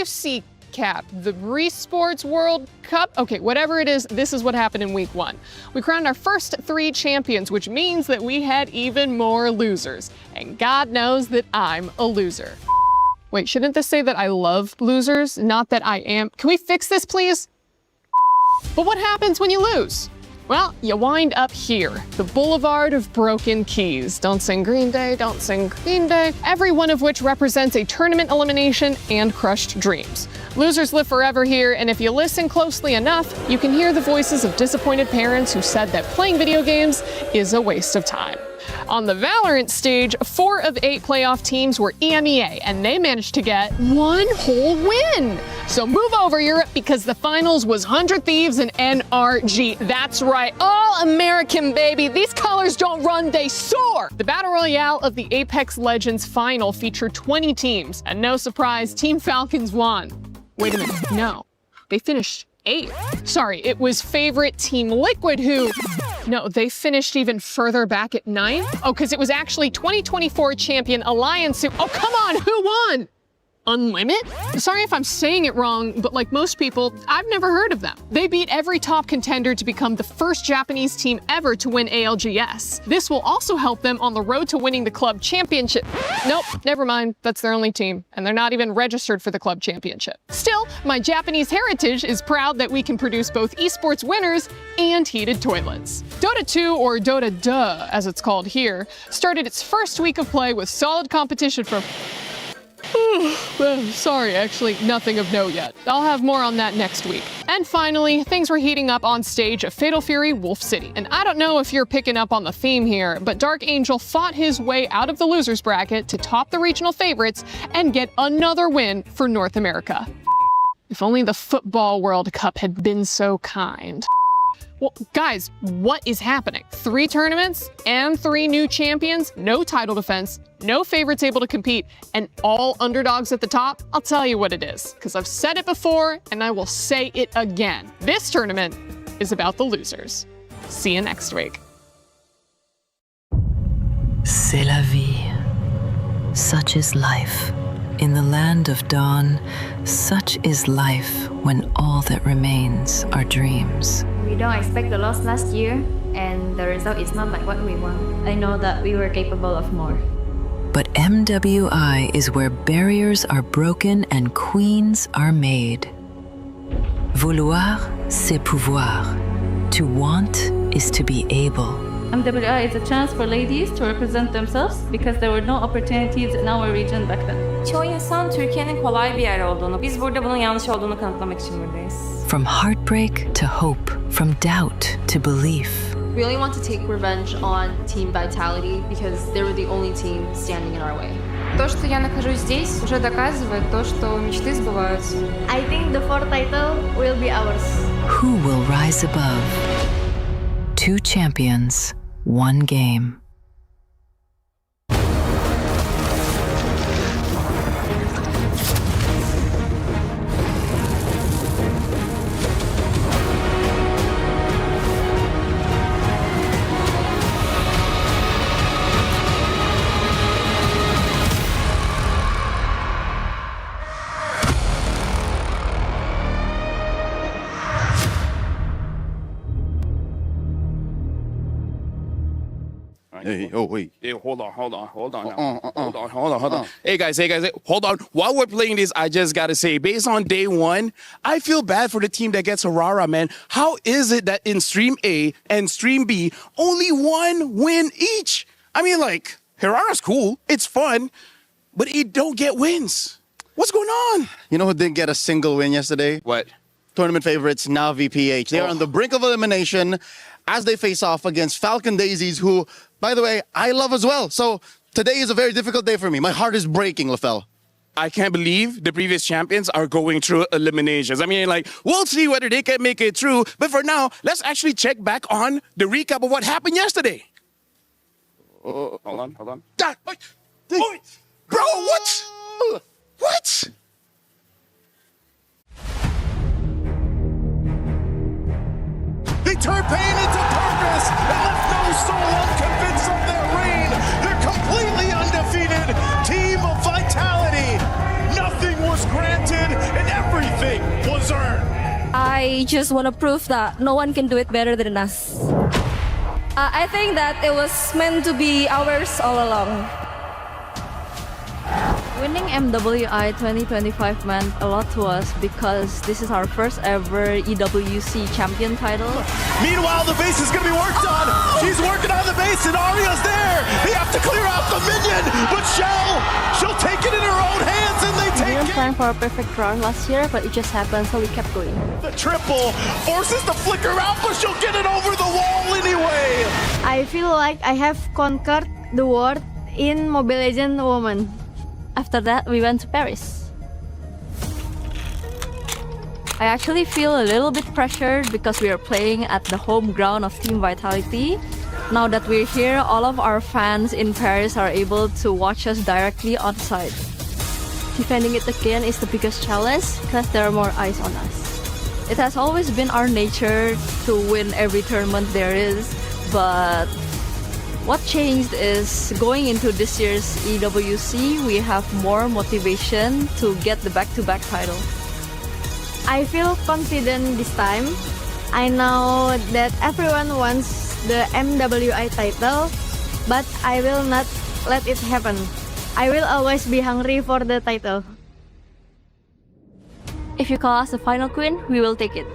AFC Cap, the Esports World Cup. Okay, whatever it is, this is what happened in week 1. We crowned our first 3 champions, which means that we had even more losers. And God knows that I'm a loser. Wait, shouldn't this say that I love losers, not that I am? Can we fix this, please? But what happens when you lose? Well, you wind up here, the Boulevard of Broken Keys. Don't sing Green Day, don't sing Green Day. Every one of which represents a tournament elimination and crushed dreams. Losers live forever here, and if you listen closely enough, you can hear the voices of disappointed parents who said that playing video games is a waste of time. On the Valorant stage, 4 of 8 playoff teams were EMEA, and they managed to get 1 whole win. So move over, Europe, because the finals was 100 Thieves and NRG. That's right, all American, baby. These colors don't run, they soar. The Battle Royale of the Apex Legends final featured 20 teams, and no surprise, Team Falcons won. Wait a minute, no, they finished 8th. Sorry, it was favorite Team Liquid who... No, they finished even further back at 9th? Oh, because it was actually 2024 champion Alliance who... Oh, come on, who won? Unlimit? Sorry if I'm saying it wrong, but like most people, I've never heard of them. They beat every top contender to become the first Japanese team ever to win ALGS. This will also help them on the road to winning the club championship. Nope, never mind, that's their only team, and they're not even registered for the club championship. Still, my Japanese heritage is proud that we can produce both esports winners and heated toilets. Dota 2, or Dota Duh, as it's called here, started its first week of play with solid competition from... Sorry, actually, nothing of note yet. I'll have more on that next week. And finally, things were heating up on stage at Fatal Fury Wolf City. And I don't know if you're picking up on the theme here, but Dark Angel fought his way out of the losers bracket to top the regional favorites and get another win for North America. If only the Football World Cup had been so kind. Well, guys, what is happening? 3 tournaments and 3 new champions, no title defense, no favorites able to compete, and all underdogs at the top? I'll tell you what it is, because I've said it before and I will say it again. This tournament is about the losers. See you next week. C'est la vie. Such is life. In the land of dawn, such is life when all that remains are dreams. We don't expect the loss last year, and the result is not like what we want. I know that we were capable of more. But MWI is where barriers are broken and queens are made. Vouloir, c'est pouvoir. To want is to be able. MWI is a chance for ladies to represent themselves because there were no opportunities in our region back then. Çoğu insan Türkiye'nin kolay bir yer olduğunu, biz burada bunun yanlış olduğunu kanıtlamak için buradayız. From heartbreak to hope, from doubt to belief. We really want to take revenge on Team Vitality because they were the only team standing in our way. То, что я нахожусь здесь, уже доказывает то, что мечты сбываются. I think the 4th title will be ours. Who will rise above? 2 champions, 1 game. Hey, oh wait. Hey, hold on. Hold on. Hey guys, hold on. While we're playing this, I just gotta say, based on day 1, I feel bad for the team that gets Aurora, man. How is it that in Stream A and Stream B, only 1 win each? I mean, like, Hirara's cool, it's fun, but it don't get wins. What's going on? You know who didn't get a single win yesterday? What? Tournament favorites, Navi PH. They are on the brink of elimination as they face off against Falcon Daisies, who, by the way, I love as well. So today is a very difficult day for me. My heart is breaking, LaFell. I can't believe the previous champions are going through eliminations. I mean, like, we'll see whether they can make it through. But for now, let's actually check back on the recap of what happened yesterday. Hold on. God, bro, what? What? They turned pain into purpose and left no soul unconvinced of their reign. They're completely undefeated. Team of Vitality. Nothing was granted I just want to prove that no one can do it better than us. I think that it was meant to be ours all along. Winning MWI 2025 meant a lot to us because this is our first ever EWC champion title. Meanwhile, the base is going to be worked on. She's working on the base, and Arya's there. They have to clear out the minion, but she'll take it in her own hands, and they We take didn't it. plan for a perfect run last year, but it just happened, so we kept going. The triple forces the flicker out, but she'll get it over the wall anyway. I feel like I have conquered the world in Mobile Legends Women. After that, we went to Paris. I actually feel a little bit pressured because we are playing at the home ground of Team Vitality. Now that we're here, all of our fans in Paris are able to watch us directly on site. Defending it again is the biggest challenge because there are more eyes on us. It has always been our nature to win every tournament there is, but what changed is going into this year's EWC, we have more motivation to get the back-to-back title. I feel confident this time. I know that everyone wants the MWI title, but I will not let it happen. I will always be hungry for the title. If you call us the final queen, we will take it.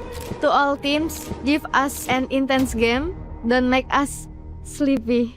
To all teams, give us an intense game. Don't make us sleepy.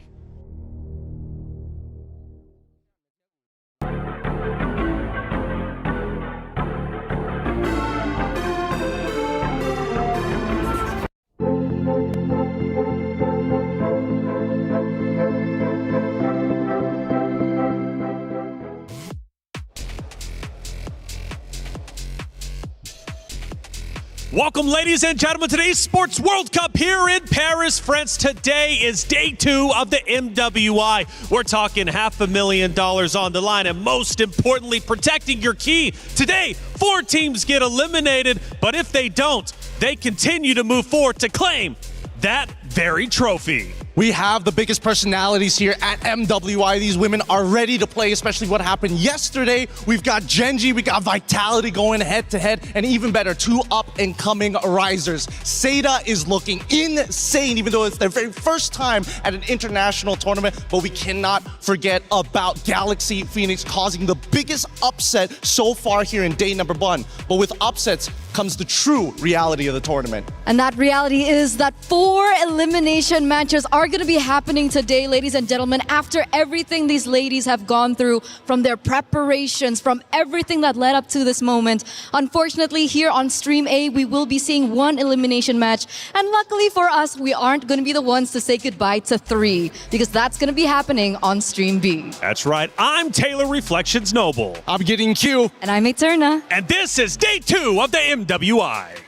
Welcome, ladies and gentlemen, to the Esports World Cup here in Paris, France. Today is day 2 of the MWI. We're talking $500,000 on the line, and most importantly, protecting your key. Today, 4 teams get eliminated, but if they don't, they continue to move forward to claim that very trophy. We have the biggest personalities here at MWI. These women are ready to play, especially what happened yesterday. We've got Genji, we got Vitality going head-to-head, and even better, 2 up-and-coming risers. Seda is looking insane, even though it's their very first time at an international tournament, but we cannot forget about Galaxy Phoenix causing the biggest upset so far here in day number 1. But with upsets comes the true reality of the tournament. And that reality is that 4 elimination matches are going to be happening today, ladies and gentlemen, after everything these ladies have gone through, from their preparations, from everything that led up to this moment. Unfortunately, here on Stream A, we will be seeing 1 elimination match. And luckily for us, we aren't going to be the ones to say goodbye to 3, because that's going to be happening on Stream B. That's right. I'm Taylor Reflections Noble. I'm getting Q. And I'm Eterna. And this is day 2 of the MWI.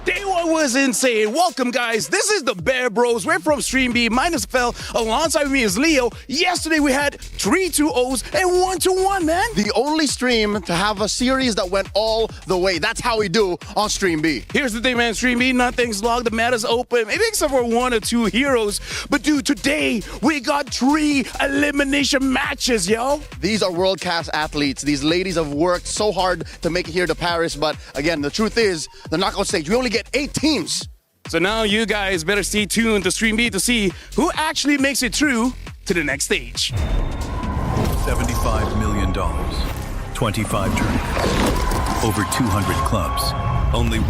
Day 1 was insane. Welcome, guys. This is the Bear Bros. We're from Stream B, minus Fell. Alongside me is Leo. Yesterday, we had 3 2-0s and 1-1, man. The only stream to have a series that went all the way. That's how we do on Stream B. Here's the thing, man. Stream B, nothing's locked. The meta's open. Maybe except for 1 or 2 heroes. But, dude, today, we got 3 elimination matches, yo. These are world-class athletes. These ladies have worked so hard to make it here to Paris. But, again, the truth is, the knockout stage, we only get 8 teams. So now you guys better stay tuned to Stream B to see who actually makes it through to the next stage. $75 million, 25 tournaments, over 200 clubs, only 1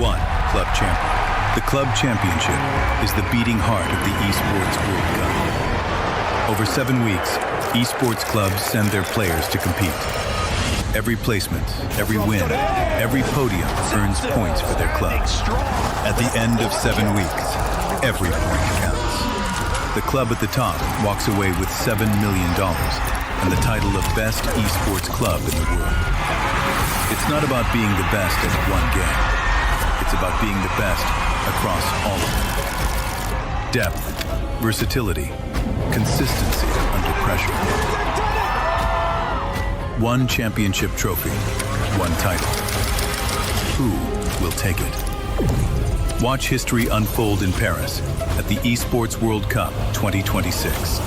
club champion. The club championship is the beating heart of the Esports World Cup. Over 7 weeks, Esports clubs send their players to compete. Every placement, every win, every podium earns points for their club. At the end of 7 weeks, every point counts. The club at the top walks away with $7 million and the title of Best Esports Club in the world. It's not about being the best at one game. It's about being the best across all of them. Depth, versatility, consistency under pressure. 1 championship trophy, 1 title. Who will take it? Watch history unfold in Paris at the Esports World Cup 2026.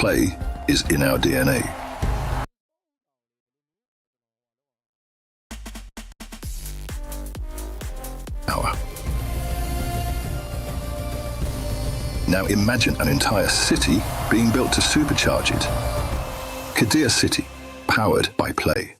Play is in our DNA. Now imagine an entire city being built to supercharge it. Kadir City, powered by Play.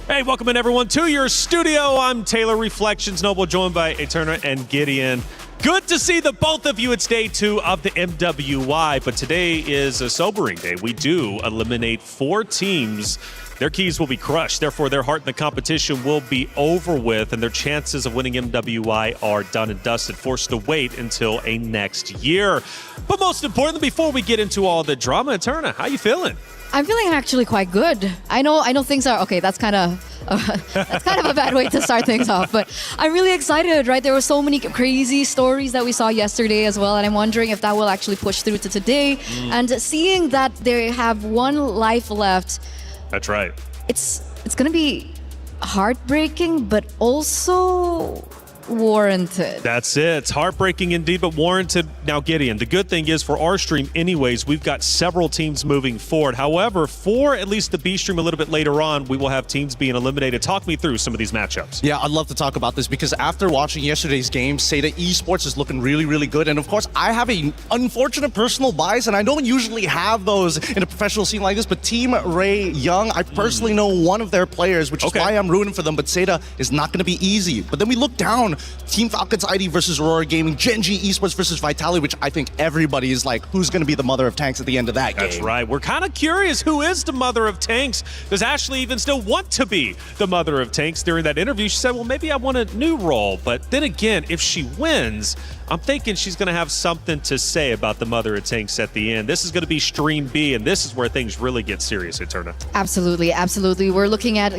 Hey, welcome in everyone to your studio. I'm Taylor Reflections Noble, joined by Eterna and Gideon. Good to see the both of you. It's day 2 of the MWI, but today is a sobering day. We do eliminate 4 teams. Their keys will be crushed. Therefore, their heart in the competition will be over with, and their chances of winning MWI are done and dusted, forced to wait until a next year. But most importantly, before we get into all the drama, Eterna, how you feeling? I'm feeling actually quite good. I know things are okay. That's kind of a bad way to start things off, but I'm really excited, right? There were so many crazy stories that we saw yesterday as well, and I'm wondering if that will actually push through to today. And seeing that they have 1 life left. That's right. It's going to be heartbreaking, but also warranted. That's it. It's heartbreaking indeed, but warranted. Now, Gideon, the good thing is for our stream anyways, we've got several teams moving forward. However, for at least the B stream a little bit later on, we will have teams being eliminated. Talk me through some of these matchups. Yeah, I'd love to talk about this because after watching yesterday's game, Seda Esports is looking really, really good. And of course, I have an unfortunate personal bias, and I don't usually have those in a professional scene like this, but Team Ray Young, I personally know one of their players, which is why I'm rooting for them, but Seda is not going to be easy. But then we look down, Team Falcons ID versus Aurora Gaming, Genji Esports versus Vitality, which I think everybody is like, who's going to be the mother of tanks at the end of that game? That's right. We're kind of curious, who is the mother of tanks? Does Ashley even still want to be the mother of tanks? During that interview, she said, well, maybe I want a new role. But then again, if she wins, I'm thinking she's going to have something to say about the mother of tanks at the end. This is going to be Stream B, and this is where things really get serious, Eterna. Absolutely, absolutely. We're looking at,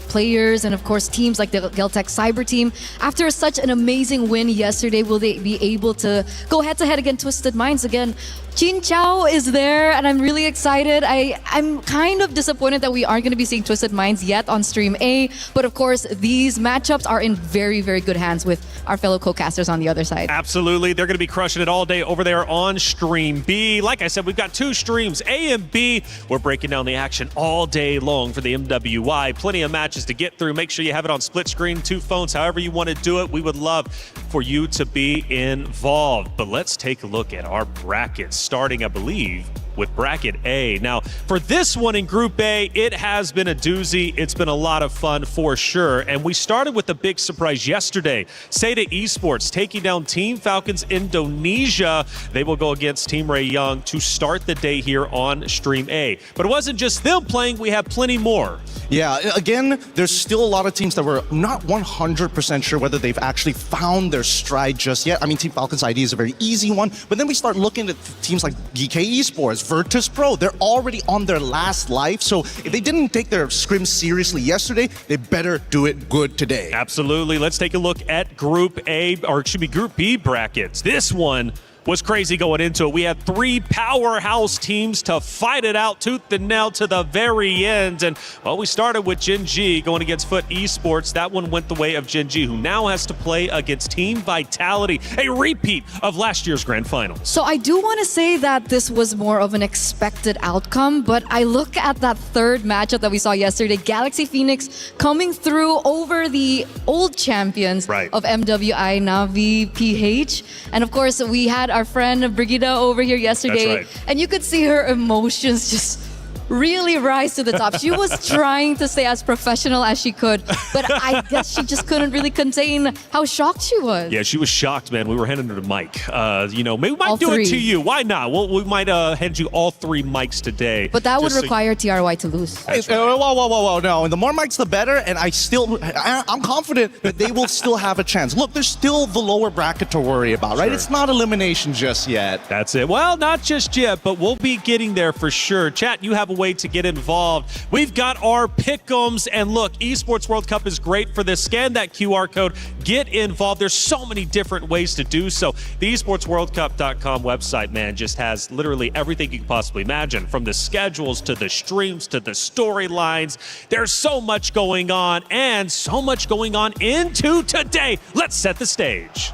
players and, of course, teams like the Geltec Cyber team. After such an amazing win yesterday, will they be able to go head-to-head against Twisted Minds again? Jin Chao is there, and I'm really excited. I'm kind of disappointed that we aren't going to be seeing Twisted Minds yet on Stream A, but of course, these matchups are in very, very good hands with our fellow co-casters on the other side. Absolutely. They're going to be crushing it all day over there on Stream B. Like I said, we've got 2 streams, A and B. We're breaking down the action all day long for the MWI. Plenty of matches to get through. Make sure you have it on split screen, 2 phones, however you want to do it. We would love for you to be involved. But let's take a look at our brackets, starting, I believe, with bracket A. Now, for this one in Group A, it has been a doozy. It's been a lot of fun for sure. And we started with a big surprise yesterday. Seda Esports taking down Team Falcons Indonesia. They will go against Team Ray Young to start the day here on Stream A. But it wasn't just them playing. We have plenty more. Yeah, again, there's still a lot of teams that we're not 100% sure whether they've actually found their stride just yet. I mean, Team Falcons ID is a very easy one, but then we start looking at teams like GK Esports, Virtus Pro. They're already on their last life, so if they didn't take their scrim seriously yesterday, they better do it good today. Absolutely. Let's take a look at Group A, or it should be Group B brackets. This one was crazy going into it. We had 3 powerhouse teams to fight it out tooth and nail to the very end. And, well, we started with Genji going against Foot Esports. That one went the way of Genji, who now has to play against Team Vitality, a repeat of last year's grand final. So I do want to say that this was more of an expected outcome, but I look at that 3rd matchup that we saw yesterday, Galaxy Phoenix coming through over the old champions of MWI, Navi PH. And of course, we had our friend Brigida over here yesterday, and you could see her emotions just really rise to the top. She was trying to stay as professional as she could, but I guess she just couldn't really contain how shocked she was. Yeah, she was shocked, man. We were handing her the mic. Maybe we might do it to you. Why not? We might hand you all 3 mics today. But that would require TRY to lose. Whoa. No, and the more mics, the better. And I'm confident that they will still have a chance. Look, there's still the lower bracket to worry about, right? It's not elimination just yet. That's it. Well, not just yet, but we'll be getting there for sure. Chat, you have a way to get involved. We've got our pick'ems, and look, Esports World Cup is great for this. Scan that QR code, get involved. There's so many different ways to do so. The esportsworldcup.com website, man, just has literally everything you can possibly imagine, from the schedules to the streams to the storylines. There's so much going on, and so much going on into today. Let's set the stage.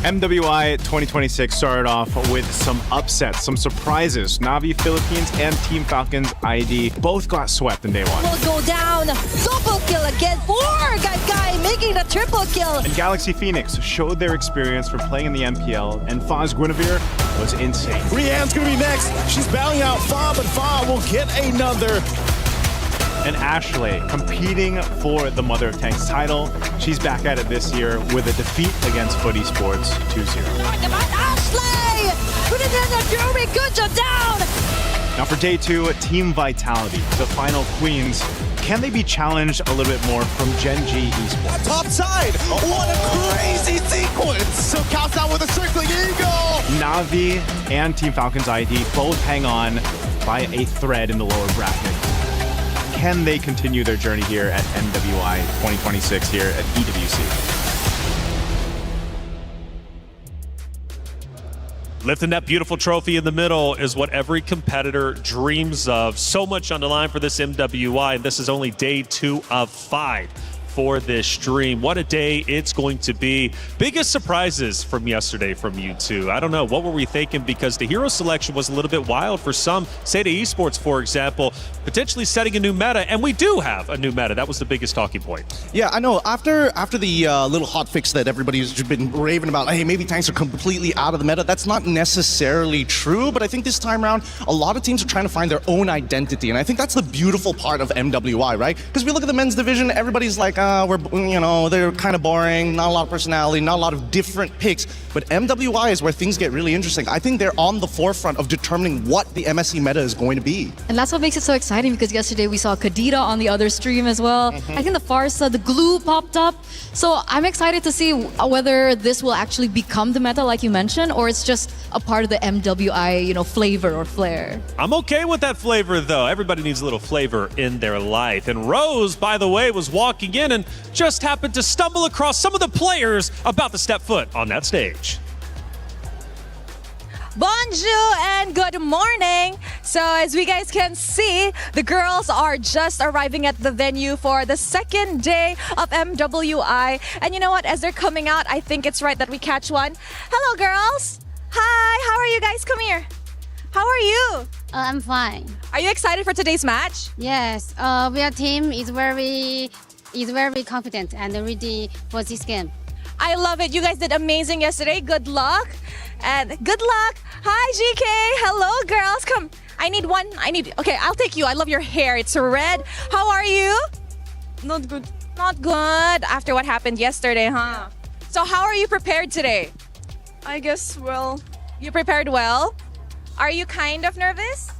MWI 2026 started off with some upsets, some surprises. Navi Philippines and Team Falcons ID both got swept in day 1. Will go down down. Double kill again for Guy making the triple kill. And Galaxy Phoenix showed their experience from playing in the MPL, and Fa's Guinevere was insane. Rianne's gonna be next. She's bowing out Fa, but Fa will get another. And Ashley competing for the Mother of Tanks title. She's back at it this year with a defeat against Foot Esports 2-0. Ashley! Put it in the Fury, good job down! Now for day 2, Team Vitality, the final queens. Can they be challenged a little bit more from Gen G Esports? Top side! What a crazy sequence! So counts out with a circling eagle! Navi and Team Falcon's ID both hang on by a thread in the lower bracket. Can they continue their journey here at MWI 2026 here at EWC? Lifting that beautiful trophy in the middle is what every competitor dreams of. So much on the line for this MWI, and this is only day 2 of 5 for this stream. What a day it's going to be. Biggest surprises from yesterday from you two. I don't know, what were we thinking? Because the hero selection was a little bit wild for some. Say to Esports, for example, potentially setting a new meta, and we do have a new meta. That was the biggest talking point. Yeah, I know. After the little hot fix that everybody's been raving about, hey, maybe tanks are completely out of the meta, that's not necessarily true, but I think this time around, a lot of teams are trying to find their own identity, and I think that's the beautiful part of MWI, right? Because we look at the men's division, everybody's like, they're kind of boring, not a lot of personality, not a lot of different picks, but MWI is where things get really interesting. I think they're on the forefront of determining what the MSC meta is going to be. And that's what makes it so exciting, because yesterday we saw Kadita on the other stream as well. I think the Farsa, the glue popped up. So I'm excited to see whether this will actually become the meta like you mentioned, or it's just a part of the MWI, flavor or flair. I'm okay with that flavor though. Everybody needs a little flavor in their life. And Rose, by the way, was walking in and just happened to stumble across some of the players about to step foot on that stage. Bonjour and good morning. So as we guys can see, the girls are just arriving at the venue for the second day of MWI. And you know what? As they're coming out, I think it's right that we catch one. Hello, girls. Hi, how are you guys? Come here. How are you? I'm fine. Are you excited for today's match? Yes. Our team is very confident and ready for this game. I love it. You guys did amazing yesterday. Good luck. And good luck. Hi, GK. Hello, girls. Come. Okay, I'll take you. I love your hair. It's red. How are you? Not good. Not good. After what happened yesterday, huh? So how are you prepared today? I guess well. You prepared well? Are you kind of nervous?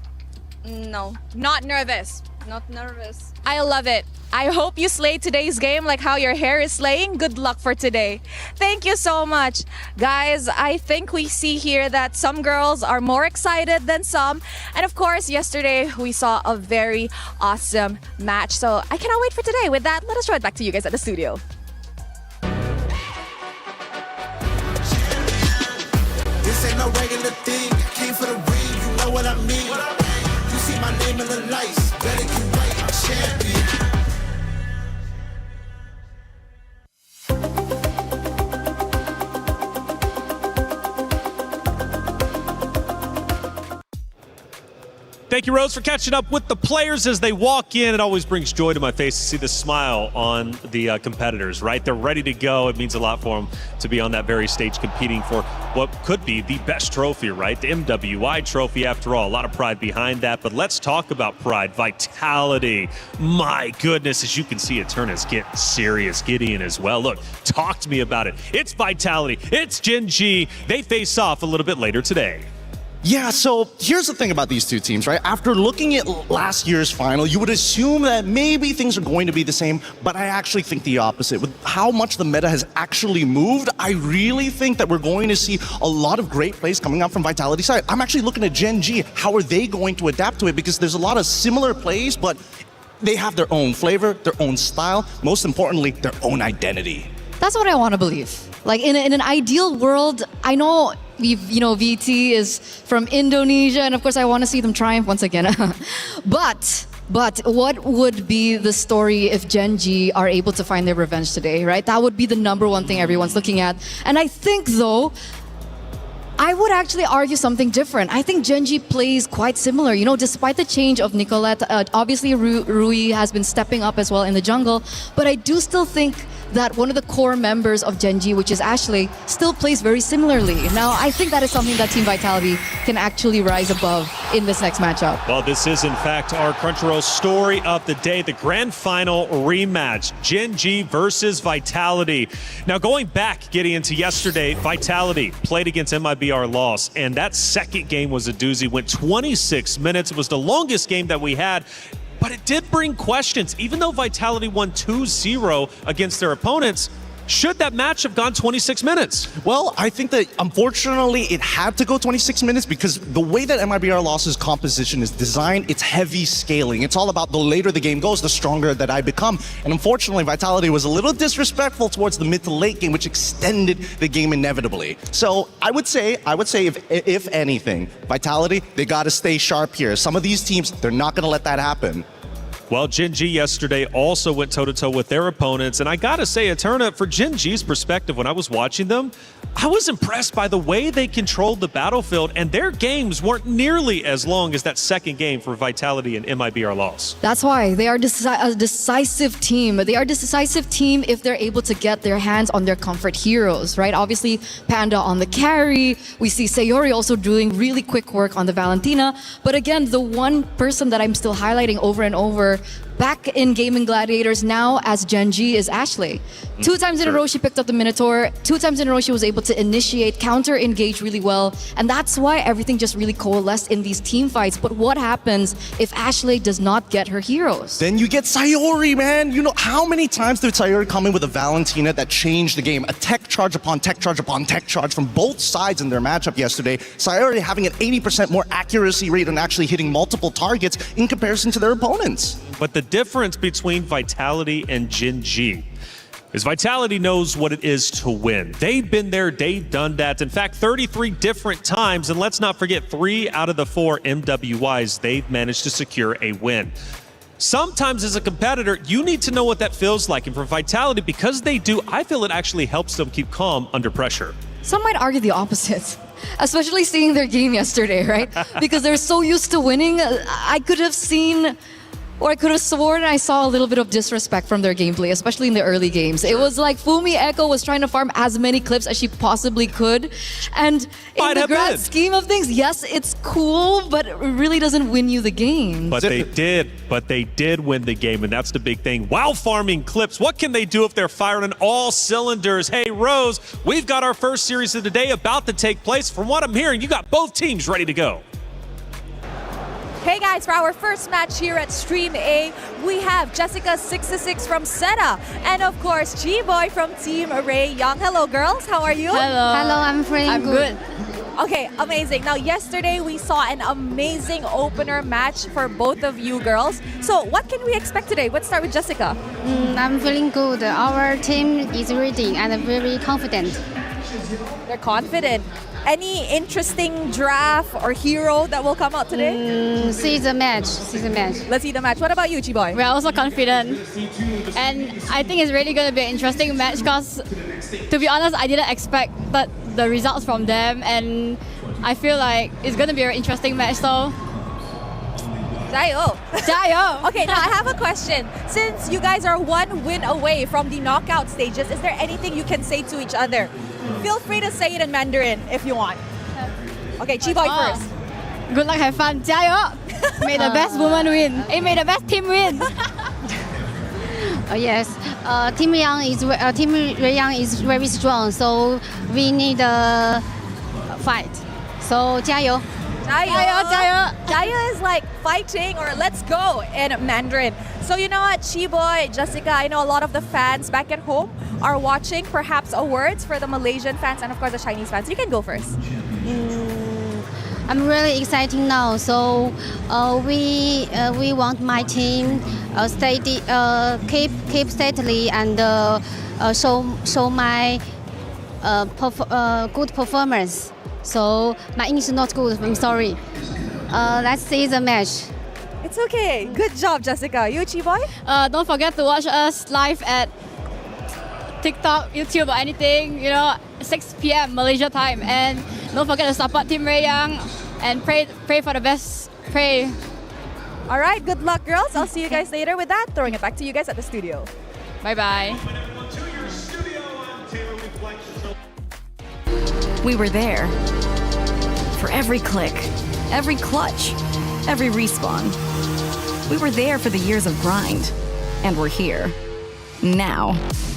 No. Not nervous. Not nervous. I love it. I hope you slay today's game like how your hair is slaying. Good luck for today. Thank you so much. Guys, I think we see here that some girls are more excited than some. And of course, yesterday we saw a very awesome match. So I cannot wait for today. With that, let us throw it back to you guys at the studio. This ain't no regular thing. I came for the ring, you know what I mean. You see my name in the lights. Better get right, I'm champion. Thank you, Rose, for catching up with the players as they walk in. It always brings joy to my face to see the smile on the competitors, right? They're ready to go. It means a lot for them to be on that very stage competing for what could be the best trophy, right? The MWI trophy, after all. A lot of pride behind that, but let's talk about pride. Vitality. My goodness, as you can see, it is getting serious. Gideon as well. Look, talk to me about it. It's Vitality. It's Gen G. They face off a little bit later today. Yeah, so here's the thing about these two teams, right? After looking at last year's final, you would assume that maybe things are going to be the same, but I actually think the opposite. With how much the meta has actually moved, I really think that we're going to see a lot of great plays coming out from Vitality's side. I'm actually looking at Gen G. How are they going to adapt to it? Because there's a lot of similar plays, but they have their own flavor, their own style, most importantly, their own identity. That's what I want to believe. Like in an ideal world, I know VT is from Indonesia, and of course I want to see them triumph once again. But what would be the story if Gen G are able to find their revenge today, right? That would be the number one thing everyone's looking at. And I think though, I would actually argue something different. I think Gen G plays quite similar. You know, despite the change of Nicolette, obviously Rui has been stepping up as well in the jungle, but I do still think that one of the core members of Gen G, which is Ashley, still plays very similarly. Now, I think that is something that Team Vitality can actually rise above in this next matchup. Well, this is in fact our Crunchyroll story of the day, the grand final rematch, Gen G versus Vitality. Now, going back, getting into yesterday, Vitality played against MIBR, lost, and that second game was a doozy, went 26 minutes. It was the longest game that we had. But it did bring questions. Even though Vitality won 2-0 against their opponents, should that match have gone 26 minutes? Well, I think that unfortunately it had to go 26 minutes because the way that MIBR Loss's composition is designed, it's heavy scaling. It's all about the later the game goes, the stronger that I become. And unfortunately, Vitality was a little disrespectful towards the mid to late game, which extended the game inevitably. So I would say if anything, Vitality, they got to stay sharp here. Some of these teams, they're not going to let that happen. Well, Gen G yesterday also went toe-to-toe with their opponents, and I gotta say, Eterna, for Gen G's perspective, when I was watching them, I was impressed by the way they controlled the battlefield, and their games weren't nearly as long as that second game for Vitality and MIBR Loss. That's why they are a decisive team. They are a decisive team if they're able to get their hands on their comfort heroes, right? Obviously, Panda on the carry. We see Sayori also doing really quick work on the Valentina. But again, the one person that I'm still highlighting over and over back in Gaming Gladiators now as Gen G is Ashley. 2 times in a row she picked up the Minotaur. 2 times in a row she was able to initiate, counter-engage really well. And that's why everything just really coalesced in these team fights. But what happens if Ashley does not get her heroes? Then you get Sayori, man. You know, how many times did Sayori come in with a Valentina that changed the game? A tech charge upon tech charge upon tech charge from both sides in their matchup yesterday. Sayori having an 80% more accuracy rate and actually hitting multiple targets in comparison to their opponents. But the difference between Vitality and Gen G is Vitality knows what it is to win. They've been there, they've done that. In fact, 33 different times, and let's not forget 3 out of the 4 MWIs they've managed to secure a win. Sometimes as a competitor, you need to know what that feels like. And for Vitality, because they do, I feel it actually helps them keep calm under pressure. Some might argue the opposite. Especially seeing their game yesterday, right? Because they're so used to winning. I could have seen, or I could have sworn I saw a little bit of disrespect from their gameplay, especially in the early games. It was like Fumi Echo was trying to farm as many clips as she possibly could. And in the grand scheme of things, yes, it's cool, but it really doesn't win you the game. But they did win the game, and that's the big thing. While farming clips, what can they do if they're firing on all cylinders? Hey, Rose, we've got our first series of the day about to take place. From what I'm hearing, you got both teams ready to go. Hey guys, for our first match here at Stream A, we have Jessica66 from Seta, and of course, G-Boy from Team Array Young. Hello girls, how are you? Hello. Hello, I'm feeling good. Okay, amazing. Now yesterday we saw an amazing opener match for both of you girls. So what can we expect today? Let's start with Jessica. I'm feeling good. Our team is ready and very confident. They're confident. Any interesting draft or hero that will come out today? See the match. Let's see the match. What about you, Chiboy? We're also confident. And I think it's really going to be an interesting match because, to be honest, I didn't expect the results from them. And I feel like it's going to be an interesting match. So, Jayo. Jayo. Okay, now I have a question. Since you guys are 1 win away from the knockout stages, is there anything you can say to each other? Feel free to say it in Mandarin if you want. Okay, Chiboy first. Good luck, have fun. Jayo. May the best woman win. Hey, may the best team win. Yes, Team Ray Young is very strong, so we need a fight. So, 加油. Jayo is like fighting or let's go in Mandarin. So you know what, Chiboy, Jessica, I know a lot of the fans back at home are watching. Perhaps a words for the Malaysian fans and of course the Chinese fans. You can go first. I'm really excited now. So we want my team keep steadily and show my good performance. So my English is not good. I'm sorry. Let's see the match. It's okay. Good job, Jessica. You, Chiboy? Don't forget to watch us live at TikTok, YouTube, or anything. 6 p.m. Malaysia time. And Don't forget to support Team Ray Young and pray for the best. Pray. All right, good luck, girls. I'll see you guys later with that. Throwing it back to you guys at the studio. Bye-bye. We were there for every click, every clutch, every respawn. We were there for the years of grind, and we're here. Now,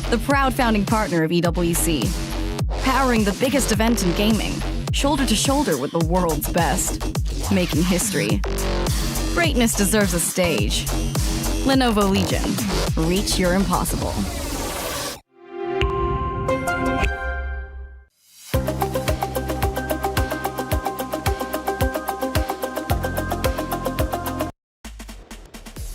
the proud founding partner of EWC, powering the biggest event in gaming, shoulder to shoulder with the world's best, making history. Greatness deserves a stage. Lenovo Legion, reach your impossible.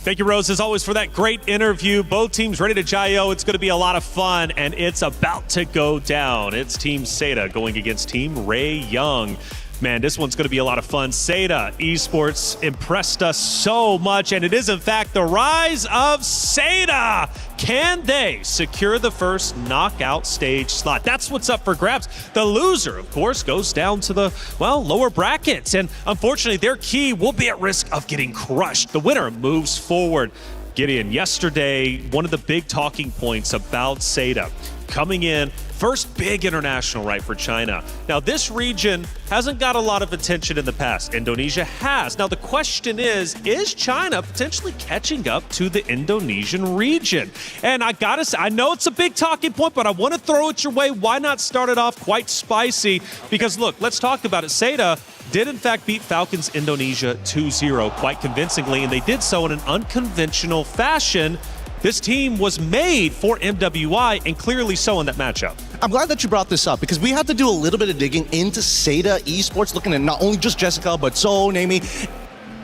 Thank you, Rose, as always, for that great interview. Both teams ready to Jayo. It's going to be a lot of fun, and it's about to go down. It's Team Seda going against Team Ray Young. Man, this one's going to be a lot of fun. Seda Esports impressed us so much, and it is, in fact, the rise of Seda. Can they secure the first knockout stage slot? That's what's up for grabs. The loser, of course, goes down to the, well, lower brackets, and unfortunately, their key will be at risk of getting crushed. The winner moves forward. Gideon, yesterday, one of the big talking points about Seda coming in, first big international, right, for China. Now, this region hasn't got a lot of attention in the past. Indonesia has. Now, the question is China potentially catching up to the Indonesian region? And I gotta say, I know it's a big talking point, but I want to throw it your way. Why not start it off quite spicy? Because look, let's talk about it. Seda did in fact beat Falcons Indonesia 2-0 quite convincingly, and they did so in an unconventional fashion. This team was made for MWI, and clearly so in that matchup. I'm glad that you brought this up because we had to do a little bit of digging into Seda Esports, looking at not only just Jessica, but Zoe, Naomi.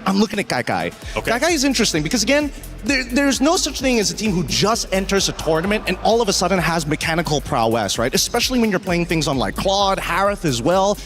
I'm looking at Kai. Okay. Kai is interesting because, again, there's no such thing as a team who just enters a tournament and all of a sudden has mechanical prowess, right? Especially when you're playing things on like Claude, Harith as well.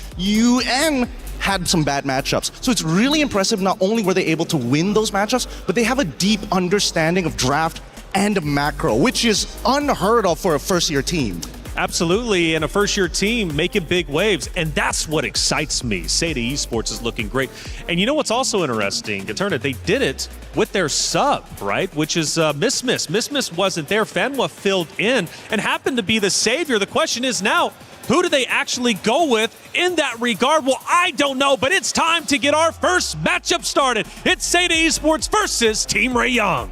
Had some bad matchups. So it's really impressive. Not only were they able to win those matchups, but they have a deep understanding of draft and macro, which is unheard of for a first-year team. Absolutely, and a first-year team making big waves, and that's what excites me. Seda Esports is looking great. And you know what's also interesting, Gaterna, they did it with their sub, right? Which is Miss. Miss wasn't there. Fanwa filled in and happened to be the savior. The question is now, who do they actually go with in that regard? Well, I don't know, but it's time to get our first matchup started. It's Seda Esports versus Team Ray Young.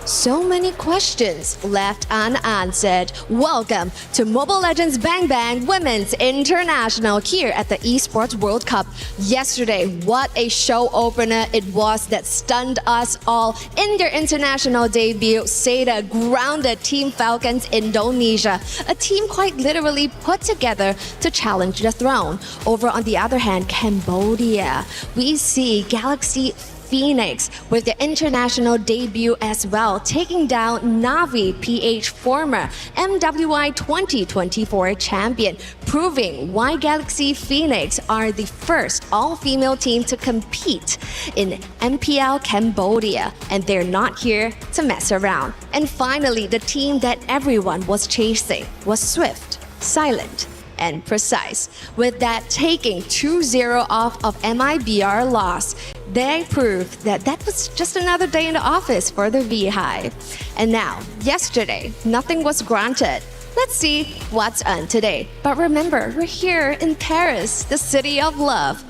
So many questions left unanswered. Welcome to Mobile Legends Bang Bang Women's International here at the Esports World Cup. Yesterday, what a show opener it was that stunned us all. In their international debut, Seda grounded Team Falcons Indonesia, a team quite literally put together to challenge the throne. Over on the other hand, Cambodia, we see Galaxy Phoenix with their international debut as well, taking down Navi PH, former MWI 2024 champion, proving why Galaxy Phoenix are the first all-female team to compete in MPL Cambodia, and they're not here to mess around. And finally, the team that everyone was chasing was Swift, Silent, and Precise. With that taking 2-0 off of MIBR loss, they proved that that was just another day in the office for the Beehive. And now, yesterday, nothing was granted. Let's see what's on today. But remember, we're here in Paris, the city of love.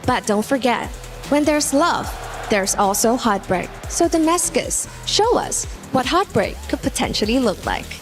But don't forget, when there's love, there's also heartbreak. So Damascus, show us what heartbreak could potentially look like.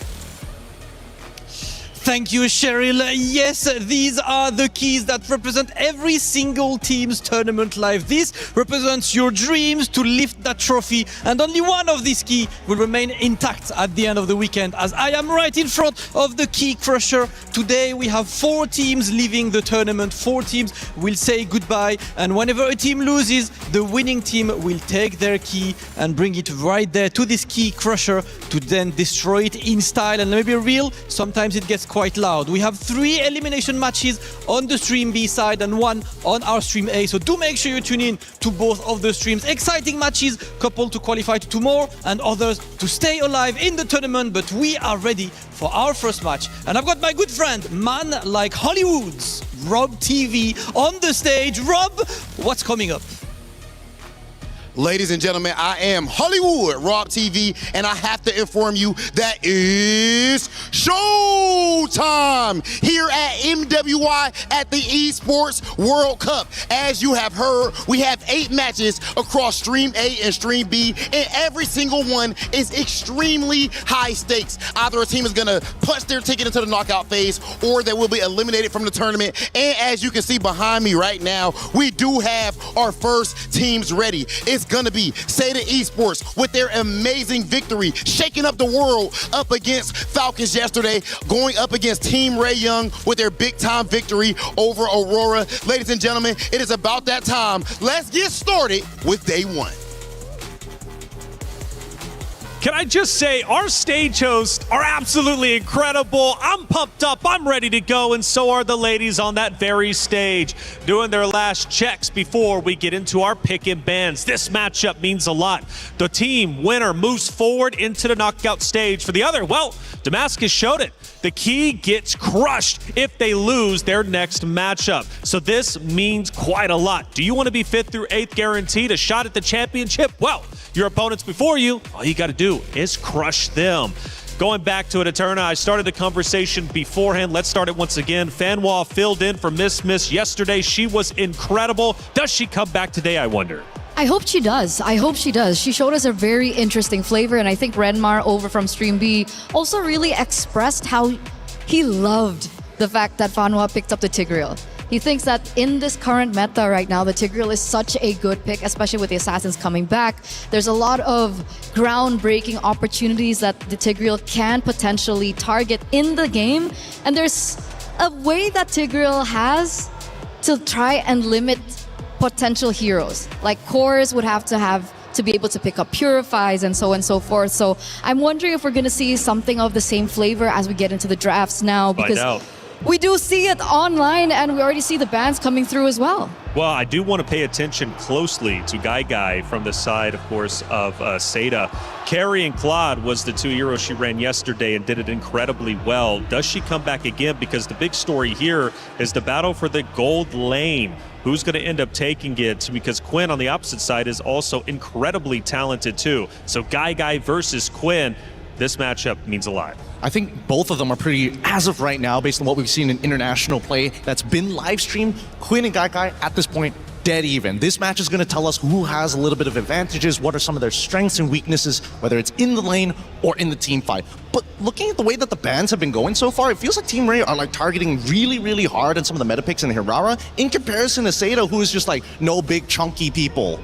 Thank you, Cheryl. Yes, these are the keys that represent every single team's tournament life. This represents your dreams to lift that trophy, and only one of these keys will remain intact at the end of the weekend, as I am right in front of the key crusher. Today we have 4 teams leaving the tournament. 4 teams will say goodbye, and whenever a team loses, the winning team will take their key and bring it right there to this key crusher to then destroy it in style. And let me be real, sometimes it gets quite quite loud. We have 3 elimination matches on the stream B side and 1 on our stream A. So do make sure you tune in to both of the streams. Exciting matches, couple to qualify to 2 more and others to stay alive in the tournament. But we are ready for our first match. And I've got my good friend, man like Hollywood's Rob TV on the stage. Rob, what's coming up? Ladies and gentlemen, I am Hollywood, Rob TV, and I have to inform you that is showtime here at MWI at the Esports World Cup. As you have heard, we have 8 matches across Stream A and Stream B, and every single one is extremely high stakes. Either a team is gonna punch their ticket into the knockout phase, or they will be eliminated from the tournament. And as you can see behind me right now, we do have our first teams ready. It's gonna be Seda Esports with their amazing victory, shaking up the world up against Falcons yesterday, going up against Team Ray Young with their big time victory over Aurora. Ladies and gentlemen, it is about that time. Let's get started with day 1. Can I just say, our stage hosts are absolutely incredible. I'm pumped up, I'm ready to go, and so are the ladies on that very stage, doing their last checks before we get into our pick and bans. This matchup means a lot. The team winner moves forward into the knockout stage. For the other, well, Damascus showed it. The key gets crushed if they lose their next matchup. So this means quite a lot. Do you want to be 5th through 8th guaranteed a shot at the championship? Well, your opponents before you, all you got to do is crush them. Going back to it, Eterna, I started the conversation beforehand. Let's start it once again. Fanwa filled in for Miss yesterday. She was incredible. Does she come back today, I wonder? I hope she does. I hope she does. She showed us a very interesting flavor, and I think Renmar over from Stream B also really expressed how he loved the fact that Fanwa picked up the Tigreal. He thinks that in this current meta right now, the Tigreal is such a good pick, especially with the Assassins coming back. There's a lot of groundbreaking opportunities that the Tigreal can potentially target in the game, and there's a way that Tigreal has to try and limit potential heroes. Like cores would have to be able to pick up purifies and so on and so forth. So I'm wondering if we're going to see something of the same flavor as we get into the drafts now, because we do see it online and we already see the bans coming through as well. Well, I do want to pay attention closely to Guy from the side, of course, of Seda. Carrie and Claude was the 2 heroes she ran yesterday and did it incredibly well. Does she come back again? Because the big story here is the battle for the gold lane. Who's going to end up taking it? Because Quinn on the opposite side is also incredibly talented too. So Guy versus Quinn, this matchup means a lot. I think both of them are pretty, as of right now, based on what we've seen in international play that's been live streamed, Quinn and Guy at this point, dead even. This match is going to tell us who has a little bit of advantages, what are some of their strengths and weaknesses, whether it's in the lane or in the team fight. But looking at the way that the bans have been going so far, it feels like Team Ray are like targeting really hard on some of the meta picks in Hirara in comparison to Seda, who is just like no big chunky people.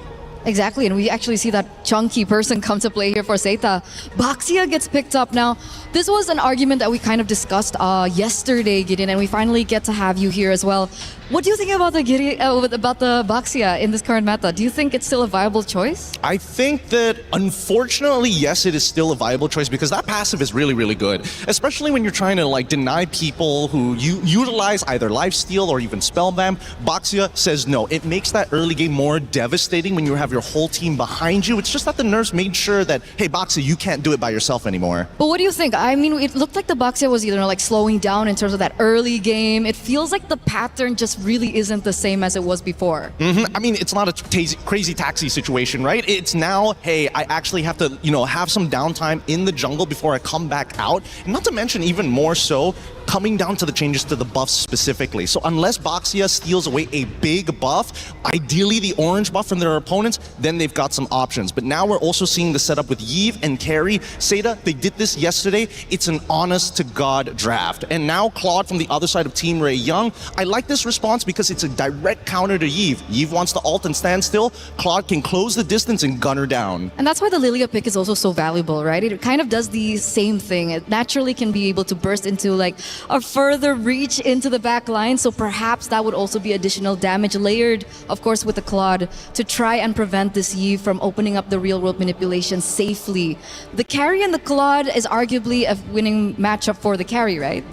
Exactly, and we actually see that chunky person come to play here for Seita. Baxia gets picked up. Now, this was an argument that we kind of discussed yesterday, Gideon, and we finally get to have you here as well. What do you think about the Baxia in this current meta? Do you think it's still a viable choice? I think that, unfortunately, yes, it is still a viable choice because that passive is really good. Especially when you're trying to like deny people who utilize either lifesteal or even spellbam. Baxia says no. It makes that early game more devastating when you have your whole team behind you. It's just that the nerfs made sure that, hey, Baxia, you can't do it by yourself anymore. But what do you think? I mean, it looked like the Baxia was either like slowing down in terms of that early game. It feels like the pattern just really isn't the same as it was before. I mean, it's not a crazy taxi situation, right? It's now, hey, I actually have to, have some downtime in the jungle before I come back out. And not to mention, even more so, coming down to the changes to the buffs specifically. So unless Baxia steals away a big buff, ideally the orange buff from their opponents, then they've got some options. But now we're also seeing the setup with Yves and Carrie. Seda, they did this yesterday. It's an honest-to-God draft. And now Claude from the other side of Team Ray Young. I like this response because it's a direct counter to Yves. Yves wants to ult and stand still. Claude can close the distance and gun her down. And that's why the Lilia pick is also so valuable, right? It kind of does the same thing. It naturally can be able to burst into like a further reach into the back line, so perhaps that would also be additional damage layered, of course, with the Claude to try and prevent this Yves from opening up the real-world manipulation safely. The carry and the Claude is arguably a winning matchup for the carry, right?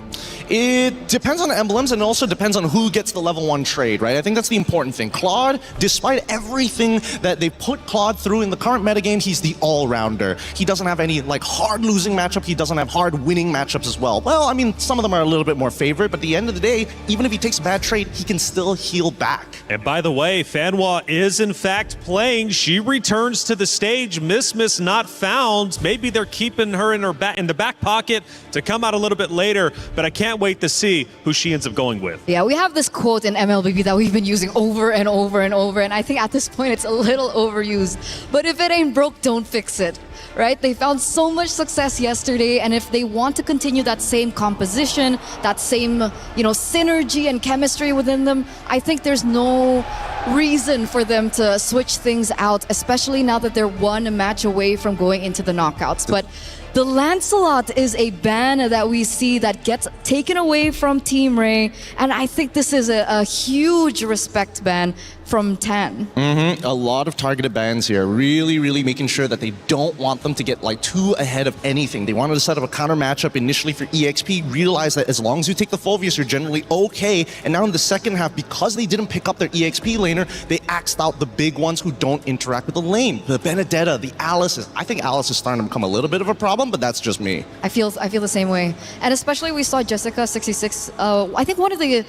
It depends on the emblems, and also depends on who gets the level 1 trade, right? I think that's the important thing. Claude, despite everything that they put Claude through in the current metagame, he's the all-rounder. He doesn't have any like hard losing matchup. He doesn't have hard winning matchups as well. Well, I mean, some of them are a little bit more favorite, but at the end of the day, even if he takes a bad trade, he can still heal back. And by the way, Fanwa is in fact playing. She returns to the stage. Miss not found. Maybe they're keeping her in the back pocket to come out a little bit later, but I can't wait to see who she ends up going with. Yeah, we have this quote in MLBB that we've been using over and over and over, and I think at this point it's a little overused. But if it ain't broke, don't fix it. Right? They found so much success yesterday, and if they want to continue that same composition, that same, synergy and chemistry within them, I think there's no reason for them to switch things out, especially now that they're one match away from going into the knockouts. But the Lancelot is a ban that we see that gets taken away from Team Ray, and I think this is a huge respect ban from Tan. A lot of targeted bans here, really making sure that they don't want them to get like too ahead of anything. They wanted to set up a counter matchup initially for EXP, realize that as long as you take the Phoveus, you're generally okay, and now in the second half, because they didn't pick up their EXP laner, they axed out the big ones who don't interact with the lane. The Benedetta, the Alice. I think Alice is starting to become a little bit of a problem, but that's just me. I feel the same way. And especially we saw Jessica66, I think one of the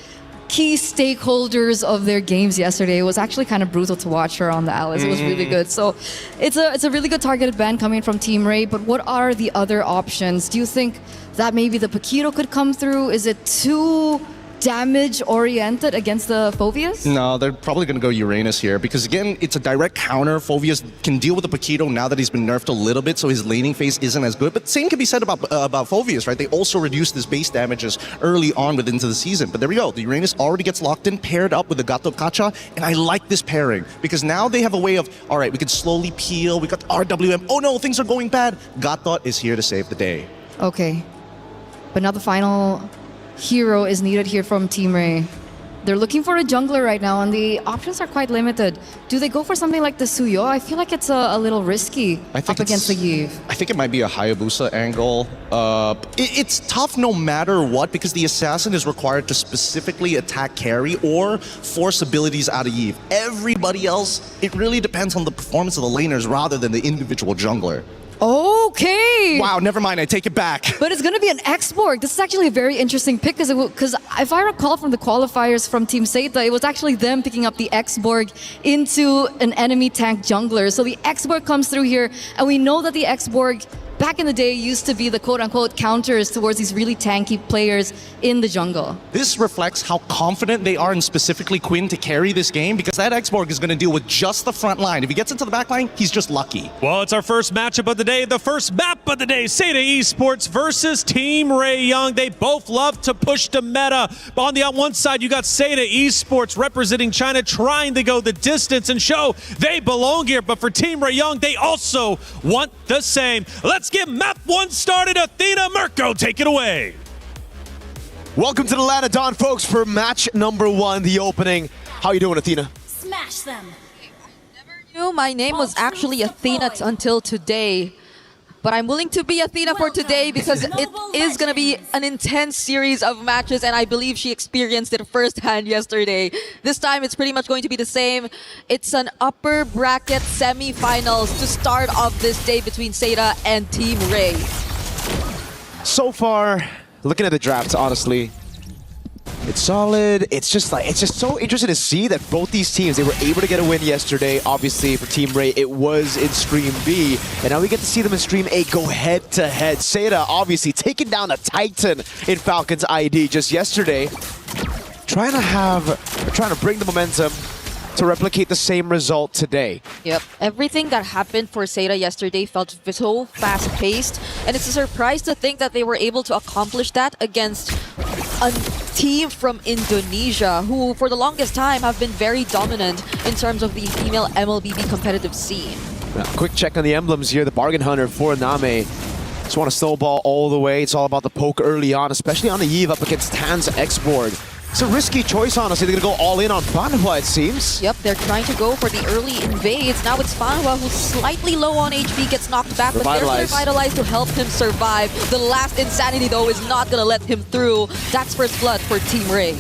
key stakeholders of their games yesterday. It was actually kind of brutal to watch her on the Alice. It was really good. So it's a really good targeted ban coming from Team Ray, but what are the other options? Do you think that maybe the Paquito could come through? Is it too damage oriented against the Phoveus? No, they're probably going to go Uranus here because again, it's a direct counter. Phoveus can deal with the Paquito now that he's been nerfed a little bit, so his laning phase isn't as good. But same can be said about Phoveus, right? They also reduced his base damages early on within the season. But there we go. The Uranus already gets locked in, paired up with the Gato Kacha, and I like this pairing because now they have a way of, all right, we can slowly peel. We got RWM. Oh no, things are going bad. Gato is here to save the day. Okay, but now the final hero is needed here from Team Ray. They're looking for a jungler right now, and the options are quite limited. Do they go for something like the Suyo? I feel like it's a little risky up against the Yves. I think it might be a Hayabusa angle. It's tough no matter what because the assassin is required to specifically attack carry or force abilities out of Yves. Everybody else, it really depends on the performance of the laners rather than the individual jungler. Okay. Wow, never mind, I take it back. But it's going to be an Expo. This is actually a very interesting pick because if I recall from the qualifiers from Team Seita, it was actually them picking up the Exborg into an enemy tank jungler. So the Exborg comes through here, and we know that the Exborg back in the day used to be the quote-unquote counters towards these really tanky players in the jungle. This reflects how confident they are in specifically Quinn to carry this game because that Exborg is going to deal with just the front line. If he gets into the back line, he's just lucky. Well, it's our first matchup of the day, the first map of the day, Seita Esports versus Team Ray Young. They both love to push the meta. On the one side, you got Seita Esports representing China, trying to go the distance and show they belong here. But for Team Ray Young, they also want the same. Let's get map one started. Athena Mirko, take it away. Welcome to the Land of Dawn, folks, for match number 1, the opening. How you doing, Athena? Smash them. My name was actually Athena until today, but I'm willing to be Athena for today because it is going to be an intense series of matches, and I believe she experienced it firsthand yesterday. This time it's pretty much going to be the same. It's an upper bracket semi-finals to start off this day between Seita and Team Ray. So far, looking at the drafts, honestly, it's solid. It's just so interesting to see that both these teams, they were able to get a win yesterday. Obviously, for Team Ray, it was in Stream B, and now we get to see them in Stream A go head-to-head. Seita, obviously, taking down a Titan in Falcon's ID just yesterday, trying to bring the momentum to replicate the same result today. Yep, everything that happened for Seita yesterday felt so fast-paced, and it's a surprise to think that they were able to accomplish that against a team from Indonesia who for the longest time have been very dominant in terms of the female MLBB competitive scene. Quick check on the emblems here. The Bargain Hunter for Name. Just want to snowball all the way. It's all about the poke early on, especially on the Yves up against Tan's Exborg. It's a risky choice, honestly. They're going to go all in on Fanhua, it seems. Yep, they're trying to go for the early invades. Now it's Fanhua who's slightly low on HP, gets knocked back, but there's Revitalize to help him survive. The last Insanity, though, is not going to let him through. That's first blood for Team Ray.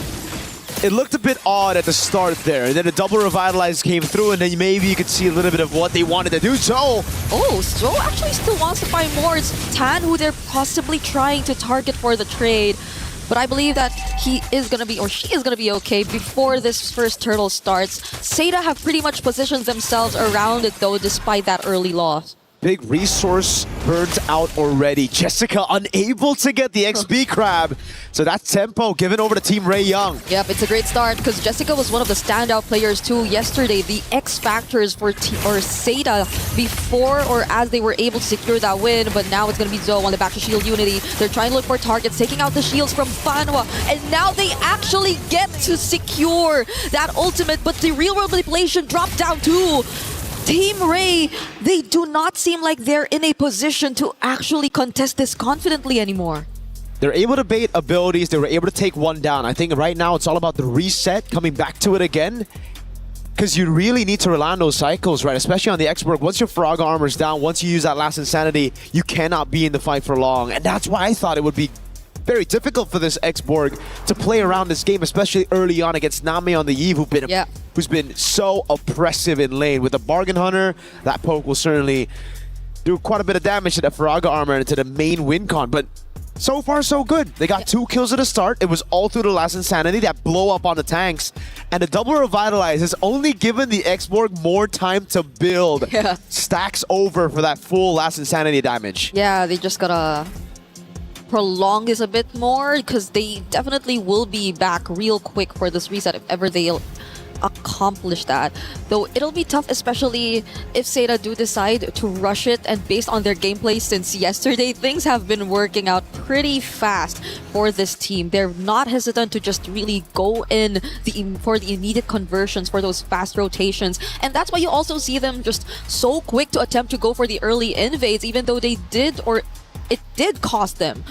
It looked a bit odd at the start there, and then a double Revitalize came through, and then maybe you could see a little bit of what they wanted to do. So Actually still wants to find more. It's Tan who they're possibly trying to target for the trade. But I believe that he is going to be, or she is going to be okay before this first turtle starts. Seda have pretty much positioned themselves around it though, despite that early loss. Big resource burnt out already. Jessica unable to get the XP crab. So that's tempo given over to Team Ray Young. Yep, it's a great start because Jessica was one of the standout players too yesterday. The X factors for Seda before or as they were able to secure that win, but now it's going to be Zoe on the back to Shield Unity. They're trying to look for targets, taking out the shields from Fanhua, and now they actually get to secure that ultimate, but the real world manipulation dropped down too. Team Ray, they do not seem like they're in a position to actually contest this confidently anymore. They're able to bait abilities. They were able to take one down. I think right now it's all about the reset, coming back to it again. Because you really need to rely on those cycles, right? Especially on the Expo. Once your Faraga armor's down, once you use that last Insanity, you cannot be in the fight for long. And that's why I thought it would be very difficult for this Xborg to play around this game, especially early on against Name on the Eve, who's been so oppressive in lane. With the Bargain Hunter, that poke will certainly do quite a bit of damage to the Faraga armor and to the main win con. But so far, so good. They got 2 kills at the start. It was all through the last Insanity, that blow up on the tanks. And the double Revitalize has only given the Xborg more time to build. Stacks over for that full last Insanity damage. Yeah, they just gotta prolong this a bit more because they definitely will be back real quick for this reset if ever they'll accomplish that. Though it'll be tough, especially if Seda do decide to rush it, and based on their gameplay since yesterday, things have been working out pretty fast for this team. They're not hesitant to just really go in for the immediate conversions, for those fast rotations, and that's why you also see them just so quick to attempt to go for the early invades, even though they did, or it did cost them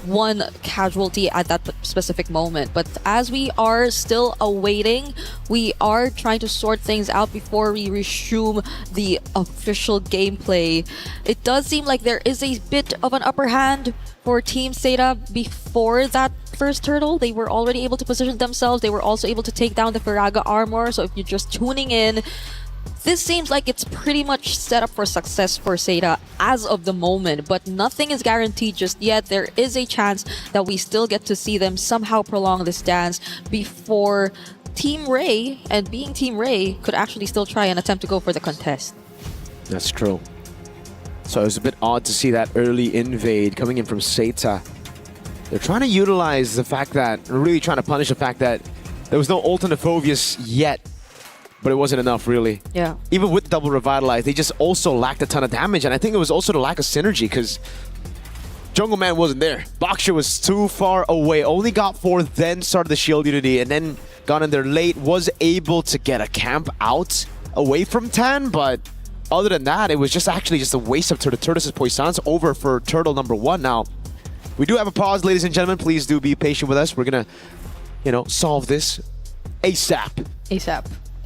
one casualty at that specific moment. But as we are still awaiting, we are trying to sort things out before we resume the official gameplay. It does seem like there is a bit of an upper hand for Team Seda before that first turtle. They were already able to position themselves. They were also able to take down the Faraga armor. So if you're just tuning in, this seems like it's pretty much set up for success for Seda as of the moment, but nothing is guaranteed just yet. There is a chance that we still get to see them somehow prolong this dance before Team Ray, and being Team Ray, could actually still try and attempt to go for the contest. That's true. So it was a bit odd to see that early invade coming in from Seda. They're trying to utilize the fact that, really trying to punish the fact that there was no ult on the Phoveus yet. But it wasn't enough, really. Yeah. Even with double Revitalize, they just also lacked a ton of damage. And I think it was also the lack of synergy, because Jungle Man wasn't there. Boxer was too far away. Only got 4, then started the Shield Unity, and then got in there late. Was able to get a camp out away from Tan, but other than that, it was just actually just a waste of Turtles' Poissons over for Turtle number 1. Now, we do have a pause, ladies and gentlemen. Please do be patient with us. We're going to, solve this ASAP.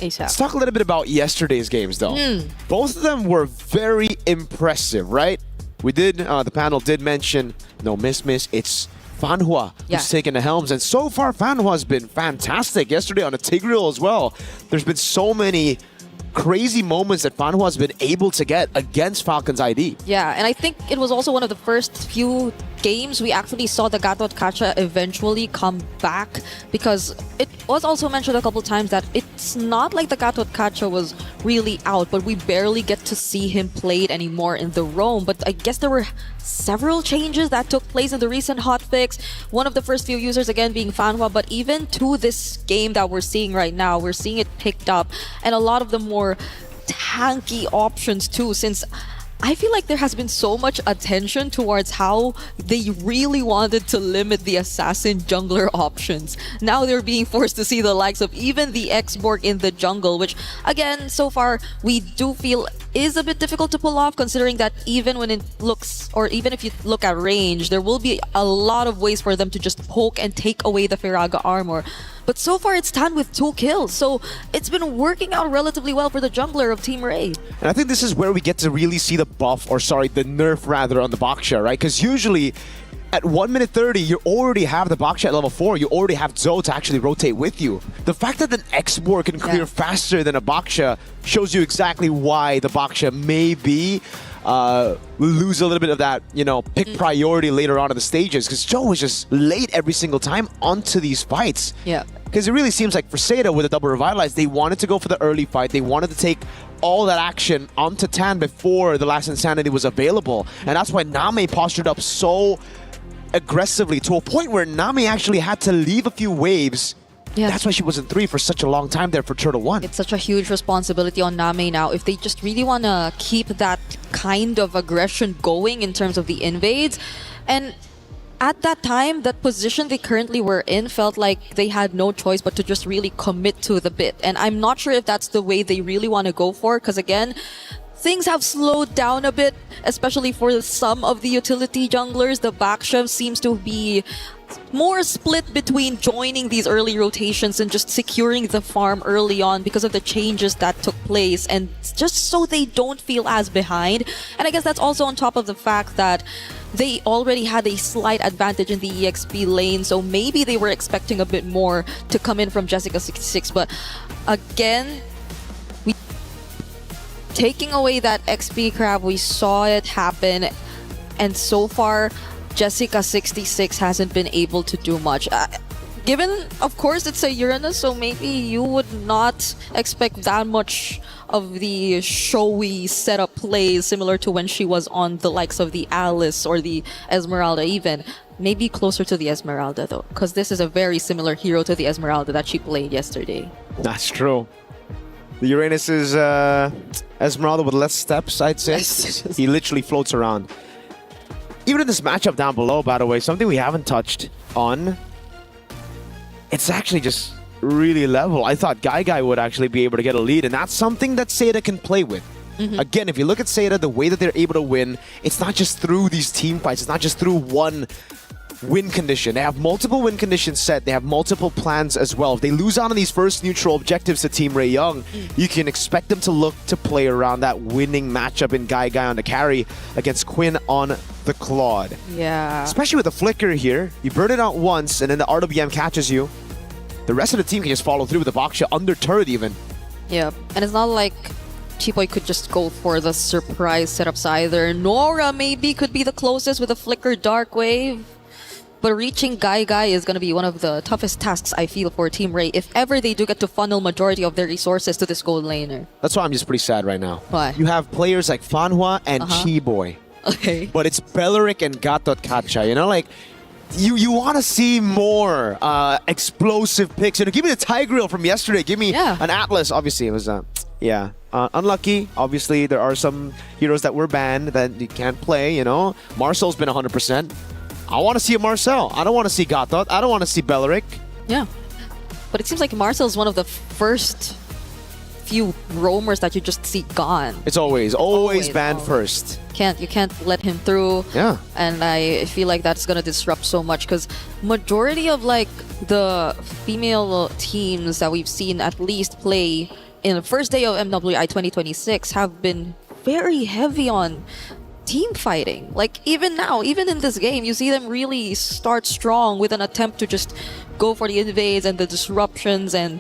Let's talk a little bit about yesterday's games, though. Both of them were very impressive, right? We did, the panel did mention, no miss, it's Fanhua who's taking the helms. And so far, Fanhua's been fantastic. Yesterday on the Tigreal as well. There's been so many crazy moments that Fanhua's been able to get against Falcon's ID. Yeah, and I think it was also one of the first few games we actually saw the Gatot Kacha eventually come back, because it was also mentioned a couple times that it's not like the Gatot Kacha was really out, but we barely get to see him played anymore in the roam. But I guess there were several changes that took place in the recent hotfix. One of the first few users again being Fanhua, but even to this game that we're seeing right now, we're seeing it picked up, and a lot of the more tanky options too, since I feel like there has been so much attention towards how they really wanted to limit the assassin jungler options. Now they're being forced to see the likes of even the Xborg in the jungle, which again, so far we do feel is a bit difficult to pull off, considering that even when it looks, or even if you look at range, there will be a lot of ways for them to just poke and take away the Faraga armor. But so far it's Tan with 2 kills. So it's been working out relatively well for the jungler of Team Ray. And I think this is where we get to really see the buff, or sorry, the nerf rather, on the Baksha, right? Because usually at 1 minute 30, you already have the Baksha at level 4. You already have Zoe to actually rotate with you. The fact that an Expo can clear faster than a Baksha shows you exactly why the Baksha maybe lose a little bit of that, you know, pick priority later on in the stages, because Joe was just late every single time onto these fights. Yeah. Because it really seems like for Seda with a double revitalize, they wanted to go for the early fight. They wanted to take all that action onto Tan before the last Insanity was available. And that's why Name postured up so aggressively to a point where Nami actually had to leave a few waves. Yeah. That's why she was in 3 for such a long time there for Turtle 1. It's such a huge responsibility on Name now. If they just really want to keep that kind of aggression going in terms of the invades. And at that time, that position they currently were in felt like they had no choice but to just really commit to the bit. And I'm not sure if that's the way they really want to go for, because again, things have slowed down a bit, especially for some of the utility junglers. The Baksha seems to be more split between joining these early rotations and just securing the farm early on because of the changes that took place, and just so they don't feel as behind. And I guess that's also on top of the fact that they already had a slight advantage in the EXP lane, so maybe they were expecting a bit more to come in from Jessica26. But again, taking away that XP crab, we saw it happen, and so far Jessica26 hasn't been able to do much. Given, of course, it's a Uranus, so maybe you would not expect that much of the showy setup plays similar to when she was on the likes of the Alice or the Esmeralda even. Maybe closer to the Esmeralda though, because this is a very similar hero to the Esmeralda that she played yesterday. That's true. The Uranus is Esmeralda with less steps, I'd say. He literally floats around. Even in this matchup down below, by the way, something we haven't touched on, it's actually just really level. I thought Guy would actually be able to get a lead, and that's something that Seda can play with. Again, if you look at Seda, the way that they're able to win, it's not just through these team fights, it's not just through one win condition. They have multiple win conditions set. They have multiple plans as well. If they lose out on these first neutral objectives to Team Ray Young, you can expect them to look to play around that winning matchup in Guy on the carry against Quinn on the Claude. Yeah. Especially with the flicker here. You burn it out once and then the RWM catches you. The rest of the team can just follow through with the Baksha under turret even. Yeah, and it's not like Chipoy could just go for the surprise setups either. Nora maybe could be the closest with a flicker dark wave. But reaching Guy is going to be one of the toughest tasks, I feel, for Team Ray, if ever they do get to funnel majority of their resources to this gold laner. That's why I'm just pretty sad right now. Why? You have players like Fanhua and Chiboy. Okay. But it's Beleric and Gatot Kacha, you know, like, you want to see more explosive picks. You know, give me the Tigreal from yesterday. Give me an Atlas. Obviously, it was, unlucky. Obviously, there are some heroes that were banned that you can't play, you know. Marcel's been 100%. I want to see a Marcel. I don't want to see Gatot. I don't want to see Beleric. Yeah. But it seems like Marcel's one of the first few roamers that you just see gone. It's always banned first. You can't let him through. Yeah. And I feel like that's gonna disrupt so much because majority of like the female teams that we've seen at least play in the first day of MWI 2026 have been very heavy on team fighting. Like even now, even in this game, you see them really start strong with an attempt to just go for the invades and the disruptions, and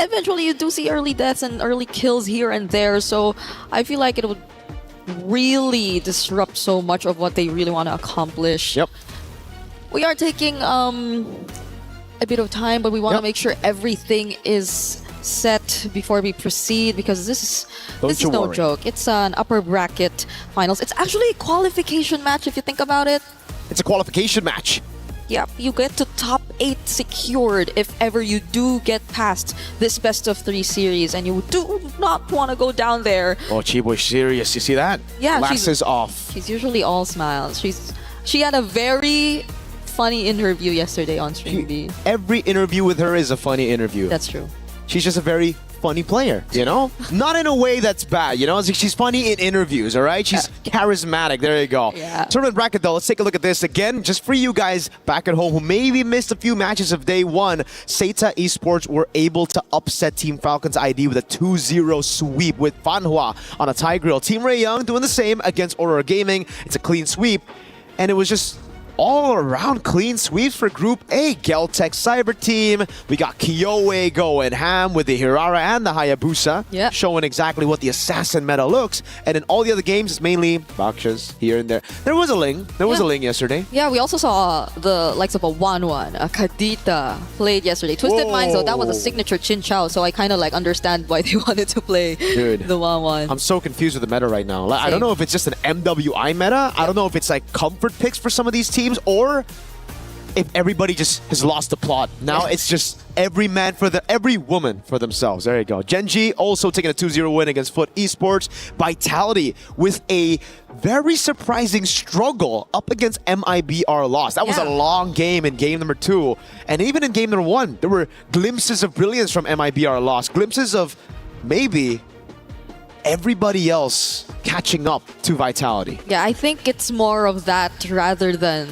eventually you do see early deaths and early kills here and there. So I feel like it would really disrupt so much of what they really want to accomplish. Yep. We are taking a bit of time, but we want to make sure everything is set before we proceed, because this is no joke. It's an upper bracket finals. It's actually a qualification match if you think about it. It's a qualification match. Yeah, you get to top 8 secured if ever you do get past this best of 3 series, and you do not want to go down there. Oh, Chiboy's serious. You see that? Yeah, glasses off. She's usually all smiles. She had a very funny interview yesterday on Stream B. Every interview with her is a funny interview. That's true. She's just a very funny player, you know? Not in a way that's bad, you know? She's funny in interviews, all right? She's charismatic. There you go. Yeah. Tournament bracket, though. Let's take a look at this again. Just for you guys back at home who maybe missed a few matches of day one, Seita Esports were able to upset Team Falcons ID with a 2-0 sweep with Fanhua on a tie grill. Team Ray Young doing the same against Aurora Gaming. It's a clean sweep. And it was just all around clean sweeps for Group A. Geltech Cyber Team. We got Kyoe going ham with the Hirara and the Hayabusa, showing exactly what the assassin meta looks. And in all the other games, it's mainly Bakshas here and there. There was a Ling. There was a Ling yesterday. Yeah, we also saw the likes of a 1-1, a Kadita played yesterday. Twisted Minds, though, that was a signature Chin Chow, so I kind of like understand why they wanted to play the 1-1. I'm so confused with the meta right now. Like, I don't know if it's just an MWI meta. I don't know if it's like comfort picks for some of these teams, or if everybody just has lost the plot. Now it's just every woman for themselves. There you go. Genji also taking a 2-0 win against Foot Esports. Vitality with a very surprising struggle up against MIBR loss. That was a long game in game number 2. And even in game number 1, there were glimpses of brilliance from MIBR loss. Glimpses of maybe everybody else catching up to Vitality. Yeah, I think it's more of that rather than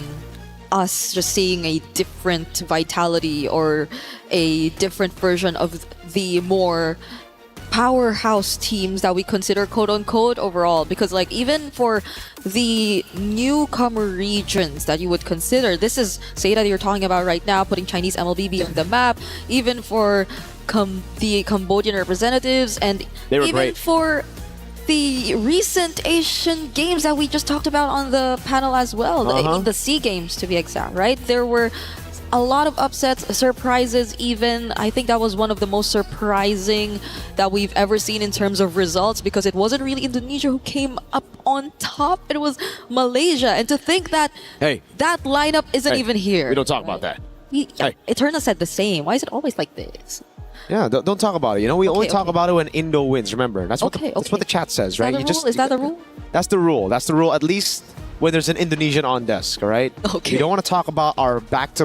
us just seeing a different Vitality or a different version of the more powerhouse teams that we consider quote-unquote overall. Because like even for the newcomer regions that you would consider, this is Seita that you're talking about right now, putting Chinese MLBB on the map. Even for the Cambodian representatives, and even great. for the recent Asian games that we just talked about on the panel as well, the SEA Games to be exact, right? There were a lot of upsets, surprises even. I think that was one of the most surprising that we've ever seen in terms of results, because it wasn't really Indonesia who came up on top, it was Malaysia. And to think that that lineup isn't even here. We don't talk about that. Eternal said the same. Why is it always like this? Yeah, don't talk about it. You know, we only talk about it when Indo wins. Remember, that's what the chat says, right? Is that the rule? That's the rule. That's the rule. At least when there's an Indonesian on desk, all right? Okay. We don't want to talk about our back.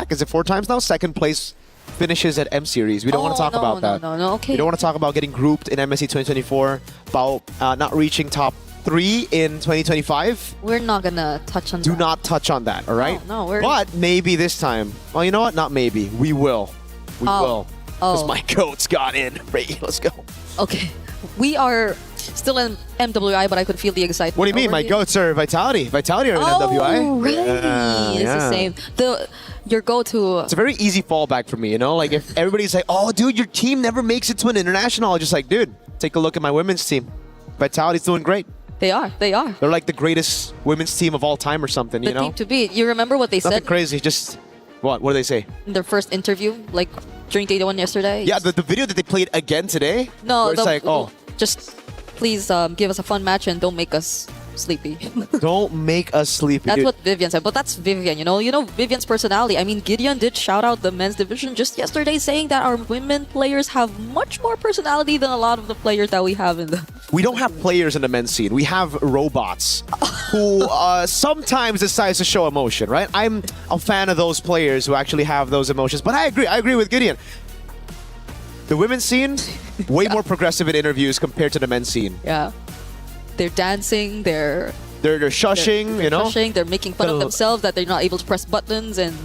Is it 4 times now? Second place finishes at M Series. We don't want to talk about that. No. Okay. We don't want to talk about getting grouped in MSC 2024, about not reaching top 3 in 2025. We're not gonna touch on that. Do not touch on that, all right? No, but maybe this time. Well, you know what? Not maybe. We will. We will. Because my goats got in. Right, let's go. Okay. We are still in MWI, but I could feel the excitement. What do you mean? My goats are Vitality. Vitality are in MWI. Right. It's the same. Your go-to. It's a very easy fallback for me, you know? Like if everybody's like, oh, dude, your team never makes it to an international. I'm just like, dude, take a look at my women's team. Vitality's doing great. They are. They're like the greatest women's team of all time or something, you know? The team to beat. You remember what they said? Nothing crazy, just... What do they say? In their first interview, like during day 1 yesterday? Yeah, the video that they played again today? No, it's like, just please give us a fun match and don't make us sleepy. Don't make us sleepy. That's what Vivian said, but that's Vivian, you know Vivian's personality. I mean, Gideon did shout out the men's division just yesterday, saying that our women players have much more personality than a lot of the players that we have in the... We don't have players in the men's scene. We have robots who sometimes decide to show emotion, right? I'm a fan of those players who actually have those emotions, but I agree with Gideon. The women's scene, way more progressive in interviews compared to the men's scene. Yeah. They're dancing, they're shushing, you know? Shushing, they're making fun of themselves that they're not able to press buttons, and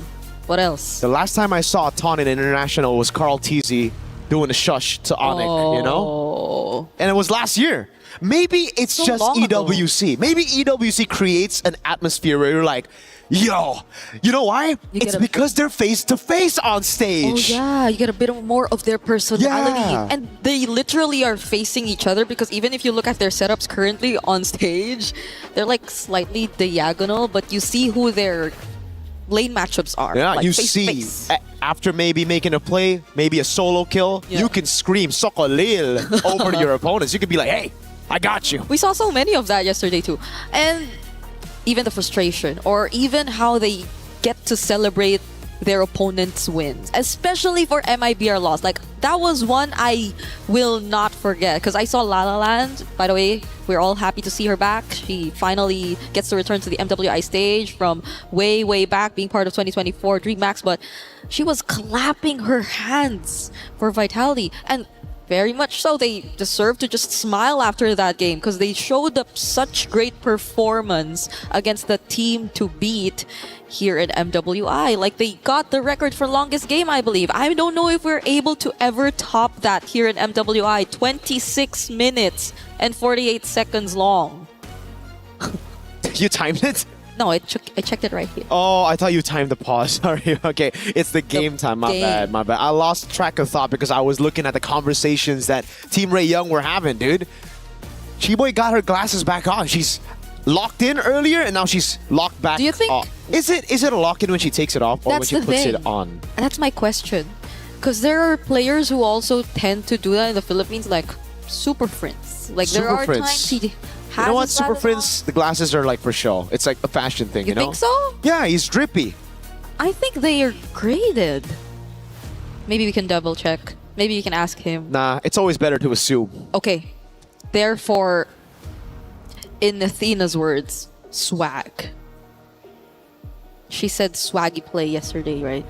what else? The last time I saw Ton in International was Carl Teasy doing a shush to Onik, you know? And it was last year. Maybe it's so just EWC. Maybe EWC creates an atmosphere where you're like, yo, you know why? It's because they're face-to-face on stage. Oh yeah, you get a bit more of their personality. Yeah. And they literally are facing each other, because even if you look at their setups currently on stage, they're like slightly diagonal, but you see who their lane matchups are. Yeah, like you face see, after maybe making a play, maybe a solo kill, you can scream Sokolil over your opponents. You could be like, hey, I got you. We saw so many of that yesterday too. And even the frustration, or even how they get to celebrate their opponent's wins, especially for MIBR loss. Like, that was one I will not forget, because I saw La La Land. By the way, we're all happy to see her back. She finally gets to return to the MWI stage from way back, being part of 2024 DreamHack, but she was clapping her hands for Vitality. And very much so, they deserve to just smile after that game because they showed up such great performance against the team to beat here at MWI. Like, they got the record for longest game, I believe. I don't know if we're able to ever top that here in MWI. 26 minutes and 48 seconds long. You timed it? No, I checked it right here. Oh, I thought you timed the pause. Sorry. Okay, it's the game time. My bad. My bad. I lost track of thought because I was looking at the conversations that Team Ray Young were having, dude. Chiboy got her glasses back on. She's locked in earlier, and now she's locked back. Do you think off. Is it a lock in when she takes it off, or when she puts it on? That's my question. Because there are players who also tend to do that in the Philippines, like Super Friends. Like there are times he. You know what, Super Friends, the glasses are like for show. It's like a fashion thing, you know? You think so? Yeah, he's drippy. I think they are graded. Maybe we can double check. Maybe you can ask him. Nah, it's always better to assume. Okay. Therefore, in Athena's words, swag. She said swaggy play yesterday, right?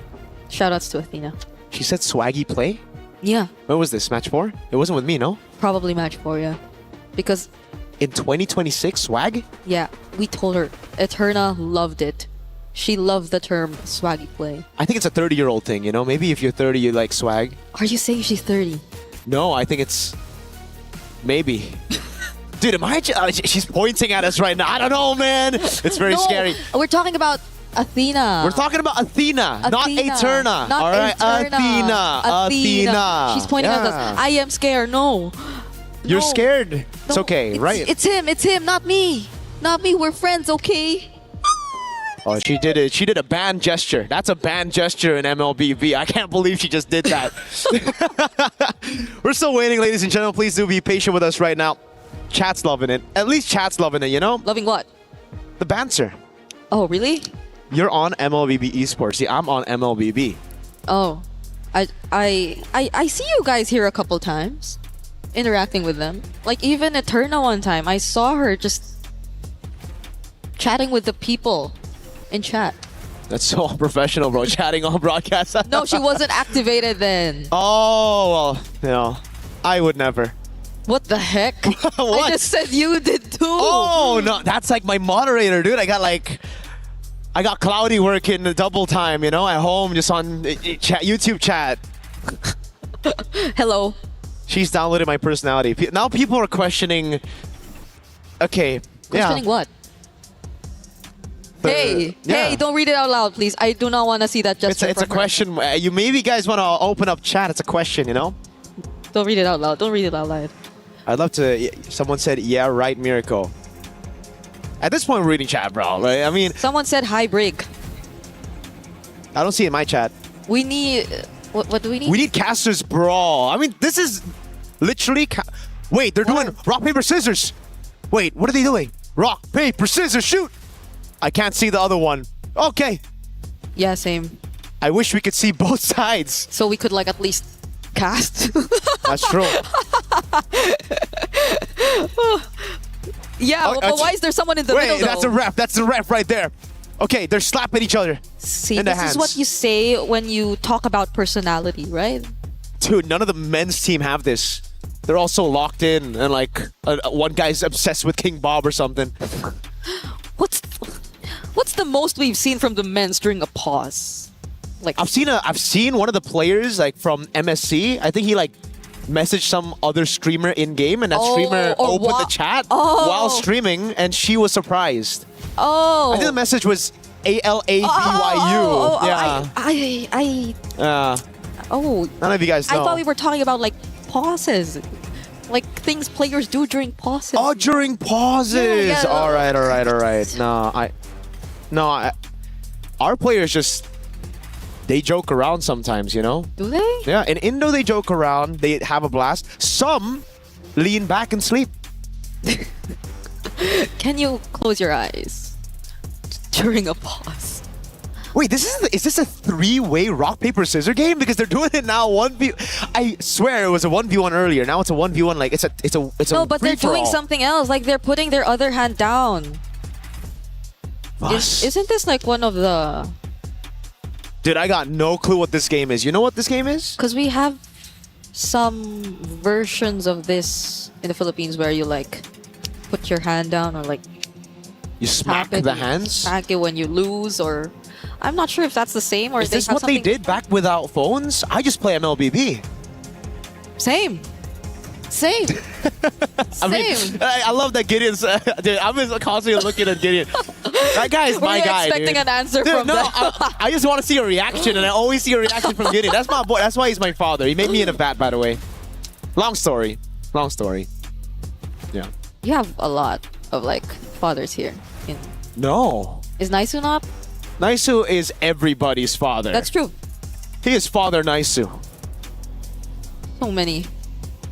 Shoutouts to Athena. She said swaggy play? Yeah. When was this? Match 4? It wasn't with me, no? Probably match 4, yeah. Because in 2026, swag? Yeah, we told her. Eterna loved it. She loved the term swaggy play. I think it's a 30-year-old thing, you know? Maybe if you're 30, you like swag. Are you saying she's 30? No, I think it's... Maybe. Dude, am I... She's pointing at us right now. I don't know, man. It's very scary. We're talking about Athena. We're talking about Athena. Not Eterna. Not all right, Eterna. Athena. She's pointing at us. I am scared. No. You're scared. It's okay, right? It's him, not me. Not me. We're friends, okay? Oh, she did it. She did a band gesture. That's a band gesture in MLBB. I can't believe she just did that. We're still waiting, ladies and gentlemen. Please do be patient with us right now. Chat's loving it. At least chat's loving it, you know? Loving what? The banter. Oh, really? You're on MLBB Esports. See, I'm on MLBB. Oh. I see you guys here a couple times. Interacting with them. Like even Eterna one time, I saw her just chatting with the people in chat. That's so unprofessional, bro. Chatting on broadcast. No, she wasn't activated then. Oh, well, you know, I would never. What the heck? What? I just said you did too. Oh, no, that's like my moderator, dude. I got Cloudy working double time, you know, at home, just on chat, YouTube chat. Hello. She's downloaded my personality. Now people are questioning. Okay. Questioning what? Hey, don't read it out loud, please. I do not want to see that gesture. It's a question. You maybe guys want to open up chat. It's a question, you know? Don't read it out loud. Don't read it out loud. I'd love to. Someone said, yeah, right, Miracle. At this point, we're reading chat, bro. Right? I mean, someone said hi, Brig. I don't see it in my chat. We need. What do we need? We need Casters Brawl. I mean, this is literally. Wait, they're doing rock, paper, scissors. Wait, what are they doing? Rock, paper, scissors, shoot. I can't see the other one. Okay. Yeah, same. I wish we could see both sides. So we could like at least cast. That's true. Yeah, but why is there someone in the middle though? That's a ref. That's the ref right there. Okay, they're slapping each other. See, in the this hands. is what you say when you talk about personality, right? Dude, none of the men's team have this. They're all so locked in, and like one guy's obsessed with King Bob or something. What's the most we've seen from the men's during a pause? Like I've seen one of the players like from MSC. I think he like messaged some other streamer in game, and that streamer opened the chat while streaming, and she was surprised. Oh, I think the message was ALABYU. None of you guys know. I thought we were talking about like pauses, like things players do during pauses. Oh, during pauses. Yeah. All right. Our players just they joke around sometimes, you know. Do they? Yeah, in Indo they joke around. They have a blast. Some lean back and sleep. Can you close your eyes during a pause? Wait, is this a three-way rock paper scissors game? Because they're doing it now 1v. I swear it was a 1v1 earlier. Now it's a 1v1. Like it's a no, but they're doing free-for-all. something else. Like they're putting their other hand down. Isn't this like one of the? Dude, I got no clue what this game is. You know what this game is? Because we have some versions of this in the Philippines where you like put your hand down or like You smack tap it, the you hands? smack it when you lose, or I'm not sure if that's the same or Is they this have what they something. did back without phones? I just play MLBB. Same. Same. I mean, I love that Gideon's. Dude, I'm just constantly looking at Gideon. That guy is my Were you guy. expecting dude. an answer Dude, from no, them? I just want to see a reaction, and I always see a reaction from Gideon. That's my boy. That's why he's my father. He made me in a vat, by the way. Long story. Long story. Yeah. You have a lot of like fathers here. No. Is Naisu not? Naisu is everybody's father. That's true. He is Father Naisu. So many.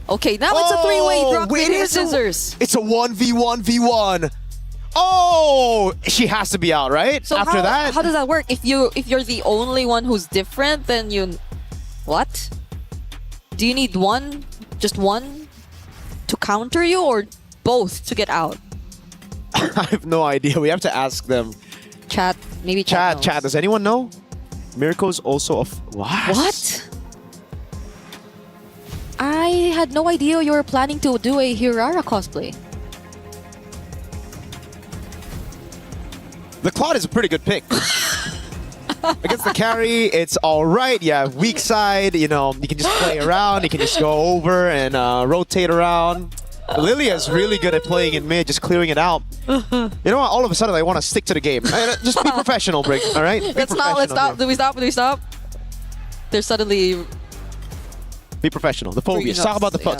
Okay, now it's a three-way drop wait, paper it's a- scissors. It's a 1v1v1. Oh, she has to be out, right? So After that, how does that work? If you're the only one who's different, then you what? Do you need one, just one, to counter you, or both to get out? I have no idea. We have to ask them. Chat, maybe chat. knows. Chat. Does anyone know? Mirko's also a what? What? I had no idea you were planning to do a Hirara cosplay. The Claude is a pretty good pick. Against the carry, it's all right. Yeah, weak side. You know, you can just play around. You can just go over and rotate around. Lilia is really good at playing in mid, just clearing it out. You know what? All of a sudden, I want to stick to the game. Just be professional, Brick. All right? Let's stop. Do we stop? Do we stop? There's suddenly. Be professional. The phobias. Talk about the picks.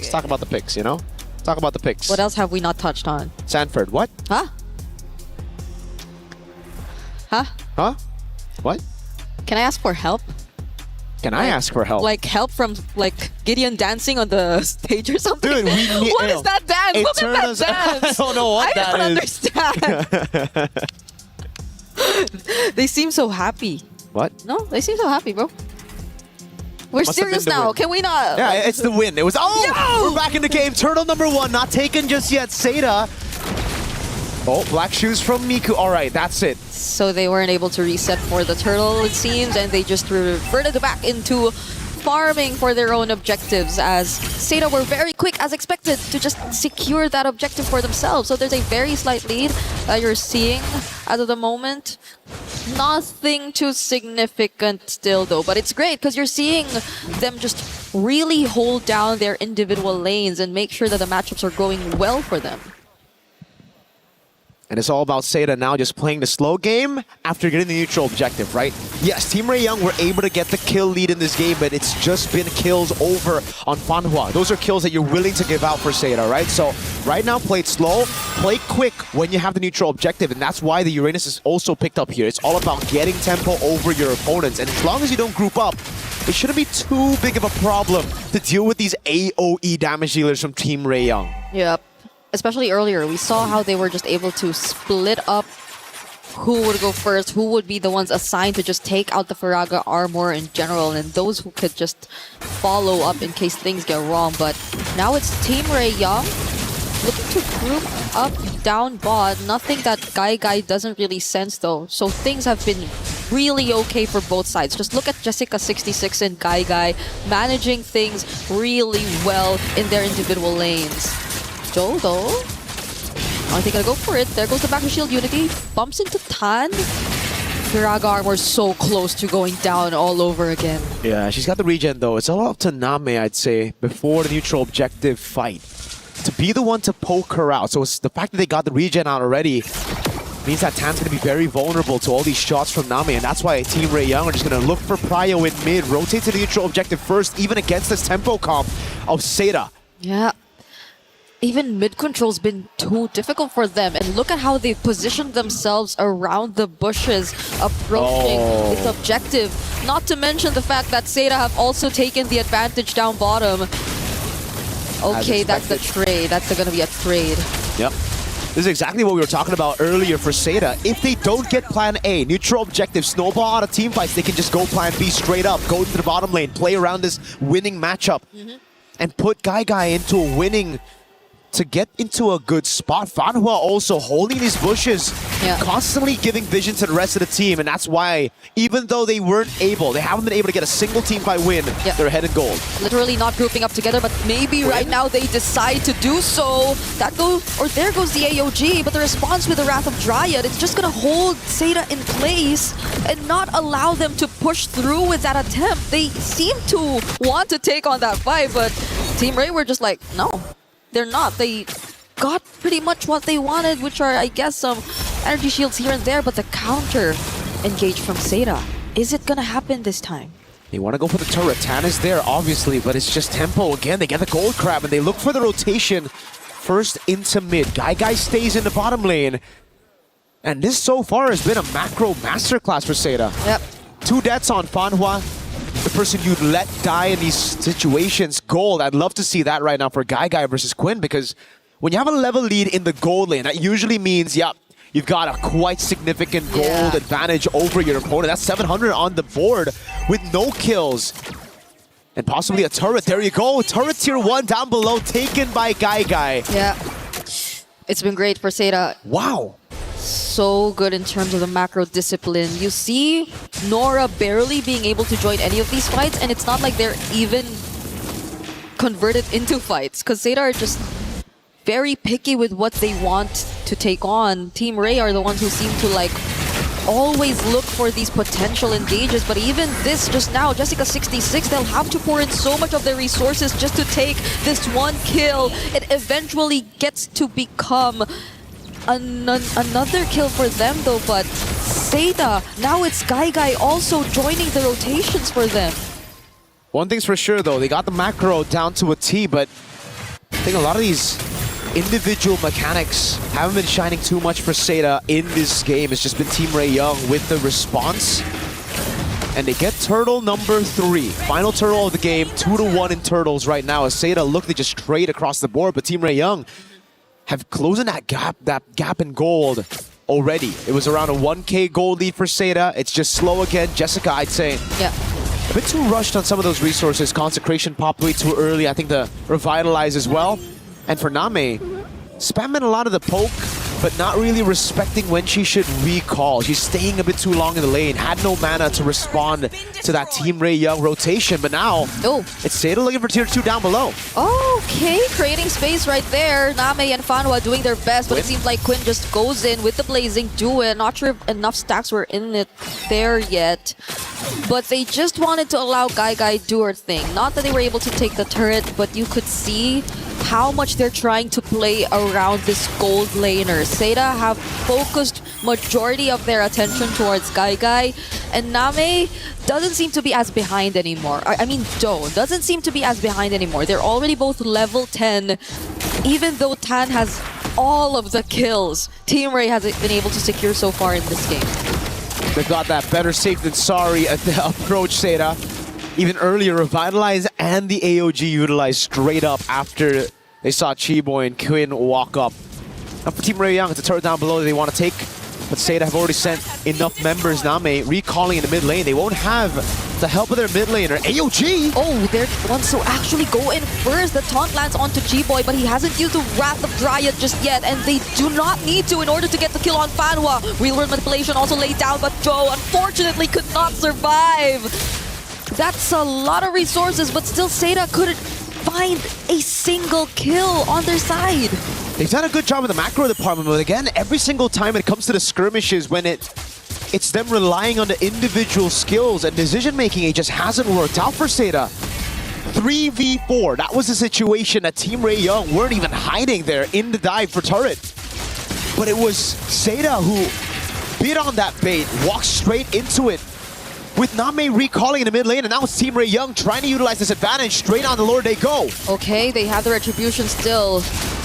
Talk about the picks. You know. Talk about the picks. What else have we not touched on? Sanford. What? Huh? Huh? Huh? What? Can I ask for help? Can I ask for help? Like help from like Gideon dancing on the stage or something? Dude, we need. What is that dance? Look at that dance. I don't know what that I don't understand. They seem so happy. What? No, they seem so happy, bro. We're Must have serious been the now. win. Can we not? Yeah, it's the win. It was. Oh, we're back in the game. Turtle number 1, not taken just yet. Seda. Oh, black shoes from Miku. All right, that's it. So they weren't able to reset for the turtle, it seems, and they just reverted back into farming for their own objectives, as Seda were very quick, as expected, to just secure that objective for themselves. So there's a very slight lead that you're seeing as of the moment. Nothing too significant still, though, but it's great because you're seeing them just really hold down their individual lanes and make sure that the matchups are going well for them. And it's all about Seda now just playing the slow game after getting the neutral objective, right? Yes, Team Ray Young were able to get the kill lead in this game, but it's just been kills over on Fanhua. Those are kills that you're willing to give out for Seda, right? So right now, play it slow, play quick when you have the neutral objective, and that's why the Uranus is also picked up here. It's all about getting tempo over your opponents, and as long as you don't group up, it shouldn't be too big of a problem to deal with these AoE damage dealers from Team Ray Young. Yep. Especially earlier, we saw how they were just able to split up who would go first, who would be the ones assigned to just take out the Faraga armor in general, and those who could just follow up in case things get wrong. But now it's Team Ray Young looking to group up down bot. Nothing that Guy doesn't really sense though. So things have been really okay for both sides. Just look at Jessica26 and Guy managing things really well in their individual lanes. Joe, though, aren't they gonna go for it? There goes the back to shield unity. Bumps into Tan. Firaga armor so close to going down all over again. Yeah, she's got the regen though. It's all up to Name, I'd say, before the neutral objective fight. To be the one to poke her out. So it's the fact that they got the regen out already means that Tan's going to be very vulnerable to all these shots from Nami, and that's why Team Ray Young are just going to look for Prio in mid, rotate to the neutral objective first, even against this tempo comp of Seda. Yeah. Even mid-control's been too difficult for them, and look at how they've positioned themselves around the bushes, approaching this objective. Not to mention the fact that Seda have also taken the advantage down bottom. Okay, that's the trade. That's going to be a trade. Yep. This is exactly what we were talking about earlier for Seda. If they don't get plan A, neutral objective, snowball out of team fights, they can just go plan B straight up, go into the bottom lane, play around this winning matchup, and put Guy into a winning to get into a good spot. Fanhua also holding these bushes, constantly giving vision to the rest of the team, and that's why, even though they haven't been able to get a single team fight win, they're ahead in gold. Literally not grouping up together, but maybe right now they decide to do so. There goes the AOG, but the response with the Wrath of Dryad, it's just gonna hold Seda in place and not allow them to push through with that attempt. They seem to want to take on that fight, but Team Ray were just like, no, they're not. They got pretty much what they wanted, which are, I guess, some energy shields here and there, but the counter engage from Seda. Is it gonna happen this time? They want to go for the turret. Tan is there, obviously, but it's just tempo. Again, they get the gold crab, and they look for the rotation first into mid. Guy stays in the bottom lane. And this so far has been a macro masterclass for Seda. Yep. 2 deaths on Fanhua. The person you'd let die in these situations. Gold. I'd love to see that right now for Guy versus Quinn, because when you have a level lead in the gold lane, that usually means, you've got a quite significant gold advantage over your opponent. That's 700 on the board with no kills. And possibly a turret. There you go. Turret tier 1 down below, taken by Guy. Yeah. It's been great for Seda. Wow. So good in terms of the macro discipline. You see Nora barely being able to join any of these fights, and it's not like they're even converted into fights, because Seda are just very picky with what they want to take on. Team Ray are the ones who seem to always look for these potential engages, but even this just now, Jessica26, they'll have to pour in so much of their resources just to take this one kill. It eventually gets to become another kill for them though, but Seda, now it's Guy also joining the rotations for them. One thing's for sure though, they got the macro down to a T, but I think a lot of these individual mechanics haven't been shining too much for Seda in this game. It's just been Team Ray Young with the response. And they get turtle number 3. Final turtle of the game, 2-1 in turtles right now. As Seda look to just trade across the board, but Team Ray Young have closing that gap in gold already. It was around a 1K gold lead for Seda. It's just slow again. Jessica, I'd say, a bit too rushed on some of those resources. Consecration popped way too early. I think the Revitalize as well. And for Name, spamming a lot of the poke, but not really respecting when she should recall. She's staying a bit too long in the lane. Had no mana to respond to that Team Ray Young rotation, but now it's Seda looking for tier 2 down below. Okay, creating space right there. Name and Fanhua doing their best, but it seems like Quinn just goes in with the blazing duet. Not sure if enough stacks were in it there yet, but they just wanted to allow Guy do her thing. Not that they were able to take the turret, but you could see how much they're trying to play around this gold laner. Seda have focused majority of their attention towards Guy, and Name doesn't seem to be as behind anymore. I mean, Do doesn't seem to be as behind anymore. They're already both level 10, even though Tan has all of the kills Team Ray has been able to secure so far in this game. They've got that better safe than sorry at the approach, Seda. Even earlier, Revitalize and the AOG utilized straight up after they saw Chiboy and Quinn walk up. Now for Team Ray Young, it's a turret down below that they want to take, but Seda have already sent enough members. Name recalling in the mid lane. They won't have the help of their mid laner. AOG! Oh, they're the ones who actually go in first. The taunt lands onto Chiboy, but he hasn't used the Wrath of Dryad just yet, and they do not need to in order to get the kill on Fanhua. Real world manipulation also laid down, but Joe unfortunately could not survive. That's a lot of resources, but still Seda couldn't find a single kill on their side. They've done a good job in the macro department, but again, every single time it comes to the skirmishes, when it's them relying on the individual skills and decision-making, it just hasn't worked out for Seda. 3v4, that was the situation that Team Ray Young weren't even hiding there in the dive for turret. But it was Seda who bit on that bait, walked straight into it, with Name recalling in the mid lane, and now it's Team Ray Young trying to utilize this advantage. Straight on the Lord they go. Okay, they have the retribution still.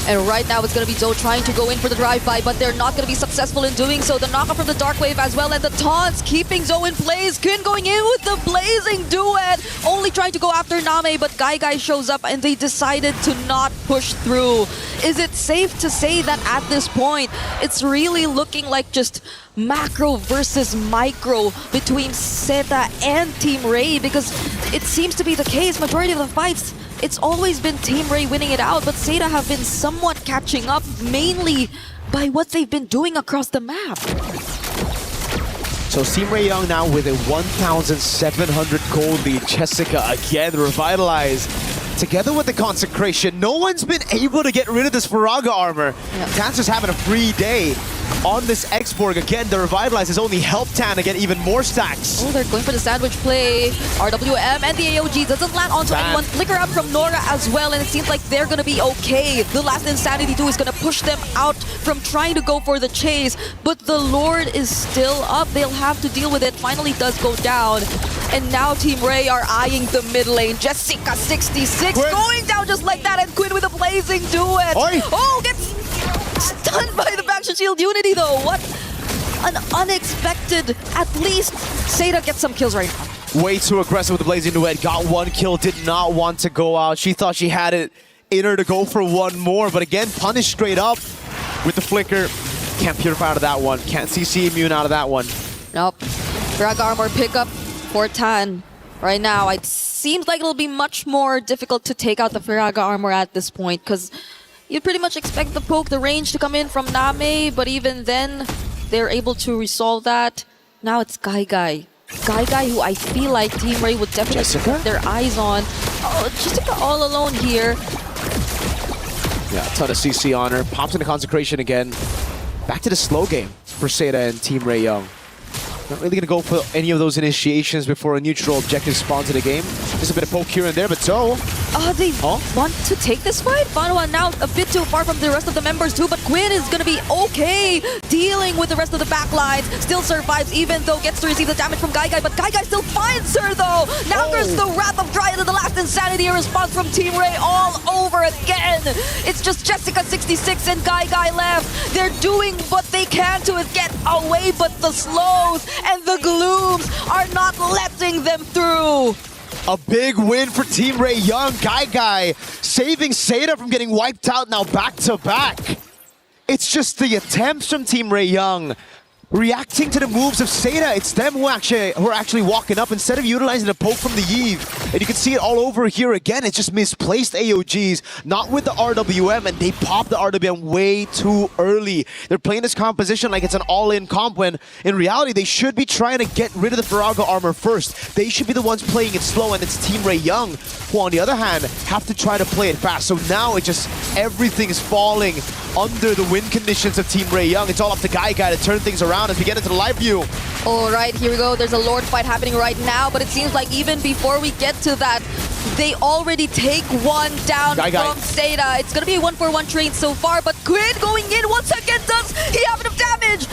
And right now it's going to be Zoe trying to go in for the drive-by, but they're not going to be successful in doing so. The knockup from the Dark Wave as well, and the taunts keeping Zoe in place. Quinn going in with the blazing duet, only trying to go after Name, but Guy shows up and they decided to not push through. Is it safe to say that at this point, it's really looking like just macro versus micro between Seda and Team Ray? Because it seems to be the case, majority of the fights, it's always been Team Ray winning it out, but Seda have been somewhat catching up, mainly by what they've been doing across the map. So Team Ray Young now with a 1,700 gold lead. Jessica again revitalized. Together with the consecration, no one's been able to get rid of this Faraga armor. Tancer's having a free day on this Expo. Again, the revitalize has only helped Tan to get even more stacks. Oh, they're going for the sandwich play. RWM and the AOG doesn't land onto anyone. Flicker up from Nora as well, and it seems like they're gonna be okay. The last Insanity 2 is gonna push them out from trying to go for the chase, but the Lord is still up. They'll have to deal with it. Finally does go down. And now Team Ray are eyeing the mid lane. Jessica66 going down just like that, and Quinn with a blazing duet. Oh, gets stunned by the Backshot Shield Unity though. What an unexpected, at least Seda gets some kills right now. Way too aggressive with the blazing duet. Got one kill, did not want to go out. She thought she had it in her to go for one more, but again, punished straight up with the flicker. Can't purify out of that one. Can't CC immune out of that one. Nope. Drag armor pickup for Tan. Right now, it seems like it'll be much more difficult to take out the Faraga armor at this point, because you pretty much expect the poke, the range to come in from Name, but even then, they're able to resolve that. Now it's Guy, who I feel like Team Ray would definitely put their eyes on. Oh, Jessica all alone here. Yeah, a ton of CC on her. Pops into consecration again. Back to the slow game for Seda and Team Ray Young. Not really going to go for any of those initiations before a neutral objective spawns in the game. Just a bit of poke here and there, but so... They want to take this fight? Fanwa now a bit too far from the rest of the members too, but Quinn is going to be okay dealing with the rest of the backlines. Still survives even though gets to receive the damage from Guy, but Guy still finds her though! Now there's the Wrath of Dryad and the last Insanity, a response from Team Ray all over again! It's just Jessica66 and Guy left. They're doing what they can to get away, but the slows and the glooms are not letting them through. A big win for Team Ray Young. Guy saving Seda from getting wiped out now back to back. It's just the attempts from Team Ray Young reacting to the moves of Seda. It's them who are actually walking up instead of utilizing the poke from the Eve. And you can see it all over here again. It's just misplaced AOGs, not with the RWM, and they pop the RWM way too early. They're playing this composition like it's an all-in comp when in reality they should be trying to get rid of the Faraga armor first. They should be the ones playing it slow, and it's Team Ray Young who on the other hand have to try to play it fast. So now it just everything is falling under the win conditions of Team Ray Young. It's all up to Guy to turn things around as we get into the live view. Alright, here we go. There's a Lord fight happening right now, but it seems like even before we get to that, they already take one down from Seda. It's gonna be a 1-for-1 trade so far, but Quinn going in once again. Does he have enough damage?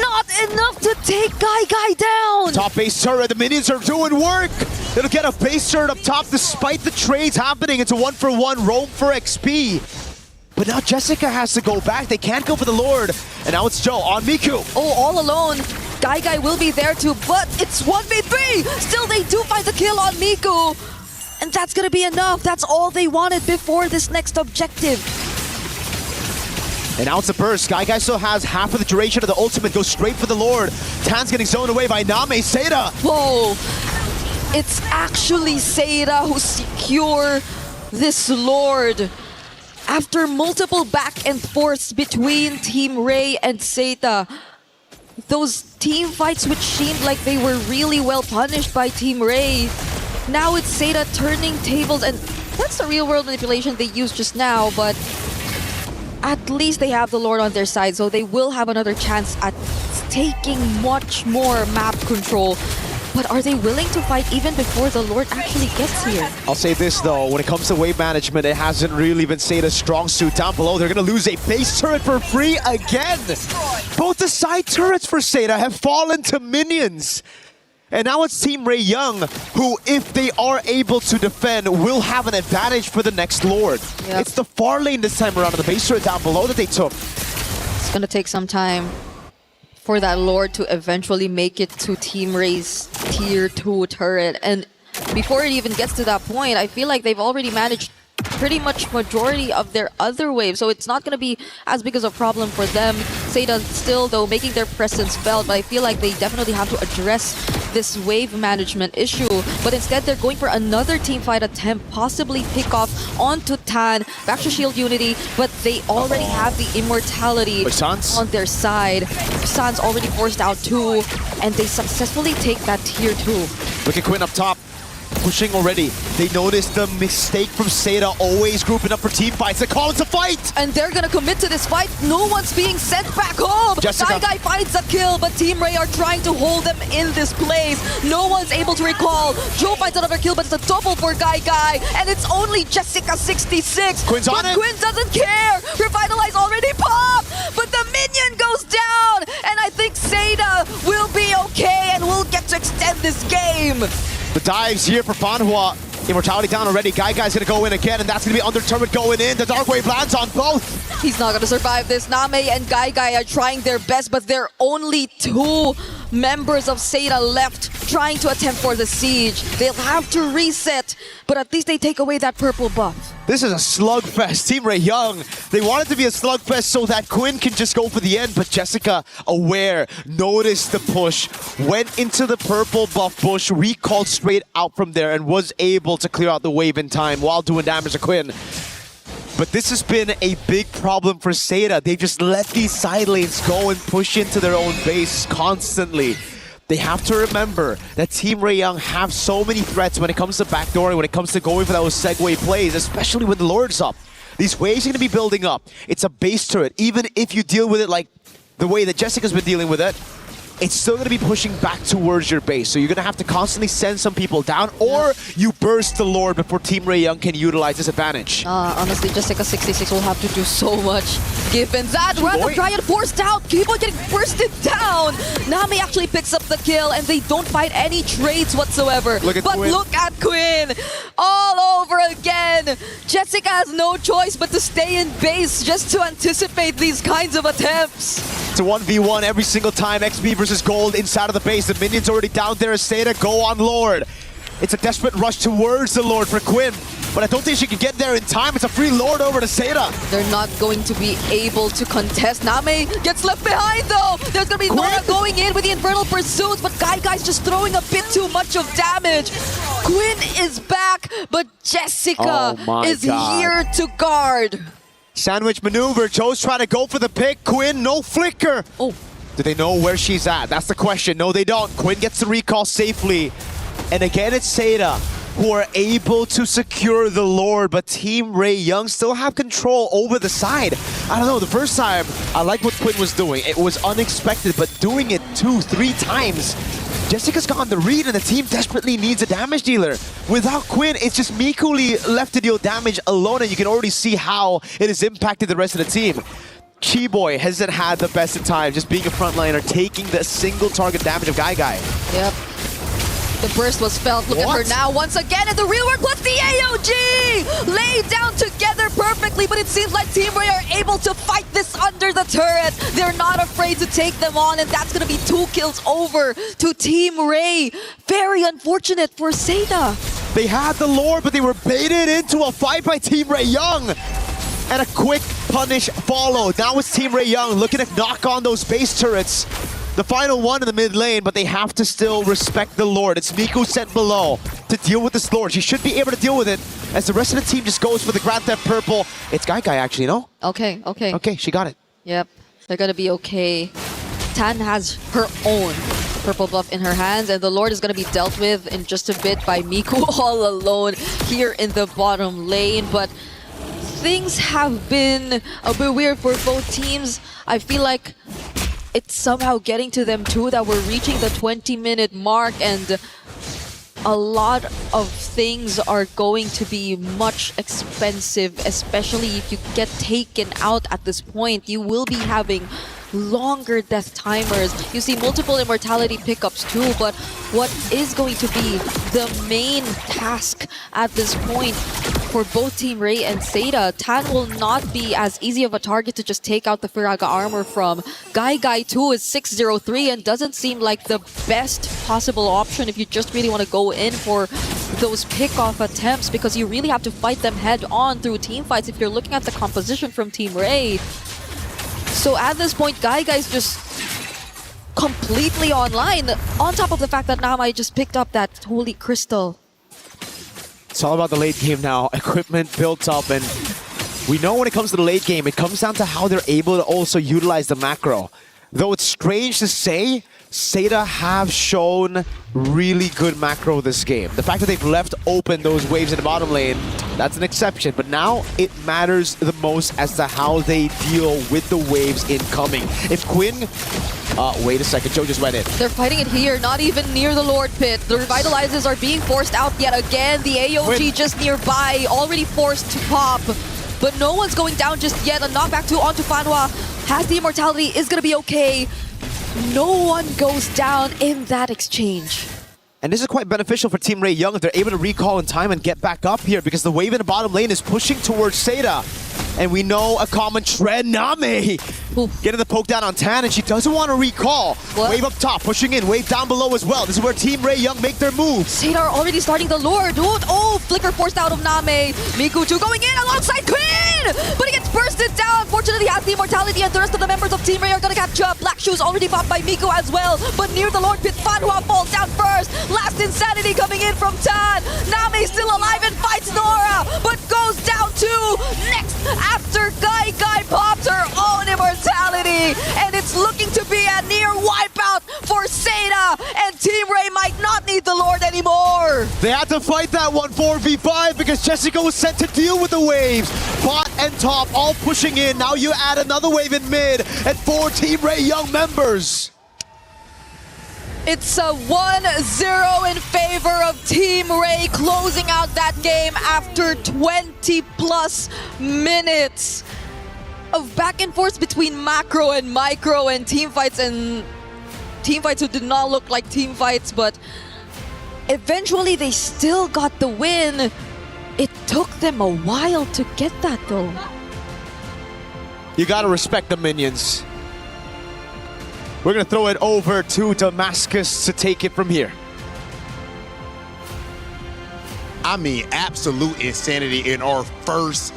Not enough to take Guy down. Top base turret, the minions are doing work. It'll get a base turret up top despite the trades happening. It's a 1-for-1 roam for XP. But now Jessica has to go back. They can't go for the Lord. And now it's Joe on Miku. Oh, all alone. Guy will be there too, but it's 1v3. Still, they do find the kill on Miku. And that's going to be enough. That's all they wanted before this next objective. And now it's a burst. Guy still has half of the duration of the ultimate. Goes straight for the Lord. Tan's getting zoned away by Name. Seda. Whoa. It's actually Seda who secure this Lord. After multiple back and forths between Team Ray and Seda, those team fights which seemed like they were really well punished by Team Ray, now it's Seda turning tables, and that's the real world manipulation they used just now, but at least they have the Lord on their side, so they will have another chance at taking much more map control. But are they willing to fight even before the Lord actually gets here? I'll say this though, when it comes to wave management, it hasn't really been Seda's strong suit. Down below, they're going to lose a base turret for free again. Both the side turrets for Seda have fallen to minions. And now it's Team Ray Young, who, if they are able to defend, will have an advantage for the next Lord. Yep. It's the far lane this time around on the base turret down below that they took. It's going to take some time for that Lord to eventually make it to Team Ray's tier 2 turret. And before it even gets to that point, I feel like they've already managed pretty much majority of their other waves, so it's not going to be as big as a problem for them. Seda still, though, making their presence felt, but I feel like they definitely have to address this wave management issue, but instead they're going for another team fight attempt, possibly pick off onto Tan, back to Shield Unity, but they already have the immortality on their side. San's already forced out 2, and they successfully take that tier 2. Look at Quinn up top. Pushing already. They noticed the mistake from Seda, always grouping up for team fights. They call it a fight! And they're gonna commit to this fight. No one's being sent back home! Guy finds a kill, but Team Ray are trying to hold them in this place. No one's able to recall. Joe finds another kill, but it's a double for Guy, and it's only Jessica26. Quinn's on it! Quinn doesn't care! Revitalize already popped! But the minion goes down! And I think Seda will be okay and will get to extend this game. The dives here for Fanhua. Immortality down already. Guy's gonna go in again, and that's gonna be under turret going in. The Dark Wave lands on both. He's not gonna survive this. Name and Guy are trying their best, but there are only 2 members of Seda left trying to attempt for the siege. They'll have to reset, but at least they take away that purple buff. This is a slugfest. Team Ray Young, they want it to be a slugfest so that Quinn can just go for the end, but Jessica, aware, noticed the push, went into the purple buff bush, recalled straight out from there, and was able to clear out the wave in time while doing damage to Quinn. But this has been a big problem for Seda. They just let these side lanes go and push into their own base constantly. They have to remember that Team Ray Young have so many threats when it comes to backdooring, when it comes to going for those segue plays, especially when the Lord's up. These waves are going to be building up. It's a base turret. Even if you deal with it like the way that Jessica's been dealing with it, it's still going to be pushing back towards your base. So you're going to have to constantly send some people down, or you burst the Lord before Team Ray Young can utilize this advantage. Honestly, Jessica26 will have to do so much given that. Random Giant forced out. Keep on getting bursted down. Nami actually picks up the kill, and they don't fight any trades whatsoever. Look at Quinn. All over again. Jessica has no choice but to stay in base just to anticipate these kinds of attempts. It's a 1v1 every single time. XP versus Gold inside of the base. The minion's already down there. Seda, go on Lord. It's a desperate rush towards the Lord for Quinn, but I don't think she can get there in time. It's a free Lord over to Seda. They're not going to be able to contest. Name gets left behind though. There's going to be Nora going in with the Infernal Pursuits, but Guy's just throwing a bit too much of damage. Quinn is back, but Jessica is here to guard. Sandwich maneuver. Joe's trying to go for the pick. Quinn, no flicker. Oh. Do they know where she's at? That's the question. No, they don't. Quinn gets the recall safely. And again, it's Seda who are able to secure the Lord, but Team Ray Young still have control over the side. I don't know, the first time, I like what Quinn was doing. It was unexpected, but doing it 2-3 times, Jessica's gotten the read, and the team desperately needs a damage dealer. Without Quinn, it's just Mikuli left to deal damage alone, and you can already see how it has impacted the rest of the team. Chi-Boy hasn't had the best of times, just being a frontliner, taking the single target damage of Guy. Yep. The burst was felt. Look at her now once again, and the real work was the AOG! Laid down together perfectly, but it seems like Team Ray are able to fight this under the turret. They're not afraid to take them on, and that's going to be 2 kills over to Team Ray. Very unfortunate for Seda. They had the Lord, but they were baited into a fight by Team Ray Young. And a quick punish followed. Now it's Team Ray Young looking to knock on those base turrets. The final one in the mid lane, but they have to still respect the Lord. It's Miku sent below to deal with this Lord. She should be able to deal with it as the rest of the team just goes for the Grand Theft Purple. It's Guy actually, no? Okay. Okay, she got it. Yep, they're gonna be okay. Tan has her own purple buff in her hands, and the Lord is gonna be dealt with in just a bit by Miku all alone here in the bottom lane, but things have been a bit weird for both teams. I feel like it's somehow getting to them too, that we're reaching the 20-minute mark, and a lot of things are going to be much expensive, especially if you get taken out at this point. You will be having longer death timers. You see multiple immortality pickups too, but what is going to be the main task at this point for both Team Ray and Seda? Tan will not be as easy of a target to just take out the Firaga armor from. Guy too is 603 and doesn't seem like the best possible option if you just really want to go in for those pick-off attempts, because you really have to fight them head-on through team fights if you're looking at the composition from Team Ray. So at this point, Guy's just completely online. On top of the fact that Namai just picked up that holy crystal. It's all about the late game now. Equipment built up, and we know when it comes to the late game, it comes down to how they're able to also utilize the macro. Though it's strange to say, Seda have shown really good macro this game. The fact that they've left open those waves in the bottom lane, that's an exception. But now it matters the most as to how they deal with the waves incoming. If Quinn... wait a second, Joe just went in. They're fighting it here, not even near the Lord Pit. The Revitalizers are being forced out yet again. The AOG Quinn. just nearby, already forced to pop. But no one's going down just yet. A knockback onto Fanhua. Has the immortality, is going to be okay. No one goes down in that exchange. And this is quite beneficial for Team Ray Young if they're able to recall in time and get back up here, because the wave in the bottom lane is pushing towards Seda. And we know a common trend, Name getting the poke down on Tan, and she doesn't want to recall. What? Wave up top, pushing in, wave down below as well. This is where Team Ray Young make their move. Seda are already starting the Lord. Oh, flicker forced out of Name. Mikuchu going in alongside Quinn! But he gets bursted down. Fortunately, has the immortality, and the rest of the members of Team Ray are going to catch up. Black Shoes already popped by Miku as well. But near the Lord Pit, Fanhua falls down first. Last Insanity coming in from Tan. Name still alive and fights Nora, but goes down too. Next, after Guy pops her own immortality. And it's looking to be a near wipeout for Seda. And Team Ray might not need the Lord anymore. They had to fight that one 4v5 because Jessica was sent to deal with the waves. Bot and top all pushing in. Now you add another wave in mid and 4 Team Ray Young members. It's a 1-0 in favor of Team Ray, closing out that game after 20 plus minutes of back and forth between macro and micro and team fights who did not look like team fights, but eventually they still got the win. It took them a while to get that though. You gotta respect the minions. We're gonna throw it over to Damascus to take it from here. I mean, absolute insanity in our first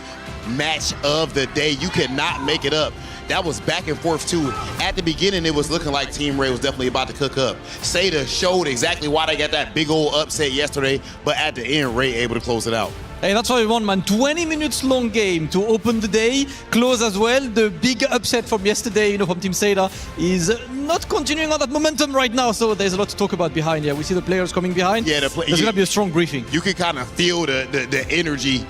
match of the day. You cannot make it up. That was back and forth too. At the beginning, it was looking like Team Ray was definitely about to cook up. Seda showed exactly why they got that big old upset yesterday, but at the end, Ray able to close it out. Hey, that's what we want, man. 20 minutes long game to open the day, close as well. The big upset from yesterday, from Team Seda is not continuing on that momentum right now. So there's a lot to talk about behind. Yeah, we see the players coming behind. Yeah, there's gonna be a strong briefing. You can kind of feel the energy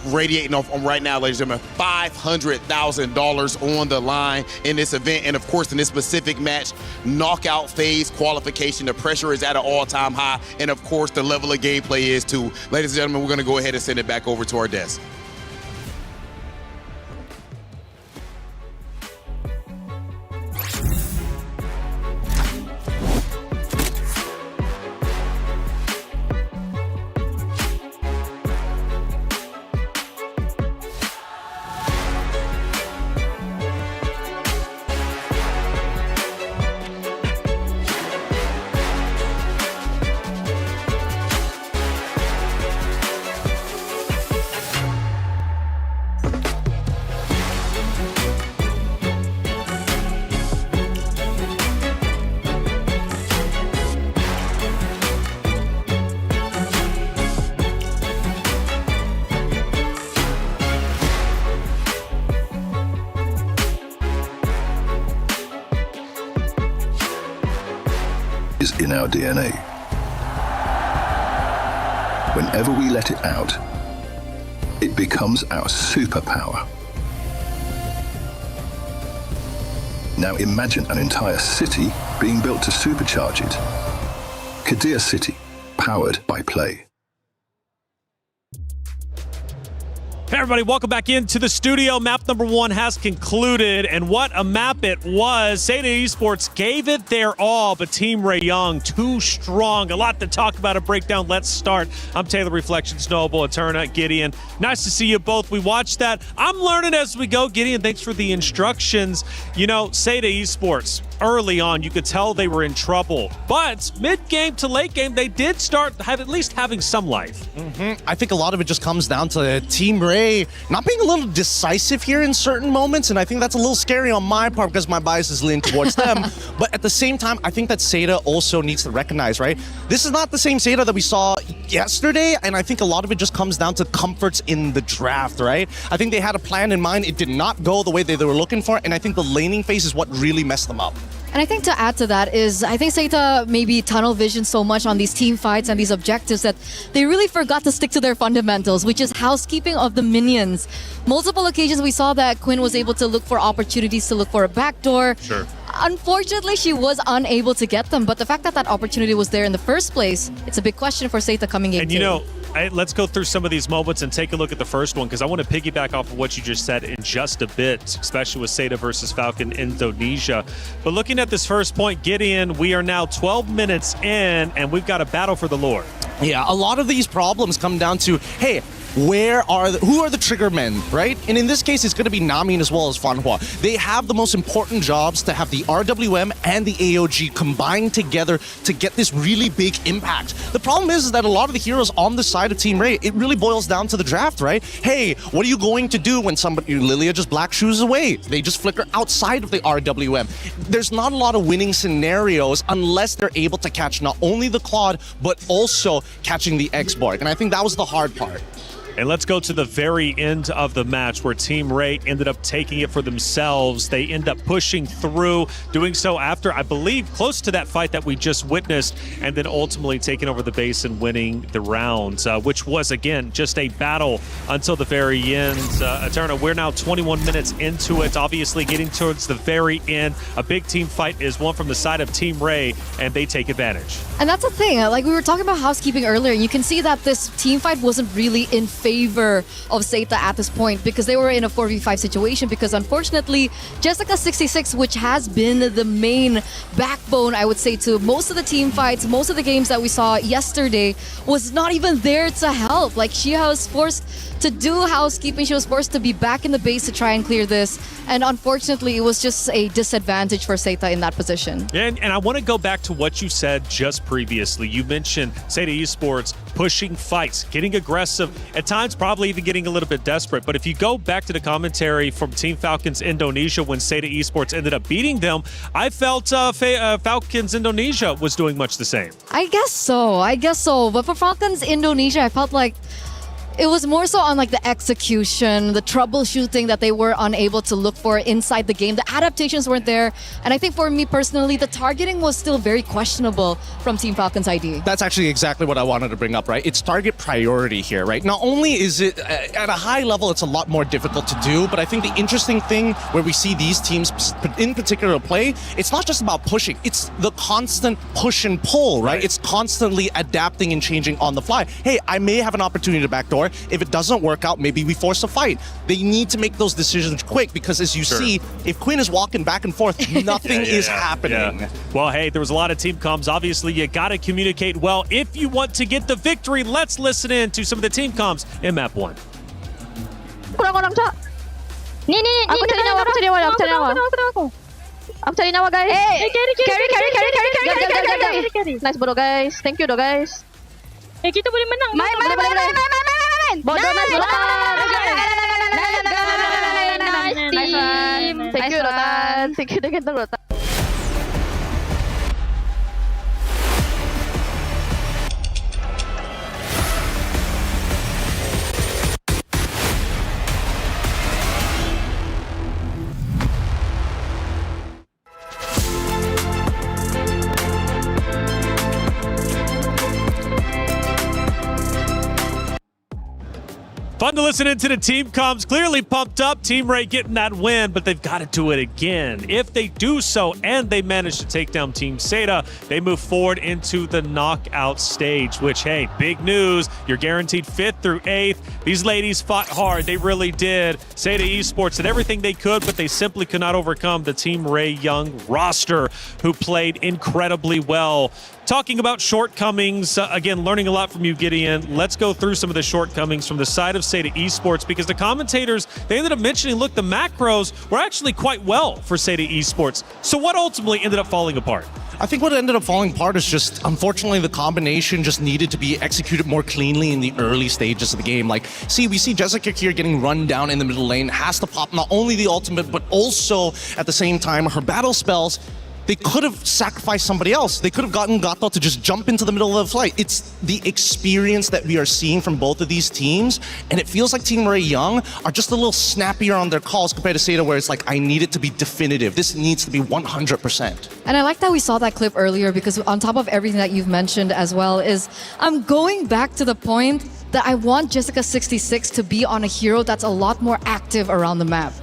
radiating off right now, ladies and gentlemen. $500,000 on the line in this event, and of course in this specific match, knockout phase qualification. The pressure is at an all-time high, and of course the level of gameplay is too. Ladies and gentlemen, we're going to go ahead and send it back over to our desk. Is in our DNA. Whenever we let it out, it becomes our superpower. Now imagine an entire city being built to supercharge it. Kadir City, powered by play. Hey everybody, welcome back into the studio. Map number 1 has concluded, and what a map it was. Seda Esports gave it their all, but Team Ray Young, too strong. A lot to talk about, a breakdown. Let's start. I'm Taylor Reflections Noble, Eterna, Gideon. Nice to see you both. We watched that. I'm learning as we go. Gideon, thanks for the instructions. You know, Seda Esports, early on, you could tell they were in trouble. But mid-game to late game, they did start at least having some life. I think a lot of it just comes down to Team Ray Ray not being a little decisive here in certain moments, and I think that's a little scary on my part because my bias is leaning towards them. But at the same time, I think that Seda also needs to recognize, right? This is not the same Seda that we saw yesterday, and I think a lot of it just comes down to comforts in the draft, right? I think they had a plan in mind. It did not go the way they were looking for, and I think the laning phase is what really messed them up. And I think to add to that is, I think Seita maybe tunnel vision so much on these team fights and these objectives that they really forgot to stick to their fundamentals, which is housekeeping of the minions. Multiple occasions we saw that Quinn was able to look for opportunities to look for a backdoor. Sure. Unfortunately, she was unable to get them, but the fact that that opportunity was there in the first place, it's a big question for Seita coming game. And you know, let's go through some of these moments and take a look at the first one, because I want to piggyback off of what you just said in just a bit, especially with Seda versus Falcon Indonesia. But looking at this first point, Gideon, we are now 12 minutes in, and we've got a battle for the Lord. Yeah, a lot of these problems come down to, hey, who are the trigger men, right? And in this case, it's going to be Namin as well as Fanhua. They have the most important jobs to have the RWM and the AOG combined together to get this really big impact. The problem is that a lot of the heroes on the side of Team Ray, it really boils down to the draft, right? Hey, what are you going to do when Lilia just black shoes away? They just flicker outside of the RWM. There's not a lot of winning scenarios unless they're able to catch not only the Claude, but also catching the X-Borg. And I think that was the hard part. And let's go to the very end of the match where Team Ray ended up taking it for themselves. They end up pushing through, doing so after, I believe, close to that fight that we just witnessed, and then ultimately taking over the base and winning the rounds, which was, again, just a battle until the very end. Eterna, we're now 21 minutes into it, obviously getting towards the very end. A big team fight is won from the side of Team Ray, and they take advantage. And that's the thing, like we were talking about housekeeping earlier, and you can see that this team fight wasn't really in favor of Seita at this point because they were in a 4v5 situation, because unfortunately Jessica66, which has been the main backbone, I would say, to most of the team fights, most of the games that we saw yesterday, was not even there to help. Like, she was forced to do housekeeping, she was forced to be back in the base to try and clear this, and unfortunately it was just a disadvantage for Seita in that position. And I want to go back to what you said just previously. You mentioned Seita Esports pushing fights, getting aggressive, at times probably even getting a little bit desperate. But if you go back to the commentary from Team Falcons Indonesia when Seita Esports ended up beating them, I felt Falcons Indonesia was doing much the same. I guess so. But for Falcons Indonesia, I felt like it was more so on like the execution, the troubleshooting that they were unable to look for inside the game. The adaptations weren't there. And I think for me personally, the targeting was still very questionable from Team Falcon's ID. That's actually exactly what I wanted to bring up, right? It's target priority here, right? Not only is it at a high level, it's a lot more difficult to do, but I think the interesting thing where we see these teams in particular play, it's not just about pushing, it's the constant push and pull, right? It's constantly adapting and changing on the fly. Hey, I may have an opportunity to backdoor. If it doesn't work out, maybe we force a fight. They need to make those decisions quick because, as you see, if Quinn is walking back and forth, nothing is happening. Yeah. Well, hey, there was a lot of team comms. Obviously, you got to communicate well if you want to get the victory. Let's listen in to some of the team comms in map 1. Kurang orang, Cak. Ni. Aku cari nawa. Aku cari nawa, guys. Carry. Nice, bro, guys. Thank you, guys. Kita boleh menang. Main. Bodoh, nice, team. Thank you, Rotan. Thank you, Rotan. Fun to listen into the team comms. Clearly pumped up. Team Ray getting that win, but they've got to do it again. If they do so and they manage to take down Team Seita, they move forward into the knockout stage, which, hey, big news. You're guaranteed 5th through 8th. These ladies fought hard. They really did. Seita Esports did everything they could, but they simply could not overcome the Team Ray Young roster, who played incredibly well. Talking about shortcomings, again, learning a lot from you, Gideon. Let's go through some of the shortcomings from the side of Seita Esports, because the commentators, they ended up mentioning, look, the macros were actually quite well for Seita Esports. So what ultimately ended up falling apart? I think what ended up falling apart is just, unfortunately, the combination just needed to be executed more cleanly in the early stages of the game. Like, we see Jessica here getting run down in the middle lane, has to pop not only the ultimate, but also at the same time, her battle spells. They could have sacrificed somebody else. They could have gotten Gato to just jump into the middle of the fight. It's the experience that we are seeing from both of these teams, and it feels like Team Ray Young are just a little snappier on their calls compared to Seda, where it's like, I need it to be definitive. This needs to be 100%. And I like that we saw that clip earlier, because on top of everything that you've mentioned as well is, I'm going back to the point that I want Jessica26 to be on a hero that's a lot more active around the map.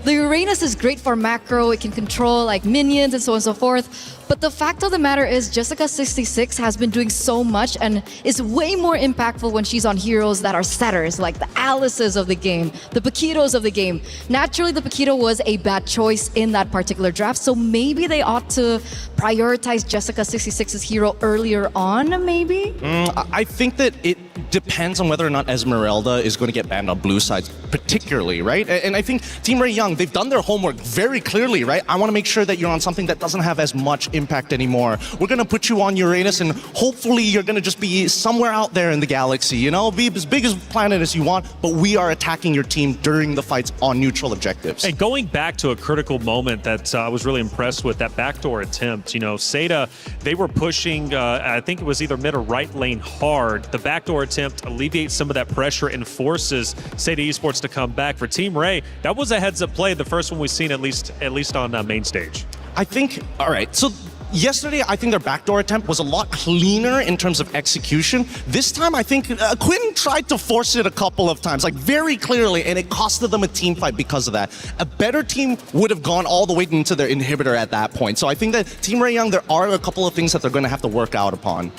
The Uranus is great for macro, it can control like minions and so on and so forth. But the fact of the matter is Jessica26 has been doing so much and is way more impactful when she's on heroes that are setters, like the Alices of the game, the Paquitos of the game. Naturally, the Paquito was a bad choice in that particular draft, so maybe they ought to prioritize Jessica26's hero earlier on, maybe? I think that it depends on whether or not Esmeralda is going to get banned on blue sides, particularly, right? And I think Team Ray Young, they've done their homework very clearly, right? I want to make sure that you're on something that doesn't have as much impact anymore. We're going to put you on Uranus, and hopefully you're going to just be somewhere out there in the galaxy, you know? Be as big as planet as you want, but we are attacking your team during the fights on neutral objectives. And going back to a critical moment that I was really impressed with, that backdoor attempt, you know, Seda, they were pushing, I think it was either mid or right lane hard. The backdoor attempt alleviates some of that pressure and forces Seda Esports to come back. For Team Ray, that was a heads-up play, the first one we've seen at least on main stage. I think, all right, so yesterday, I think their backdoor attempt was a lot cleaner in terms of execution. This time, I think Quinn tried to force it a couple of times, like very clearly, and it costed them a team fight because of that. A better team would have gone all the way into their inhibitor at that point. So I think that Team Ray Young, there are a couple of things that they're going to have to work out upon.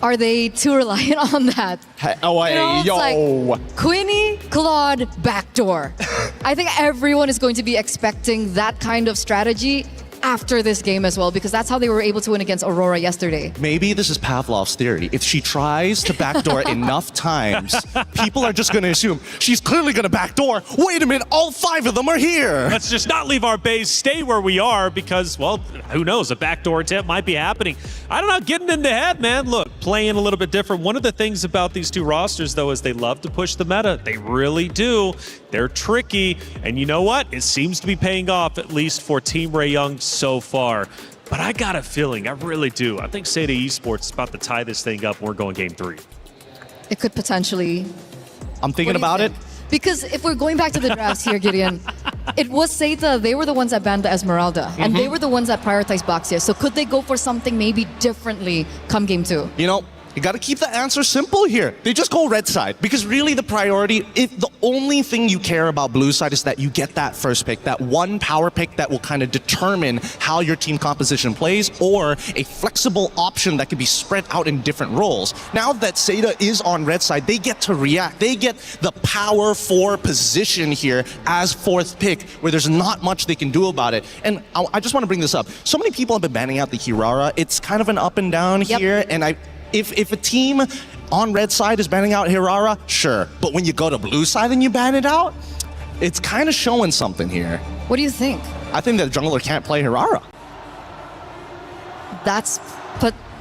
Are they too reliant on that? Like Queenie, Claude, backdoor. I think everyone is going to be expecting that kind of strategy after this game as well, because that's how they were able to win against Aurora yesterday. Maybe this is Pavlov's theory. If she tries to backdoor enough times, people are just going to assume she's clearly going to backdoor. Wait a minute, all 5 of them are here. Let's just not leave our base, stay where we are, because, well, who knows, a backdoor attempt might be happening. I don't know, getting in the head, man. Look, playing a little bit different. One of the things about these two rosters, though, is they love to push the meta. They really do. They're tricky, and you know what? It seems to be paying off, at least for Team Ray Young so far. But I got a feeling, I really do. I think Seda Esports is about to tie this thing up and we're going game 3. It could potentially. I'm thinking about it. Because if we're going back to the drafts here, Gideon, it was Seda, they were the ones that banned the Esmeralda, and they were the ones that prioritized Boxia. So could they go for something maybe differently come game 2? You know, you got to keep the answer simple here. They just go red side, because really the priority, the only thing you care about blue side is that you get that first pick, that one power pick that will kind of determine how your team composition plays, or a flexible option that can be spread out in different roles. Now that Seda is on red side, they get to react. They get the power 4 position here as 4th pick, where there's not much they can do about it. And I just want to bring this up. So many people have been banning out the Hirara. It's kind of an up and down here, and If a team on red side is banning out Hirara, sure. But when you go to blue side and you ban it out, it's kind of showing something here. What do you think? I think that the jungler can't play Hirara. That's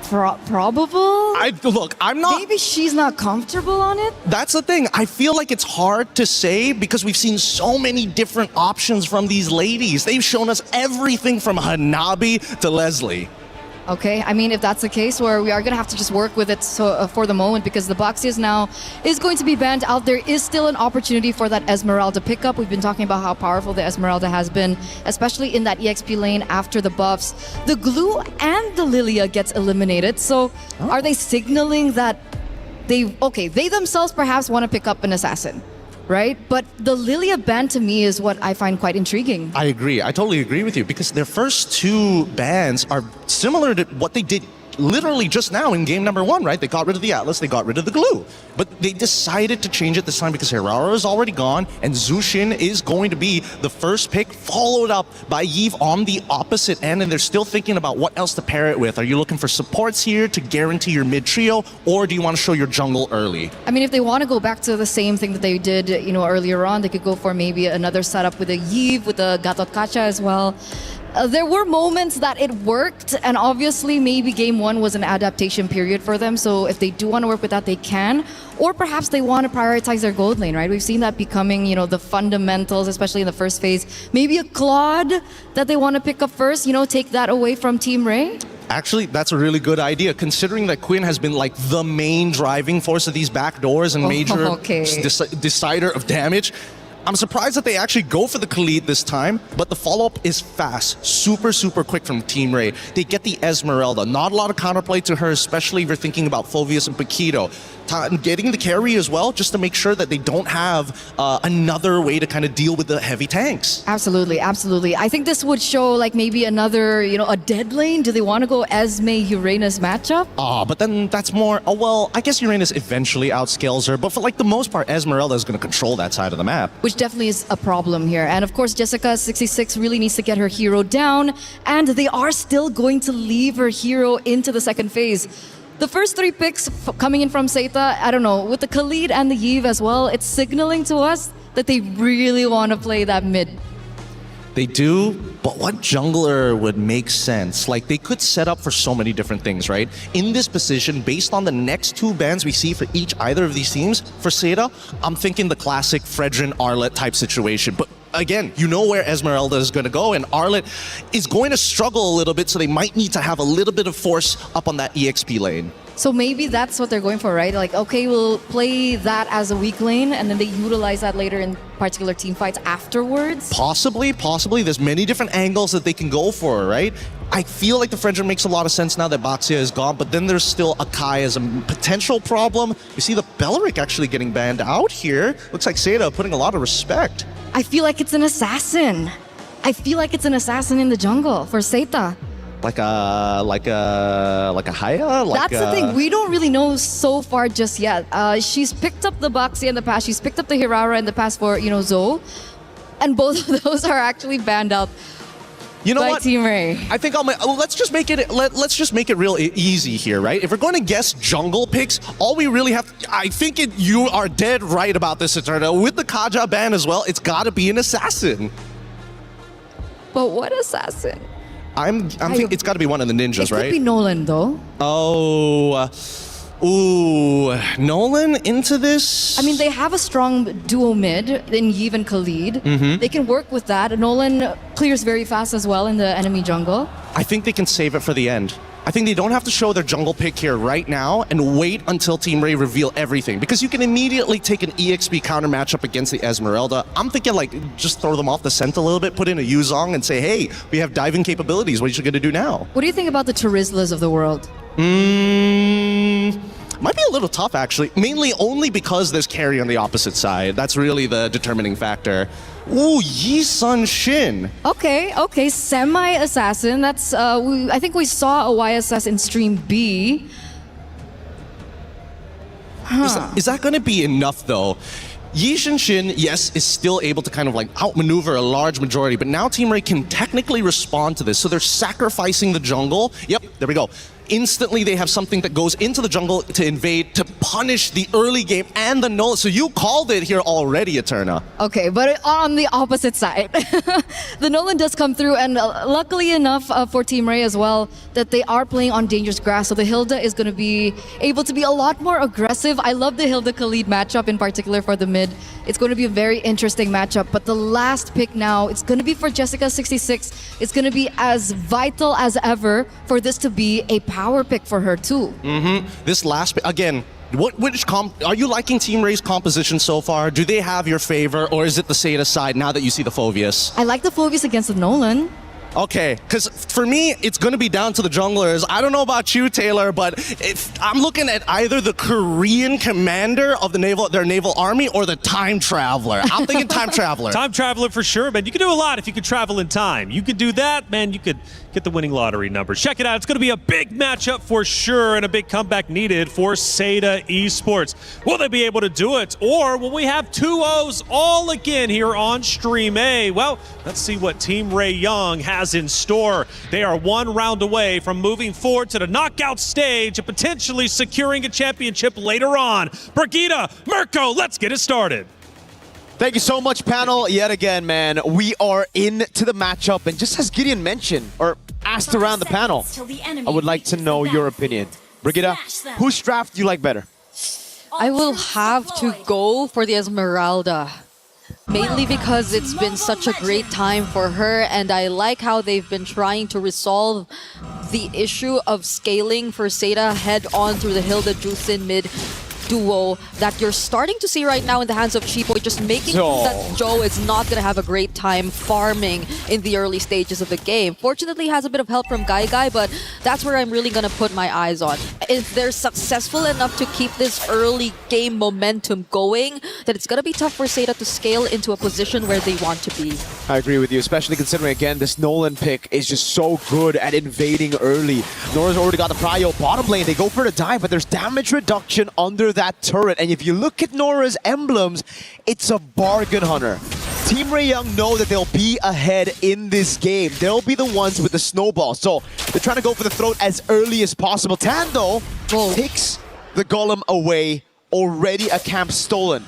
probable? Look, I'm not... Maybe she's not comfortable on it? That's the thing. I feel like it's hard to say because we've seen so many different options from these ladies. They've shown us everything from Hanabi to Leslie. Okay, I mean, if that's the case, where we are going to have to just work with it for the moment, because the Boxias now is going to be banned out. There is still an opportunity for that Esmeralda pickup. We've been talking about how powerful the Esmeralda has been, especially in that EXP lane after the buffs. The Glue and the Lilia gets eliminated, so are they signaling that they themselves perhaps want to pick up an assassin? Right? But the Lilia ban to me is what I find quite intriguing. I agree. I totally agree with you, because their first 2 bans are similar to what they did literally just now in game number 1, right? They got rid of the Atlas, they got rid of the Glue. But they decided to change it this time because Hirara is already gone, and Zushin is going to be the first pick, followed up by Yves on the opposite end, and they're still thinking about what else to pair it with. Are you looking for supports here to guarantee your mid-trio, or do you want to show your jungle early? I mean, if they want to go back to the same thing that they did, earlier on, they could go for maybe another setup with a Yves, with a Gatot Kacha as well. There were moments that it worked, and obviously maybe game one was an adaptation period for them. So if they do want to work with that, they can. Or perhaps they want to prioritize their gold lane, right? We've seen that becoming, the fundamentals, especially in the first phase. Maybe a Claude that they want to pick up first, take that away from Team Ray. Actually, that's a really good idea, considering that Quinn has been like the main driving force of these backdoors and major decider of damage. I'm surprised that they actually go for the Khalid this time, but the follow-up is fast, super quick from Team Ray. They get the Esmeralda. Not a lot of counterplay to her, especially if you're thinking about Phoveus and Paquito. Getting the carry as well, just to make sure that they don't have another way to kind of deal with the heavy tanks. Absolutely. I think this would show like maybe another, a dead lane. Do they want to go Esme-Uranus matchup? But then that's more, well, I guess Uranus eventually outscales her, but for like the most part, Esmeralda is going to control that side of the map. Which definitely is a problem here. And of course, Jessica26 really needs to get her hero down, and they are still going to leave her hero into the second phase. The first three picks coming in from Seita, I don't know, with the Khalid and the Yves as well, it's signaling to us that they really want to play that mid. They do, but what jungler would make sense? Like, they could set up for so many different things, right? In this position, based on the next two bans we see for either of these teams, for Seita, I'm thinking the classic Fredrin Arlet type situation. But again, you know where Esmeralda is going to go, and Arlet is going to struggle a little bit, so they might need to have a little bit of force up on that EXP lane. So maybe that's what they're going for, right? Like, okay, we'll play that as a weak lane, and then they utilize that later in particular team fights afterwards? Possibly. There's many different angles that they can go for, right? I feel like the Fredrin makes a lot of sense now that Baxia is gone, but then there's still Akai as a potential problem. You see the Belleric actually getting banned out here. Looks like Seita putting a lot of respect. I feel like it's an assassin. In the jungle for Seita. Like a Haya? That's the thing. We don't really know so far just yet. She's picked up the Baxia in the past. She's picked up the Hirara in the past for, Zoe. And both of those are actually banned out. You know by what? Team Ray. I think let's just make it real easy here, right? If we're going to guess jungle picks, all we really have, you are dead right about this, Eterna. With the Kaja ban as well, it's got to be an assassin. But what assassin? I'm thinking it's got to be one of the ninjas, right? It could be Nolan, though. Nolan into this? I mean, they have a strong duo mid in Yves and Khalid. They can work with that. Nolan clears very fast as well in the enemy jungle. I think they can save it for the end. I think they don't have to show their jungle pick here right now and wait until Team Ray reveal everything, because you can immediately take an EXP counter matchup against the Esmeralda. I'm thinking just throw them off the scent a little bit, put in a Yuzong and say, hey, we have diving capabilities. What are you going to do now? What do you think about the Terizlas of the world? Might be a little tough, actually. Mainly only because there's carry on the opposite side. That's really the determining factor. Ooh, Yi Sun Shin. Okay. Semi-assassin. That's, I think we saw a YSS in Stream B. Is that going to be enough, though? Yi Shin, yes, is still able to kind of outmaneuver a large majority, but now Team Ray can technically respond to this, so they're sacrificing the jungle. Yep, there we go. Instantly, they have something that goes into the jungle to invade, to punish the early game and the Nolan. So you called it here already, Eterna. Okay, but on the opposite side. The Nolan does come through, and luckily enough for Team Ray as well, that they are playing on dangerous grass, so the Hilda is going to be able to be a lot more aggressive. I love the Hilda-Khalid matchup in particular for the mid. It's going to be a very interesting matchup, but the last pick now, it's going to be for Jessica26. It's going to be as vital as ever for this to be a power pick for her too. This last pick, again, are you liking Team Ray's composition so far? Do they have your favor, or is it the Seita side now that you see the Phoveus? I like the Phoveus against the Nolan. Okay, because for me, it's going to be down to the junglers. I don't know about you, Taylor, but I'm looking at either the Korean commander of their naval army or the time traveler. I'm thinking time traveler. Time traveler for sure, man. You can do a lot if you could travel in time. You could do that, man. You could get the winning lottery numbers. Check it out. It's going to be a big matchup for sure, and a big comeback needed for Seita Esports. Will they be able to do it, or will we have 2-0s all again here on Stream A? Well, let's see what Team Ray Young has in store. They are one round away from moving forward to the knockout stage and potentially securing a championship later on. Brigitte, Mirko, let's get it started. Thank you so much, panel. Yet again, man, we are into the matchup. And just as Gideon mentioned, or asked around the panel, I would like to know your opinion. Brigitte, whose draft do you like better? I will have to go for the Esmeralda. Mainly because it's been such a great time for her, and I like how they've been trying to resolve the issue of scaling for Seda head-on through the Hilda Jusin mid duo that you're starting to see right now in the hands of Chipo, just making that Joe is not going to have a great time farming in the early stages of the game. Fortunately, has a bit of help from Guy, but that's where I'm really going to put my eyes on. If they're successful enough to keep this early game momentum going, then it's going to be tough for Seda to scale into a position where they want to be. I agree with you, especially considering, again, this Nolan pick is just so good at invading early. Nora's already got the prio. Bottom lane, they go for the dive, but there's damage reduction under that turret. And if you look at Nora's emblems, it's a bargain hunter. Team Ray Young know that they'll be ahead in this game. They'll be the ones with the snowball. So they're trying to go for the throat as early as possible. Tando takes the golem away. Already a camp stolen.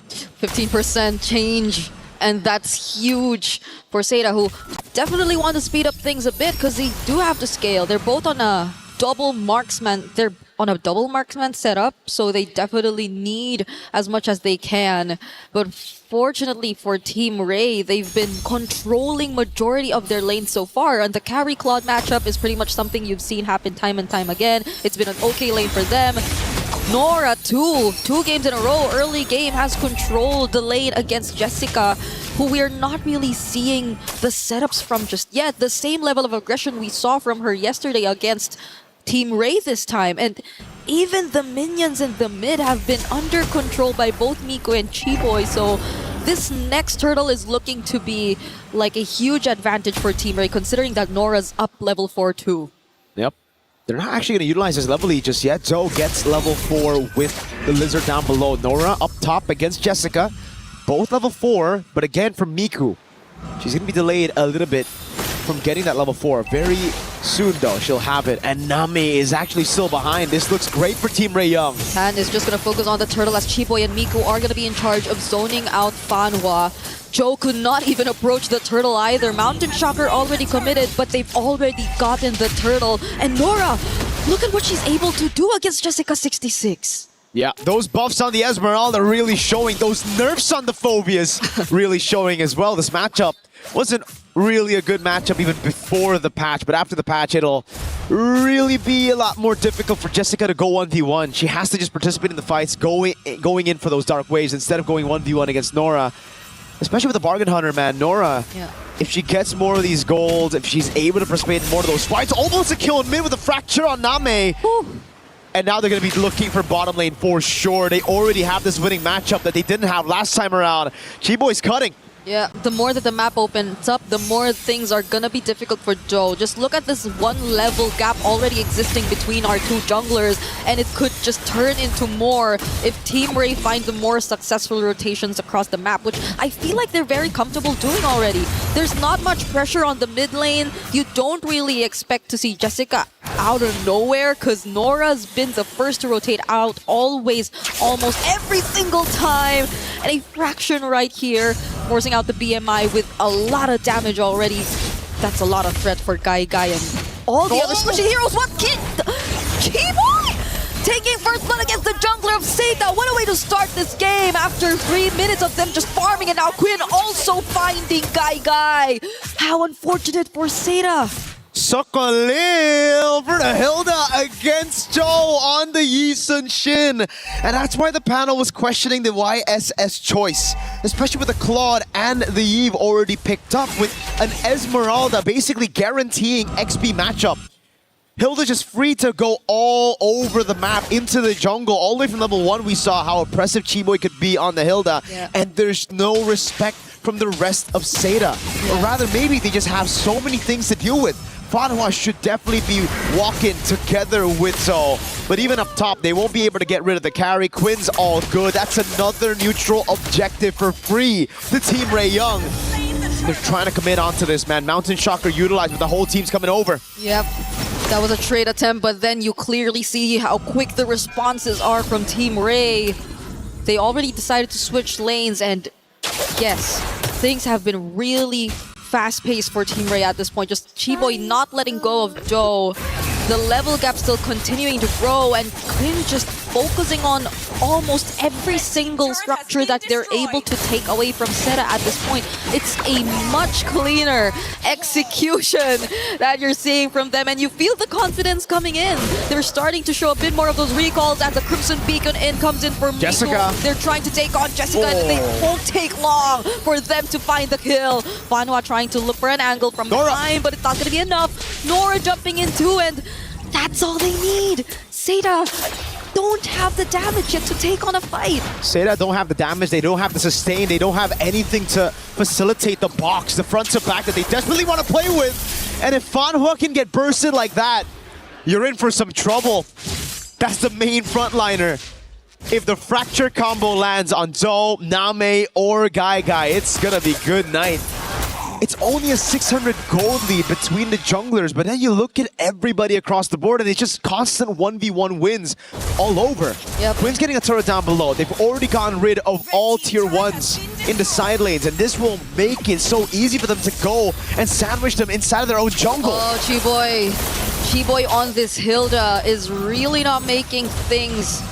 15% change. And that's huge for Seda, who definitely want to speed up things a bit because they do have to scale. They're both on a double marksman. They're on a double marksman setup, so they definitely need as much as they can. But fortunately for Team Ray, they've been controlling majority of their lanes so far, and the carry Claude matchup is pretty much something you've seen happen time and time again. It's been an okay lane for them. Nora, two games in a row, early game, has controlled the lane against Jessica, who we are not really seeing the setups from just yet. The same level of aggression we saw from her yesterday against Team Ray this time. And even the minions in the mid have been under control by both Miko and Chiboy. So this next turtle is looking to be like a huge advantage for Team Ray, considering that Nora's up level 4 too. Yep. They're not actually going to utilize this level E just yet. Zoe gets level 4 with the Lizard down below. Nora up top against Jessica. Both level 4, but again from Miku. She's going to be delayed a little bit from getting that level 4. Very soon, though, she'll have it. And Nami is actually still behind. This looks great for Team Ray Young. Tan is just going to focus on the turtle as Chiboy and Miku are going to be in charge of zoning out Fanhua. Joe could not even approach the turtle either. Mountain Shocker already committed, but they've already gotten the turtle. And Nora, look at what she's able to do against Jessica 66. Yeah, those buffs on the Esmeralda are really showing. Those nerfs on the Phobias really showing as well. This matchup wasn't really a good matchup even before the patch, but after the patch, it'll really be a lot more difficult for Jessica to go 1v1. She has to just participate in the fights, going in for those dark waves instead of going 1v1 against Nora. Especially with the Bargain Hunter, man. Nora, if she gets more of these golds, if she's able to participate in more of those fights, almost a kill in mid with a fracture on Name. And now they're going to be looking for bottom lane for sure. They already have this winning matchup that they didn't have last time around. Chiboy's cutting. Yeah, the more that the map opens up, the more things are gonna be difficult for Joe. Just look at this one level gap already existing between our two junglers, and it could just turn into more if Team Ray finds the more successful rotations across the map, which I feel like they're very comfortable doing already. There's not much pressure on the mid lane. You don't really expect to see Jessica out of nowhere, because Nora's been the first to rotate out always, almost every single time. And a fraction right here, forcing out the BMI with a lot of damage already. That's a lot of threat for Guy and all the other Squishy heroes. What kid? Chiboy taking first blood against the jungler of Seda. What a way to start this game after 3 minutes of them just farming, and now Quinn also finding Guy. How unfortunate for Seda. Sokolil for the Hilda against Joe on the Yisun Shin. And that's why the panel was questioning the YSS choice, especially with the Claude and the Eve already picked up with an Esmeralda basically guaranteeing XP matchup. Hilda just free to go all over the map into the jungle. All the way from level 1 we saw how oppressive Chiboy could be on the Hilda. And there's no respect from the rest of Seda. Or rather, maybe they just have so many things to deal with. Fanhua should definitely be walking together with Zoe. But even up top, they won't be able to get rid of the carry. Quinn's all good. That's another neutral objective for free to Team Ray Young. They're trying to commit onto this, man. Mountain Shocker utilized, but the whole team's coming over. Yep. That was a trade attempt, but then you clearly see how quick the responses are from Team Ray. They already decided to switch lanes, and yes, things have been really fast-paced for Team Ray at this point. Just Chiboy not letting go of Joe. The level gap still continuing to grow, and Quinn just focusing on almost every single structure that they're able to take away from Seta at this point. It's a much cleaner execution that you're seeing from them, and you feel the confidence coming in. They're starting to show a bit more of those recalls as the Crimson Beacon in comes in for Jessica. Miku. They're trying to take on Jessica, and they won't take long for them to find the kill. Fanwa trying to look for an angle from behind, but it's not going to be enough. Nora jumping in too, and that's all they need. Seta don't have the damage yet to take on a fight. Seta don't have the damage, they don't have the sustain, they don't have anything to facilitate the box, the front to back that they desperately want to play with. And if Fanhua can get bursted like that, you're in for some trouble. That's the main frontliner. If the fracture combo lands on Zoe, Name, or Guy, it's gonna be good night. It's only a 600 gold lead between the junglers, but then you look at everybody across the board and it's just constant 1v1 wins all over. Yep. Quinn's getting a turret down below. They've already gotten rid of all tier 1s in the side lanes, and this will make it so easy for them to go and sandwich them inside of their own jungle. Oh, Chiboy on this Hilda is really not making things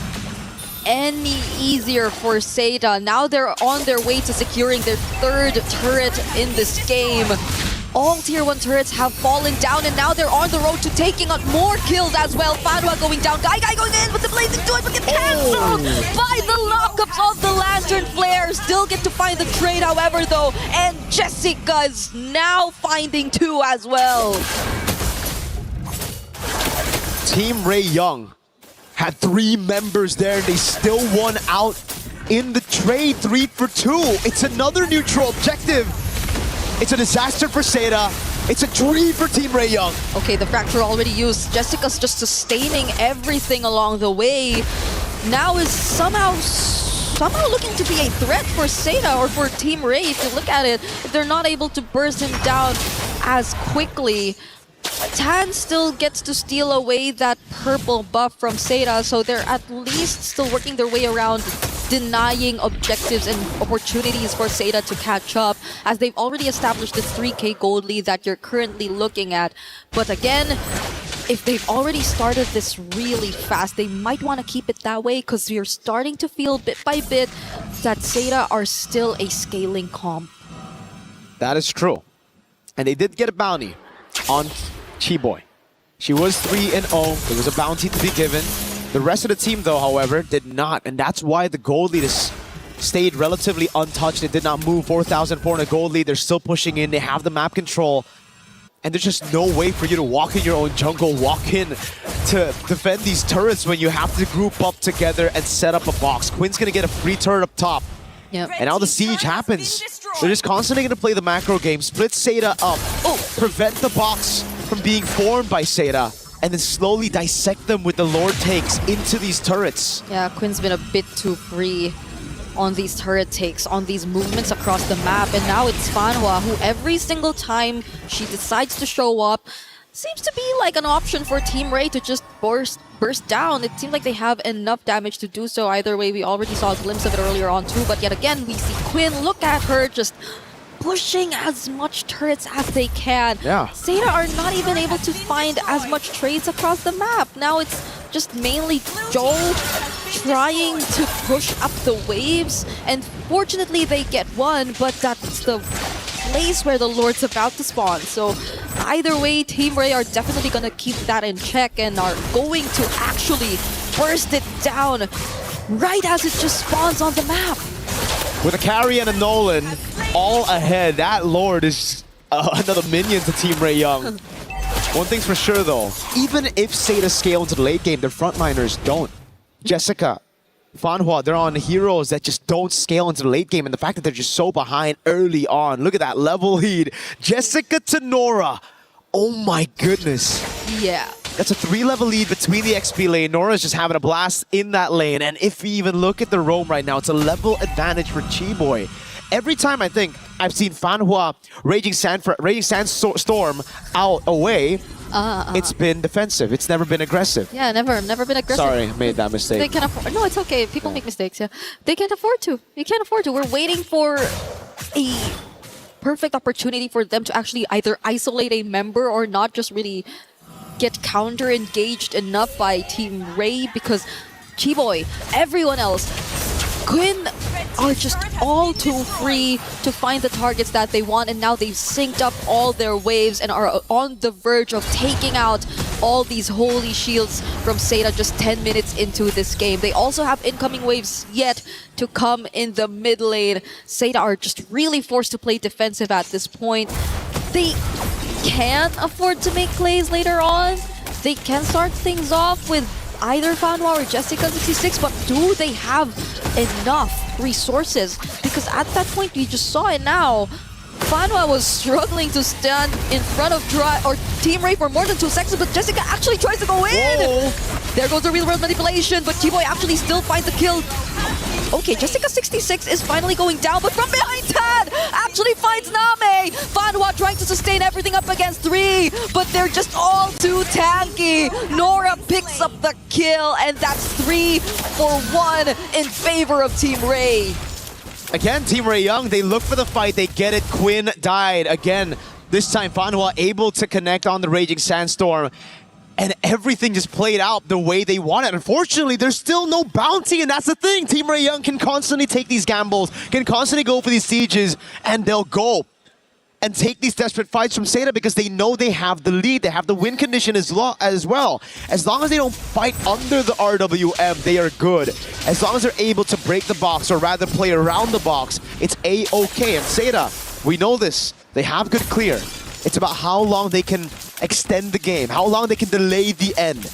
any easier for Seta. Now they're on their way to securing their third turret in this game. All tier 1 turrets have fallen down, and now they're on the road to taking on more kills as well. Fanwa going down, Guy going in, but the blazing joy but gets cancelled by the lockups of the Lantern Flare. Still get to find the trade, however, though, and Jessica's now finding 2 as well. Team Ray Young had 3 members there, and they still won out in the trade. 3 for 2. It's another neutral objective. It's a disaster for Seta. It's a dream for Team Ray Young. Okay, the fracture already used. Jessica's just sustaining everything along the way. Now is somehow looking to be a threat for Seta or for Team Ray. If you look at it, if they're not able to burst him down as quickly, Tan still gets to steal away that purple buff from Seta, so they're at least still working their way around denying objectives and opportunities for Seta to catch up, as they've already established the 3k gold lead that you're currently looking at. But again, if they've already started this really fast, they might want to keep it that way, because you're starting to feel bit by bit that Seta are still a scaling comp. That is true. And they did get a bounty on Chiboy. She was 3-0. There was a bounty to be given. The rest of the team, though, however, did not. And that's why the gold lead has stayed relatively untouched. It did not move. 4,400 gold lead. They're still pushing in. They have the map control. And there's just no way for you to walk in your own jungle, walk in to defend these turrets when you have to group up together and set up a box. Quinn's going to get a free turret up top. Yep. And now the siege happens. They're just constantly going to play the macro game, split Seta up, prevent the box from being formed by Seta, and then slowly dissect them with the Lord takes into these turrets. Yeah, Quinn's been a bit too free on these turret takes, on these movements across the map, and now it's Fanhua, who every single time she decides to show up, seems to be like an option for Team Ray to just burst down. It seems like they have enough damage to do so. Either way, we already saw a glimpse of it earlier on too, but yet again, we see Quinn, look at her, just pushing as much turrets as they can. Yeah. Seta are not even able to find as much trades across the map. Now it's just mainly Joel trying to push up the waves, and fortunately they get one, but that's the place where the Lord's about to spawn. So either way, Team Ray are definitely going to keep that in check and are going to actually burst it down right as it just spawns on the map. With a carry and a Nolan all ahead, that Lord is another minion to Team Ray Young. One thing's for sure though, even if Seta scale into the late game, their frontliners don't. Jessica, Fanhua, they're on heroes that just don't scale into the late game, and the fact that they're just so behind early on. Look at that level lead. Jessica to Nora. Oh my goodness. Yeah. That's a 3-level lead between the XP lane. Nora's just having a blast in that lane. And if we even look at the roam right now, it's a level advantage for Chiboy. Every time I think I've seen Fanhua Raging Sandstorm out away, it's been defensive. It's never been aggressive. Yeah, never been aggressive. Sorry, I made that mistake. They can afford. No, it's okay. People make mistakes. Yeah, they can't afford to. You can't afford to. We're waiting for a perfect opportunity for them to actually either isolate a member or not just really get counter-engaged enough by Team Ray, because Chiboy, everyone else, Quinn are just all too free to find the targets that they want, and now they've synced up all their waves and are on the verge of taking out all these holy shields from Seda just 10 minutes into this game. They also have incoming waves yet to come in the mid lane. Seda are just really forced to play defensive at this point. They can afford to make plays later on. They can start things off with either Fanwa or Jessica26, but do they have enough resources? Because at that point, we just saw it now. Fanwa was struggling to stand in front of Team Ray for more than 2 seconds, but Jessica actually tries to go in! Whoa. There goes the real-world manipulation, but Chiboy actually still finds the kill. Okay, Jessica26 is finally going down, but from behind Tan actually finds Name! Fanwa trying to sustain everything up against 3, but they're just all too tanky. Nora picks up the kill, and that's 3 for 1 in favor of Team Ray. Again, Team Ray Young, they look for the fight, they get it. Quinn died. Again, this time Fanhua able to connect on the Raging Sandstorm. And everything just played out the way they wanted. Unfortunately, there's still no bounty, and that's the thing. Team Ray Young can constantly take these gambles, can constantly go for these sieges, and they'll go and take these desperate fights from Seda because they know they have the lead. They have the win condition as well. As long as they don't fight under the RWM, they are good. As long as they're able to break the box, or rather play around the box, it's A-okay. And Seda, we know this. They have good clear. It's about how long they can extend the game, how long they can delay the end.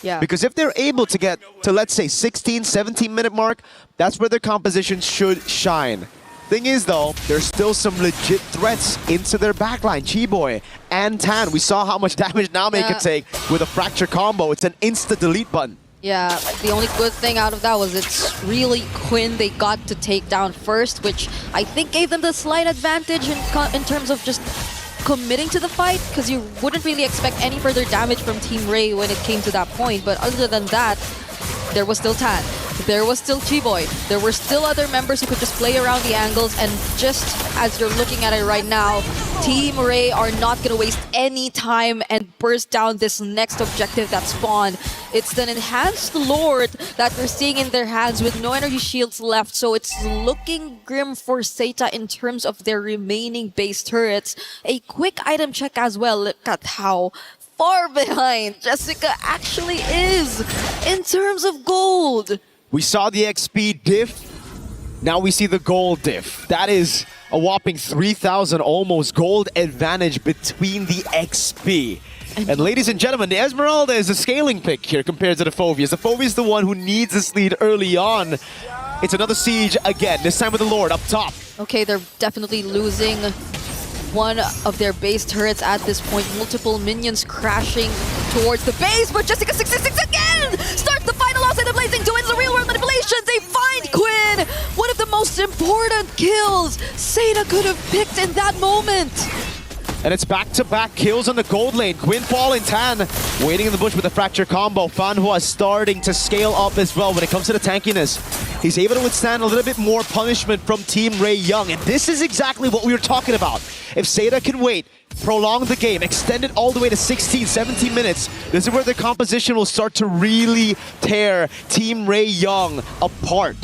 Yeah. Because if they're able to get to, let's say, 16, 17-minute mark, that's where their composition should shine. Thing is, though, there's still some legit threats into their backline. Chiboy and Tan, we saw how much damage Name could take with a fracture combo. It's an insta-delete button. Yeah, the only good thing out of that was it's really Quinn they got to take down first, which I think gave them the slight advantage in terms of just committing to the fight, because you wouldn't really expect any further damage from Team Ray when it came to that point. But other than that, there was still Tan, there was still Chiboy, there were still other members who could just play around the angles, and just as you're looking at it right now, Team Ray are not going to waste any time and burst down this next objective that spawned. It's an enhanced Lord that we're seeing in their hands with no energy shields left, so it's looking grim for Seda in terms of their remaining base turrets. A quick item check as well. Look at how far behind Jessica actually is in terms of gold. We saw the XP diff, now we see the gold diff. That is a whopping 3,000 almost gold advantage between the XP. And ladies and gentlemen, the Esmeralda is a scaling pick here compared to the Phoveus. The Phoveus is the one who needs this lead early on. It's another siege again, this time with the Lord up top. Okay, they're definitely losing one of their base turrets at this point. Multiple minions crashing towards the base, but Jessica26 again starts the final offset of Blazing to win the real world manipulation. They find Quinn, one of the most important kills Seda could have picked in that moment. And it's back-to-back kills on the gold lane. Quinn falling, Tan waiting in the bush with a fracture combo. Fanhua starting to scale up as well when it comes to the tankiness. He's able to withstand a little bit more punishment from Team Ray Young. And this is exactly what we were talking about. If Seda can wait, prolong the game, extend it all the way to 16, 17 minutes, this is where the composition will start to really tear Team Ray Young apart.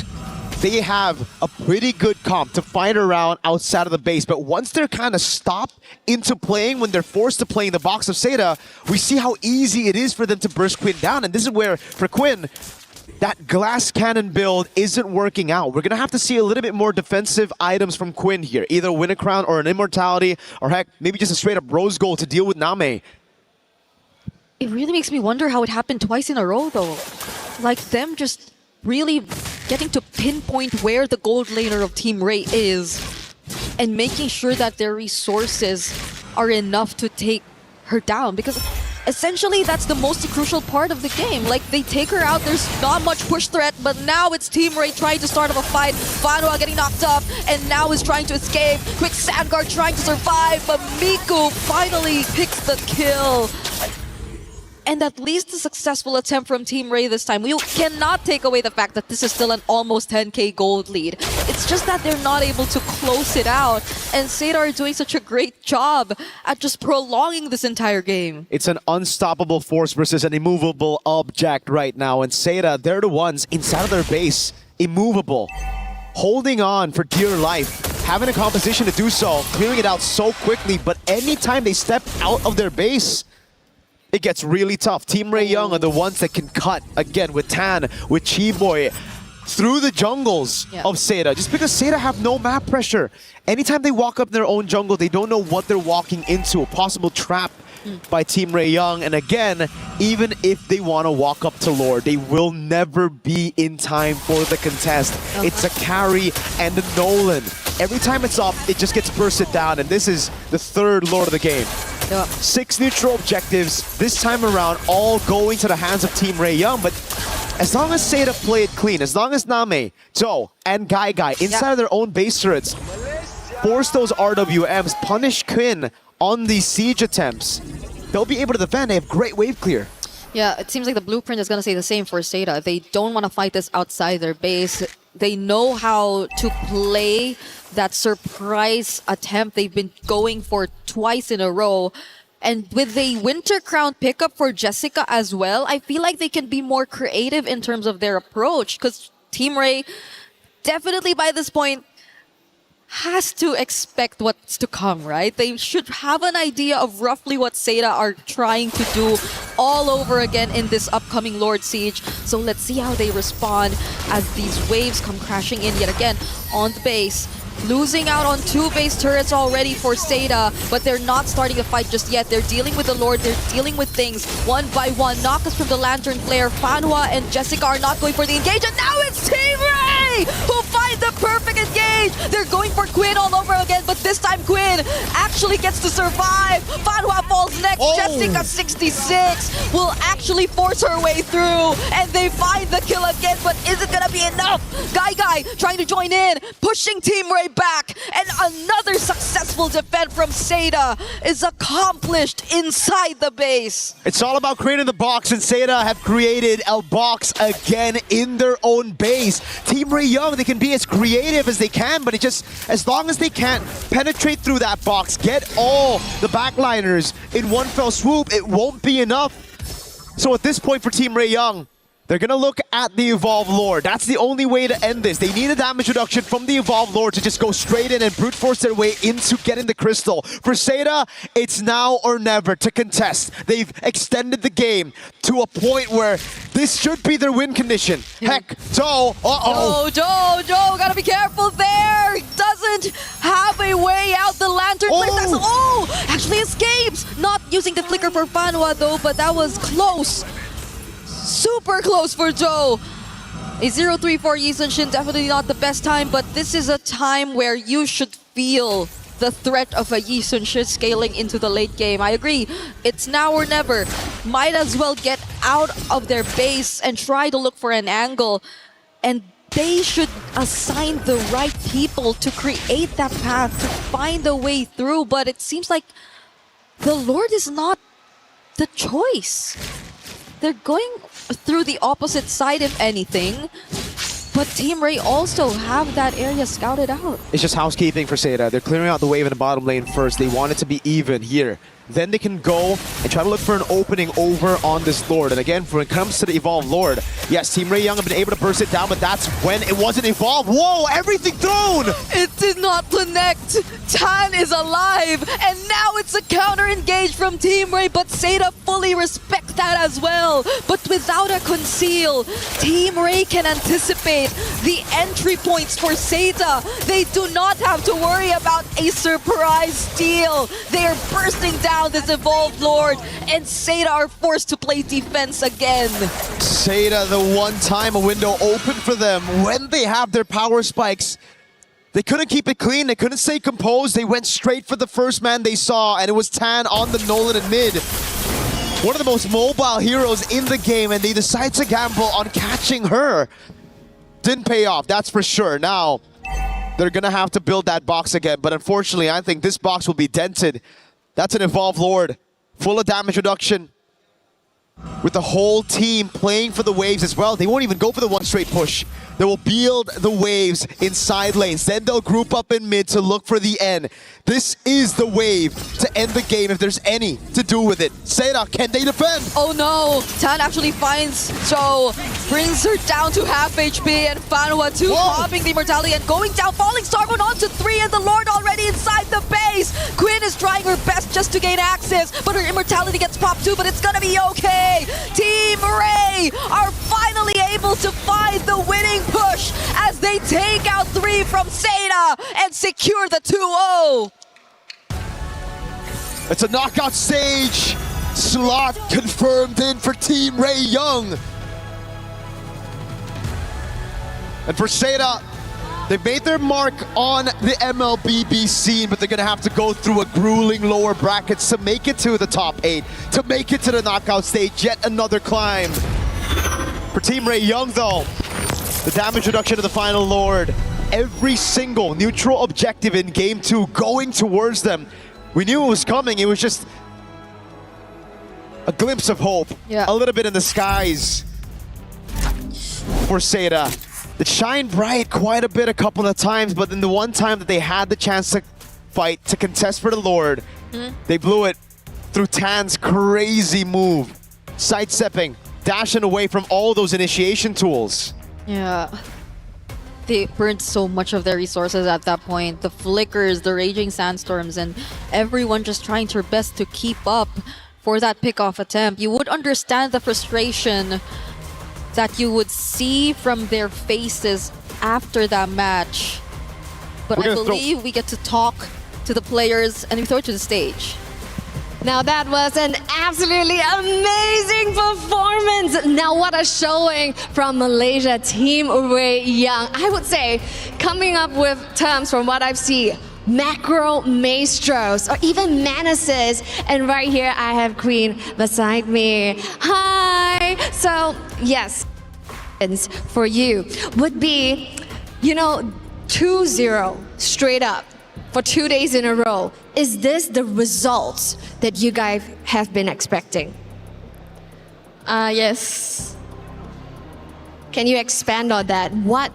They have a pretty good comp to fight around outside of the base, but once they're kind of stopped into playing, when they're forced to play in the box of Seda, we see how easy it is for them to burst Quinn down. And this is where, for Quinn, that glass cannon build isn't working out. We're going to have to see a little bit more defensive items from Quinn here. Either win a crown or an immortality, or heck, maybe just a straight up rose gold to deal with Name. It really makes me wonder how it happened twice in a row, though. Like them just really getting to pinpoint where the gold laner of Team Ray is and making sure that their resources are enough to take her down, because essentially that's the most crucial part of the game. Like, they take her out, there's not much push threat, but now it's Team Ray trying to start up a fight. Fanhua getting knocked up and now is trying to escape. Quick Sandguard trying to survive, but Miku finally picks the kill. and at least a successful attempt from Team Ray this time. We cannot take away the fact that this is still an almost 10k gold lead. It's just that they're not able to close it out, and Seda are doing such a great job at just prolonging this entire game. It's an unstoppable force versus an immovable object right now, and Seda, they're the ones inside of their base, immovable, holding on for dear life, having a composition to do so, clearing it out so quickly, but anytime they step out of their base, it gets really tough. Team Ray Young are the ones that can cut, again, with Tan, with Chiboy, through the jungles of Seda, just because Seda have no map pressure. Anytime they walk up their own jungle, they don't know what they're walking into, a possible trap by Team Ray Young. And again, even if they want to walk up to Lord, they will never be in time for the contest. It's a carry and a Nolan. Every time it's up, it just gets bursted down, and this is the third Lord of the game. 6 neutral objectives, this time around, all going to the hands of Team Ray Young, but as long as Seda play it clean, as long as Name, Joe, and Guy inside of their own base turrets, force those RWMs, punish Quinn on these siege attempts, they'll be able to defend. They have great wave clear. Yeah, it seems like the blueprint is going to say the same for Seda. They don't want to fight this outside their base. They know how to play that surprise attempt they've been going for twice in a row. And with a Winter Crown pickup for Jessica as well, I feel like they can be more creative in terms of their approach, because Team Ray definitely by this point has to expect what's to come, right? They should have an idea of roughly what Seda are trying to do all over again in this upcoming Lord Siege. So let's see how they respond as these waves come crashing in yet again on the base. Losing out on 2 base turrets already for Seda, but they're not starting a fight just yet. They're dealing with the Lord, they're dealing with things one by one. Knockus from the Lantern Flare, Fanhua and Jessica are not going for the engage, and now it's Team Ray who find the perfect engage! They're going for Quinn all over again, but this time Quinn actually gets to survive. Fanhua falls next, Jessica 66 will actually force her way through, and they find the kill again, but is it gonna be enough? Guy trying to join in, pushing Team Ray back, and another successful defense from Seda is accomplished inside the base. It's all about creating the box, and Seda have created a box again in their own base. Team Ray Young, they can be as creative as they can, but it just, as long as they can't penetrate through that box, get all the backliners in one fell swoop, it won't be enough. So at this point for Team Ray Young, they're going to look at the Evolve Lord. That's the only way to end this. They need a damage reduction from the Evolve Lord to just go straight in and brute force their way into getting the crystal. For Seda, it's now or never to contest. They've extended the game to a point where this should be their win condition. Heck, Joe, Joe, gotta be careful there. He doesn't have a way out. The Lantern actually escapes. Not using the flicker for Fanhua though, but that was close. Super close for Joe. A 0-3 for Yi Sun-shin, definitely not the best time, but this is a time where you should feel the threat of a Yi Sun-shin scaling into the late game. I agree, it's now or never. Might as well get out of their base and try to look for an angle, and they should assign the right people to create that path, to find a way through, but it seems like the Lord is not the choice. They're going through the opposite side, if anything. But Team Ray also have that area scouted out. It's just housekeeping for Seda. They're clearing out the wave in the bottom lane first. They want it to be even here. Then they can go and try to look for an opening over on this Lord. And again, when it comes to the Evolve Lord, yes, Team Ray Young have been able to burst it down, but that's when it wasn't Evolve. Whoa, everything thrown! It did not connect. Tan is alive, and now it's a counter-engage from Team Ray, but Seda fully respect that as well. But without a conceal, Team Ray can anticipate the entry points for Seda. They do not have to worry about a surprise steal. They are bursting down this Evolved Lord, and Seda are forced to play defense again. Seda, the one time a window open for them when they have their power spikes. They couldn't keep it clean, they couldn't stay composed, they went straight for the first man they saw, and it was Tan on the Nolan in mid. One of the most mobile heroes in the game, and they decide to gamble on catching her. Didn't pay off, that's for sure. Now, they're gonna have to build that box again, but unfortunately, I think this box will be dented. That's an Evolved Lord, full of damage reduction. with the whole team playing for the waves as well. They won't even go for the one straight push. They will build the waves in side lanes. Then they'll group up in mid to look for the end. This is the wave to end the game if there's any to do with it. Seda, can they defend? Oh no, Tan actually finds Joe, brings her down to half HP, and Fanwa too, popping the immortality and going down. Falling Star going on to 3, and the Lord already inside the base. Quinn is trying her best just to gain access, but her immortality gets popped too, but it's gonna be okay. Team Ray are finally able to find the winning push as they take out 3 from Seda and secure the 2-0. It's a knockout stage. Slot confirmed in for Team Ray Young. And for Seda, they've made their mark on the MLBB scene, but they're gonna have to go through a grueling lower brackets to make it to the top 8, to make it to the knockout stage. Yet another climb. For Team Ray Young though, the damage reduction to the final Lord, every single neutral objective in Game 2 going towards them. We knew it was coming, it was just a glimpse of hope. Yeah. A little bit in the skies for Seda. It shined bright quite a bit a couple of times, but then the one time that they had the chance to fight, to contest for the Lord, they blew it through Tan's crazy move. Sidestepping, dashing away from all those initiation tools. Yeah. They burned so much of their resources at that point. The flickers, the raging sandstorms, and everyone just trying their best to keep up for that pick-off attempt. You would understand the frustration that you would see from their faces after that match. But I believe we get to talk to the players and we throw it to the stage. Now that was an absolutely amazing performance. Now what a showing from Malaysia, Team Ray Young. I would say, coming up with terms from what I've seen, macro maestros or even menaces. And right here I have Queen beside me. Hi. So yes, for you would be, 2-0 straight up for 2 days in a row. Is this the results that you guys have been expecting? Yes. Can you expand on that? What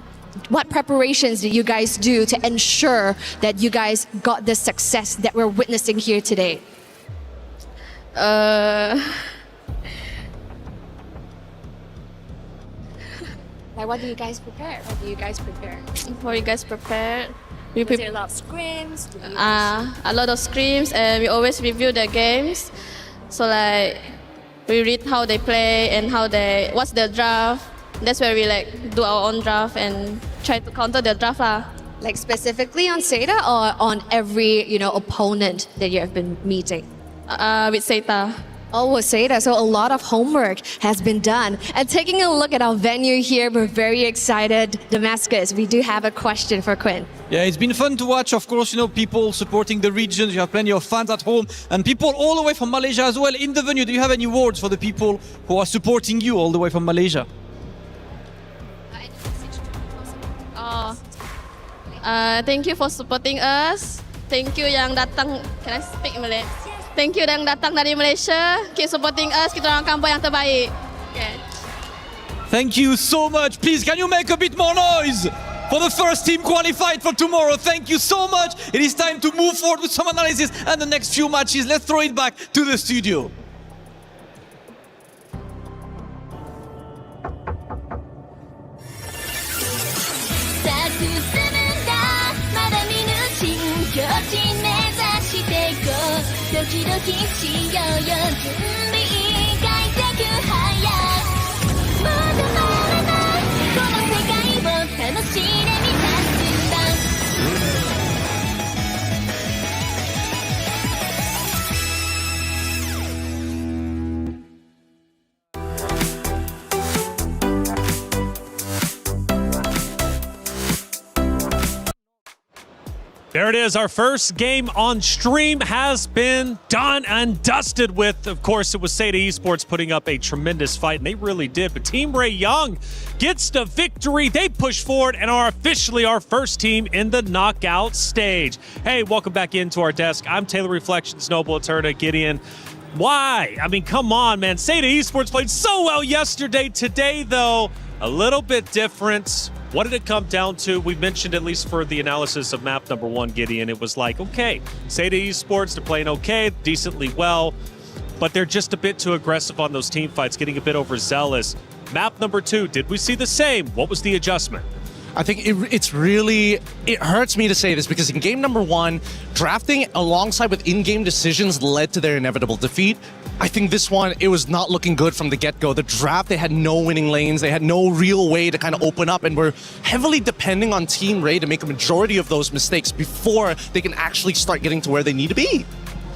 preparations did you guys do to ensure that you guys got the success that we're witnessing here today? Like, what do you guys prepare? Before you guys prepare, we Was there a lot of scrims? a lot of scrims, and we always review the games. So like we read how they play and what's their draft. That's where we do our own draft and try to counter their draft lah. Like specifically on Seda or on every opponent that you have been meeting? With Seda. Oh, with Seda. So a lot of homework has been done. And taking a look at our venue here, we're very excited. Damascus, we do have a question for Quinn. Yeah, it's been fun to watch, of course, people supporting the regions. You have plenty of fans at home and people all the way from Malaysia as well in the venue. Do you have any words for the people who are supporting you all the way from Malaysia? Thank you for supporting us. Thank you yang datang. Can I speak Malay? Thank you yang datang dari Malaysia. Keep supporting us. Kita orang akan buat yang terbaik. Okay. Thank you so much. Please, can you make a bit more noise for the first team qualified for tomorrow? Thank you so much. It is time to move forward with some analysis and the next few matches. Let's throw it back to the studio. There it is. Our first game on stream has been done and dusted with. Of course, it was Seda Esports putting up a tremendous fight, and they really did. But Team Ray Young gets the victory. They push forward and are officially our first team in the knockout stage. Hey, welcome back into our desk. I'm Taylor Reflections, Noble Eterna, Gideon. Why? I mean, come on, man. Seda Esports played so well yesterday. Today, though, a little bit different. What did it come down to? We mentioned, at least for the analysis of map number 1, Gideon, it was like, okay, Seda Esports, they're playing okay, decently well, but they're just a bit too aggressive on those team fights, getting a bit overzealous. Map number 2, did we see the same? What was the adjustment? I think it hurts me to say this because in game number 1, drafting alongside with in-game decisions led to their inevitable defeat. I think this one, it was not looking good from the get-go. The draft, they had no winning lanes. They had no real way to kind of open up and were heavily depending on Team Ray to make a majority of those mistakes before they can actually start getting to where they need to be.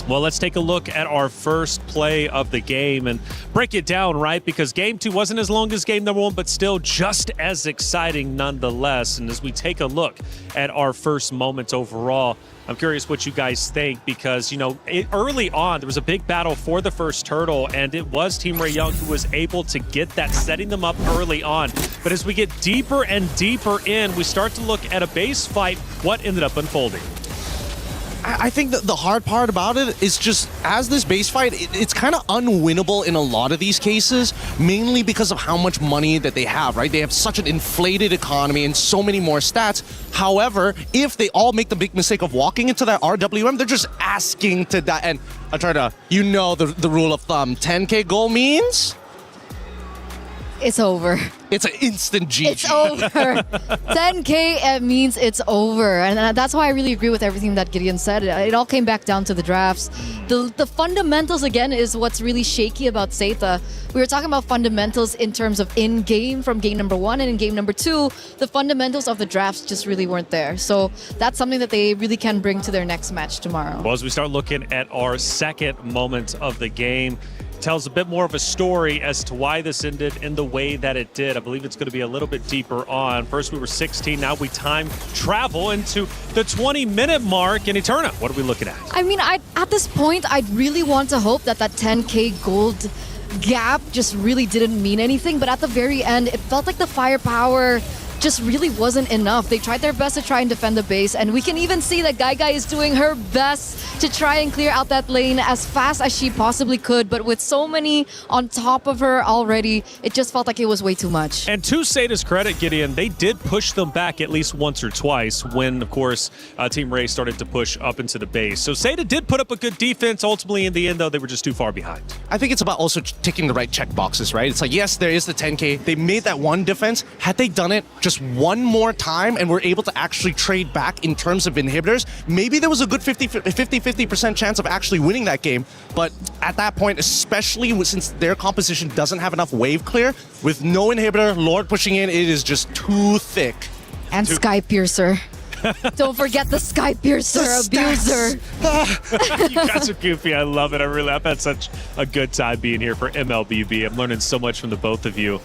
Well, let's take a look at our first play of the game and break it down, right? Because game 2 wasn't as long as game number 1, but still just as exciting nonetheless. And as we take a look at our first moments overall, I'm curious what you guys think because, you know, early on, there was a big battle for the first turtle, and it was Team Ray Young who was able to get that, setting them up early on. But as we get deeper and deeper in, we start to look at a base fight. What ended up unfolding? I think that the hard part about it is just as this base fight, it's kind of unwinnable in a lot of these cases, mainly because of how much money that they have, right? They have such an inflated economy and so many more stats. However, if they all make the big mistake of walking into that RWM, they're just asking to die. And I try to, you know, the rule of thumb, 10K goal means? It's over. It's an instant GG. It's over. 10K means it's over. And that's why I really agree with everything that Gideon said. It all came back down to the drafts. The fundamentals, again, is what's really shaky about Seda. We were talking about fundamentals in terms of in-game from game number 1, and in game number 2, the fundamentals of the drafts just really weren't there. So that's something that they really can bring to their next match tomorrow. Well, as we start looking at our second moment of the game, tells a bit more of a story as to why this ended in the way that it did. I believe it's going to be a little bit deeper on. First, we were 16. Now we time travel into the 20-minute mark in Eterna. What are we looking at? I mean, at this point, I'd really want to hope that 10K gold gap just really didn't mean anything. But at the very end, it felt like the firepower just really wasn't enough. They tried their best to try and defend the base, and we can even see that Gai is doing her best to try and clear out that lane as fast as she possibly could, but with so many on top of her already, it just felt like it was way too much. And to Seda's credit, Gideon, they did push them back at least once or twice when, of course, Team Ray started to push up into the base. So Seda did put up a good defense. Ultimately, in the end, though, they were just too far behind. I think it's about also ticking the right check boxes, right? It's like, yes, there is the 10K. They made that one defense. Had they done it just one more time and were able to actually trade back in terms of inhibitors, maybe there was a good 50% chance of actually winning that game. But at that point, especially since their composition doesn't have enough wave clear, with no inhibitor, Lord pushing in, it is just too thick. And Sky Piercer. Don't forget the Sky Piercer abuser. You guys are goofy. I love it. I've had such a good time being here for MLBB. I'm learning so much from the both of you.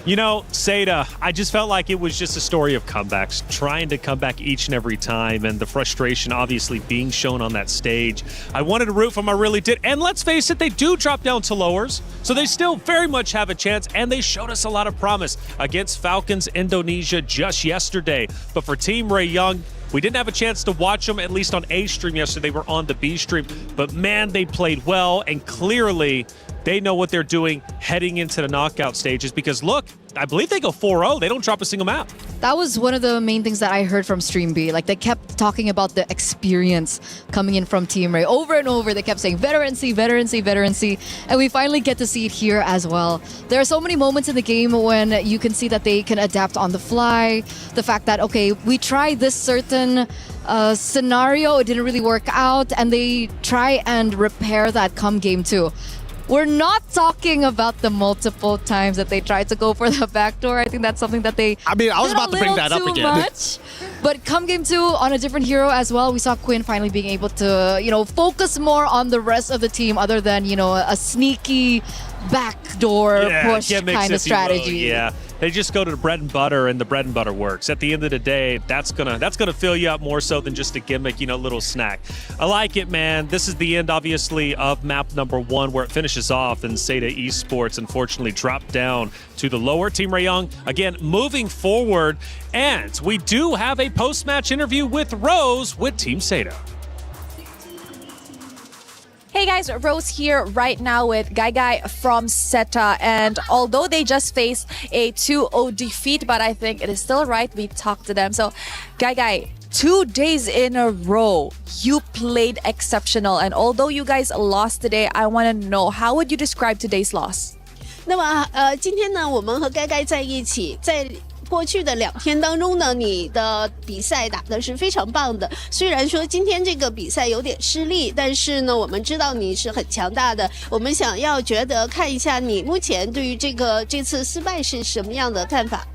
You know, Seda, I just felt like it was just a story of comebacks, trying to come back each and every time, and the frustration obviously being shown on that stage. I wanted to root for them, I really did. And let's face it, they do drop down to lowers, so they still very much have a chance, and they showed us a lot of promise against Falcons Indonesia just yesterday. But for Team Ray Young, we didn't have a chance to watch them, at least on A stream yesterday. They were on the B stream. But man, they played well, and clearly they know what they're doing heading into the knockout stages. Because look, I believe they go 4-0. They don't drop a single map. That was one of the main things that I heard from Stream B. Like, they kept talking about the experience coming in from Team Ray. Over and over, they kept saying veterancy, veterancy, veterancy. And we finally get to see it here as well. There are so many moments in the game when you can see that they can adapt on the fly. The fact that, okay, we tried this certain scenario, it didn't really work out, and they try and repair that come game 2. We're not talking about the multiple times that they tried to go for the backdoor. I think that's something that they I was about to bring that up again. Much. But come game 2 on a different hero as well, we saw Quinn finally being able to, focus more on the rest of the team other than, a sneaky backdoor push kind of strategy. Yeah. They just go to the bread and butter, and the bread and butter works. At the end of the day, that's gonna fill you up more so than just a gimmick, little snack. I like it, man. This is the end, obviously, of map number 1, where it finishes off, and Seda Esports unfortunately dropped down to the lower. Team Ray Young, again, moving forward, and we do have a post-match interview with Rose with Team Seda. Hey Hey guys, Rose here right now with Guy from SETA, and although they just faced a 2-0 defeat, but I think it is still right we talk to them. So Guy, 2 days in a row, you played exceptional, and although you guys lost today, I want to know, how would you describe today's loss? 那么今天呢，我们和该在一起，在过去的2天当中呢，你的比赛打的是非常棒的。虽然说今天这个比赛有点失利，但是呢，我们知道你是很强大的。我们想要觉得看一下你目前对于这次失败是什么样的看法？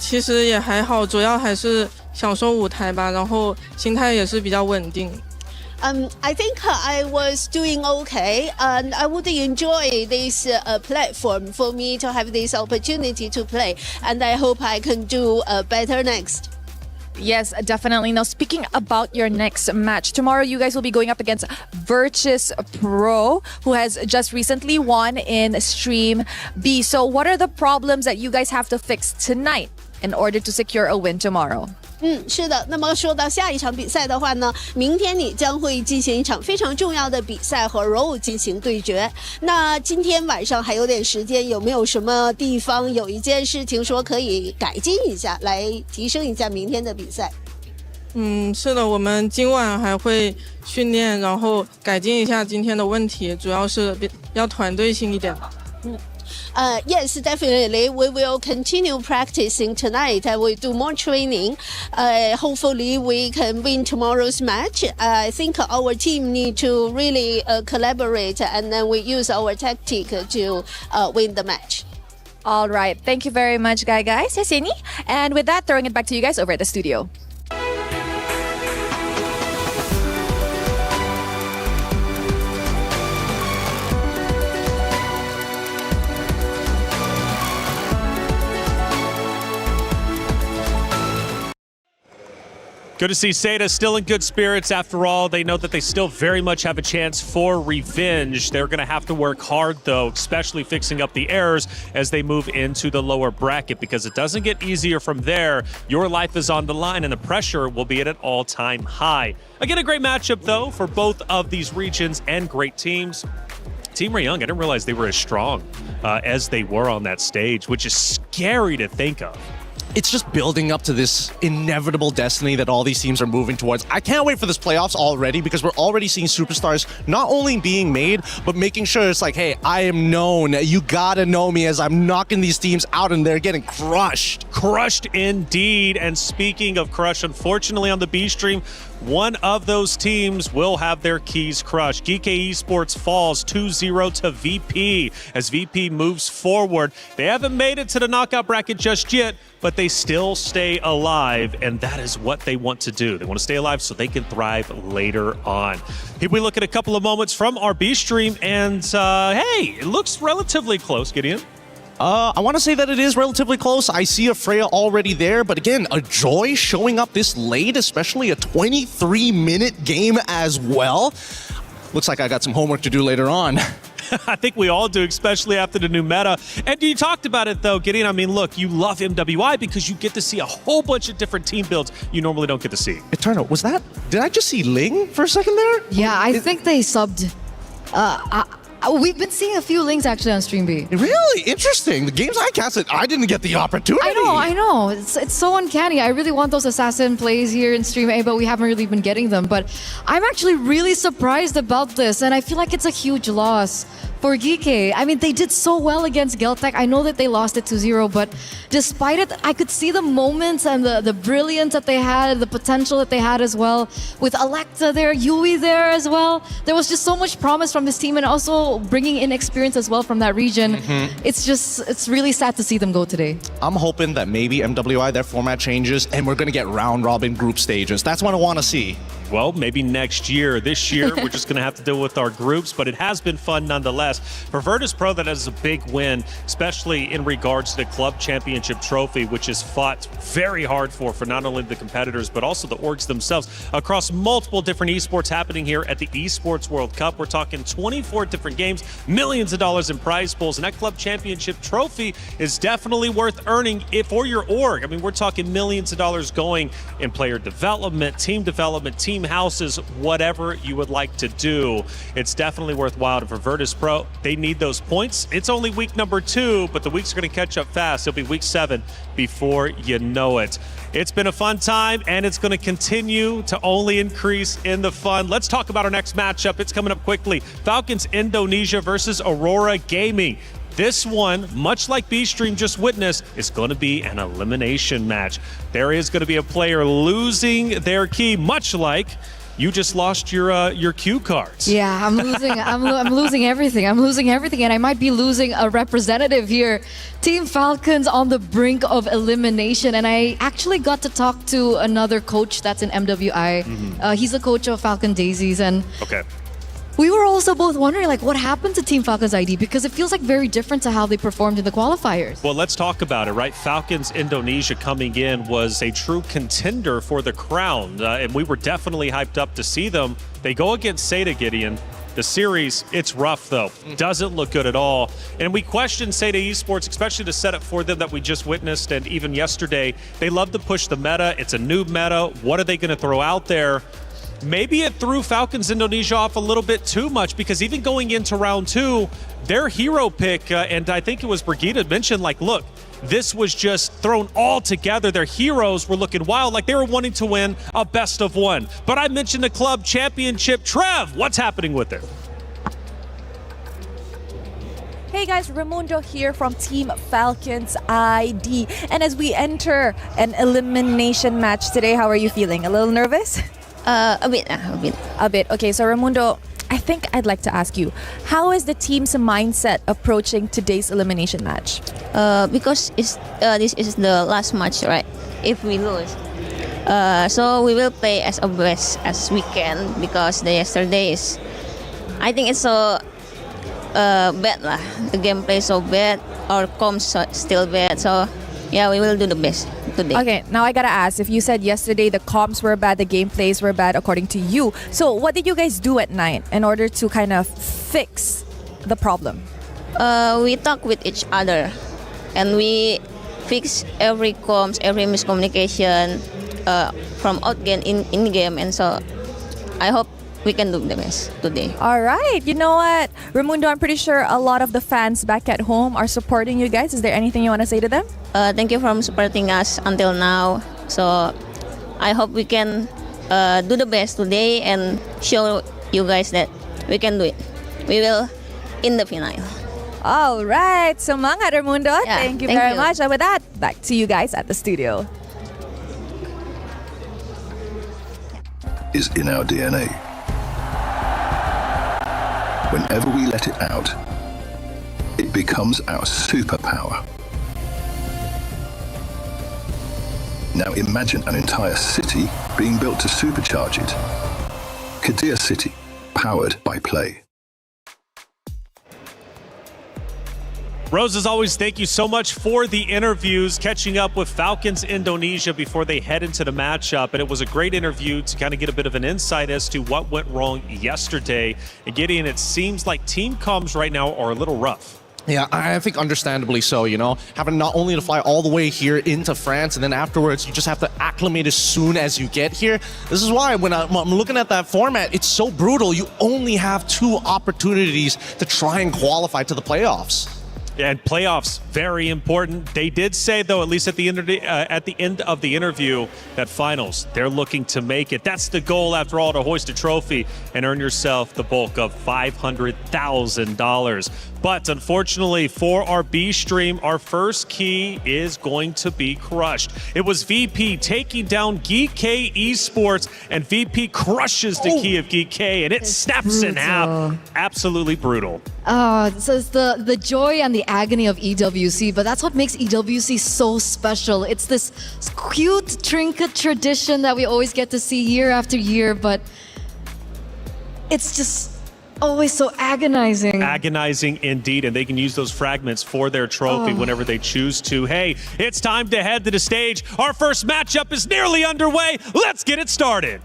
其实也还好，主要还是享受舞台吧，然后心态也是比较稳定。I think I was doing okay, and I would enjoy this platform for me to have this opportunity to play, and I hope I can do better next. Yes, definitely. Now, speaking about your next match, tomorrow you guys will be going up against Virtus Pro, who has just recently won in Stream B. So what are the problems that you guys have to fix tonight in order to secure a win tomorrow? 是的。那么说到下一场比赛的话呢，明天你将会进行一场非常重要的比赛和 ROW 进行对决。那今天晚上还有点时间，有没有什么地方有一件事情说可以改进一下，来提升一下明天的比赛？是的，我们今晚还会训练，然后改进一下今天的问题，主要是要团队性一点。Yes, definitely. We will continue practicing tonight. I will do more training. Hopefully, we can win tomorrow's match. I think our team need to really collaborate, and then we use our tactic to win the match. All right. Thank you very much, guys.谢谢你. And with that, throwing it back to you guys over at the studio. Good to see SETA still in good spirits after all. They know that they still very much have a chance for revenge. They're going to have to work hard, though, especially fixing up the errors as they move into the lower bracket, because it doesn't get easier from there. Your life is on the line, and the pressure will be at an all-time high. Again, a great matchup, though, for both of these regions and great teams. Team Young, I didn't realize they were as strong as they were on that stage, which is scary to think of. It's just building up to this inevitable destiny that all these teams are moving towards. I can't wait for this playoffs already, because we're already seeing superstars not only being made, but making sure it's like, hey, I am known. You gotta know me as I'm knocking these teams out and they're getting crushed. Crushed indeed. And speaking of crush, unfortunately on the B stream, one of those teams will have their keys crushed. GK Esports falls 2-0 to VP as VP moves forward. They haven't made it to the knockout bracket just yet, but they still stay alive, and that is what they want to do. They want to stay alive so they can thrive later on. Here we look at a couple of moments from our B stream, and hey, it looks relatively close, Gideon. I want to say that it is relatively close. I see a Freya already there, but again, a Joy showing up this late, especially a 23-minute game as well. Looks like I got some homework to do later on. I think we all do, especially after the new meta. And you talked about it, though, Gideon. I mean, look, you love MWI because you get to see a whole bunch of different team builds you normally don't get to see. Eternal, was that... Did I just see Ling for a second there? Yeah, I think they subbed... we've been seeing a few Lings actually on Stream B. Really? Interesting. The games I casted, I didn't get the opportunity. I know. It's so uncanny. I really want those assassin plays here in Stream A, but we haven't really been getting them. But I'm actually really surprised about this, and I feel like it's a huge loss for GK. I mean, they did so well against Geltec. I know that they lost it 2-0, but despite it, I could see the moments and the brilliance that they had, the potential that they had as well. With Electa there, Yui there as well. There was just so much promise from this team, and also bringing in experience as well from that region. It's really sad to see them go today. I'm hoping that maybe MWI, their format changes, and we're going to get round-robin group stages. That's what I want to see. Well, maybe next year. This year, we're just going to have to deal with our groups, but it has been fun nonetheless. For Virtus Pro, that is a big win, especially in regards to the Club Championship Trophy, which is fought very hard for not only the competitors, but also the orgs themselves across multiple different esports happening here at the Esports World Cup. We're talking 24 different games, millions of dollars in prize pools, and that Club Championship Trophy is definitely worth earning for your org. I mean, we're talking millions of dollars going in player development, team team houses whatever you would like to do. It's definitely worthwhile. For Virtus Pro, they need those points. It's only week number 2, but the weeks are going to catch up fast. It'll be week 7 before you know it. It's been a fun time, and it's going to continue to only increase in the fun. Let's talk about our next matchup. It's coming up quickly. Falcons Indonesia versus Aurora Gaming. This one, much like B-Stream just witnessed, is going to be an elimination match. There is going to be a player losing their key, much like you just lost your cue cards. Yeah, I'm losing. I'm losing everything. I'm losing everything, and I might be losing a representative here. Team Falcons on the brink of elimination, and I actually got to talk to another coach that's in MWI. He's the coach of Falcon Daisies, and we were also both wondering, like, what happened to Team Falcons ID, because it feels like very different to how they performed in the qualifiers. Well, let's talk about it, right? Falcons Indonesia coming in was a true contender for the crown, and we were definitely hyped up to see them. They go against Seda, Gideon. The series, it's rough, though. Doesn't look good at all. And we question Seda Esports, especially the setup for them that we just witnessed, and even yesterday. They love to push the meta. It's a new meta. What are they going to throw out there? Maybe it threw Falcons Indonesia off a little bit too much, because even going into round 2, their hero pick, and I think it was Brigitte mentioned, like, look, this was just thrown all together. Their heroes were looking wild, like they were wanting to win a best of 1. But I mentioned the club championship. Trev, what's happening with it? Hey guys, Raimundo here from Team Falcons ID. And as we enter an elimination match today, how are you feeling? A little nervous? A bit. Okay, so Raimundo, I think I'd like to ask you, how is the team's mindset approaching today's elimination match? Because this is the last match, right? If we lose, so we will play as best as we can, because the yesterday is, I think it's so bad lah. The gameplay so bad, our comms still bad, so yeah, we will do the best today. Okay, now I gotta ask, if you said yesterday the comms were bad, the gameplays were bad according to you, so what did you guys do at night in order to kind of fix the problem? We talk with each other, and we fix every comms, every miscommunication from out game in game, and so I hope we can do the best today. All right, you know what, Raimundo, I'm pretty sure a lot of the fans back at home are supporting you guys. Is there anything you want to say to them? Thank you for supporting us until now. So I hope we can do the best today and show you guys that we can do it. We will in the final. All right, semangat Raimundo. Yeah, thank you very much. And with that, back to you guys at the studio. Is in our DNA. Whenever we let it out, it becomes our superpower. Now imagine an entire city being built to supercharge it. Kadir City, powered by play. Rose, as always, thank you so much for the interviews, catching up with Falcons Indonesia before they head into the matchup. And it was a great interview to kind of get a bit of an insight as to what went wrong yesterday. And Gideon, it seems like team comms right now are a little rough. Yeah, I think understandably so, you know, having not only to fly all the way here into France, and then afterwards you just have to acclimate as soon as you get here. This is why when I'm looking at that format, it's so brutal. You only have 2 opportunities to try and qualify to the playoffs. And playoffs, very important. They did say, though, at least at the end of the interview, that finals, they're looking to make it. That's the goal, after all, to hoist a trophy and earn yourself the bulk of $500,000. But unfortunately for our B stream, our first key is going to be crushed. It was VP taking down Geek Esports, and VP crushes the key of Geek, and it snaps in half. Absolutely brutal. So it's the joy and the agony of EWC, but that's what makes EWC so special. It's this cute trinket tradition that we always get to see year after year, but it's just always so agonizing. Agonizing indeed, and they can use those fragments for their trophy whenever they choose to. Hey, it's time to head to the stage. Our first matchup is nearly underway. Let's get it started.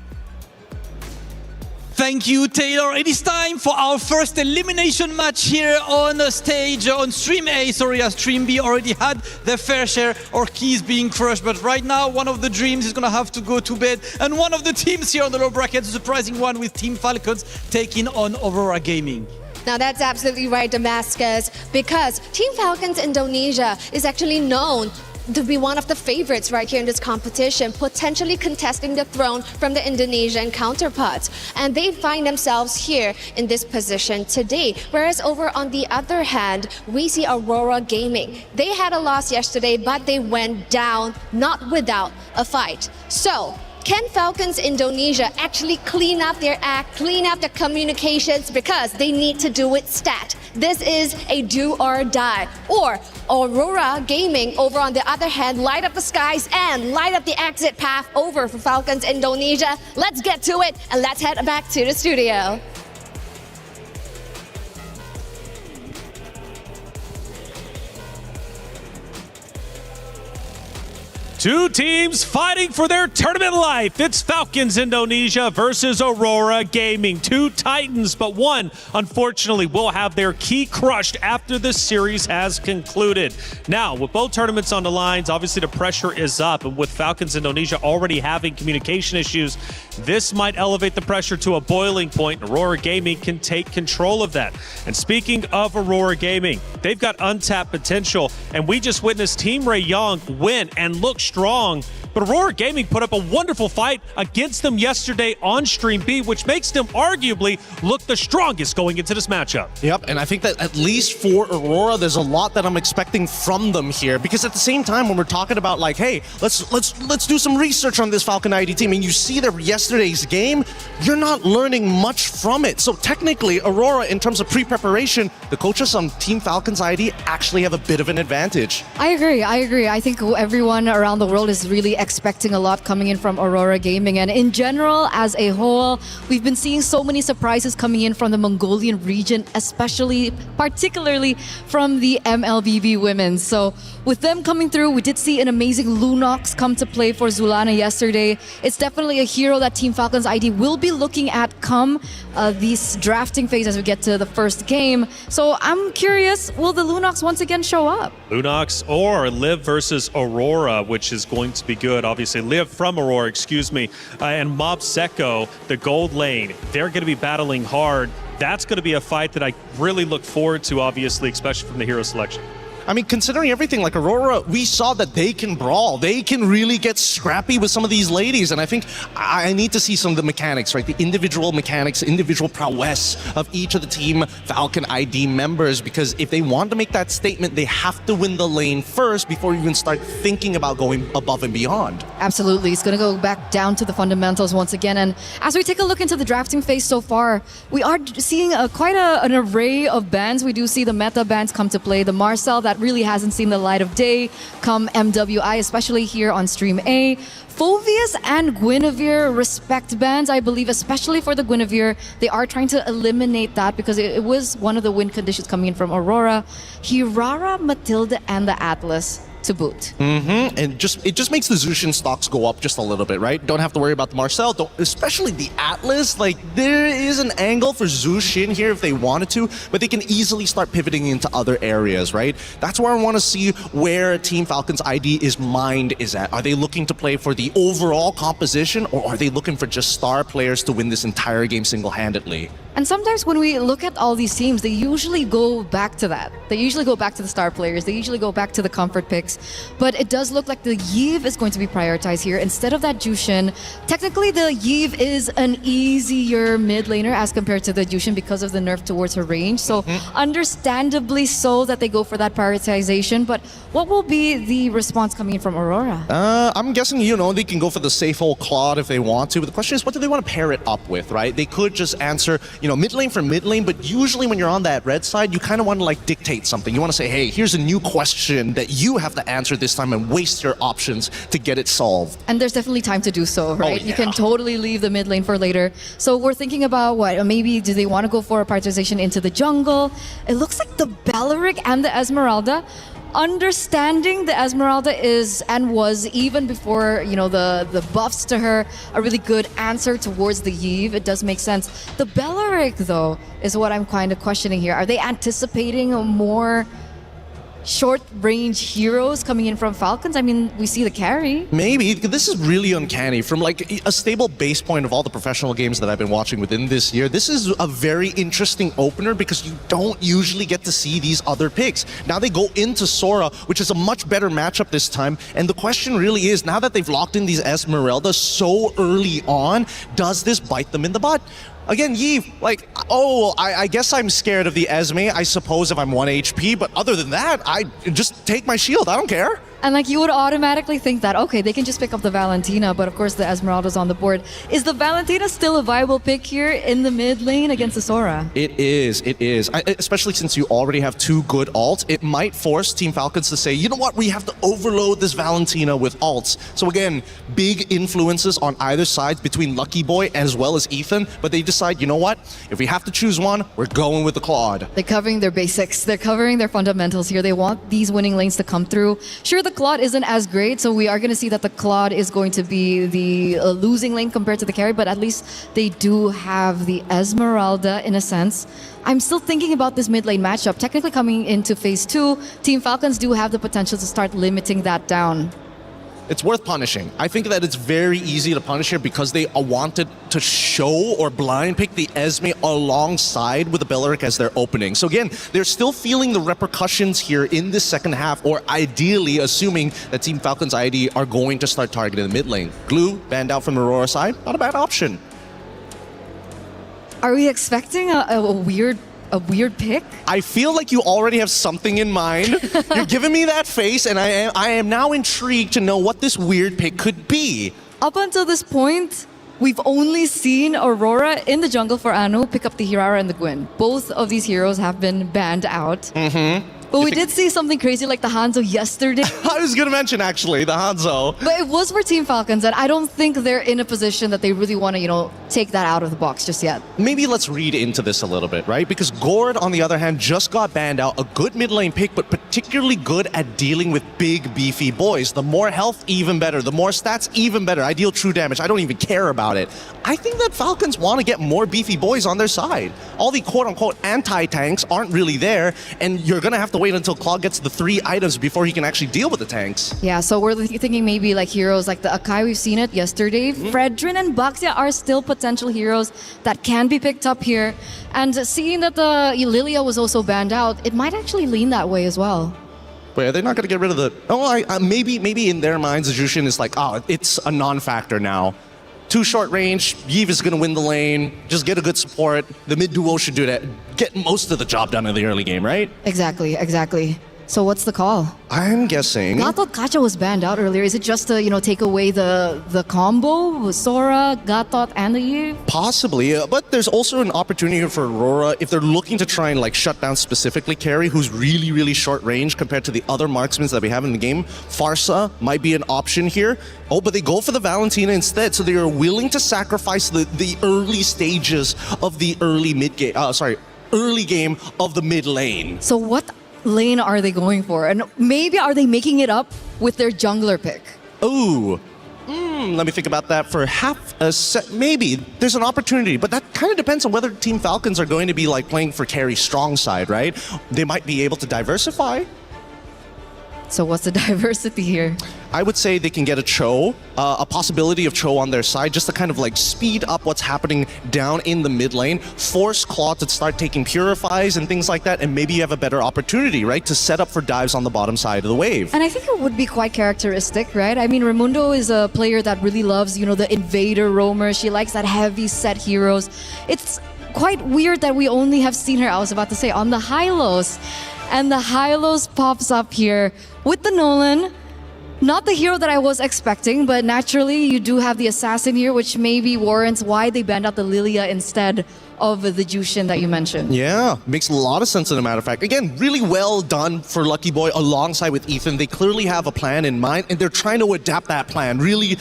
Thank you, Taylor. It is time for our first elimination match here on the stage on Stream A. Sorry, as Stream B already had their fair share of keys being crushed. But right now, one of the dreams is going to have to go to bed. And one of the teams here on the low bracket, a surprising one with Team Falcons taking on Aurora Gaming. Now that's absolutely right, Damascus, because Team Falcons Indonesia is actually known to be one of the favorites right here in this competition, potentially contesting the throne from the Indonesian counterparts. And they find themselves here in this position today. Whereas over on the other hand, we see Aurora Gaming. They had a loss yesterday, but they went down not without a fight. So, can Falcons Indonesia actually clean up their act, clean up their communications, because they need to do it stat? This is a do or die. Or Aurora Gaming, over on the other hand, light up the skies and light up the exit path over for Falcons Indonesia. Let's get to it and let's head back to the studio. Two teams fighting for their tournament life. It's Falcons Indonesia versus Aurora Gaming. Two titans, but one, unfortunately, will have their key crushed after this series has concluded. Now, with both tournaments on the lines, obviously the pressure is up. And with Falcons Indonesia already having communication issues, this might elevate the pressure to a boiling point. Aurora Gaming can take control of that. And speaking of Aurora Gaming, they've got untapped potential. And we just witnessed Team Ray Young win and look strong, but Aurora Gaming put up a wonderful fight against them yesterday on Stream B, which makes them arguably look the strongest going into this matchup. Yep, and I think that at least for Aurora, there's a lot that I'm expecting from them here, because at the same time, when we're talking about like, hey, let's do some research on this Falcon ID team, and you see that yesterday's game, you're not learning much from it. So technically, Aurora, in terms of pre-preparation, the coaches on Team Falcons ID actually have a bit of an advantage. I agree. I think everyone around the world is really expecting a lot coming in from Aurora Gaming. And in general, as a whole, we've been seeing so many surprises coming in from the Mongolian region, particularly from the MLBB women. So with them coming through, we did see an amazing Lunox come to play for Zulana yesterday. It's definitely a hero that Team Falcons ID will be looking at come this drafting phase as we get to the first game. So I'm curious, will the Lunox once again show up? Lunox or Liv versus Aurora, which is going to be good. Obviously, Liv from Aurora, and Mob Seko, the gold lane. They're going to be battling hard. That's going to be a fight that I really look forward to, obviously, especially from the hero selection. I mean, considering everything, like Aurora, we saw that they can brawl. They can really get scrappy with some of these ladies. And I think I need to see some of the mechanics, right? The individual mechanics, individual prowess of each of the Team Falcon ID members. Because if they want to make that statement, they have to win the lane first before you even start thinking about going above and beyond. Absolutely. It's going to go back down to the fundamentals once again. And as we take a look into the drafting phase so far, we are seeing quite an array of bans. We do see the meta bans come to play. The Marcel, that really hasn't seen the light of day come MWI, especially here on Stream A. Phovius and Guinevere respect bans, I believe, especially for the Guinevere. They are trying to eliminate that because it was one of the win conditions coming in from Aurora. Hirara, Matilda, and the Atlas to boot. And it just makes the Zushin stocks go up just a little bit, right? Don't have to worry about the Marcel, especially the Atlas. Like, there is an angle for Zushin here if they wanted to, but they can easily start pivoting into other areas, right? That's where I want to see where Team Falcons ID's mind is at. Are they looking to play for the overall composition, or are they looking for just star players to win this entire game single-handedly? And sometimes when we look at all these teams, they usually go back to that. They usually go back to the star players. They usually go back to the comfort picks. But it does look like the Yve is going to be prioritized here instead of that Jushin. Technically, the Yve is an easier mid laner as compared to the Jushin because of the nerf towards her range. So understandably so that they go for that prioritization. But what will be the response coming in from Aurora? I'm guessing, they can go for the safe old Claude if they want to. But the question is, what do they want to pair it up with, right? They could just answer, mid lane for mid lane, but usually when you're on that red side, you kind of want to like dictate something. You want to say, hey, here's a new question that you have to answer this time and waste your options to get it solved. And there's definitely time to do so, right? Oh, yeah. You can totally leave the mid lane for later. So we're thinking about what? Maybe do they want to go for a prioritization into the jungle? It looks like the Belleric and the Esmeralda understanding the Esmeralda is and was, even before, you know, the buffs to her, a really good answer towards the Yves. It does make sense. The Belleric, though, is what I'm kind of questioning here. Are they anticipating a more short-range heroes coming in from Falcons? I mean, we see the carry. Maybe. This is really uncanny. From like a stable base point of all the professional games that I've been watching within this year, this is a very interesting opener because you don't usually get to see these other picks. Now they go into Sora, which is a much better matchup this time. And the question really is, now that they've locked in these Esmeraldas so early on, does this bite them in the butt? Again, Yves, like, I guess I'm scared of the Esme, I suppose, if I'm 1 HP, but other than that, I just take my shield, I don't care. And like you would automatically think that, okay, they can just pick up the Valentina, but of course the Esmeralda's on the board. Is the Valentina still a viable pick here in the mid lane against the Sora? It is. Especially since you already have 2 good ults, it might force Team Falcons to say, you know what, we have to overload this Valentina with ults. So again, big influences on either side between Lucky Boy as well as Ethan, but they decide, you know what, if we have to choose one, we're going with the Claude. They're covering their basics. They're covering their fundamentals here. They want these winning lanes to come through. Sure, the Claude isn't as great, so we are going to see that the Claude is going to be the losing lane compared to the carry, but at least they do have the Esmeralda in a sense. I'm still thinking about this mid lane matchup. Technically coming into phase 2, Team Falcons do have the potential to start limiting that down. It's worth punishing. I think that it's very easy to punish here because they wanted to show or blind pick the Esme alongside with the Belleric as their opening. So again, they're still feeling the repercussions here in this second half, or ideally assuming that Team Falcons ID are going to start targeting the mid lane. Glue, banned out from Aurora side, not a bad option. Are we expecting a weird pick? I feel like you already have something in mind. You're giving me that face, and I am now intrigued to know what this weird pick could be. Up until this point, we've only seen Aurora in the jungle for Anu pick up the Hirara and the Gwyn. Both of these heroes have been banned out. But we did see something crazy like the Hanzo yesterday. I was going to mention, actually, the Hanzo. But it was for Team Falcons, and I don't think they're in a position that they really want to, you know, take that out of the box just yet. Maybe let's read into this a little bit, right? Because Gord, on the other hand, just got banned out. A good mid lane pick, but particularly good at dealing with big, beefy boys. The more health, even better. The more stats, even better. I deal true damage. I don't even care about it. I think that Falcons want to get more beefy boys on their side. All the quote-unquote anti-tanks aren't really there, and you're going to have to wait until Claude gets the 3 items before he can actually deal with the tanks. Yeah, so we're thinking maybe like heroes like the Akai, we've seen it yesterday. Fredrin and Baxia are still potential heroes that can be picked up here. And seeing that the Lilia was also banned out, it might actually lean that way as well. Wait, are they not going to get rid of the... maybe in their minds, the Jushin is like, it's a non-factor now. Too short range, Yves is going to win the lane, just get a good support. The mid duo should do that. Get most of the job done in the early game, right? Exactly. So what's the call? I'm guessing... I thought Kacha was banned out earlier. Is it just to, you know, take away the combo with Sora, Gatot, and the Yves? Possibly, but there's also an opportunity here for Aurora if they're looking to try and like shut down specifically Carry, who's really, really short range compared to the other marksmen that we have in the game. Farsa might be an option here. Oh, but they go for the Valentina instead, so they are willing to sacrifice the early stages of the early game of the mid lane. So what lane are they going for? And maybe are they making it up with their jungler pick? Ooh. Let me think about that for half a set. Maybe there's an opportunity, but that kind of depends on whether Team Falcons are going to be like playing for carry strong side, right? They might be able to diversify. So what's the diversity here? I would say they can get a Cho, a possibility of Cho on their side, just to kind of like speed up what's happening down in the mid lane, force Claude to start taking purifies and things like that, and maybe you have a better opportunity, right, to set up for dives on the bottom side of the wave. And I think it would be quite characteristic, right? I mean, Raimundo is a player that really loves, you know, the invader roamer. She likes that heavy set heroes. It's quite weird that we only have seen her, I was about to say, on the Hylos. And the Hylos pops up here with the Nolan. Not the hero that I was expecting, but naturally you do have the assassin here, which maybe warrants why they banned out the Lilia instead of the Jushin that you mentioned. Yeah, makes a lot of sense as a matter of fact. Again, really well done for Lucky Boy alongside with Ethan. They clearly have a plan in mind, and they're trying to adapt that plan. Really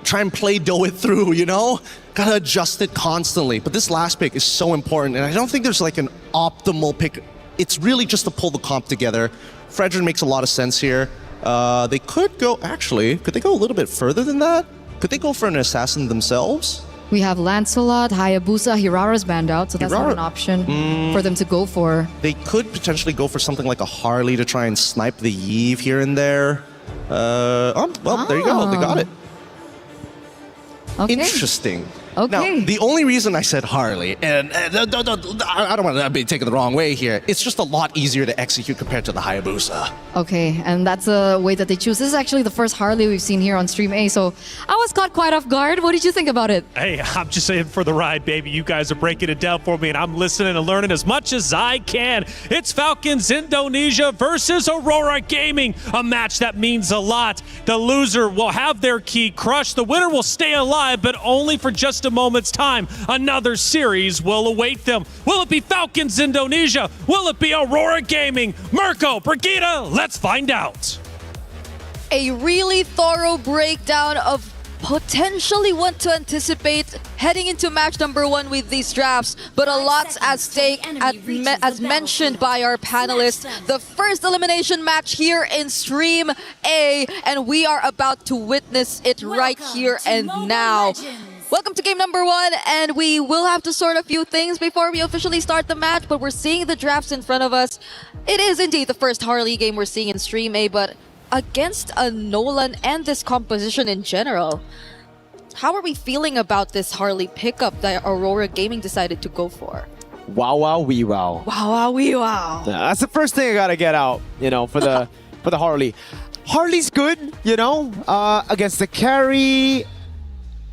try and dough it through, you know? Gotta adjust it constantly. But this last pick is so important, and I don't think there's like an optimal pick. It's really just to pull the comp together Fredrin makes a lot of sense here. They could go, could they go a little bit further than that? Could they go for an assassin themselves? We have Lancelot, Hayabusa, Hirara's banned out, so that's not an option for them to go for. They could potentially go for something like a Harley to try and snipe the Yve here and there. Well, there you go. They got it. Okay. Interesting. Okay. Now, the only reason I said Harley, and I don't want to be taken the wrong way here, it's just a lot easier to execute compared to the Hayabusa. Okay, and that's a way that they choose. This is actually the first Harley we've seen here on Stream A, so I was caught quite off guard. What did you think about it? Hey, I'm just in for the ride, baby. You guys are breaking it down for me, and I'm listening and learning as much as I can. It's Falcons Indonesia versus Aurora Gaming, a match that means a lot. The loser will have their key crushed. The winner will stay alive, but only for just a moment's time. Another series will await them. Will it be Falcons Indonesia? Will it be Aurora Gaming? Mirko, Brigitte, let's find out. A really thorough breakdown of potentially what to anticipate heading into match number 1 with these drafts, but a lot's at stake as mentioned by our panelists. The first elimination match here in Stream A, and we are about to witness it right here and now. Welcome to game number 1, and we will have to sort a few things before we officially start the match, but we're seeing the drafts in front of us. It is indeed the first Harley game we're seeing in Stream A, but against a Nolan and this composition in general, how are we feeling about this Harley pickup that Aurora Gaming decided to go for? Wow, wow, wee, wow. Wow, wow, wee, wow. Yeah, that's the first thing I gotta get out, for the for the Harley. Harley's good, against the carry.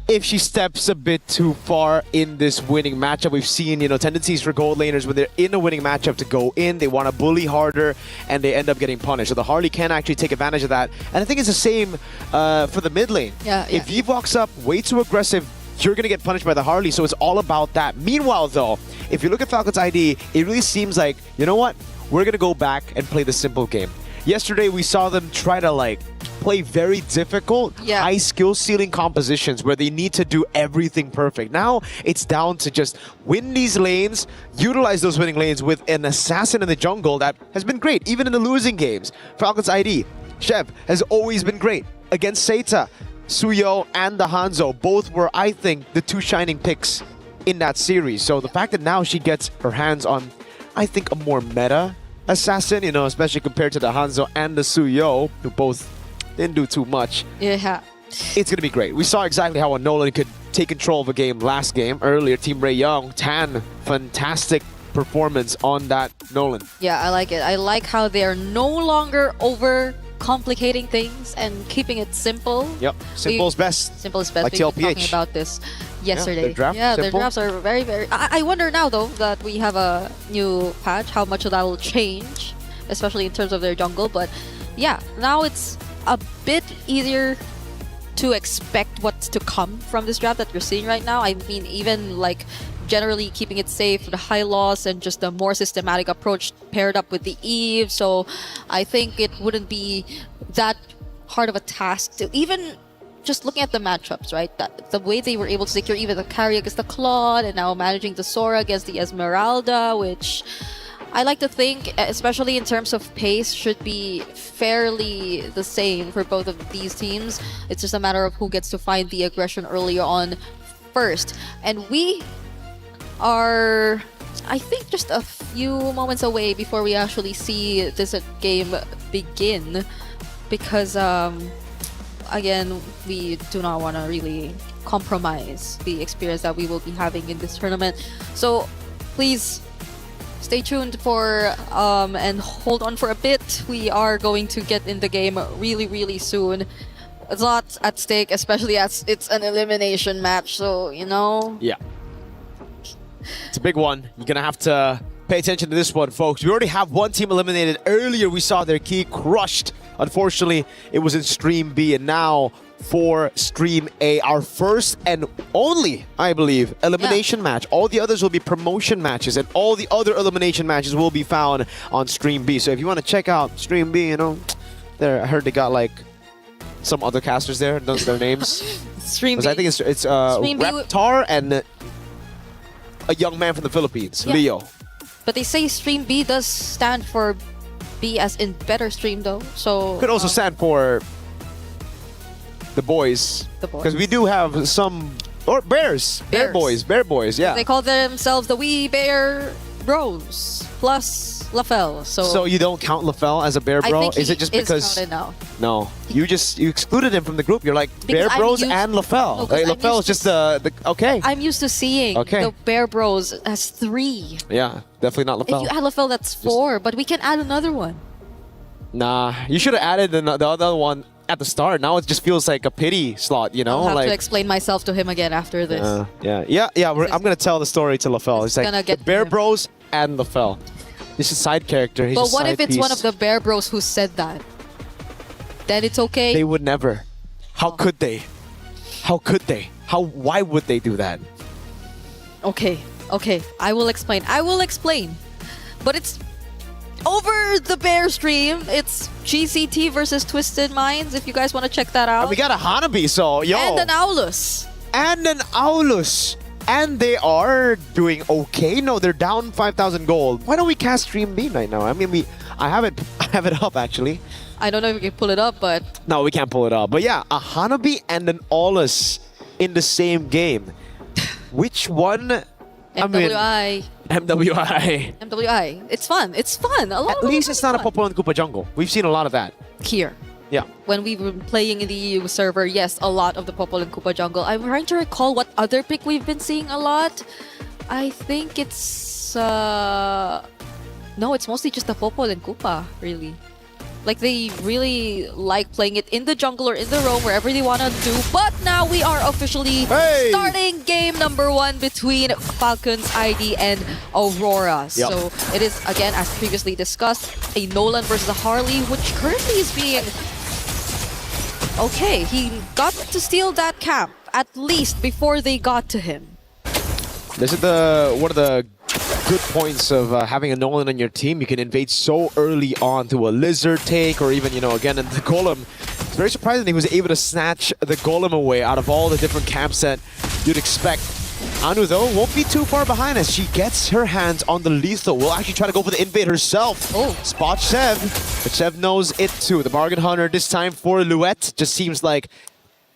If she steps a bit too far in this winning matchup, we've seen, tendencies for gold laners when they're in a winning matchup to go in, they want to bully harder, and they end up getting punished. So the Harley can actually take advantage of that. And I think it's the same for the mid lane. If Eve walks up way too aggressive, you're going to get punished by the Harley, so it's all about that. Meanwhile, though, if you look at Falcons ID, it really seems like, you know what? We're going to go back and play the simple game. Yesterday, we saw them try to, play very difficult, high skill ceiling compositions where they need to do everything perfect. Now it's down to just win these lanes, utilize those winning lanes with an assassin in the jungle that has been great, even in the losing games. Falcons ID, Chev has always been great against Seita. Suyo and the Hanzo both were, I think, the 2 shining picks in that series. So the fact that now she gets her hands on, I think, a more meta assassin, especially compared to the Hanzo and the Suyo, who both didn't do too much. Yeah. It's going to be great. We saw exactly how a Nolan could take control of a game last game. Earlier, Team Ray Young, Tan, fantastic performance on that Nolan. Yeah, I like it. I like how they are no longer over complicating things and keeping it simple. Yep, simple is best. Simple is best. Like We've been TLPH. talking about this yesterday. Their drafts are very, very... I wonder now, though, that we have a new patch, how much of that will change, especially in terms of their jungle. But yeah, now it's a bit easier to expect what's to come from this draft that we're seeing right now. I mean, even generally keeping it safe, the high loss, and just a more systematic approach paired up with the Eve. So I think it wouldn't be that hard of a task to even just looking at the matchups, right? The way they were able to secure even the carry against the Claude and now managing the Sora against the Esmeralda, which I like to think, especially in terms of pace, should be fairly the same for both of these teams. It's just a matter of who gets to find the aggression earlier on first. And we are, I think, just a few moments away before we actually see this game begin. Because, again, we do not want to really compromise the experience that we will be having in this tournament. So please stay tuned for and hold on for a bit. We are going to get in the game really, really soon. There's a lot at stake, especially as it's an elimination match, so, Yeah. It's a big one. You're going to have to pay attention to this one, folks. We already have one team eliminated. Earlier, we saw their key crushed. Unfortunately, it was in Stream B, and now for Stream A, our first and only, I believe, elimination match. All the others will be promotion matches, and all the other elimination matches will be found on Stream B. So if you want to check out Stream B, there, I heard they got some other casters there. Those are their names. Stream B. I think it's Reptar and a young man from the Philippines, Leo. But they say Stream B does stand for B as in better stream though. So Could also stand for the boys. The boys. Because we do have some, or bears. Bear boys, yeah. They call themselves the Wee Bear Bros plus LaFell. So you don't count LaFell as a bear I bro? think Is he it just is because? counted now. No, you excluded him from the group. You're like Bear I'm Bros used- and LaFell. No, 'cause Like, I'm LaFell is used just the okay. I'm used to seeing Okay. the Bear Bros as 3. Yeah, definitely not If LaFell. you add LaFell, that's 4, but we can add another one. Nah, you should have added the other one at the start. Now it just feels like a pity slot, you know? I'll have like to explain myself to him again after this. I'm gonna tell the story to LaFell. It's like gonna the get Bear him. Bros and LaFell. This is side character. He's But a what side if it's one piece. of the Bear Bros who said that? Then it's okay? They would never. How could they? How could they? Why would they do that? Okay, I will explain. But it's over the Bear stream. It's GCT versus Twisted Minds, if you guys want to check that out. And we got a Hanabi, so yo. And an Aulus. And they are doing okay. No, they're down 5,000 gold. Why don't we cast Stream B right now? I mean, I have it up actually. I don't know if we can pull it up, but No, we can't pull it up. But yeah, a Hanabi and an Aulus in the same game. Which one? MWI. MWI. It's fun. At least it's not a Popo and Koopa jungle. We've seen a lot of that. Here. Yeah. When we've been playing in the EU server, yes, a lot of the Popol and Koopa jungle. I'm trying to recall what other pick we've been seeing a lot. I think it's no, it's mostly just the Popol and Koopa, really. Like they really like playing it in the jungle or in the roam, wherever they want to do. But now we are officially starting game number 1 between Falcons ID and Aurora. Yep. So it is, again, as previously discussed, a Nolan versus a Harley, which currently is being... Okay, he got to steal that camp, at least before they got to him. This is one of the good points of having a Nolan on your team. You can invade so early on to a Lizard take, or even, again, in the Golem. It's very surprising he was able to snatch the Golem away out of all the different camps that you'd expect. Anu, though, won't be too far behind as she gets her hands on the lethal. Will actually try to go for the invade herself. Spot Sev, but Sev knows it too. The Bargain Hunter this time for Luette just seems like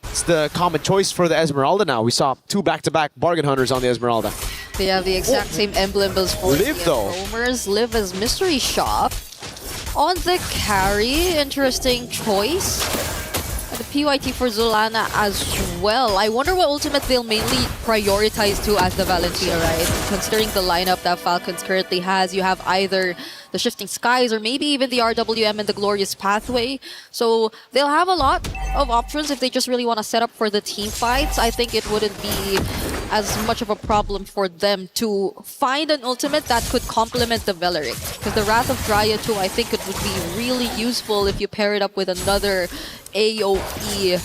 it's the common choice for the Esmeralda now. We saw 2 back-to-back Bargain Hunters on the Esmeralda. They have the exact same emblem as for Live, though. Roamers. Live as Mystery Shop. On the carry, interesting choice. The PYT for Zulana as well. I wonder what ultimate they'll mainly prioritize to as the Valentina, right? Considering the lineup that Falcons currently has, you have either the Shifting Skies or maybe even the RWM and the Glorious Pathway. So they'll have a lot of options if they just really want to set up for the team fights. I think it wouldn't be as much of a problem for them to find an ultimate that could complement the Veleric. Because the Wrath of Dryad too, I think it would be really useful if you pair it up with another AoE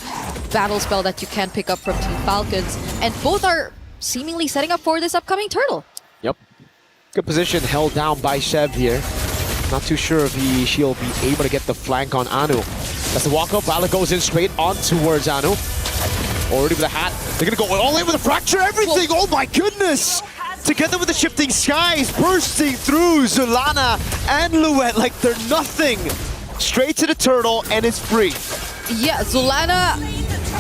battle spell that you can pick up from Team Falcons. And both are seemingly setting up for this upcoming turtle. Yep. Good position held down by Shev here. Not too sure if she'll be able to get the flank on Anu. That's the walk up. Alec goes in straight on towards Anu. Already with a hat. They're going to go all in with a fracture everything. Oh my goodness. Together with the Shifting Skies bursting through Zulana and Luette like they're nothing. Straight to the turtle and it's free. Yeah, Zulana,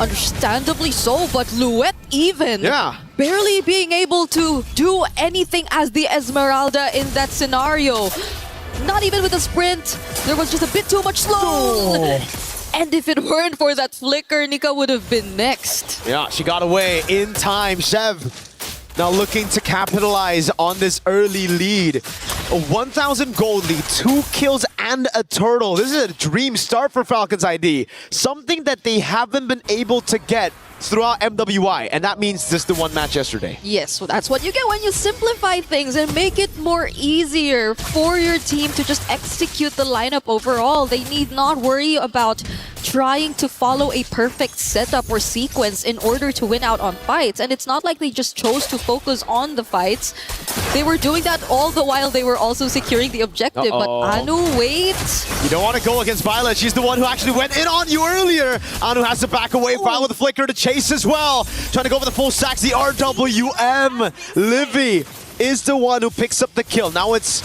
understandably so, but Luette even. Yeah. Barely being able to do anything as the Esmeralda in that scenario. Not even with a sprint. There was just a bit too much slow. Oh. And if it weren't for that flicker, Nika would have been next. Yeah, she got away in time. Shev now looking to capitalize on this early lead. A 1,000 gold lead, 2 kills and a turtle. This is a dream start for Falcons ID. Something that they haven't been able to get throughout MWI, and that means just the one match yesterday. Yes, so that's what you get when you simplify things and make it more easier for your team to just execute the lineup overall. They need not worry about trying to follow a perfect setup or sequence in order to win out on fights. And it's not like they just chose to focus on the fights. They were doing that all the while they were also securing the objective. But Anu, wait. You don't want to go against Violet. She's the one who actually went in on you earlier. Anu has to back away. Violet with the flicker to chase as well. Trying to go for the full stacks. The RWM. Livy is the one who picks up the kill. Now it's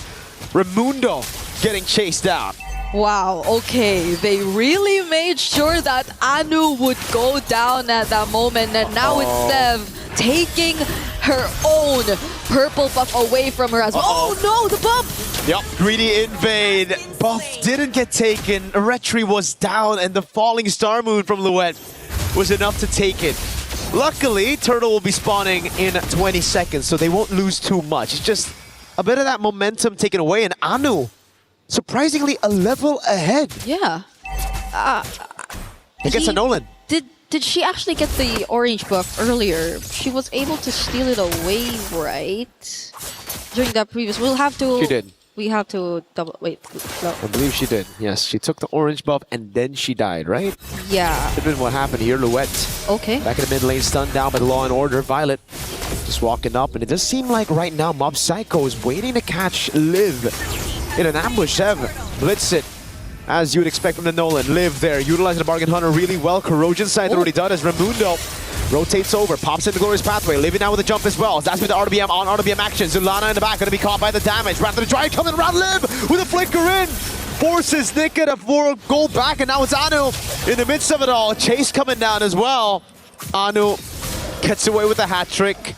Raimundo getting chased out. Wow, okay. They really made sure that Anu would go down at that moment, and now it's Sev taking her own purple buff away from her as well. Oh no, the buff! Yep, greedy invade. Buff didn't get taken. Retri was down, and the falling star moon from Luet was enough to take it. Luckily, Turtle will be spawning in 20 seconds, so they won't lose too much. It's just a bit of that momentum taken away, and Anu, surprisingly, a level ahead. Yeah. It gets a Nolan. Did she actually get the orange buff earlier? She was able to steal it away, right? During that previous, we'll have to... She did. We have to double... Wait, no. I believe she did. Yes, she took the orange buff and then she died, right? Yeah. Could have been what happened here. Luet. Okay. Back in the mid lane, stunned down by the Law and Order. Violet just walking up, and it does seem like right now Mob Psycho is waiting to catch Liv in an ambush. Sev blitz it, as you would expect from the Nolan. Liv there, utilizing the Bargain Hunter really well. Corrosion side already done as Raimundo rotates over, pops in the Glorious Pathway, living now with a jump as well. That's with the RBM on RBM action. Zulana in the back, gonna be caught by the damage. Rather try coming around Liv with a flicker in. Forces Nika to go back, and now it's Anu in the midst of it all. Chase coming down as well. Anu gets away with the hat trick.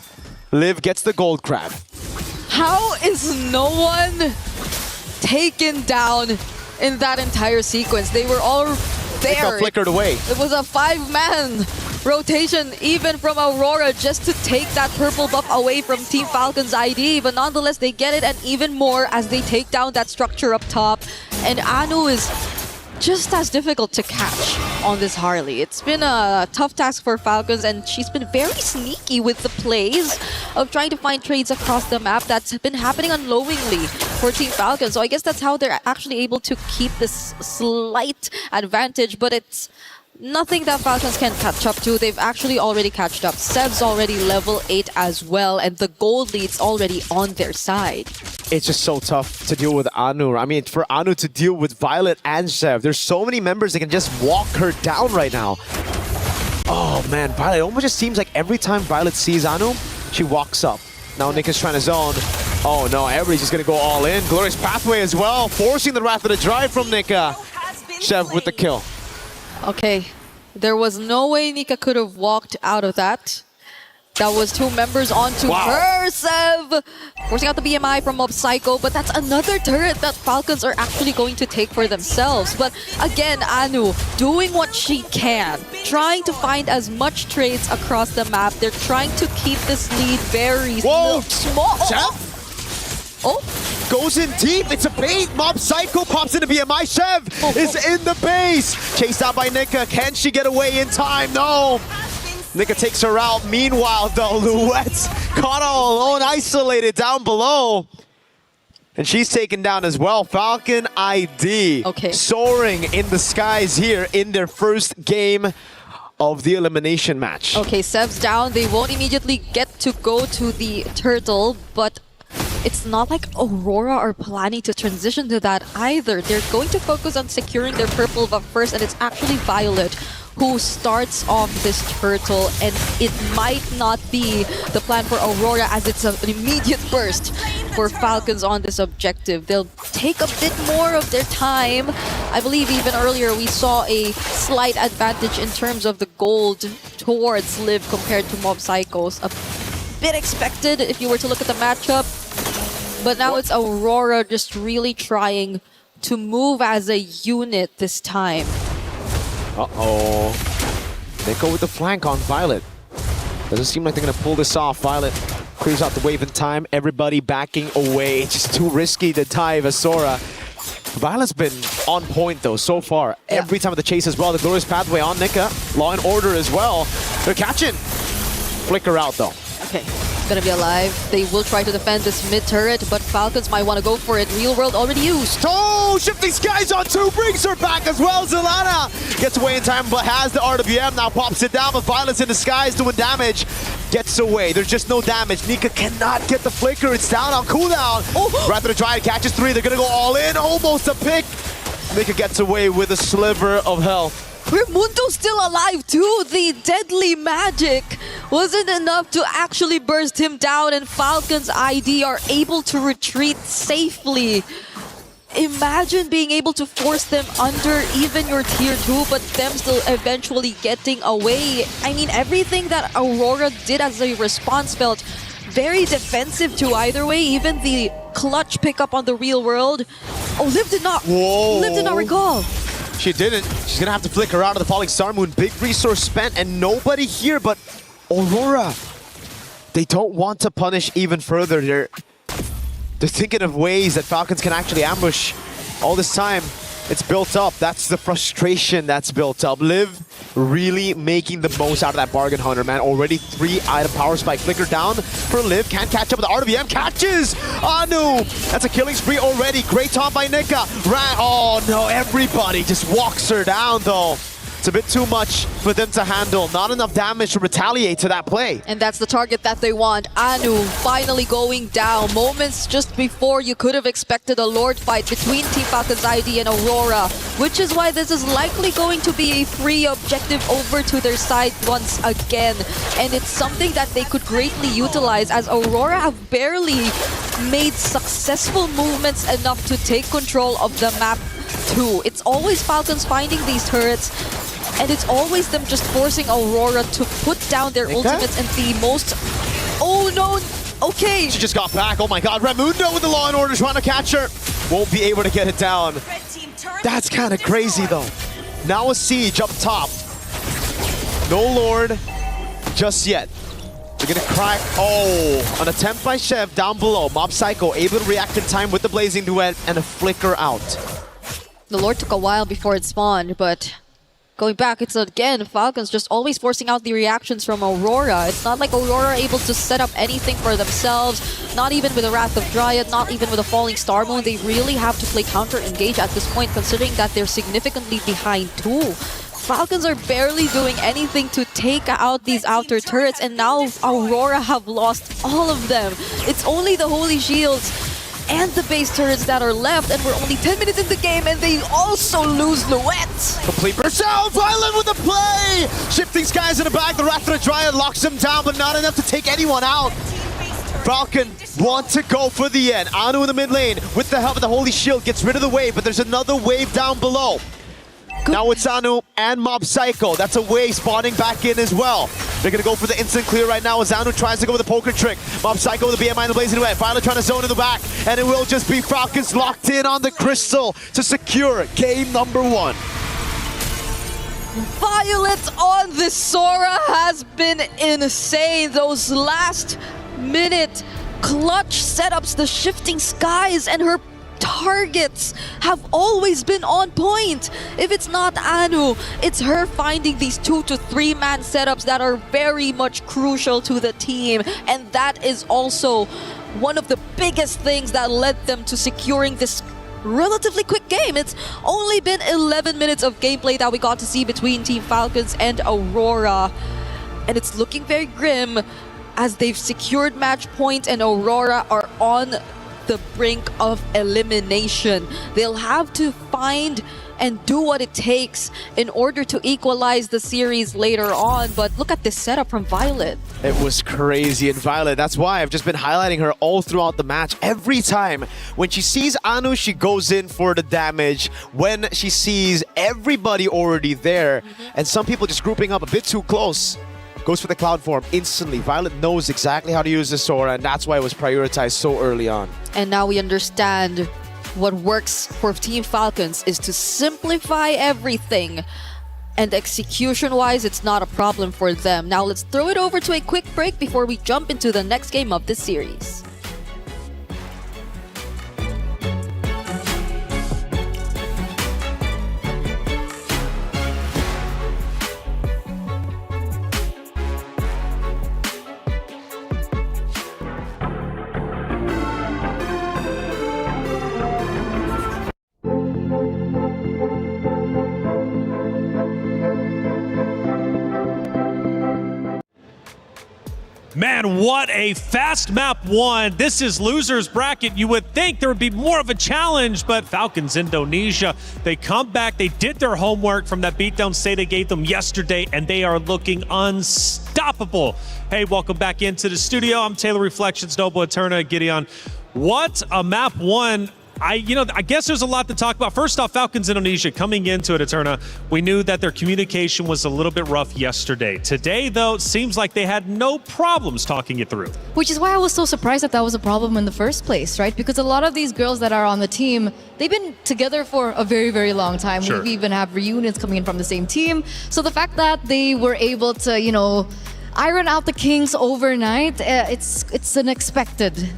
Liv gets the gold crab. How is no one taken down in that entire sequence? They were all there. Nika flickered away. It was a 5-man rotation even from Aurora just to take that purple buff away from Team Falcon's ID, but nonetheless they get it, and even more as they take down that structure up top. And Anu is just as difficult to catch on this Harley. It's been a tough task for Falcons, and she's been very sneaky with the plays of trying to find trades across the map. That's been happening unknowingly for Team Falcons. So I guess that's how they're actually able to keep this slight advantage, but it's nothing that Falcons can catch up to. They've actually already catched up. Sev's already level 8 as well, and the gold lead's already on their side. It's just so tough to deal with Anu. I mean, for Anu to deal with Violet and Sev, there's so many members that can just walk her down right now. Oh man, Violet, it almost just seems like every time Violet sees Anu, she walks up. Now Nika's trying to zone. Oh no, everybody's just gonna go all in. Glorious Pathway as well, forcing the Wrath of the Drive from Nika. Sev with the kill. Okay, there was no way Nika could have walked out of that. That was 2 members onto her, Sev! Forcing out the BMI from Mob Psycho, but that's another turret that Falcons are actually going to take for themselves. But again, Anu doing what she can, trying to find as much trades across the map. They're trying to keep this lead very small. Oh, goes in deep. It's a bait. Mob Psycho pops into BMI. Sev is in the base. Chased down by Nika. Can she get away in time? No. Nika takes her out. Meanwhile, though, Luet's caught all alone, isolated down below. And she's taken down as well. Falcon ID soaring in the skies here in their first game of the elimination match. Okay, Sev's down. They won't immediately get to go to the turtle, but it's not like Aurora are planning to transition to that either. They're going to focus on securing their purple buff first, and it's actually Violet who starts off this turtle, and it might not be the plan for Aurora as it's an immediate burst for Falcons on this objective. They'll take a bit more of their time. I believe even earlier we saw a slight advantage in terms of the gold towards Liv compared to Mob Psychos. A bit expected if you were to look at the matchup, but now it's Aurora just really trying to move as a unit this time. Uh-oh. Nika with the flank on Violet. Doesn't seem like they're going to pull this off. Violet clears out the wave in time. Everybody backing away. It's just too risky to dive Asura. Violet's been on point, though, so far. Every time with the chase as well. The Glorious Pathway on Nika. Law and Order as well. They're catching. Flicker out, though. Okay, gonna be alive. They will try to defend this mid turret, but Falcons might want to go for it. Real World already used. Oh, Shifting Skies on 2, brings her back as well. Zelana gets away in time, but has the RWM, now pops it down, but Violet's in the skies doing damage. Gets away, there's just no damage. Nika cannot get the flicker, it's down on cooldown. Rather than try to catches 3, they're gonna go all in, almost a pick. Nika gets away with a sliver of health. Raimundo's still alive too. The deadly magic wasn't enough to actually burst him down, and Falcon's ID are able to retreat safely. Imagine being able to force them under even your tier 2, but them still eventually getting away. I mean, everything that Aurora did as a response felt very defensive too either way. Even the clutch pickup on the real world. Oh, Liv did not. Whoa. Liv did not recall. She didn't. She's gonna have to flicker out of the falling star moon. Big resource spent and nobody here, but Aurora. They don't want to punish even further. They're thinking of ways that Falcons can actually ambush. All this time, it's built up. That's the frustration that's built up. Liv really making the most out of that bargain hunter, man. Already 3-item power spike. Flicker down for Liv. Can't catch up with the RWM. Catches Anu. That's a killing spree already. Great taunt by Nika. Oh no, everybody just walks her down though. It's a bit too much for them to handle. Not enough damage to retaliate to that play. And that's the target that they want. Anu finally going down. Moments just before you could have expected a Lord fight between Team Falcons ID and Aurora, which is why this is likely going to be a free objective over to their side once again. And it's something that they could greatly utilize, as Aurora have barely made successful movements enough to take control of the map too. It's always Falcons finding these turrets, and it's always them just forcing Aurora to put down their ultimates and the most... Oh no! Okay! She just got back. Oh my god. Raimundo with the Law and Order trying to catch her. Won't be able to get it down. That's kind of crazy though. Now a siege up top. No Lord just yet. They're gonna crack. Oh, an attempt by Chef down below. Mob Psycho able to react in time with the Blazing Duet and a flicker out. The Lord took a while before it spawned, but going back, it's again Falcons just always forcing out the reactions from Aurora. It's not like Aurora are able to set up anything for themselves, not even with the Wrath of Dryad, not even with a Falling Star Moon. They really have to play counter-engage at this point, considering that they're significantly behind too. Falcons are barely doing anything to take out these outer turrets, and now Aurora have lost all of them. It's only the Holy Shields and the base turrets that are left, and we're only 10 minutes in the game, and they also lose Luette. Complete herself. Violet with the play. Shifting skies in the back. The Wrath of the Dryad locks him down, but not enough to take anyone out. Falcon want to go for the end. Anu in the mid lane with the help of the Holy Shield gets rid of the wave, but there's another wave down below. Now it's Anu and Mob Psycho. That's a wave spawning back in as well. They're gonna go for the instant clear right now as Anu tries to go with the poker trick. Mob Psycho with the BMI and the Blazing Duet. Violet trying to zone in the back, and it will just be Falcons locked in on the crystal to secure game number 1. Violet on the Sora has been insane. Those last minute clutch setups, the shifting skies, and her targets have always been on point. If it's not Anu, it's her finding these 2 to 3 man setups that are very much crucial to the team, and that is also one of the biggest things that led them to securing this relatively quick game. It's only been 11 minutes of gameplay that we got to see between Team Falcons and Aurora, and it's looking very grim as they've secured match point and Aurora are on the brink of elimination. They'll have to find and do what it takes in order to equalize the series later on, but look at this setup from Violet. It was crazy, and Violet, that's why I've just been highlighting her all throughout the match. Every time when she sees Anu, she goes in for the damage. When she sees everybody already there, and some people just grouping up a bit too close, goes for the cloud form instantly. Violet knows exactly how to use the Sora, and that's why it was prioritized so early on. And now we understand what works for Team Falcons is to simplify everything. And execution-wise, it's not a problem for them. Now let's throw it over to a quick break before we jump into the next game of this series. Man, what a fast map 1. This is loser's bracket. You would think there would be more of a challenge, but Falcons Indonesia, they come back. They did their homework from that beatdown say they gave them yesterday, and they are looking unstoppable. Hey, welcome back into the studio. I'm Taylor Reflections, Noble Eterna, Gideon. What a map 1. I guess there's a lot to talk about. First off, Falcons Indonesia coming into it, Eterna, we knew that their communication was a little bit rough yesterday. Today, though, it seems like they had no problems talking it through. Which is why I was so surprised that was a problem in the first place, right? Because a lot of these girls that are on the team, they've been together for a very, very long time. Sure. We even have reunions coming in from the same team. So the fact that they were able to, iron out the kinks overnight, it's an expected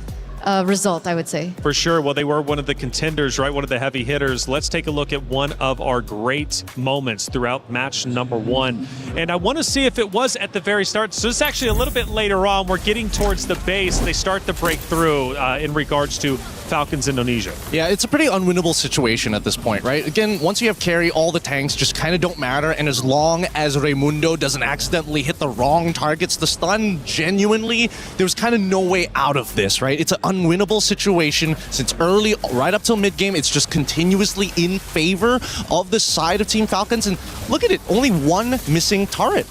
result, I would say. For sure. Well, they were one of the contenders, right? One of the heavy hitters. Let's take a look at one of our great moments throughout match number 1. And I want to see if it was at the very start. So it's actually a little bit later on. We're getting towards the base. They start to break through in regards to Falcons Indonesia. Yeah, it's a pretty unwinnable situation at this point, right? Again, once you have carry, all the tanks just kind of don't matter. And as long as Raimundo doesn't accidentally hit the wrong targets to stun, genuinely, there's kind of no way out of this, right? It's an unwinnable situation since early, right up till mid-game. It's just continuously in favor of the side of Team Falcons. And look at it, only one missing turret.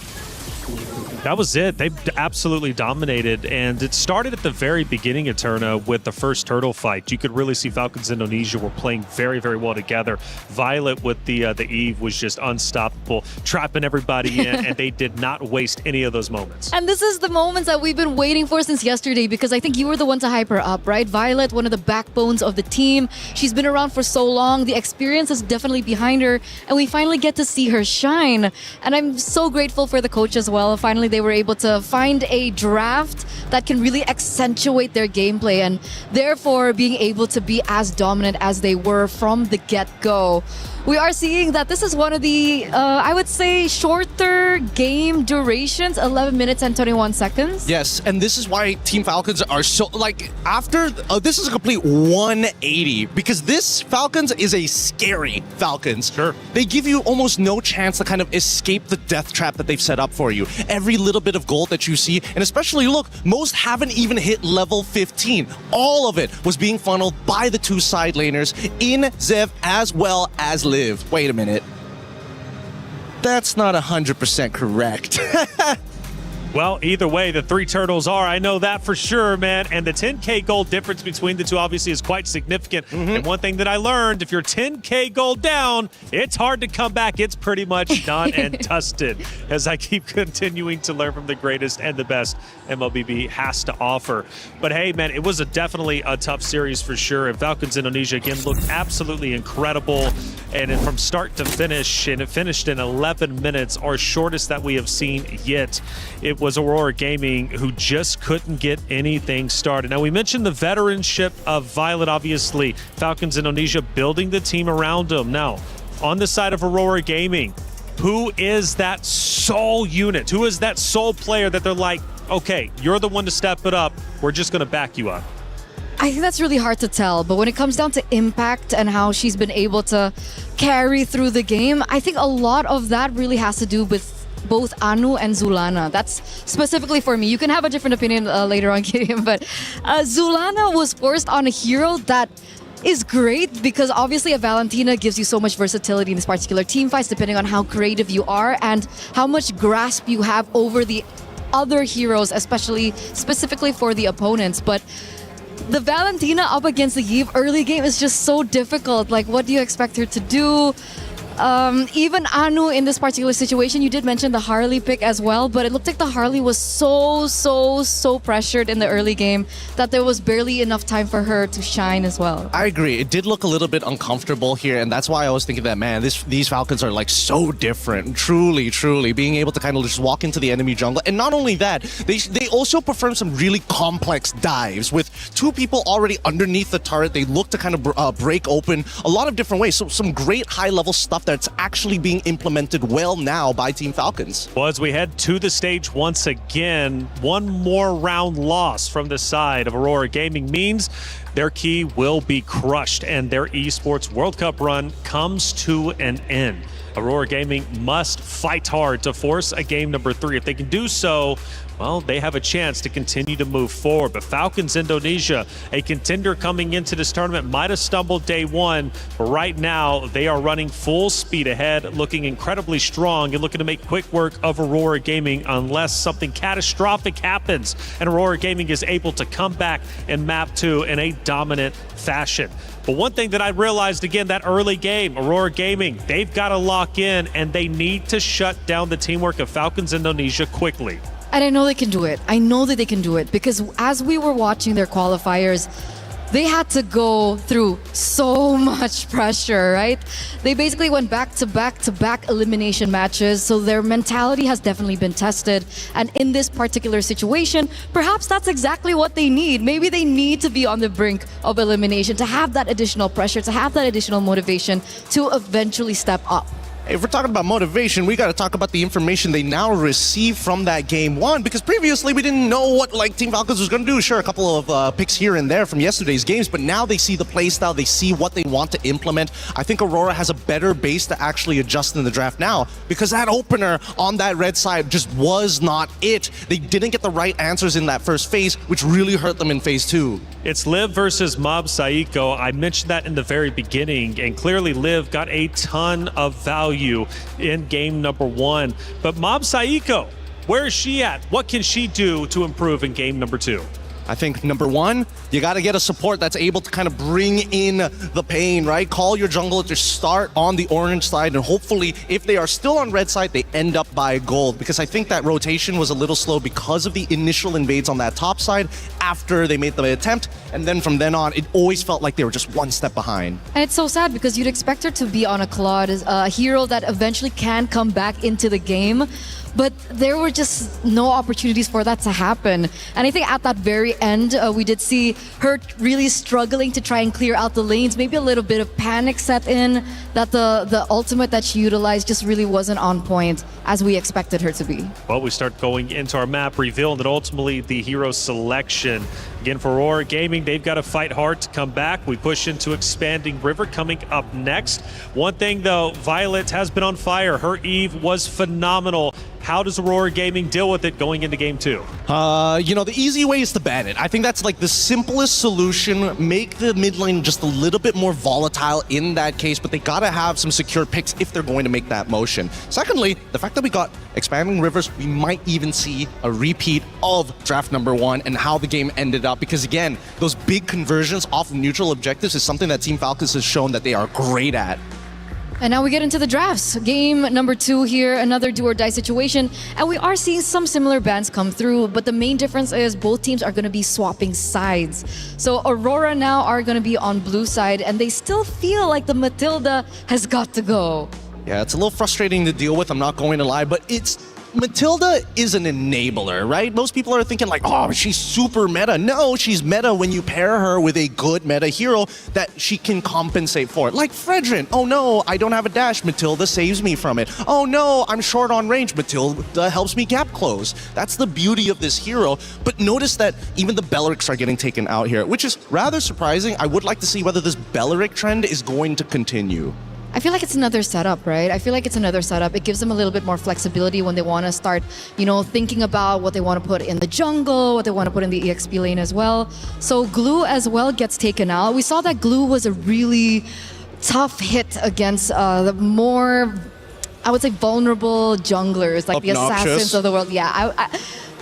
That was it. They absolutely dominated, and it started at the very beginning of Eterna with the first turtle fight. You could really see Falcons Indonesia were playing very, very well together. Violet with the Eve was just unstoppable, trapping everybody in, and they did not waste any of those moments. And this is the moments that we've been waiting for since yesterday, because I think you were the one to hype her up, right? Violet, one of the backbones of the team. She's been around for so long. The experience is definitely behind her, and we finally get to see her shine. And I'm so grateful for the coach as well. Finally, they were able to find a draft that can really accentuate their gameplay, and therefore being able to be as dominant as they were from the get-go. We are seeing that this is one of the, I would say, shorter game durations, 11 minutes and 21 seconds. Yes, and this is why Team Falcons are so, after, this is a complete 180, because this Falcons is a scary Falcons. Sure. They give you almost no chance to kind of escape the death trap that they've set up for you. Every little bit of gold that you see, and especially, look, most haven't even hit level 15. All of it was being funneled by the two side laners in Zev as well as Live. Wait a minute. That's not 100% correct. Well, either way, the 3 turtles are. I know that for sure, man. And the 10K gold difference between the two obviously is quite significant. And one thing that I learned, if you're 10K gold down, it's hard to come back. It's pretty much done and dusted, as I keep continuing to learn from the greatest and the best MLBB has to offer. But hey, man, it was definitely a tough series for sure. And Falcons Indonesia, again, looked absolutely incredible. And from start to finish, and it finished in 11 minutes, our shortest that we have seen yet. It was Aurora Gaming who just couldn't get anything started. Now, we mentioned the veteranship of Violet, obviously. Falcons Indonesia building the team around them. Now, on the side of Aurora Gaming, who is that sole unit? Who is that sole player that they're like, okay, you're the one to step it up. We're just going to back you up? I think that's really hard to tell, but when it comes down to impact and how she's been able to carry through the game, I think a lot of that really has to do with both Anu and Zulana. That's specifically for me. You can have a different opinion later on, Gideon, but Zulana was forced on a hero that is great because obviously a Valentina gives you so much versatility in this particular team fights, depending on how creative you are and how much grasp you have over the other heroes, especially specifically for the opponents. But the Valentina up against the Eve early game is just so difficult. Like, what do you expect her to do? Even Anu in this particular situation, you did mention the Harley pick as well, but it looked like the Harley was so pressured in the early game that there was barely enough time for her to shine as well. I agree. It did look a little bit uncomfortable here, and that's why I was thinking that, man, these Falcons are like so different. Truly, being able to kind of just walk into the enemy jungle. And not only that, they also perform some really complex dives with 2 people already underneath the turret. They look to kind of break open a lot of different ways. So some great high-level stuff that's actually being implemented well now by Team Falcons. Well, as we head to the stage once again, one more round loss from the side of Aurora Gaming means their key will be crushed and their Esports World Cup run comes to an end. Aurora Gaming must fight hard to force a game number 3. If they can do so, well, they have a chance to continue to move forward. But Falcons Indonesia, a contender coming into this tournament, might have stumbled day one, but right now they are running full speed ahead, looking incredibly strong and looking to make quick work of Aurora Gaming unless something catastrophic happens and Aurora Gaming is able to come back in map 2 in a dominant fashion. But one thing that I realized, again, that early game, Aurora Gaming, they've got to lock in and they need to shut down the teamwork of Falcons Indonesia quickly. And I know they can do it. I know that they can do it because as we were watching their qualifiers, they had to go through so much pressure, right? They basically went back to back elimination matches, so their mentality has definitely been tested. And in this particular situation, perhaps that's exactly what they need. Maybe they need to be on the brink of elimination to have that additional pressure, to have that additional motivation to eventually step up. If we're talking about motivation, we got to talk about the information they now receive from that game one, because previously we didn't know what Team Falcons was going to do. Sure, a couple of picks here and there from yesterday's games, but now they see the playstyle, they see what they want to implement. I think Aurora has a better base to actually adjust in the draft now, because that opener on that red side just was not it. They didn't get the right answers in that first phase, which really hurt them in phase 2. It's Liv versus Mob Saiko. I mentioned that in the very beginning, and clearly Liv got a ton of value in game number 1. But Mob Saiko, where is she at? What can she do to improve in game number 2? I think number 1, you got to get a support that's able to kind of bring in the pain, right? Call your jungler to start on the orange side, and hopefully, if they are still on red side, they end up by gold, because I think that rotation was a little slow because of the initial invades on that top side after they made the attempt, and then from then on, it always felt like they were just one step behind. And it's so sad because you'd expect her to be on a Claude, a hero that eventually can come back into the game. But there were just no opportunities for that to happen. And I think at that very end, we did see her really struggling to try and clear out the lanes. Maybe a little bit of panic set in, that the ultimate that she utilized just really wasn't on point as we expected her to be. Well, we start going into our map reveal, and then ultimately the hero selection. Again, for Aurora Gaming, they've got to fight hard to come back. We push into Expanding River coming up next. One thing though, Violet has been on fire. Her Eve was phenomenal. How does Aurora Gaming deal with it going into game 2? You know, the easy way is to ban it. I think that's like the simplest solution. Make the mid lane just a little bit more volatile in that case, but they gotta have some secure picks if they're going to make that motion. Secondly, the fact that we got Expanding Rivers, we might even see a repeat of draft number 1 and how the game ended up, because again, those big conversions off of neutral objectives is something that Team Falcons has shown that they are great at. And now we get into the drafts. Game number 2 here, another do or die situation. And we are seeing some similar bans come through, but the main difference is both teams are going to be swapping sides. So Aurora now are going to be on blue side, and they still feel like the Matilda has got to go. Yeah, it's a little frustrating to deal with, I'm not going to lie, but Matilda is an enabler, right? Most people are thinking like, oh, she's super meta. No, she's meta when you pair her with a good meta hero that she can compensate for. Like Fredrin. Oh no, I don't have a dash. Matilda saves me from it. Oh no, I'm short on range. Matilda helps me gap close. That's the beauty of this hero. But notice that even the Bellerics are getting taken out here, which is rather surprising. I would like to see whether this Belleric trend is going to continue. I feel like it's another setup, right? I feel like it's another setup. It gives them a little bit more flexibility when they want to start, thinking about what they want to put in the jungle, what they want to put in the EXP lane as well. So Glue as well gets taken out. We saw that Glue was a really tough hit against the more, I would say, vulnerable junglers, like the assassins of the world. Yeah,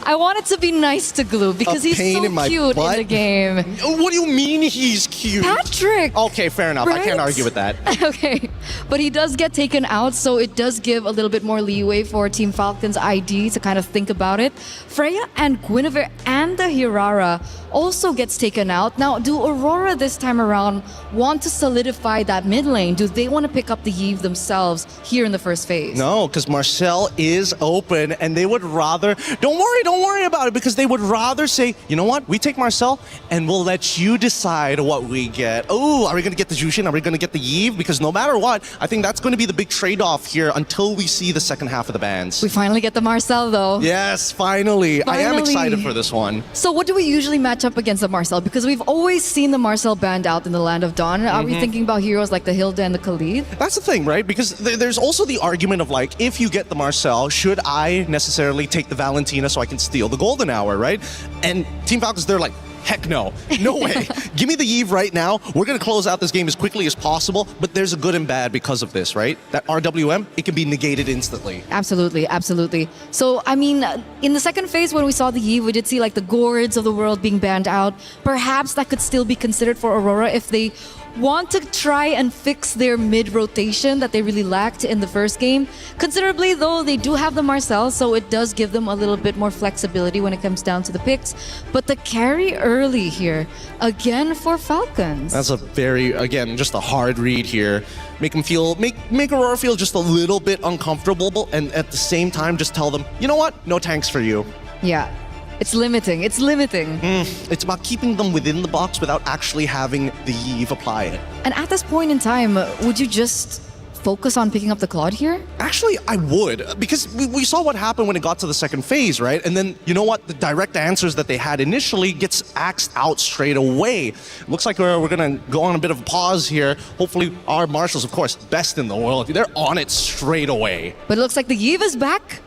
I wanted to be nice to Glue because he's so cute in the game. What do you mean he's cute? Patrick! Okay, fair enough. Right? I can't argue with that. Okay, but he does get taken out, so it does give a little bit more leeway for Team Falcon's ID to kind of think about it. Freya and Guinevere and the Hirara also gets taken out. Now, do Aurora this time around want to solidify that mid lane? Do they want to pick up the Eve themselves here in the first phase? No, because Marcel is open, and they would rather... Don't worry about it, because they would rather say, you know what, we take Marcel, and we'll let you decide what we get. Oh, are we going to get the Jushin? Are we going to get the Eve? Because no matter what, I think that's going to be the big trade-off here until we see the second half of the bans. We finally get the Marcel, though. Yes, finally. I am excited for this one. So what do we usually match up against the Marcel? Because we've always seen the Marcel banned out in the Land of Dawn. Are we thinking about heroes like the Hilda and the Khalid? That's the thing, right? Because there's also the argument of like, if you get the Marcel, should I necessarily take the Valentina so I can steal the golden hour, right? And Team Falcons, they're like, heck no. No way. Give me the Eve right now. We're going to close out this game as quickly as possible, but there's a good and bad because of this, right? That RWM, it can be negated instantly. Absolutely, absolutely. So, I mean, in the second phase when we saw the Eve, we did see like the Gourds of the world being banned out. Perhaps that could still be considered for Aurora if they want to try and fix their mid-rotation that they really lacked in the first game. Considerably, though, they do have the Marcel, so it does give them a little bit more flexibility when it comes down to the picks. But the carry early here, again for Falcons. That's a very, again, just a hard read here. Make them feel, make Aurora feel just a little bit uncomfortable, and at the same time, just tell them, you know what? No tanks for you. Yeah. It's limiting. It's limiting. It's about keeping them within the box without actually having the Eve apply it. And at this point in time, would you just focus on picking up the Claude here? Actually, I would, because we saw what happened when it got to the second phase, right? And then, you know what? The direct answers that they had initially gets axed out straight away. Looks like we're going to go on a bit of a pause here. Hopefully, our marshals, of course, best in the world, they're on it straight away. But it looks like the Eve is back.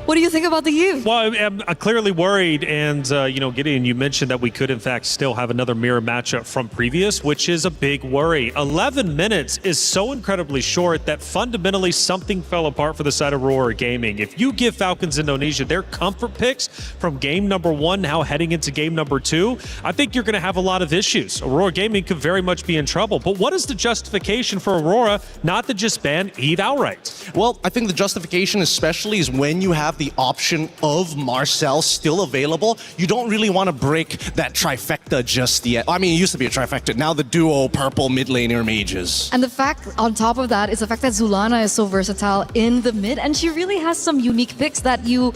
What do you think about the Eve? Well, I'm clearly worried, and Gideon, you mentioned that we could in fact still have another mirror matchup from previous, which is a big worry. 11 minutes is so incredibly short that fundamentally something fell apart for the side of Aurora Gaming. If you give Falcons Indonesia their comfort picks from game number 1 now heading into game number 2, I think you're going to have a lot of issues. Aurora Gaming could very much be in trouble. But what is the justification for Aurora not to just ban Eve outright? Well, I think the justification especially is when you have the option of Marcel still available, you don't really want to break that trifecta just yet. I mean, it used to be a trifecta. Now the duo purple mid laner mages. And the fact on top of that is the fact that Zulana is so versatile in the mid, and she really has some unique picks that you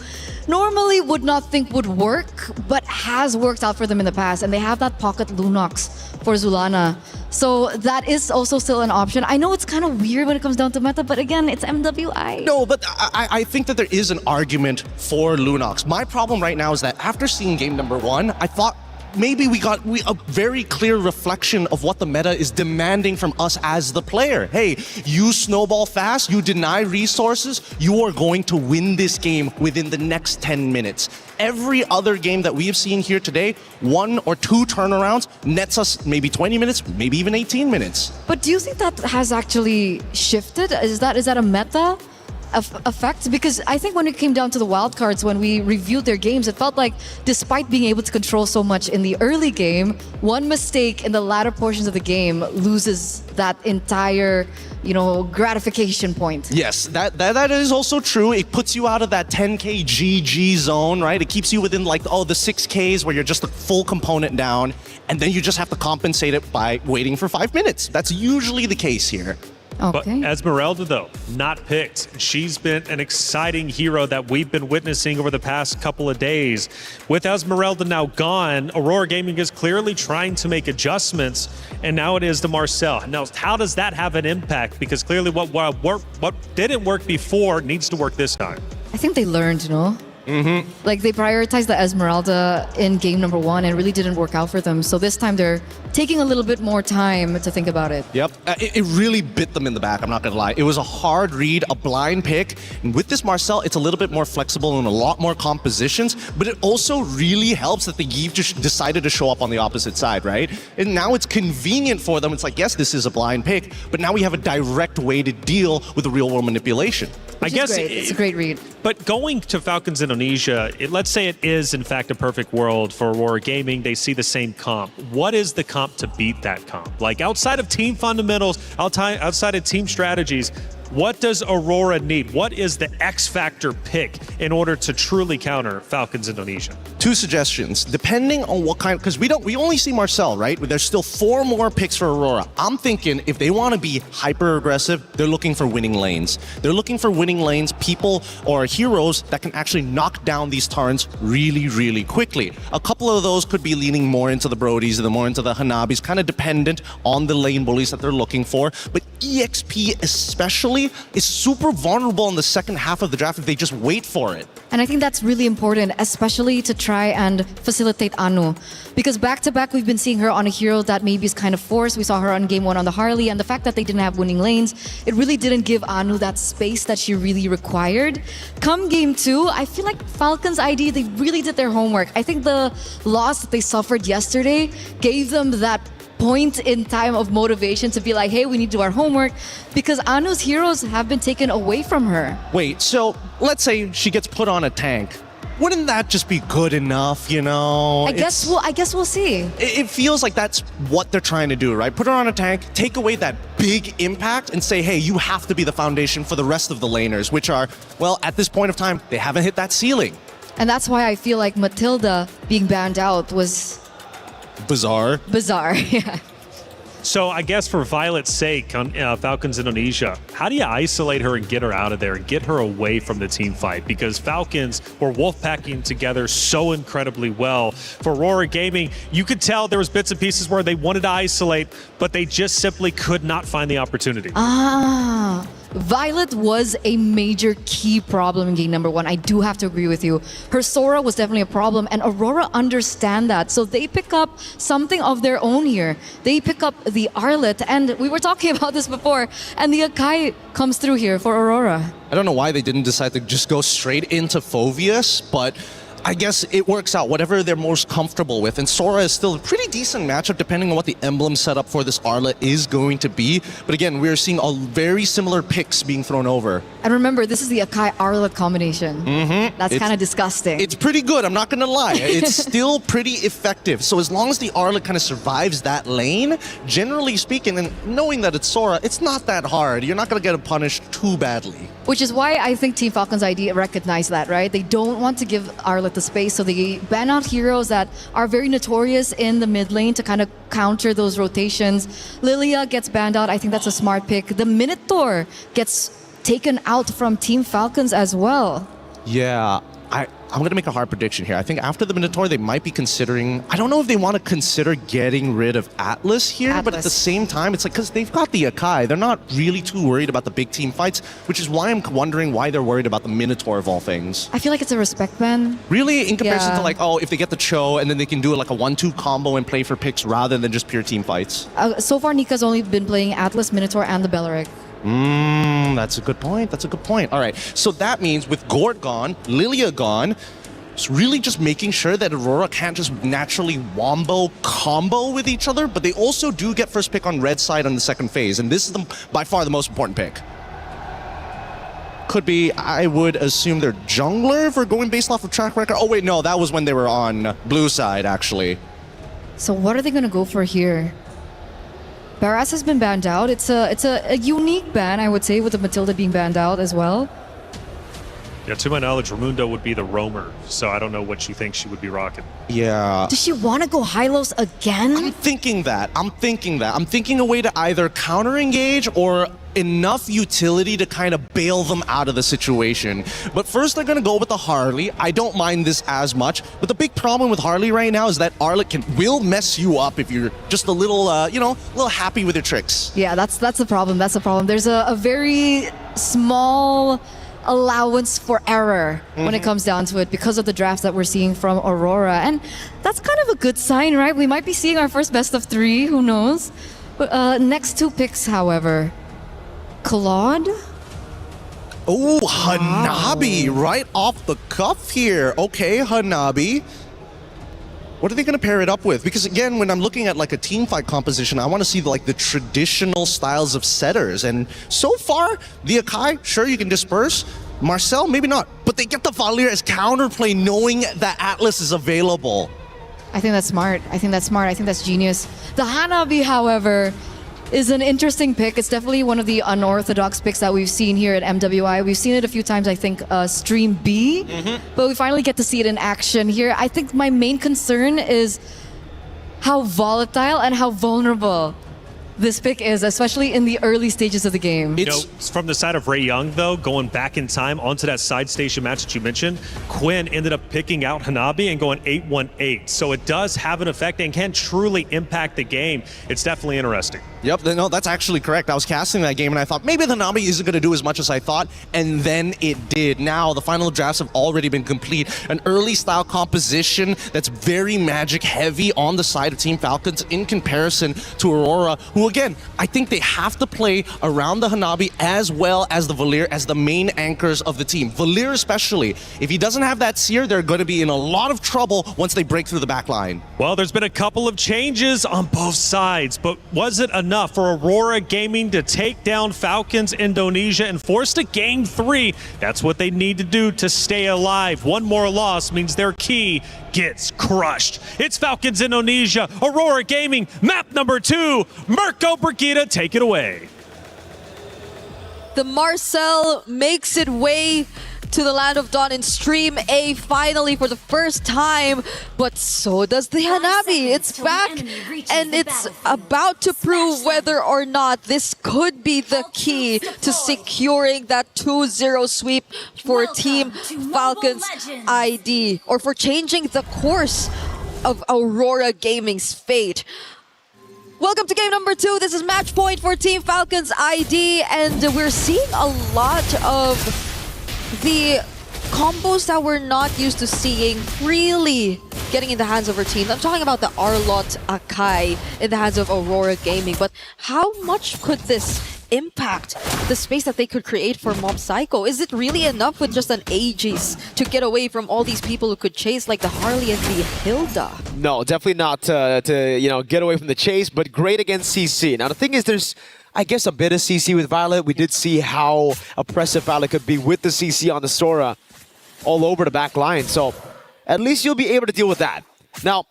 normally would not think would work, but has worked out for them in the past. And they have that pocket Lunox for Zulana. So that is also still an option. I know it's kind of weird when it comes down to meta, but again, it's MWI. No, but I think that there is an argument for Lunox. My problem right now is that after seeing game number 1, I thought maybe we got a very clear reflection of what the meta is demanding from us as the player. Hey, you snowball fast, you deny resources, you are going to win this game within the next 10 minutes. Every other game that we have seen here today, 1 or 2 turnarounds nets us maybe 20 minutes, maybe even 18 minutes. But do you think that has actually shifted? Is that a meta effect? Because I think when it came down to the wildcards, when we reviewed their games, it felt like despite being able to control so much in the early game, one mistake in the latter portions of the game loses that entire, gratification point. Yes, that is also true. It puts you out of that 10k GG zone, right? It keeps you within the 6Ks where you're just a full component down, and then you just have to compensate it by waiting for 5 minutes. That's usually the case here. Okay. But Esmeralda, though, not picked. She's been an exciting hero that we've been witnessing over the past couple of days. With Esmeralda now gone, Aurora Gaming is clearly trying to make adjustments, and now it is to Marcel. Now, how does that have an impact? Because clearly what didn't work before needs to work this time. I think they learned, Mm-hmm. Like they prioritized the Esmeralda in game number 1 and it really didn't work out for them. So this time they're taking a little bit more time to think about it. Yep, it really bit them in the back, I'm not gonna lie. It was a hard read, a blind pick. And with this Marcel, it's a little bit more flexible and a lot more compositions, but it also really helps that the Eve just decided to show up on the opposite side, right? And now it's convenient for them. It's like, yes, this is a blind pick, but now we have a direct way to deal with the real world manipulation. I guess it's a great read. But going to Falcons Indonesia, let's say it is in fact a perfect world for Aurora Gaming. They see the same comp. What is the comp to beat that comp? Like outside of team fundamentals, outside of team strategies, what does Aurora need? What is the X factor pick in order to truly counter Falcons Indonesia? 2 suggestions, depending on what kind, because we only see Marcel, right? There's still 4 more picks for Aurora. I'm thinking if they want to be hyper aggressive, they're looking for winning lanes. They're looking for winning lanes, people or heroes that can actually knock down these turrets really, really quickly. A couple of those could be leaning more into the Brodies and more into the Hanabis, kind of dependent on the lane bullies that they're looking for. But EXP especially generally is super vulnerable in the second half of the draft if they just wait for it. And I think that's really important, especially to try and facilitate Anu. Because back-to-back, we've been seeing her on a hero that maybe is kind of forced. We saw her on game 1 on the Harley, and the fact that they didn't have winning lanes, it really didn't give Anu that space that she really required. Come game 2, I feel like Falcons ID, they really did their homework. I think the loss that they suffered yesterday gave them that point in time of motivation to be like, hey, we need to do our homework, because Anu's heroes have been taken away from her. Wait, so let's say she gets put on a tank. Wouldn't that just be good enough, you know? I guess we'll see. It feels like that's what they're trying to do, right? Put her on a tank, take away that big impact, and say, hey, you have to be the foundation for the rest of the laners, which are, well, at this point of time, they haven't hit that ceiling. And that's why I feel like Matilda being banned out was bizarre. Yeah. So I guess for Violet's sake on Falcons Indonesia, how do you isolate her and get her out of there and get her away from the team fight? Because Falcons were wolfpacking together so incredibly well. For Aurora Gaming, you could tell there was bits and pieces where they wanted to isolate, but they just simply could not find the opportunity. Violet was a major key problem in game number 1. I do have to agree with you. Her Sora was definitely a problem, and Aurora understand that. So they pick up something of their own here. They pick up the Arlet, and we were talking about this before, and the Akai comes through here for Aurora. I don't know why they didn't decide to just go straight into Phoveus, but I guess it works out, whatever they're most comfortable with. And Sora is still a pretty decent matchup depending on what the emblem setup for this Arlet is going to be. But again, we're seeing a very similar picks being thrown over. And remember, this is the Akai Arlet combination. That's kind of disgusting. It's pretty good, I'm not gonna lie. It's still pretty effective. So as long as the Arlet kind of survives that lane, generally speaking, and knowing that it's Sora, it's not that hard. You're not gonna get punished too badly. Which is why I think Team Falcons ID recognize that, right? They don't want to give Arlet the space, so they ban out heroes that are very notorious in the mid lane to kind of counter those rotations. Lilia gets banned out. I think that's a smart pick. The Minotaur gets taken out from Team Falcons as well. Yeah, I'm going to make a hard prediction here. I think after the Minotaur, they might be considering... I don't know if they want to consider getting rid of Atlas here, but at the same time, it's like, because they've got the Akai. They're not really too worried about the big team fights, which is why I'm wondering why they're worried about the Minotaur of all things. I feel like it's a respect ban. Really? In comparison to like, oh, if they get the Cho, and then they can do like a 1-2 combo and play for picks rather than just pure team fights. So far, Nika's only been playing Atlas, Minotaur, and the Belleric. That's a good point. That's a good point. All right. So that means with Gord gone, Lilia gone, it's really just making sure that Aurora can't just naturally wombo combo with each other, but they also do get first pick on red side on the second phase, and this is by far the most important pick. Could be, I would assume they're jungler if we're going based off of track record. Oh wait, no, that was when they were on blue side, actually. So what are they going to go for here? Barras has been banned out. It's a unique ban, I would say, with the Matilda being banned out as well. Yeah, to my knowledge, Raimundo would be the roamer, so I don't know what she thinks she would be rocking. Yeah. Does she want to go Hylos again? I'm thinking that. I'm thinking a way to either counter-engage or enough utility to kind of bail them out of the situation. But first, they're going to go with the Harley. I don't mind this as much, but the big problem with Harley right now is that Arlet will mess you up if you're just a little, a little happy with your tricks. Yeah, that's the problem. That's the problem. There's a very small allowance for error when it comes down to it because of the drafts that we're seeing from Aurora, and that's kind of a good sign, right? We might be seeing our first best of 3, who knows? But next 2 picks, however, Claude. Oh, Hanabi, right off the cuff here. Okay, Hanabi. What are they going to pair it up with? Because again, when I'm looking at like a team fight composition, I want to see the traditional styles of setters. And so far, the Akai, sure, you can disperse. Marcel, maybe not. But they get the Valier as counterplay knowing that Atlas is available. I think that's smart. I think that's genius. The Hanabi, however, is an interesting pick. It's definitely one of the unorthodox picks that we've seen here at MWI. We've seen it a few times, I think, Stream B, but we finally get to see it in action here. I think my main concern is how volatile and how vulnerable this pick is, especially in the early stages of the game. You know, from the side of Ray Young, though, going back in time onto that side station match that you mentioned, Quinn ended up picking out Hanabi and going 8-1-8. So it does have an effect and can truly impact the game. It's definitely interesting. Yep, no, that's actually correct. I was casting that game and I thought maybe the Hanabi isn't going to do as much as I thought, and then it did. Now the final drafts have already been complete. An early style composition that's very magic heavy on the side of Team Falcons in comparison to Aurora, who again, I think they have to play around the Hanabi as well as the Valir as the main anchors of the team. Valir especially, if he doesn't have that Seer, they're going to be in a lot of trouble once they break through the back line. Well, there's been a couple of changes on both sides, but was it enough for Aurora Gaming to take down Falcons Indonesia and force to Game 3? That's what they need to do to stay alive. One more loss means their key gets crushed. It's Falcons Indonesia, Aurora Gaming, map number 2. Mirko Brigida, take it away. The Marcel makes it way to the Land of Dawn in Stream A finally for the first time, but so does the Hanabi. It's back and it's about to prove whether or not this could be the key to securing that 2-0 sweep for Team Falcons ID, or for changing the course of Aurora Gaming's fate. Welcome to game number 2. This is match point for Team Falcons ID, and we're seeing a lot of the combos that we're not used to seeing really getting in the hands of our team. I'm talking about the Arlott Akai in the hands of Aurora Gaming, but how much could this impact the space that they could create for Mob Psycho? Is it really enough with just an Aegis to get away from all these people who could chase, like the Harley and the Hilda? No, definitely not to get away from the chase, but great against CC. Now the thing is, there's I guess a bit of CC with Violet. We did see how oppressive Violet could be with the CC on the Sora all over the back line. So at least you'll be able to deal with that. Now,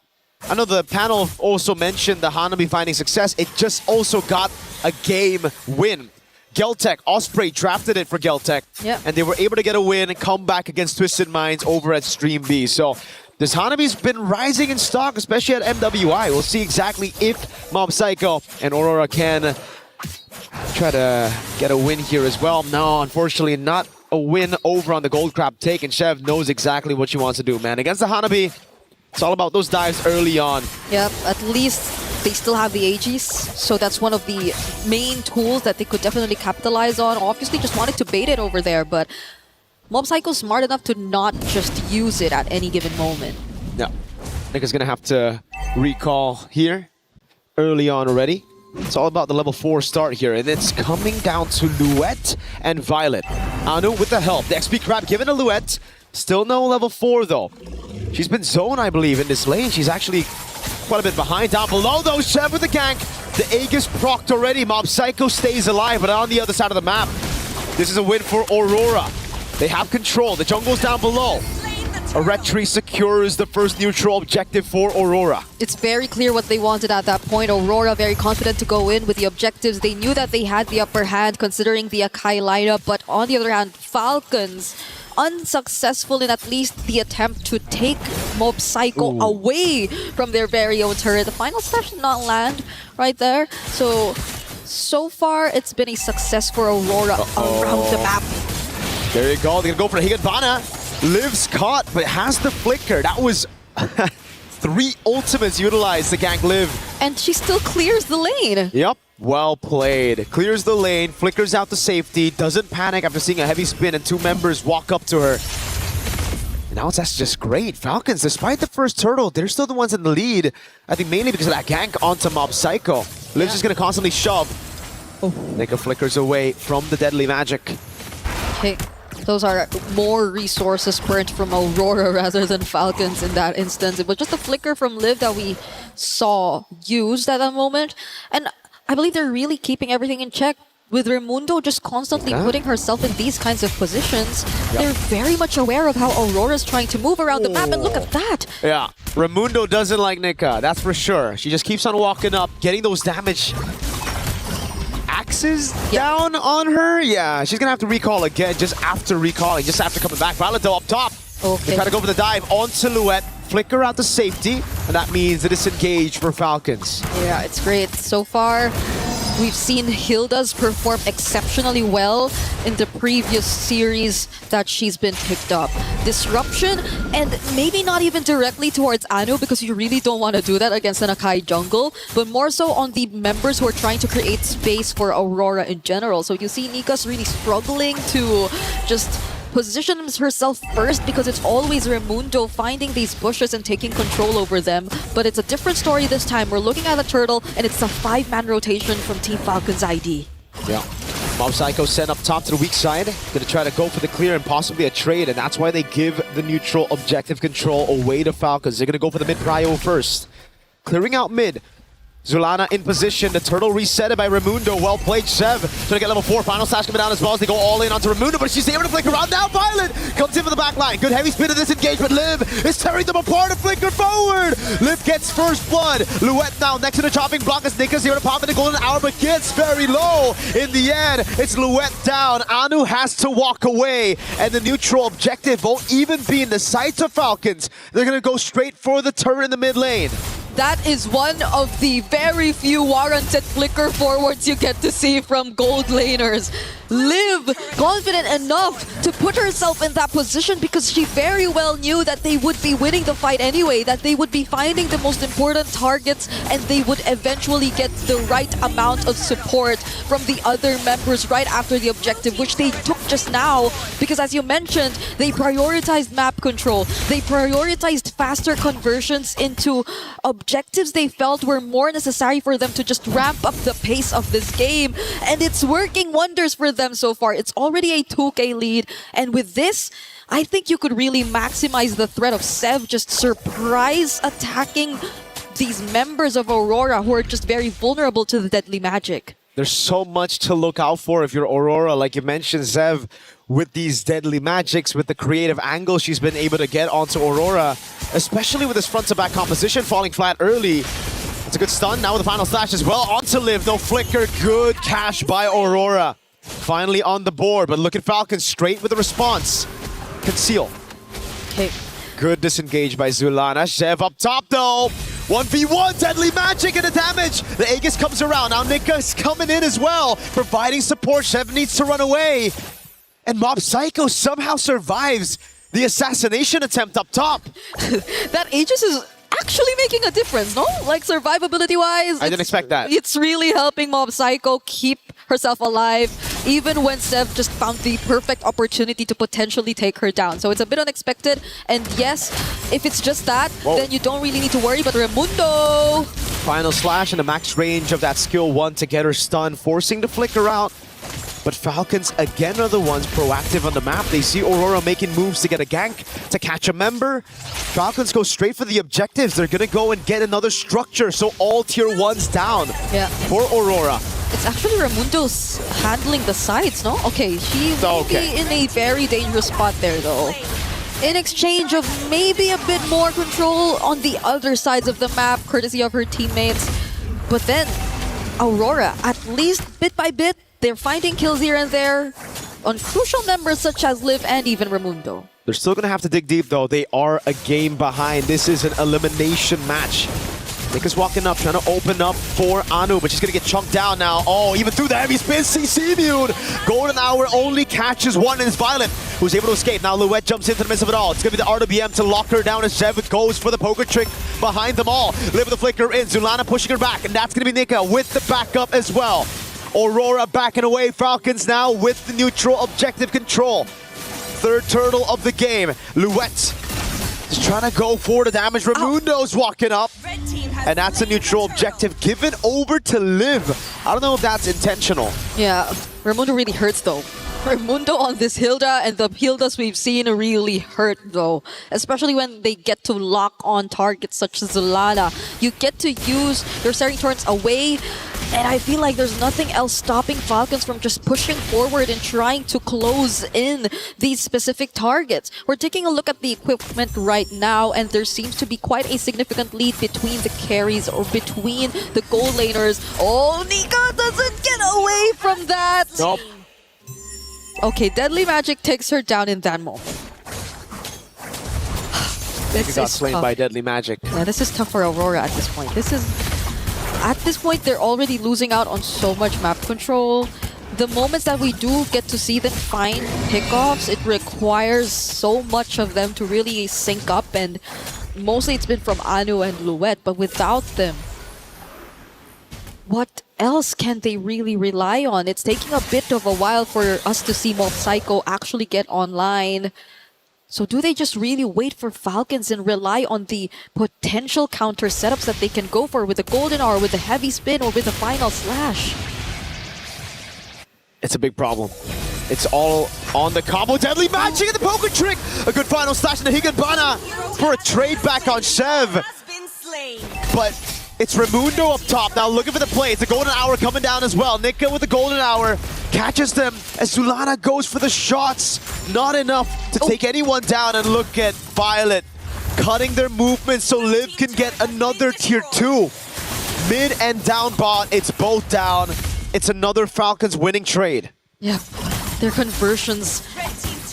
I know the panel also mentioned the Hanabi finding success. It just also got a game win. Geltech, Osprey drafted it for Geltech. Yep. And they were able to get a win and come back against Twisted Minds over at Stream B. So this Hanabi's been rising in stock, especially at MWI. We'll see exactly if Mob Psycho and Aurora can try to get a win here as well. No, unfortunately, not a win over on the Gold Crab take, and Chev knows exactly what she wants to do, man. Against the Hanabi, it's all about those dives early on. Yep, at least they still have the Aegis, so that's one of the main tools that they could definitely capitalize on. Obviously, just wanted to bait it over there, but Mob Psycho's smart enough to not just use it at any given moment. Yeah, Nick is gonna have to recall here early on already. It's all about the level 4 start here, and it's coming down to Luette and Violet. Anu with the help. The XP Crab given to Luette. Still no level 4 though. She's been zoned, I believe, in this lane. She's actually quite a bit behind. Down below though, Chev with the gank. The Aegis procced already. Mob Psycho stays alive, but on the other side of the map, this is a win for Aurora. They have control. The jungle's down below. Eretri secures the first neutral objective for Aurora. It's very clear what they wanted at that point. Aurora very confident to go in with the objectives. They knew that they had the upper hand considering the Akai lineup, but on the other hand, Falcons unsuccessful in at least the attempt to take Mob Psycho away from their very own turret. The final slash did not land right there. So far, it's been a success for Aurora around the map. There you go. They're gonna go for a Higanbana. Liv's caught, but has the flicker. That was 3 ultimates utilized to gank Liv. And she still clears the lane. Yep. Well played. Clears the lane, flickers out to safety, doesn't panic after seeing a heavy spin and 2 members walk up to her. And now that's just great. Falcons, despite the first turtle, they're still the ones in the lead. I think mainly because of that gank onto Mob Psycho. Liv's just gonna constantly shove. Nika flickers away from the deadly magic. Okay. Those are more resources burnt from Aurora rather than Falcons in that instance. It was just a flicker from Liv that we saw used at that moment. And I believe they're really keeping everything in check. With Raimundo just constantly putting herself in these kinds of positions, they're very much aware of how Aurora's trying to move around the map, and look at that! Yeah, Raimundo doesn't like Nika, that's for sure. She just keeps on walking up, getting those damage axes down on her. Yeah, she's gonna have to recall again just after recalling, just after coming back. Violet though up top. They try to go for the dive on Silhouette, flicker out to safety, and that means a disengage for Falcons. Yeah, it's great. So far, We've seen Hilda's perform exceptionally well in the previous series that she's been picked up. Disruption, and maybe not even directly towards Anu because you really don't want to do that against an Akai jungle, but more so on the members who are trying to create space for Aurora in general. So you see Nika's really struggling to just positions herself first because it's always Raimundo finding these bushes and taking control over them. But it's a different story this time. We're looking at a turtle and it's a 5-man rotation from Team Falcon's ID. Yeah. Mob Psycho sent up top to the weak side. Gonna try to go for the clear and possibly a trade, and that's why they give the neutral objective control away to Falcons. They're gonna go for the mid prio first. Clearing out mid. Zulana in position, the turtle resetted by Raimundo. Well played, Sev. Trying to get level 4. Final slash coming down as well as they go all in onto Raimundo, but she's able to flicker around. Now Violet comes in for the back line. Good heavy spin in this engagement. Liv is tearing them apart and flicker forward. Liv gets first blood. Luette now next to the chopping block as Nika's here to pop in the golden hour, but gets very low. In the end, it's Luette down. Anu has to walk away, and the neutral objective won't even be in the sights of Falcons. They're going to go straight for the turret in the mid lane. That is one of the very few warranted flicker forwards you get to see from gold laners. Liv confident enough to put herself in that position because she very well knew that they would be winning the fight anyway, that they would be finding the most important targets and they would eventually get the right amount of support from the other members right after the objective, which they took just now because, as you mentioned, they prioritized map control. They prioritized faster conversions into objectives they felt were more necessary for them to just ramp up the pace of this game, and it's working wonders for them so far. It's already a 2K lead, and with this, I think you could really maximize the threat of Sev just surprise attacking these members of Aurora who are just very vulnerable to the deadly magic. There's so much to look out for if you're Aurora, like you mentioned, Zev, with these deadly magics, with the creative angle she's been able to get onto Aurora, especially with this front-to-back composition falling flat early. It's a good stun. Now with the final slash as well onto Liv. No flicker. Good cash by Aurora. Finally on the board, but look at Falcon straight with the response. Conceal. Okay. Good disengage by Zulana. Zev up top though. 1v1, deadly magic and the damage. The Aegis comes around. Now Nika's coming in as well, providing support. Zev needs to run away. And Mob Psycho somehow survives the assassination attempt up top. That Aegis is actually making a difference, no? Like survivability-wise. I didn't expect that. It's really helping Mob Psycho keep herself alive, even when Sev just found the perfect opportunity to potentially take her down. So it's a bit unexpected. And yes, if it's just that, then you don't really need to worry. But Raimundo! Final slash and the max range of that skill 1 to get her stunned, forcing the flicker out. But Falcons again are the ones proactive on the map. They see Aurora making moves to get a gank, to catch a member. Falcons go straight for the objectives. They're gonna go and get another structure, so all tier 1s down for Aurora. It's actually Raimundo's handling the sides, no? Okay, she may be in a very dangerous spot there though. In exchange of maybe a bit more control on the other sides of the map, courtesy of her teammates. But then, Aurora, at least bit by bit, they're finding kills here and there on crucial members such as Liv and even Raimundo. They're still going to have to dig deep, though. They are a game behind. This is an elimination match. Nika's walking up, trying to open up for Anu, but she's going to get chunked down now. Oh, even through the heavy spin, CC immune. Golden Hour only catches one, and it's Violet who's able to escape. Now Luette jumps into the midst of it all. It's going to be the RWM to lock her down as Sev goes for the poker trick behind them all. Liv with the flicker in, Zulana pushing her back, and that's going to be Nika with the backup as well. Aurora backing away. Falcons now with the neutral objective control. Third turtle of the game. Luette is trying to go for the damage. Raimundo's walking up. And that's a neutral objective given over to Liv. I don't know if that's intentional. Yeah, Raimundo really hurts though. Raimundo on this Hilda, and the Hildas we've seen really hurt though. Especially when they get to lock on targets such as Zulana. You get to use your Searing Torrents away, and I feel like there's nothing else stopping Falcons from just pushing forward and trying to close in these specific targets. We're taking a look at the equipment right now, and there seems to be quite a significant lead between the carries or between the gold laners. Oh, Nika doesn't get away from that! Nope. Okay, Deadly Magic takes her down in that moment. This got slain by Deadly Magic. Yeah, this is tough for Aurora at this point. This is at this point, they're already losing out on so much map control. The moments that we do get to see them find pickoffs, it requires so much of them to really sync up, and mostly it's been from Anu and Luet, but without them, what else can they really rely on? It's taking a bit of a while for us to see Mob Psycho actually get online. So do they just really wait for Falcons and rely on the potential counter setups that they can go for with the Golden Hour, with the heavy spin, or with the final slash? It's a big problem. It's all on the combo. Deadly Magic and the poker trick. A good final slash in the Higanbana for a trade back on Chev. But it's Raimundo up top now looking for the play. It's a Golden Hour coming down as well. Nika with the Golden Hour catches them as Zulana goes for the shots. Not enough to take anyone down, and look at Violet cutting their movement so Liv can get another tier 2. Mid and down bot, it's both down. It's another Falcons winning trade. Yeah, their conversions.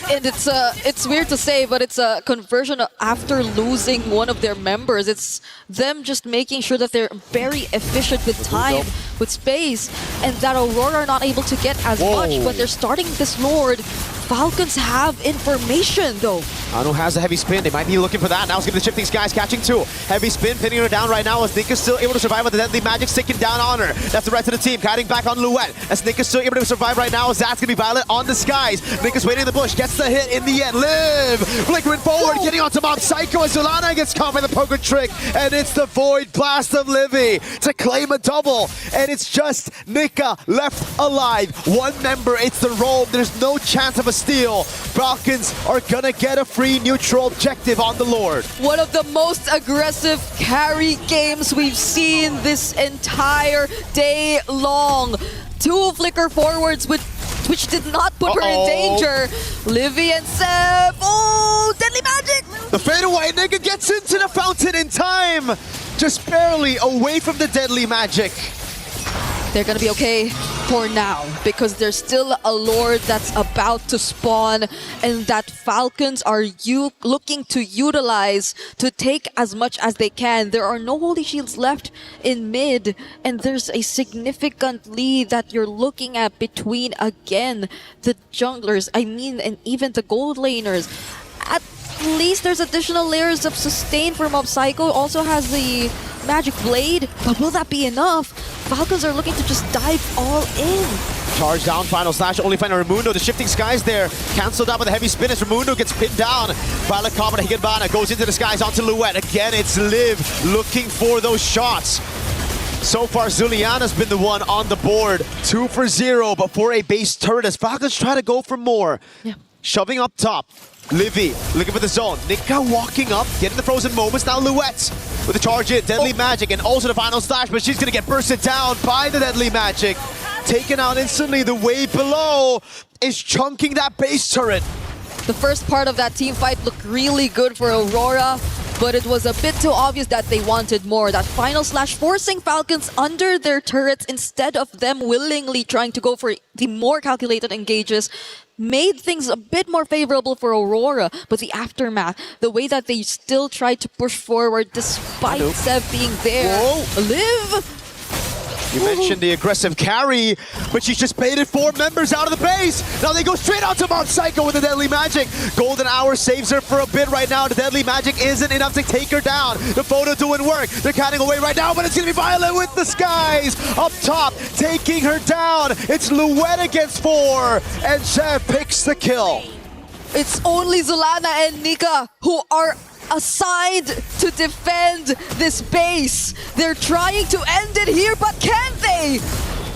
And it's weird to say, but it's a conversion after losing one of their members. It's them just making sure that they're very efficient with time, with space, and that Aurora are not able to get as much, but they're starting this Lord. Falcons have information though. Anu has a heavy spin. They might be looking for that. Now it's going to the Shifting Skies catching 2. Heavy spin, pinning her down right now as Nika's still able to survive with the Deadly Magic sticking down on her. That's the rest of the team. Kiting back on Luet as Nika's still able to survive right now as that's going to be Violet on the skies. Nika's waiting in the bush, gets the hit in the end. Liv flickering forward, getting onto Mob Psycho as Zulana gets caught by the poker trick, and it's the Void Blast of Livy to claim a double. And it's just Nika left alive. One member, it's the roam. There's no chance of a steal. Falcons are gonna get a free neutral objective on the Lord. One of the most aggressive carry games we've seen this entire day long. 2 flicker forwards which did not put her in danger. Livy and Seb. Oh, Deadly Magic! The fadeaway, Nika gets into the fountain in time. Just barely away from the Deadly Magic. They're gonna be okay for now because there's still a Lord that's about to spawn, and that Falcons are looking to utilize to take as much as they can. There are no Holy Shields left in mid, and there's a significant lead that you're looking at between, again, the junglers, and even the gold laners. At least there's additional layers of sustain for Mob Psycho. Also has the Magic Blade, but will that be enough? Falcons are looking to just dive all in. Charge down, final slash, only find Raimundo. The Shifting Skies there, cancelled out with a heavy spin as Raimundo gets pinned down. Violet Comet Higanbana goes into the skies onto Luet. Again, it's Liv looking for those shots. So far, Zuliana's been the one on the board. 2 for 0, but for a base turret as Falcons try to go for more. Yeah. Shoving up top. Livy looking for the zone. Nika walking up, getting the frozen moments. Now Luet with the charge in, Deadly Magic, and also the final slash, but she's gonna get bursted down by the Deadly Magic. Taken out instantly. The wave below is chunking that base turret. The first part of that team fight looked really good for Aurora, but it was a bit too obvious that they wanted more. That final slash forcing Falcons under their turrets instead of them willingly trying to go for the more calculated engages made things a bit more favorable for Aurora. But the aftermath, the way that they still tried to push forward despite Sev being there. Liv! You mentioned the aggressive carry, but she's just baited 4 members out of the base. Now they go straight onto Mob Psycho with the Deadly Magic. Golden Hour saves her for a bit right now. The Deadly Magic isn't enough to take her down. The photo doing work. They're cutting away right now, but it's going to be Violet with the skies. Up top, taking her down. It's Luet against 4, and Chev picks the kill. It's only Zulana and Nika who are assigned to defend this base. They're trying to end it here, but can they?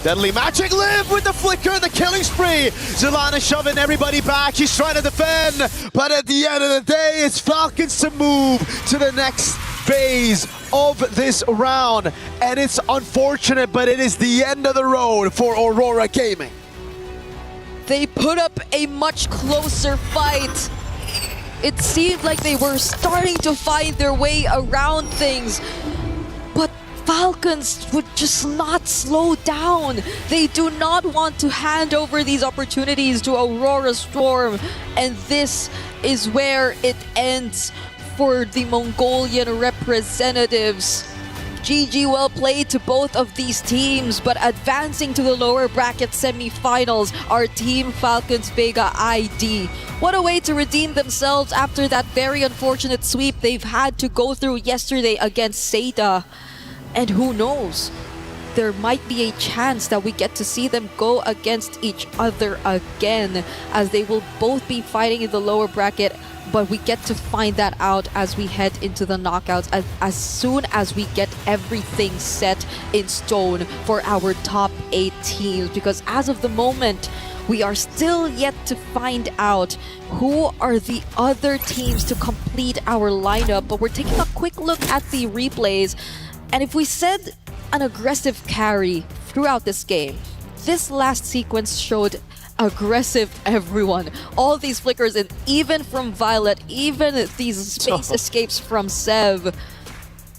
Deadly Magic Liv with the flicker, the killing spree. Zulana shoving everybody back. She's trying to defend, but at the end of the day, it's Falcons to move to the next phase of this round. And it's unfortunate, but it is the end of the road for Aurora Gaming. They put up a much closer fight. It seemed like they were starting to find their way around things, but Falcons would just not slow down. They do not want to hand over these opportunities to Aurora Storm, and this is where it ends for the Mongolian representatives. GG, well played to both of these teams, but advancing to the lower bracket semifinals are Team Falcons Vega ID. What a way to redeem themselves after that very unfortunate sweep they've had to go through yesterday against Seda. And who knows, there might be a chance that we get to see them go against each other again, as they will both be fighting in the lower bracket. But we get to find that out as we head into the knockouts, as soon as we get everything set in stone for our top 8 teams. Because as of the moment, we are still yet to find out who are the other teams to complete our lineup. But we're taking a quick look at the replays. And if we said an aggressive carry throughout this game, this last sequence showed aggressive everyone. All these flickers, and even from Violet, even these space escapes from Sev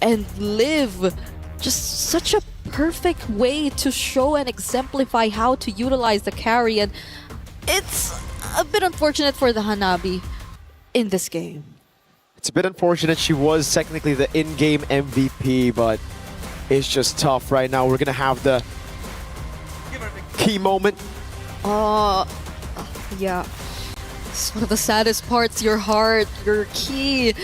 and Liv. Just such a perfect way to show and exemplify how to utilize the carry. And it's a bit unfortunate for the Hanabi in this game. It's a bit unfortunate. She was technically the in-game MVP, but it's just tough right now. We're going to have the key moment. Yeah. It's one of the saddest parts. Your heart, your key.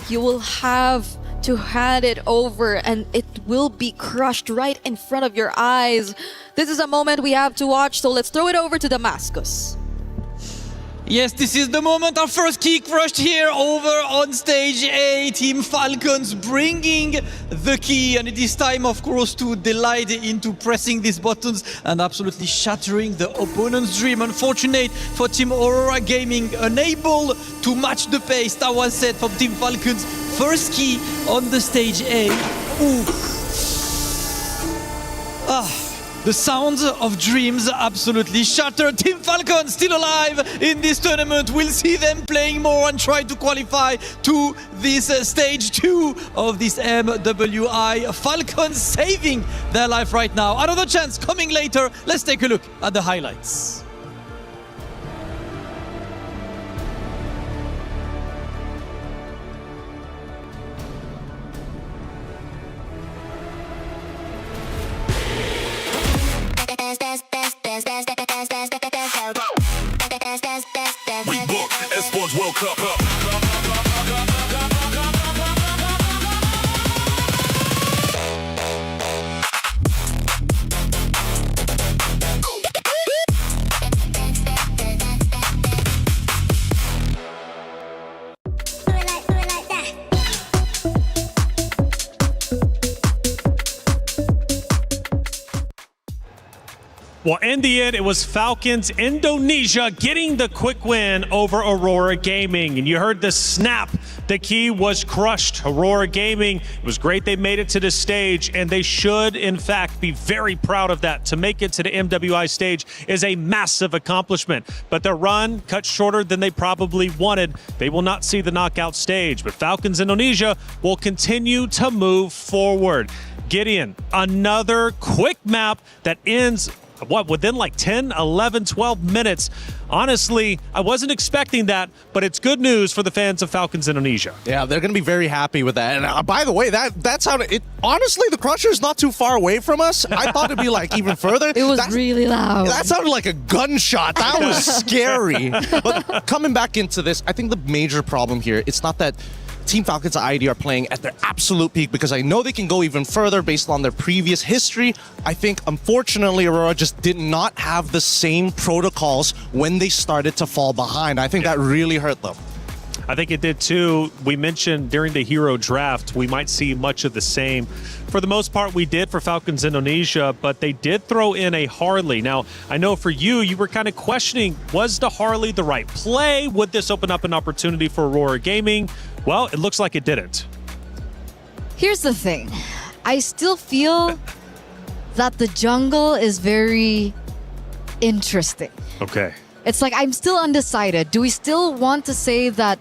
You will have to hand it over, and it will be crushed right in front of your eyes. This is a moment we have to watch, so let's throw it over to Damascus. Yes, this is the moment. Our first key crushed here over on stage A. Team Falcons bringing the key, and it is time, of course, to delight into pressing these buttons and absolutely shattering the opponent's dream. Unfortunate for Team Aurora Gaming, unable to match the pace that was set from Team Falcons. First key on the stage A. Ooh. The sounds of dreams absolutely shattered. Team Falcon still alive in this tournament. We'll see them playing more and try to qualify to this stage 2 of this MWI. Falcons saving their life right now. Another chance coming later. Let's take a look at the highlights. We book Esports World Cup. Well, in the end, it was Falcons Indonesia getting the quick win over Aurora Gaming. And you heard the snap. The key was crushed. Aurora Gaming, it was great they made it to the stage, and they should, in fact, be very proud of that. To make it to the MWI stage is a massive accomplishment. But their run cut shorter than they probably wanted. They will not see the knockout stage. But Falcons Indonesia will continue to move forward. Gideon, another quick map that ends within like 10, 11, 12 minutes. Honestly, I wasn't expecting that, but it's good news for the fans of Falcons Indonesia. Yeah, they're going to be very happy with that. And by the way, that sounded, honestly, the Crusher's not too far away from us. I thought it'd be like even further. It was really loud. That sounded like a gunshot. That was scary. But coming back into this, I think the major problem here, it's not that Team Falcons ID are playing at their absolute peak, because I know they can go even further based on their previous history. I think, unfortunately, Aurora just did not have the same protocols when they started to fall behind. I think that really hurt them. I think it did too. We mentioned during the hero draft, we might see much of the same. For the most part, we did for Falcons Indonesia, but they did throw in a Harley. Now, I know for you were kind of questioning, was the Harley the right play? Would this open up an opportunity for Aurora Gaming? Well, it looks like it didn't. Here's the thing. I still feel that the jungle is very interesting. Okay. It's like I'm still undecided. Do we still want to say that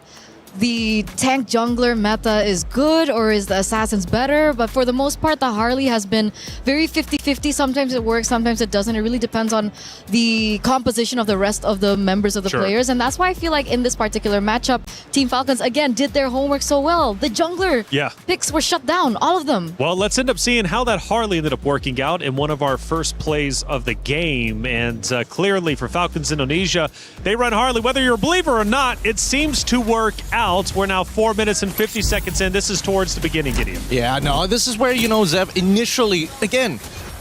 the tank jungler meta is good or is the Assassins better? But for the most part, the Harley has been very 50-50. Sometimes it works, sometimes it doesn't. It really depends on the composition of the rest of the members of the players. And that's why I feel like in this particular matchup, Team Falcons, again, did their homework so well. The jungler picks were shut down, all of them. Well, let's end up seeing how that Harley ended up working out in one of our first plays of the game. And clearly for Falcons Indonesia, they run Harley. Whether you're a believer or not, it seems to work out. We're now 4 minutes and 50 seconds in. This is towards the beginning, Gideon. Yeah, no, this is where, Zev initially, again,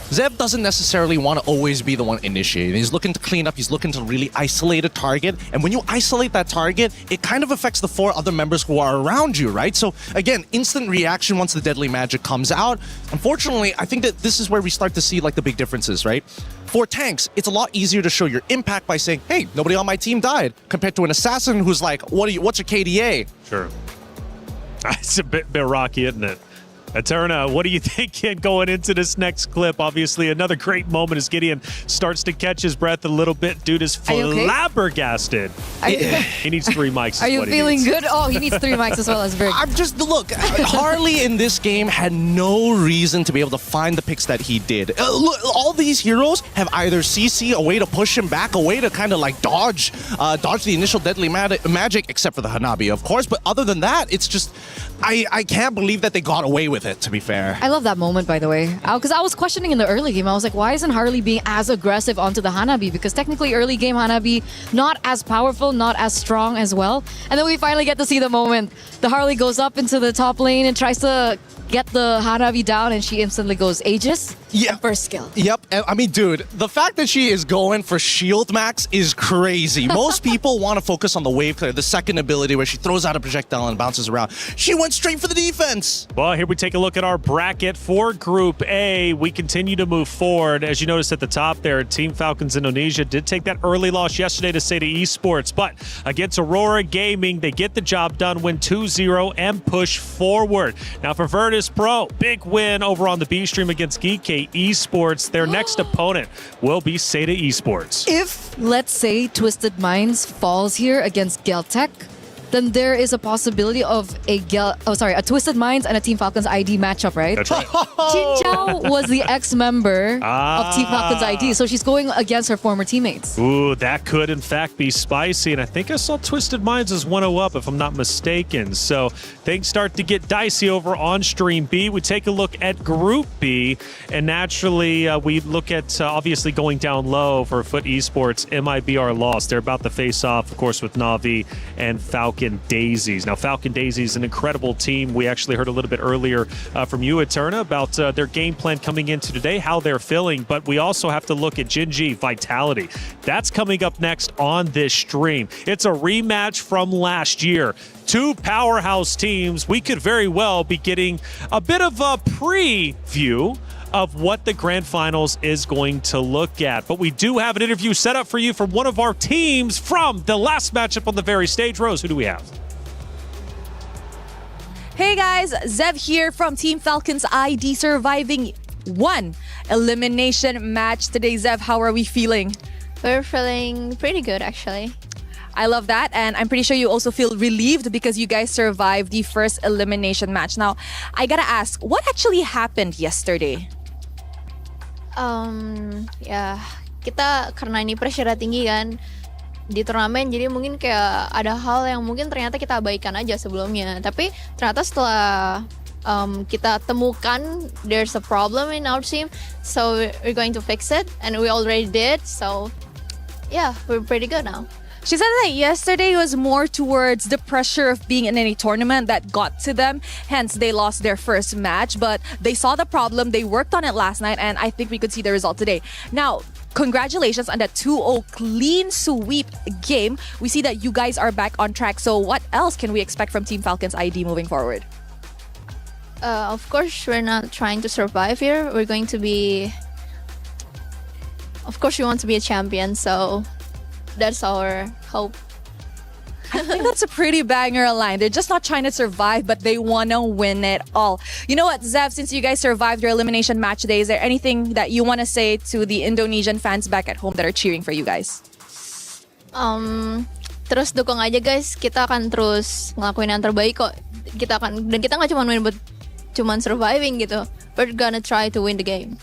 Zev doesn't necessarily want to always be the one initiating. He's looking to clean up. He's looking to really isolate a target. And when you isolate that target, it kind of affects the 4 other members who are around you, right? So again, instant reaction once the deadly magic comes out. Unfortunately, I think that this is where we start to see like the big differences, right? For tanks, it's a lot easier to show your impact by saying, hey, nobody on my team died, compared to an assassin who's like, what's your KDA? Sure. It's a bit rocky, isn't it? Eterna, what are you thinking going into this next clip? Obviously, another great moment as Gideon starts to catch his breath a little bit. Dude is flabbergasted. He needs 3 mics. Are you feeling good? Oh, he needs 3 mics as well as Brig. I'm just, look, Harley in this game had no reason to be able to find the picks that he did. Look, all these heroes have either CC, a way to push him back, a way to kind of like dodge the initial deadly magic, except for the Hanabi, of course. But other than that, it's just, I can't believe that they got away with it, to be fair. I love that moment, by the way. Because I was questioning in the early game. I was like, why isn't Harley being as aggressive onto the Hanabi? Because technically early game Hanabi, not as powerful, not as strong as well. And then we finally get to see the moment. The Harley goes up into the top lane and tries to get the Hanabi down, and she instantly goes Aegis. Yeah. First skill. Yep. I mean, dude, the fact that she is going for shield max is crazy. Most people want to focus on the wave clear, the second ability where she throws out a projectile and bounces around. She went straight for the defense. Well, here we take a look at our bracket for Group A. We continue to move forward. As you noticed at the top there, Team Falcons Indonesia did take that early loss yesterday to SETA Esports, but against Aurora Gaming, they get the job done, win 2-0 and push forward. Now for Virtus Pro, big win over on the B stream against Geeky Esports. Their next opponent will be SETA Esports. If, let's say, Twisted Minds falls here against Geltech, then there is a possibility of a Twisted Minds and a Team Falcons ID matchup, right? That's right. Jin Chao was the ex-member of Team Falcons ID, so she's going against her former teammates. Ooh, that could in fact be spicy, and I think I saw Twisted Minds as 1-0 up, if I'm not mistaken. So things start to get dicey over on Stream B. We take a look at Group B, and naturally we look at obviously going down low for Foot Esports. MIBR lost. They're about to face off, of course, with Na'Vi and Falcon Daisies. Now, Falcon Daisies, an incredible team. We actually heard a little bit earlier from you, Eterna, about their game plan coming into today, how they're feeling. But we also have to look at Gen.G Vitality. That's coming up next on this stream. It's a rematch from last year. 2 powerhouse teams. We could very well be getting a bit of a preview of what the grand finals is going to look at. But we do have an interview set up for you from one of our teams from the last matchup on the very stage. Rose, who do we have? Hey guys, Zev here from Team Falcons ID, surviving 1 elimination match today. Zev, how are we feeling? We're feeling pretty good, actually. I love that, and I'm pretty sure you also feel relieved because you guys survived the first elimination match. Now, I gotta ask, what actually happened yesterday? Ya kita karena ini pressure tinggi kan di turnamen, jadi mungkin kayak ada hal yang mungkin ternyata kita abaikan aja sebelumnya. Tapi ternyata setelah kita temukan there's a problem in our team, so we're going to fix it, and we already did. So yeah, we're pretty good now. She said that yesterday was more towards the pressure of being in any tournament that got to them. Hence, they lost their first match. But they saw the problem. They worked on it last night. And I think we could see the result today. Now, congratulations on that 2-0 clean sweep game. We see that you guys are back on track. So what else can we expect from Team Falcons ID moving forward? Of course, we're not trying to survive here. We're going to be... Of course, we want to be a champion. So... that's our hope. I think that's a pretty banger line. They're just not trying to survive, but they want to win it all. You know what, Zev, since you guys survived your elimination match today, is there anything that you want to say to the Indonesian fans back at home that are cheering for you guys? terus dukung aja guys. Kita akan terus ngelakuin yang terbaik kok. Kita nggak cuma main buat cuman surviving gitu. We're gonna try to win the game.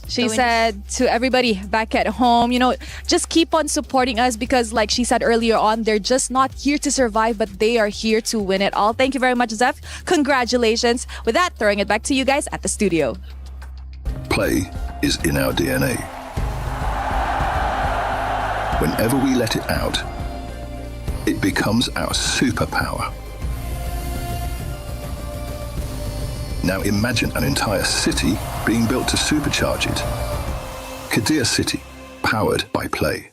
She said to everybody back at home, just keep on supporting us because like she said earlier on, they're just not here to survive, but they are here to win it all. Thank you very much, Zeph. Congratulations. With that, throwing it back to you guys at the studio. Play is in our DNA. Whenever we let it out, it becomes our superpower. Now imagine an entire city being built to supercharge it. Kadir City, powered by play.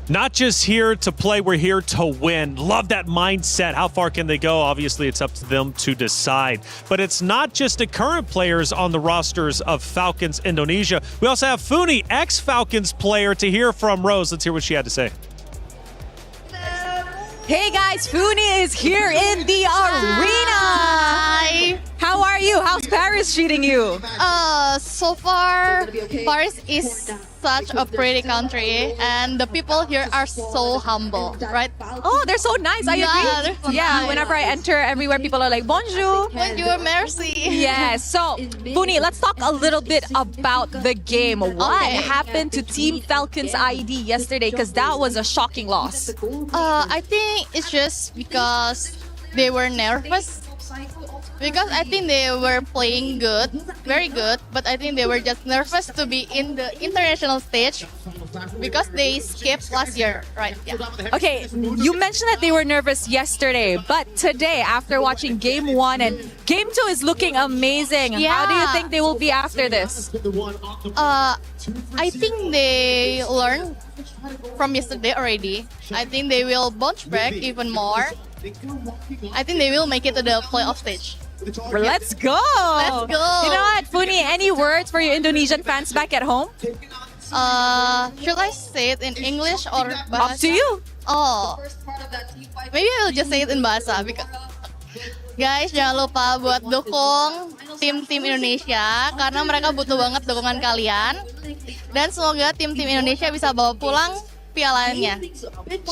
Not just here to play, we're here to win. Love that mindset. How far can they go? Obviously, it's up to them to decide. But it's not just the current players on the rosters of Falcons Indonesia. We also have Funi, ex-Falcons player, to hear from Rose. Let's hear what she had to say. Hey guys, Funi is here in the arena. Hi. How are you? How's Paris treating you? So far, Paris is such a pretty country, and the people here are so humble, right? Oh, they're so nice. I agree. Yeah, whenever I enter everywhere, people are like, bonjour. Bonjour, merci. Yes. So, Funi, let's talk a little bit about the game. What happened to Team Falcons ID yesterday? Because that was a shocking loss. I think it's just because they were nervous. Because I think they were playing good, very good, but I think they were just nervous to be in the international stage because they skipped last year, right? Yeah. Okay, you mentioned that they were nervous yesterday, but today, after watching Game 1 and Game 2 is looking amazing. Yeah. How do you think they will be after this? I think they learned from yesterday already. I think they will bounce back even more. I think they will make it to the playoff stage. Let's go! Let's go! You know what, Funi, any words for your Indonesian fans back at home? Should I say it in English or bahasa? Up to you. Oh, maybe I will just say it in bahasa. Because, guys, jangan lupa buat dukung tim-tim Indonesia karena mereka butuh banget dukungan kalian. Dan semoga tim-tim Indonesia bisa bawa pulang pialanya.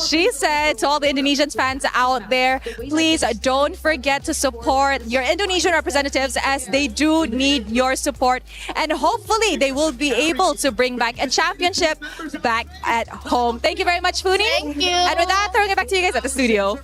She said to all the Indonesian fans out there, please don't forget to support your Indonesian representatives as they do need your support. And hopefully they will be able to bring back a championship back at home. Thank you very much, Funi. Thank you. And with that, throwing it back to you guys at the studio.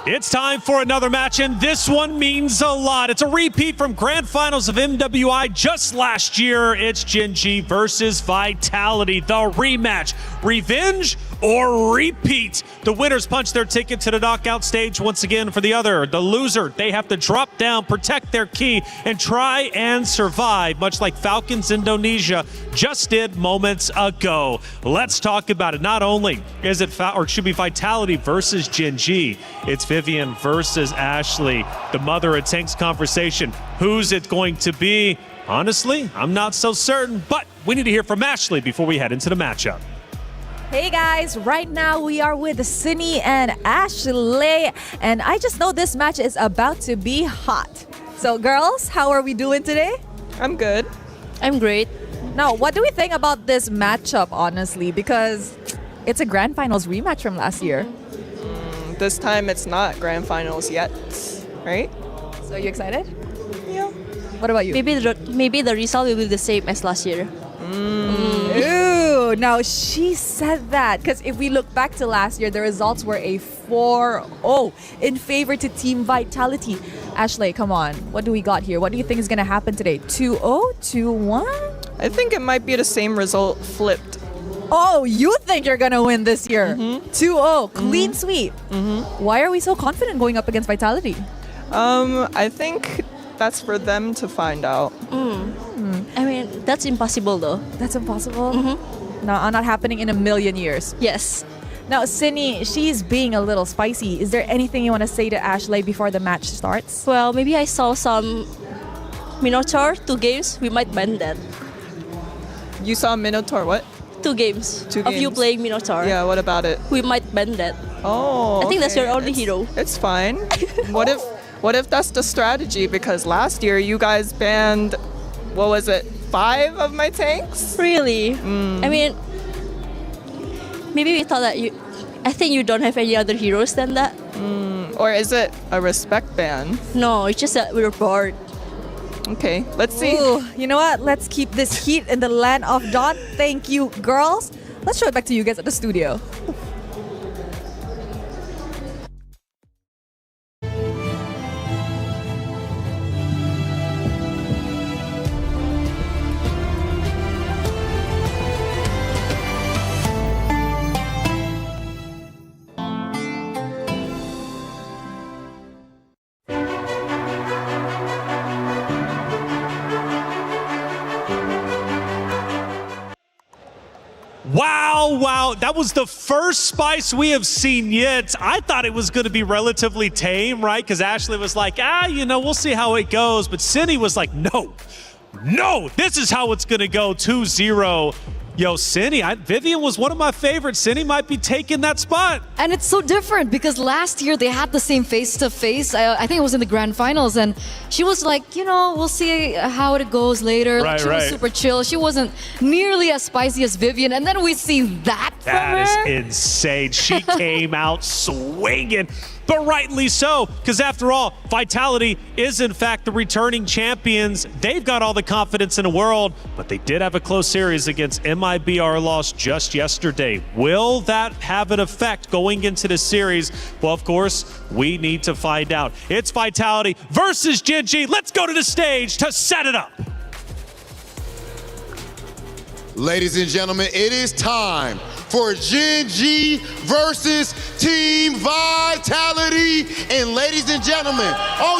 It's time for another match, and this one means a lot. It's a repeat from Grand Finals of MWI just last year. It's Gen.G versus Vitality, the rematch. Revenge or repeat? The winners punch their ticket to the knockout stage once again. For the other, the loser, they have to drop down, protect their key, and try and survive, much like Falcons Indonesia just did moments ago. Let's talk about it. Not only is it should be Vitality versus Gen.G, it's Vivian versus Ashley. The mother of Tank's conversation. Who's it going to be? Honestly, I'm not so certain, but we need to hear from Ashley before we head into the matchup. Hey guys, right now we are with Cindy and Ashley, and I just know this match is about to be hot. So girls, how are we doing today? I'm good. I'm great. Now, what do we think about this matchup, honestly? Because it's a Grand Finals rematch from last year. This time it's not Grand Finals yet, right? So you excited? Yeah. What about you? Maybe the result will be the same as last year. Ooh, now she said that because if we look back to last year, the results were a 4-0 in favor to Team Vitality. Ashley, come on. What do we got here? What do you think is going to happen today? 2-0? 2-1? I think it might be the same result flipped. Oh, you think you're going to win this year? 2-0, clean sweep. Why are we so confident going up against Vitality? I think that's for them to find out. I mean, that's impossible though. That's impossible? No, not happening in a million years. Yes. Now, Cindy, she's being a little spicy. Is there anything you want to say to Ashley before the match starts? Well, maybe I saw some Minotaur, 2 games. We might ban that. You saw Minotaur what? 2 games. 2 Of you games. playing Minotaur. Yeah, what about it? We might ban that. Oh, I think that's your okay. only hero. It's fine. What if that's the strategy? Because last year you guys banned, what was it, 5 of my tanks? Really? I mean, maybe we thought that I think you don't have any other heroes than that. Or is it a respect ban? No, it's just that we were bored. Okay, let's see. Ooh, you know what? Let's keep this heat in the land of Dawn. Thank you, girls. Let's show it back to you guys at the studio. Wow, that was the first Spice we have seen yet. I thought it was going to be relatively tame, right? Because Ashley was like, we'll see how it goes. But Cindy was like, no, this is how it's going to go, 2-0. Yo, Cindy, Vivian was one of my favorites. Cindy might be taking that spot. And it's so different because last year they had the same face-to-face. I think it was in the grand finals, and she was like, we'll see how it goes later. Right, she was super chill. She wasn't nearly as spicy as Vivian, and then we see that from her. That is insane. She came out swinging. But rightly so, because after all, Vitality is in fact the returning champions. They've got all the confidence in the world, but they did have a close series against MIBR lost just yesterday. Will that have an effect going into the series? Well, of course, we need to find out. It's Vitality versus Gen G. Let's go to the stage to set it up. Ladies and gentlemen, it is time for Gen G versus Team Vitality. And ladies and gentlemen, oh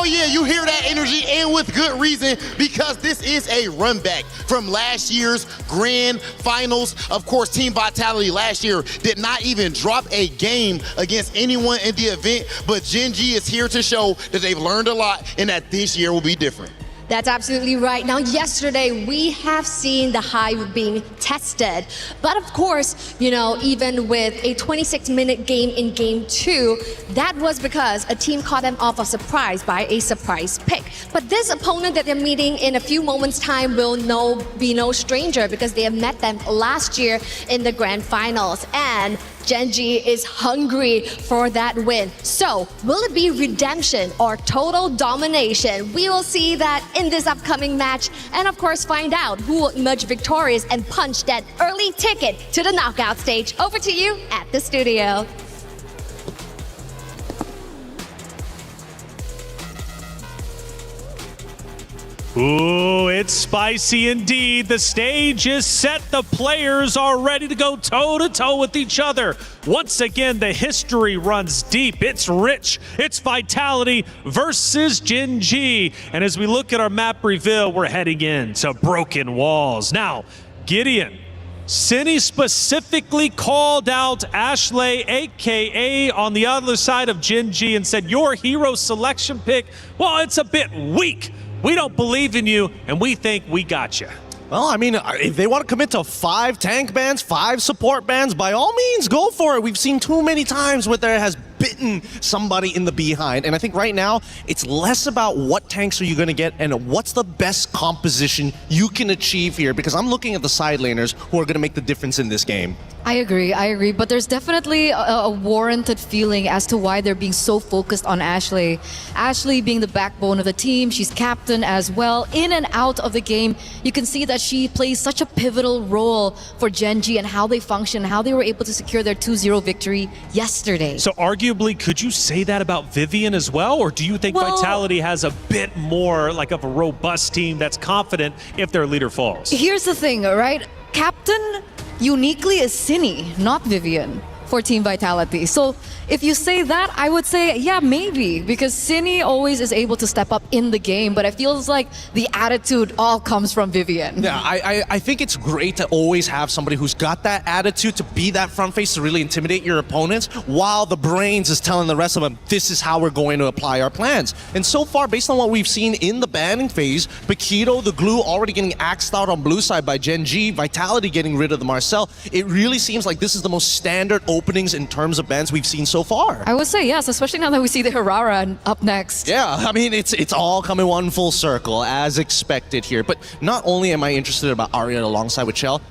yeah, you hear that energy, and with good reason, because this is a run back from last year's grand finals. Of course, Team Vitality last year did not even drop a game against anyone in the event, but Gen G is here to show that they've learned a lot and that this year will be different. That's absolutely right. Now, yesterday, we have seen the hype being tested. But of course, even with a 26-minute game in Game 2, that was because a team caught them off a surprise by a surprise pick. But this opponent that they're meeting in a few moments' time will be no stranger because they have met them last year in the grand finals. And Gen G is hungry for that win. So, will it be redemption or total domination? We will see that in this upcoming match, and of course find out who will emerge victorious and punch that early ticket to the knockout stage. Over to you at the studio. Ooh, it's spicy indeed. The stage is set. The players are ready to go toe-to-toe with each other. Once again, the history runs deep. It's rich. It's Vitality versus Gen G. And as we look at our map reveal, we're heading into Broken Walls. Now, Gideon, Cindy specifically called out Ashley, a.k.a. on the other side of Gen G, and said, your hero selection pick, well, it's a bit weak. We don't believe in you, and we think we got you. Well, I mean, if they want to commit to 5 tank bans, 5 support bans, by all means, go for it. We've seen too many times where there has bitten somebody in the behind. And I think right now, it's less about what tanks are you going to get and what's the best composition you can achieve here, because I'm looking at the side laners who are going to make the difference in this game. I agree. But there's definitely a warranted feeling as to why they're being so focused on Ashley. Ashley being the backbone of the team, she's captain as well. In and out of the game, you can see that she plays such a pivotal role for Gen G and how they function, how they were able to secure their 2-0 victory yesterday. So arguably, could you say that about Vivian as well? Or do you think Vitality has a bit more like of a robust team that's confident if their leader falls? Here's the thing, right? Captain uniquely is Cindy, not Vivian, for Team Vitality. So if you say that, I would say, yeah, maybe. Because Cindy always is able to step up in the game, but it feels like the attitude all comes from Vivian. Yeah, I think it's great to always have somebody who's got that attitude to be that front face to really intimidate your opponents, while the brains is telling the rest of them, this is how we're going to apply our plans. And so far, based on what we've seen in the banning phase, Paquito, the glue, already getting axed out on blue side by Gen G, Vitality getting rid of the Marcel, it really seems like this is the most standard openings in terms of bans we've seen so far. I would say yes, especially now that we see the Herrera up next. Yeah, I mean, it's all coming one full circle, as expected here. But not only am I interested about Arya alongside with Chell,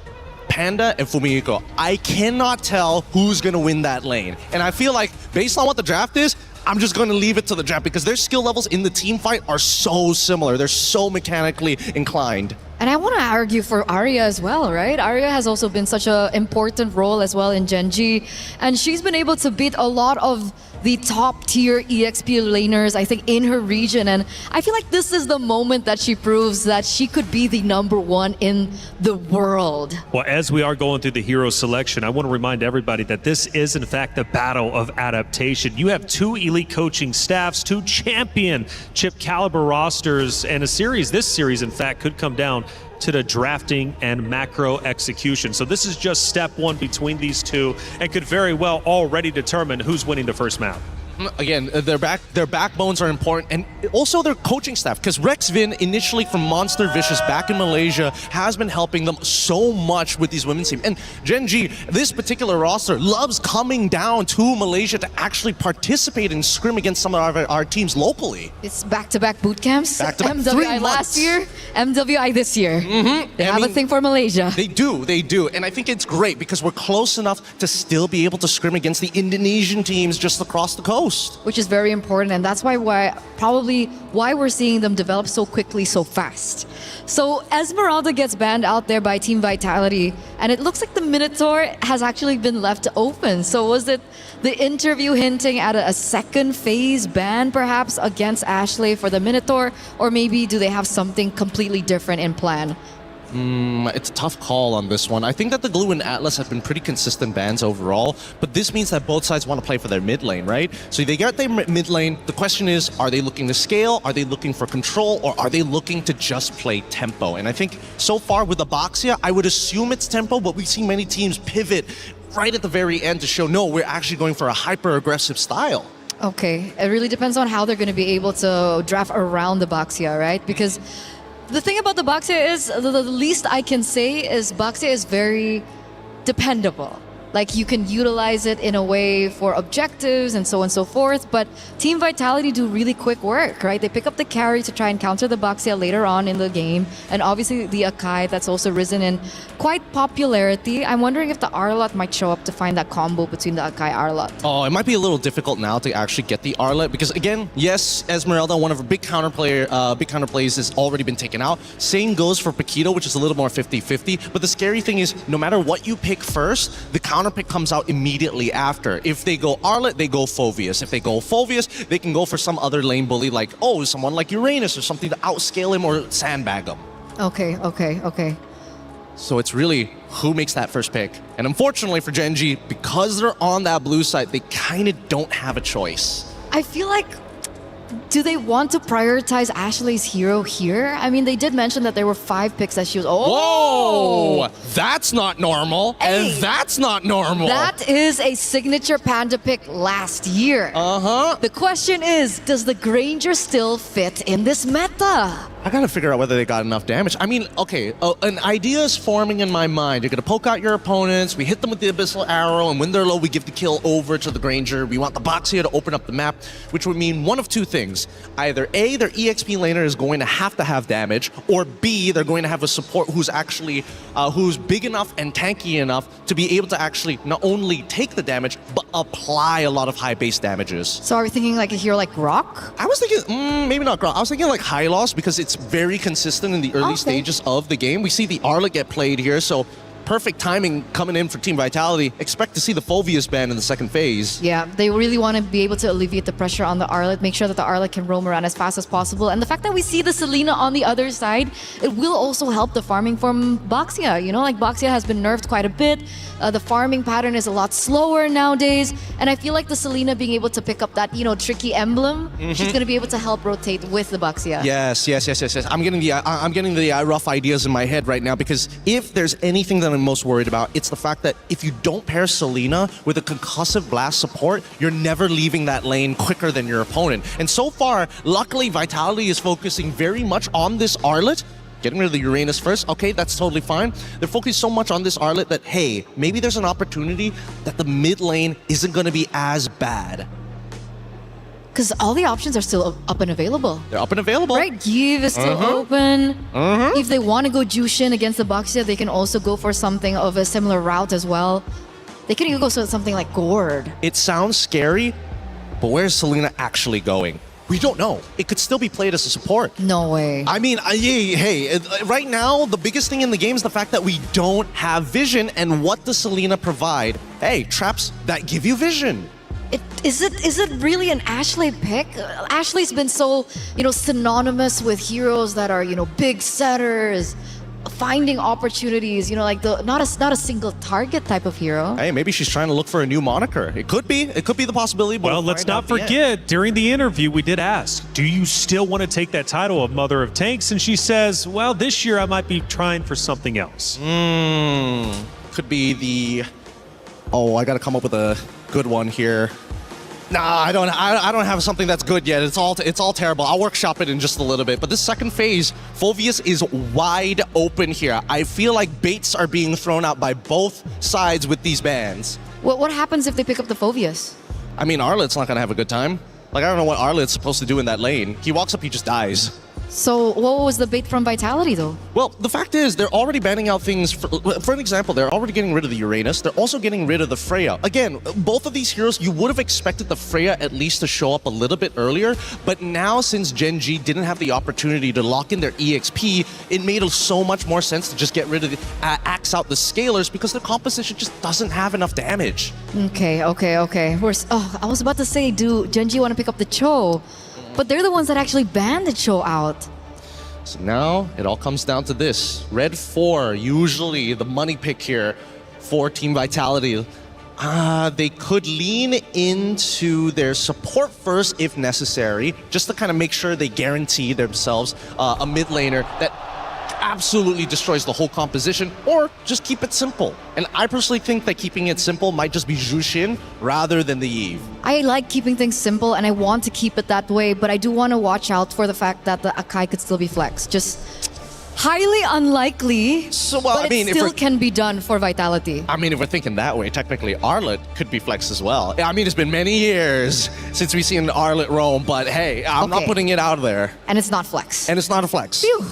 Panda and Fumiko, I cannot tell who's going to win that lane. And I feel like, based on what the draft is, I'm just going to leave it to the draft because their skill levels in the team fight are so similar. They're so mechanically inclined. And I want to argue for Arya as well, right? Arya has also been such an important role as well in Gen G. And she's been able to beat a lot of the top tier EXP laners, I think, in her region. And I feel like this is the moment that she proves that she could be the #1 in the world. Well, as we are going through the hero selection, I want to remind everybody that this is, in fact, the battle of adaptation. You have 2 elite coaching staffs, 2 championship caliber rosters, and this series, in fact, could come down to the drafting and macro execution. So this is just step 1 between these two and could very well already determine who's winning the first map. Again, their backbones are important, and also their coaching staff, because Rex Vin, initially from Monster Vicious back in Malaysia, has been helping them so much with these women's teams. And Gen G, this particular roster, loves coming down to Malaysia to actually participate and scrim against some of our teams locally. It's back-to-back boot camps. Back-to-back, MWI last year, MWI this year. They have a thing for Malaysia. They do. And I think it's great because we're close enough to still be able to scrim against the Indonesian teams just across the coast. Which is very important, and that's why we're seeing them develop so quickly, so fast. So Esmeralda gets banned out there by Team Vitality, and it looks like the Minotaur has actually been left open. So was it the interview hinting at a second phase ban perhaps against Ashley for the Minotaur, or maybe do they have something completely different in plan? It's a tough call on this one. I think that the Glue and Atlas have been pretty consistent bans overall, but this means that both sides want to play for their mid lane, right? So they got their mid lane. The question is, are they looking to scale? Are they looking for control? Or are they looking to just play tempo? And I think so far with Abaxia, I would assume it's tempo, but we've seen many teams pivot right at the very end to show, no, we're actually going for a hyper-aggressive style. Okay, it really depends on how they're going to be able to draft around the Baxia, right? Because the thing about the Baxia is, the least I can say is Baxia is very dependable. Like, you can utilize it in a way for objectives and so on and so forth, but Team Vitality do really quick work, right? They pick up the carry to try and counter the Baxia later on in the game, and obviously the Akai that's also risen in quite popularity. I'm wondering if the Arlot might show up to find that combo between the Akai Arlot. Oh, it might be a little difficult now to actually get the Arlot, because again, yes, Esmeralda, one of her big counterplays has already been taken out. Same goes for Paquito, which is a little more 50-50, but the scary thing is, no matter what you pick first, the counter pick comes out immediately after. If they go Arlot, they go Phoveus. If they go Phoveus, they can go for some other lane bully, like, oh, someone like Uranus or something to outscale him or sandbag him. Okay. So it's really who makes that first pick. And unfortunately for Gen G, because they're on that blue side, they kind of don't have a choice. I feel like, do they want to prioritize Ashley's hero here? I mean, they did mention that there were 5 picks that she was... Oh! Whoa! That's not normal. Hey, and that's not normal. That is a signature Panda pick last year. Uh-huh. The question is, does the Granger still fit in this meta? I gotta figure out whether they got enough damage. I mean, okay, an idea is forming in my mind. You're gonna poke out your opponents, we hit them with the Abyssal Arrow, and when they're low, we give the kill over to the Granger. We want the Baxia to open up the map, which would mean one of two things. Either A, their EXP laner is going to have damage, or B, they're going to have a support who's actually, who's big enough and tanky enough to be able to actually not only take the damage, but apply a lot of high base damages. So are we thinking like a hero like Grok? I was thinking, maybe not Grok. I was thinking like Hylos, because it's very consistent in the early stages of the game. We see the Arlot get played here, so perfect timing coming in for Team Vitality. Expect to see the Phoveus ban in the second phase. Yeah, they really want to be able to alleviate the pressure on the Arlet, make sure that the Arlet can roam around as fast as possible. And the fact that we see the Selena on the other side, it will also help the farming from Boxia. You know, like Boxia has been nerfed quite a bit. The farming pattern is a lot slower nowadays. And I feel like the Selena being able to pick up that, you know, tricky emblem, she's going to be able to help rotate with the Boxia. Yes. I'm getting the rough ideas in my head right now, because if there's anything that I'm most worried about, it's the fact that if you don't pair Selena with a concussive blast support, you're never leaving that lane quicker than your opponent. And so far, luckily, Vitality is focusing very much on this Arlet. Getting rid of the Uranus first, okay, that's totally fine. They're focused so much on this Arlet that, hey, maybe there's an opportunity that the mid lane isn't going to be as bad. Because all the options are still up and available. They're up and available. Right, Give is still open. If they want to go Jushin against the Boxia, they can also go for something of a similar route as well. They could even go for something like Gord. It sounds scary, but where's Selena actually going? We don't know. It could still be played as a support. No way. I mean, hey, right now, the biggest thing in the game is the fact that we don't have vision, and what does Selena provide? Hey, traps that give you vision. Is it really an Ashley pick? Ashley's been so, you know, synonymous with heroes that are, you know, big setters, finding opportunities, you know, like not a single target type of hero. Hey, maybe she's trying to look for a new moniker. It could be the possibility. But well, let's not forget, during the interview, we did ask, do you still want to take that title of Mother of Tanks? And she says, well, this year I might be trying for something else. Could be the... Oh, I got to come up with a good one here. Nah, I don't have something that's good yet. It's all terrible. I'll workshop it in just a little bit. But this second phase, Phoveus is wide open here. I feel like baits are being thrown out by both sides with these bans. What happens if they pick up the Phoveus? I mean, Arlet's not gonna have a good time. Like, I don't know what Arlet's supposed to do in that lane. He walks up, he just dies. So what was the bait from Vitality, though? Well, the fact is, they're already banning out things. For an example, they're already getting rid of the Uranus. They're also getting rid of the Freya. Again, both of these heroes, you would have expected the Freya at least to show up a little bit earlier. But now, since Gen G didn't have the opportunity to lock in their EXP, it made so much more sense to just get rid of the axe out the Scalers, because the composition just doesn't have enough damage. Okay. I was about to say, do Gen G want to pick up the Cho? But they're the ones that actually banned the Cho out. So now it all comes down to this. Red 4, usually the money pick here for Team Vitality. They could lean into their support first if necessary, just to kind of make sure they guarantee themselves a mid laner that absolutely destroys the whole composition, or just keep it simple. And I personally think that keeping it simple might just be Jushin rather than the Eve. I like keeping things simple, and I want to keep it that way, but I do want to watch out for the fact that the Akai could still be flexed. Just highly unlikely, but it still can be done for Vitality. I mean, if we're thinking that way, technically Arlet could be flexed as well. I mean, it's been many years since we've seen Arlet roam, but hey, I'm not putting it out there. And it's not flex. And it's not a flex. Phew.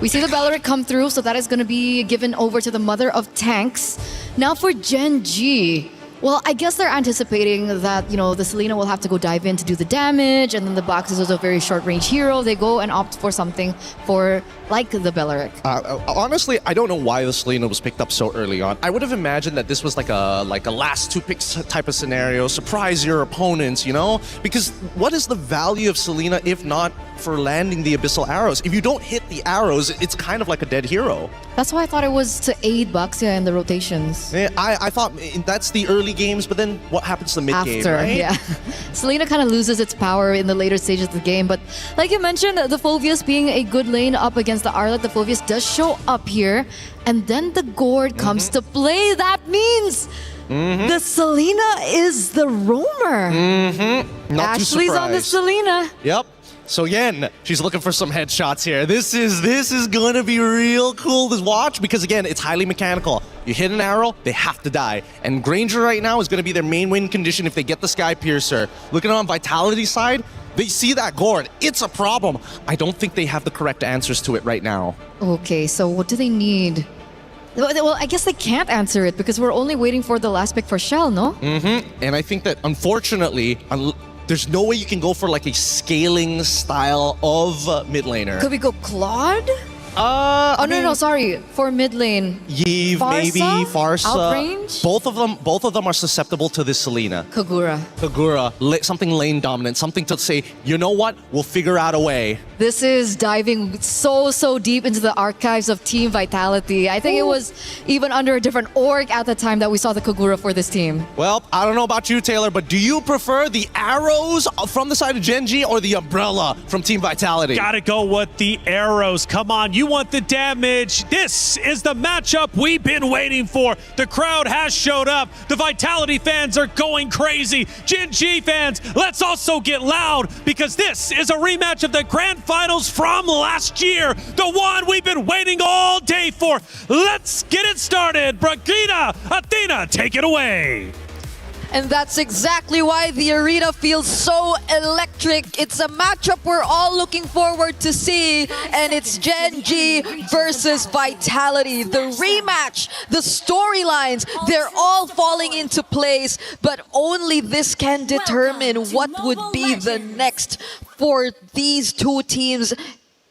We see the Beleric come through, so that is going to be given over to the Mother of Tanks. Now for Gen G. Well, I guess they're anticipating that, you know, the Selena will have to go dive in to do the damage, and then the Box is also a very short-range hero. They go and opt for something for, like, the Beleric. Honestly, I don't know why the Selena was picked up so early on. I would have imagined that this was like a last two picks type of scenario. Surprise your opponents, you know? Because what is the value of Selena if not for landing the Abyssal Arrows? If you don't hit the arrows, it's kind of like a dead hero. That's why I thought it was to aid Boxia in the rotations. Yeah, I thought that's the early games, but then what happens to the mid game, After, right? yeah. Selena kind of loses its power in the later stages of the game, but like you mentioned, the Phoveus being a good lane up against the Arlet, the Phoveus does show up here, and then the Gord comes to play. That means the Selena is the roamer. Not too Ashley's on the surprised. Selena. Yep. So again, she's looking for some headshots here. This is gonna be real cool to watch, because again, it's highly mechanical. You hit an arrow, they have to die. And Granger right now is gonna be their main win condition if they get the Sky Piercer. Looking on Vitality's side, they see that Gord. It's a problem. I don't think they have the correct answers to it right now. Okay, so what do they need? Well, I guess they can't answer it because we're only waiting for the last pick for Shell, no? And I think that unfortunately, there's no way you can go for like a scaling style of mid laner. Could we go Claude? No, sorry. For mid lane. Yeve, Farsa? maybe, Farsa. Outrange? Both of them are susceptible to this Selena. Kagura. Something lane dominant, something to say, you know what, we'll figure out a way. This is diving so deep into the archives of Team Vitality. I think it was even under a different org at the time that we saw the Kagura for this team. Well, I don't know about you, Taylor, but do you prefer the arrows from the side of Genji or the umbrella from Team Vitality? Gotta go with the arrows. Come on, you want the damage. This is the matchup we've been waiting for. The crowd has showed up. The Vitality fans are going crazy. Genji fans, let's also get loud because this is a rematch of the Grand Finals from last year. The one we've been waiting all day for. Let's get it started. Bragina, Athena, take it away. And that's exactly why the arena feels so electric. It's a matchup we're all looking forward to see. And it's Genji versus Vitality. The rematch, the storylines, they're all falling into place. But only this can determine what would be the next for these two teams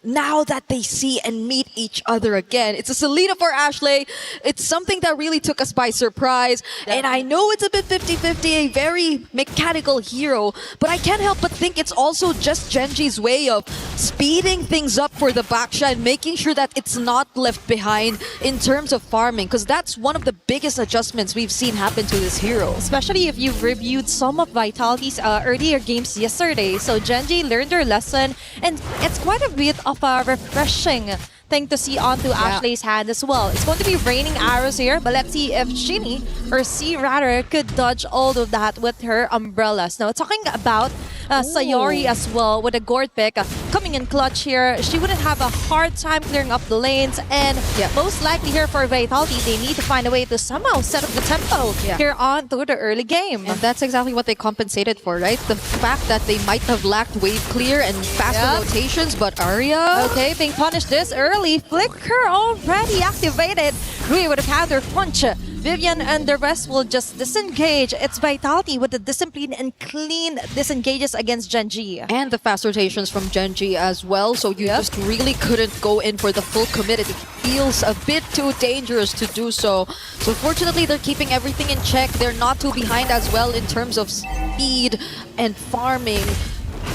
now that they see and meet each other again. It's a Selena for Ashley. It's something that really took us by surprise. And I know it's a bit 50-50, a very mechanical hero, but I can't help but think it's also just Genji's way of speeding things up for the Baksha and making sure that it's not left behind in terms of farming, because that's one of the biggest adjustments we've seen happen to this hero. Especially if you've reviewed some of Vitality's earlier games yesterday. So Genji learned their lesson, and it's quite a bit of a refreshing thing to see onto Ashley's hand as well. It's going to be raining arrows here, but let's see if Shinny, or C rather, could dodge all of that with her umbrellas. Now, talking about Sayori as well with a gourd pick coming in clutch here, she wouldn't have a hard time clearing up the lanes, and most likely here for Vitality, they need to find a way to somehow set up the tempo here on through the early game. And that's exactly what they compensated for, right? The fact that they might have lacked wave clear and faster rotations, but Arya... Okay, being punished this early. Flicker already activated. Rui with a counter punch. Vivian and the rest will just disengage. It's Vitality with the discipline and clean disengages against Genji. And the fast rotations from Genji as well, so you just really couldn't go in for the full commit. It feels a bit too dangerous to do so. So fortunately, they're keeping everything in check. They're not too behind as well in terms of speed and farming.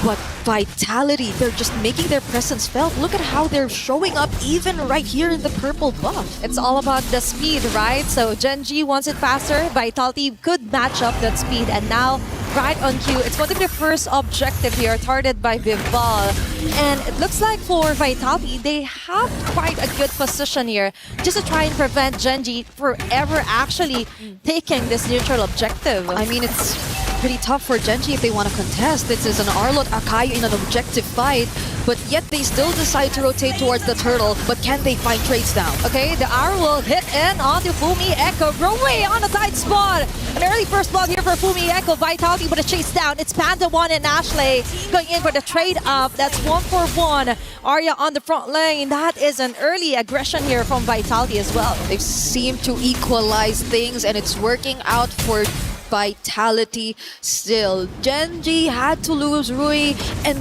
But Vitality, they're just making their presence felt. Look at how they're showing up even right here in the purple buff. It's all about the speed, right? So Genji wants it faster. Vitality could match up that speed. And now, right on cue, it's going to be the first objective here, targeted by Vival. And it looks like for Vitality, they have quite a good position here just to try and prevent Genji from ever actually taking this neutral objective. I mean, it's pretty tough for Genji if they want to contest. This is an Arlott Akai in an objective fight, but yet they still decide to rotate towards the turtle. But can they find trades down? Okay, the arrow will hit in onto Fumi Echo. Rowe on a tight spot. An early first blood here for Fumi Echo. Vitality with a chase down. It's Panda 1 and Ashley going in for the trade up. That's 1-for-1. Arya on the front lane. That is an early aggression here from Vitality as well. They seem to equalize things, and it's working out for Vitality still. Genji had to lose Rui, and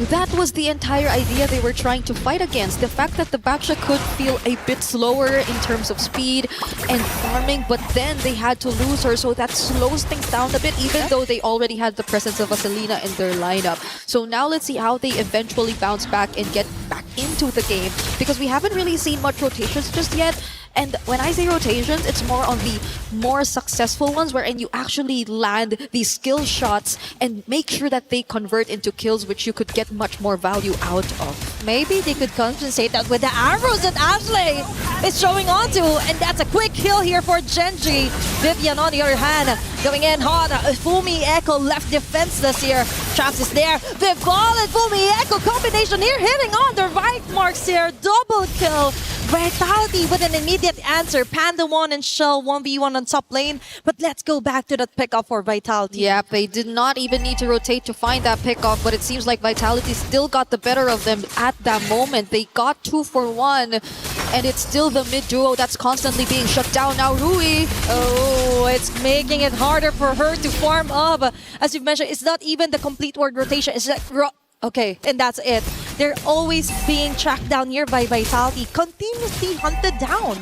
that was the entire idea they were trying to fight against. The fact that the Baksha could feel a bit slower in terms of speed and farming, but then they had to lose her, so that slows things down a bit, even though they already had the presence of a Selena in their lineup. So now let's see how they eventually bounce back and get back into the game, because we haven't really seen much rotations just yet. And when I say rotations, it's more on the more successful ones wherein you actually land these skill shots and make sure that they convert into kills, which you could get much more value out of. Maybe they could compensate that with the arrows that Ashley is showing onto, and that's a quick kill here for Genji. Vivian on the other hand, going in hard. Fumi Echo left defenseless here. Traps is there. Vival and Fumi Echo combination here, hitting on the right marks here. Double kill. Vitality with an immediate answer. Panda 1 and Shell 1v1 on top lane. But let's go back to that pickup for Vitality. Yep, they did not even need to rotate to find that pickoff, but it seems like Vitality still got the better of them at that moment. They got 2-for-1, and it's still the mid duo that's constantly being shut down. Now Rui. Oh, it's making it harder for her to farm up. As you've mentioned, it's not even the complete word rotation. It's like, okay, and that's it. They're always being tracked down here by Vitality, continuously hunted down.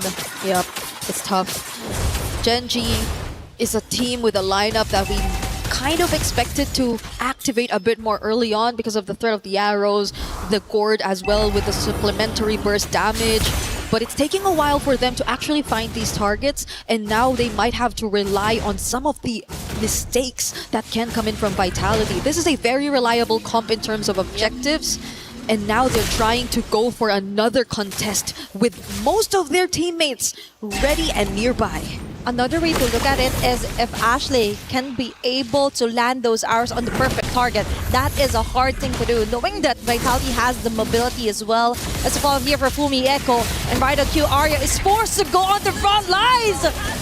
Yep, it's tough. Genji is a team with a lineup that we kind of expected to activate a bit more early on because of the threat of the arrows, the gourd as well with the supplementary burst damage. But it's taking a while for them to actually find these targets, and now they might have to rely on some of the mistakes that can come in from Vitality. This is a very reliable comp in terms of objectives, and now they're trying to go for another contest with most of their teammates ready and nearby. Another way to look at it is if Ashley can be able to land those arrows on the perfect target. That is a hard thing to do, knowing that Vitality has the mobility as well. As a follow here for Fumi Echo, and right on cue, Arya is forced to go on the front lines.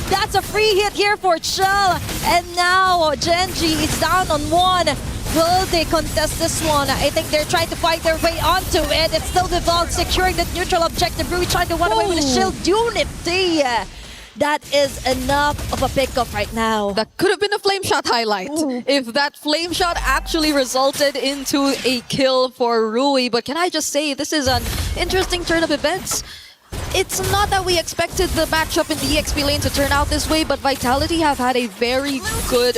That's a free hit here for Chell, and now Genji is down on one. Will they contest this one? I think they're trying to fight their way onto it. It's still Devolved securing the neutral objective. Rui trying to run away with the shield unity. That is enough of a pickup right now. That could have been a flame shot highlight if that flame shot actually resulted into a kill for Rui. But can I just say, this is an interesting turn of events. It's not that we expected the matchup in the EXP lane to turn out this way, but Vitality have had a very good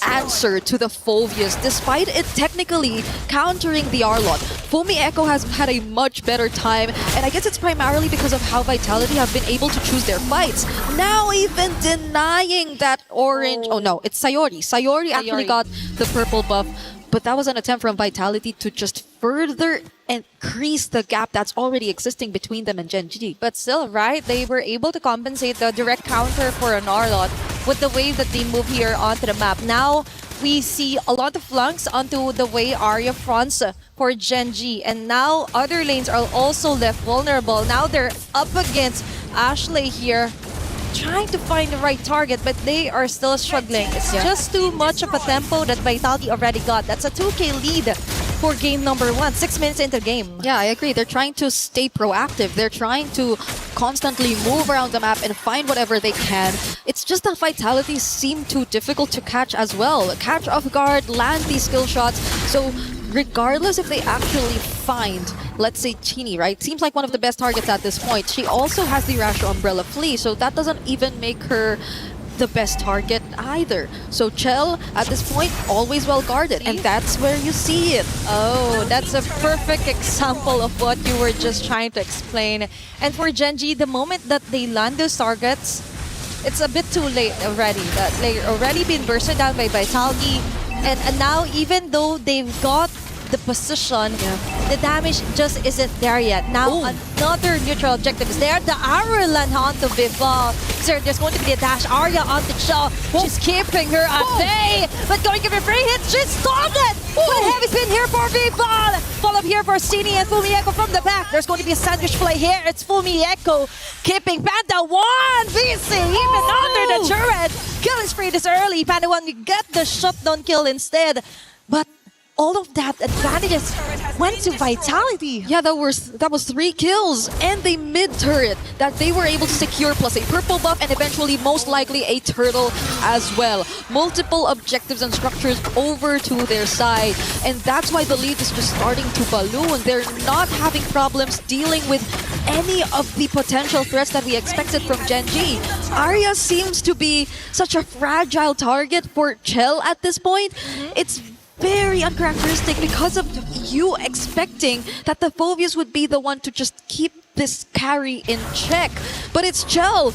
answer to the Phoveus, despite it technically countering the Arlot. Fumi Echo has had a much better time, and I guess it's primarily because of how Vitality have been able to choose their fights. Now even denying that orange... Oh no, it's Sayori. Sayori actually got the purple buff, but that was an attempt from Vitality to just further increase the gap that's already existing between them and Genji. But still, right, they were able to compensate the direct counter for an Arlot with the way that they move here onto the map. Now, we see a lot of flanks onto the way Arya fronts for Genji. And now, other lanes are also left vulnerable. Now, they're up against Ashley here, trying to find the right target, but they are still struggling. It's just too much of a tempo that Vitality already got. That's a 2K lead for game number 1, 6 minutes into the game. Yeah, I agree. They're trying to stay proactive. They're trying to constantly move around the map and find whatever they can. It's just that Vitality seem too difficult to catch as well. Catch off guard, land these skill shots. So regardless if they actually find, let's say, Chini, right? Seems like one of the best targets at this point. She also has the Rasho Umbrella Flea, so that doesn't even make her the best target either. So Chell, at this point, always well guarded, and that's where you see it. Oh, that's a perfect example of what you were just trying to explain. And for Genji, the moment that they land those targets, it's a bit too late already. That they've already been bursted down by Vitality, and now even though they've got the position, the damage just isn't there yet. Now another neutral objective is there. The arrow land onto Vival. So there's going to be a dash. Arya onto Chell. She's keeping her at bay, but going to give her free hit. She's stopped it. But heavy spin here for Vival. Follow up here for Stini and Fumi Echo from the back. There's going to be a sandwich play here. It's Fumi Echo keeping Panda 1 VC even under the turret. Killing spree this early. Panda 1, you get the shutdown kill instead. But all of that advantages went to Vitality. Yeah, that was 3 kills and the mid turret that they were able to secure, plus a purple buff and eventually most likely a turtle as well. Multiple objectives and structures over to their side, and that's why the lead is just starting to balloon. They're not having problems dealing with any of the potential threats that we expected from Genji. Arya seems to be such a fragile target for Chell at this point. It's very uncharacteristic because of you expecting that the Phoveus would be the one to just keep this carry in check. But it's Chell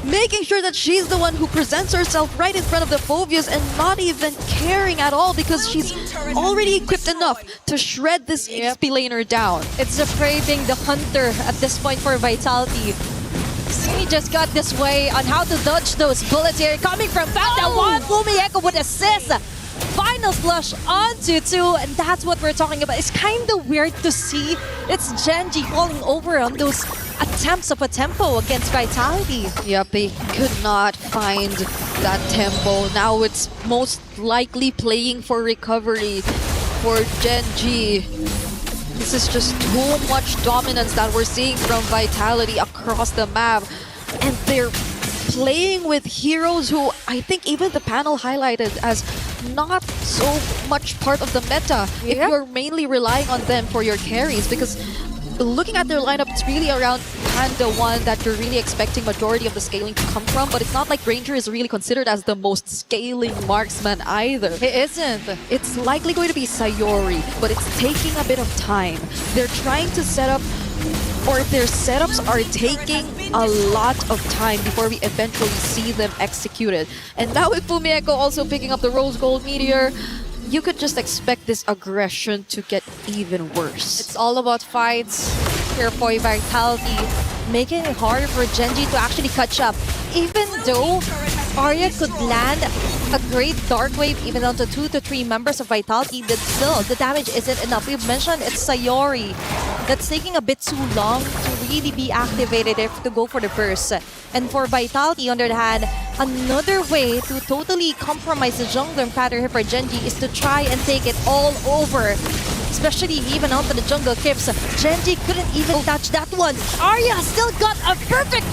making sure that she's the one who presents herself right in front of the Phoveus and not even caring at all because she's already equipped enough to shred this XP laner down. It's the prey being the hunter at this point for Vitality. He just got this way on how to dodge those bullets here. Coming from Panda 1, Fumi Echo would assist. Final flush onto 2, and that's what we're talking about. It's kind of weird to see it's Genji falling over on those attempts of a tempo against Vitality. Yep, they could not find that tempo. Now it's most likely playing for recovery for Genji. This is just too much dominance that we're seeing from Vitality across the map. And they're playing with heroes who I think even the panel highlighted as not so much part of the meta if you're mainly relying on them for your carries, because looking at their lineup, it's really around Panda 1 that you're really expecting majority of the scaling to come from, but it's not like Ranger is really considered as the most scaling marksman either. It isn't. It's likely going to be Sayori, but it's taking a bit of time. They're trying to set up, or their setups are taking a lot of time before we eventually see them executed. And now with Fumieko also picking up the Rose Gold Meteor, you could just expect this aggression to get even worse. It's all about fights, here for Vitality, making it harder for Genji to actually catch up. Even though Arya could land a great Dark Wave even onto 2 to 3 members of Vitality, but still, the damage isn't enough. We've mentioned it's Sayori that's taking a bit too long to really be activated if to go for the burst. And for Vitality, on the other hand, another way to totally compromise the jungler pattern here for Genji is to try and take it all over. Especially even onto the jungle clips. Genji couldn't even touch that one. Arya still got a perfect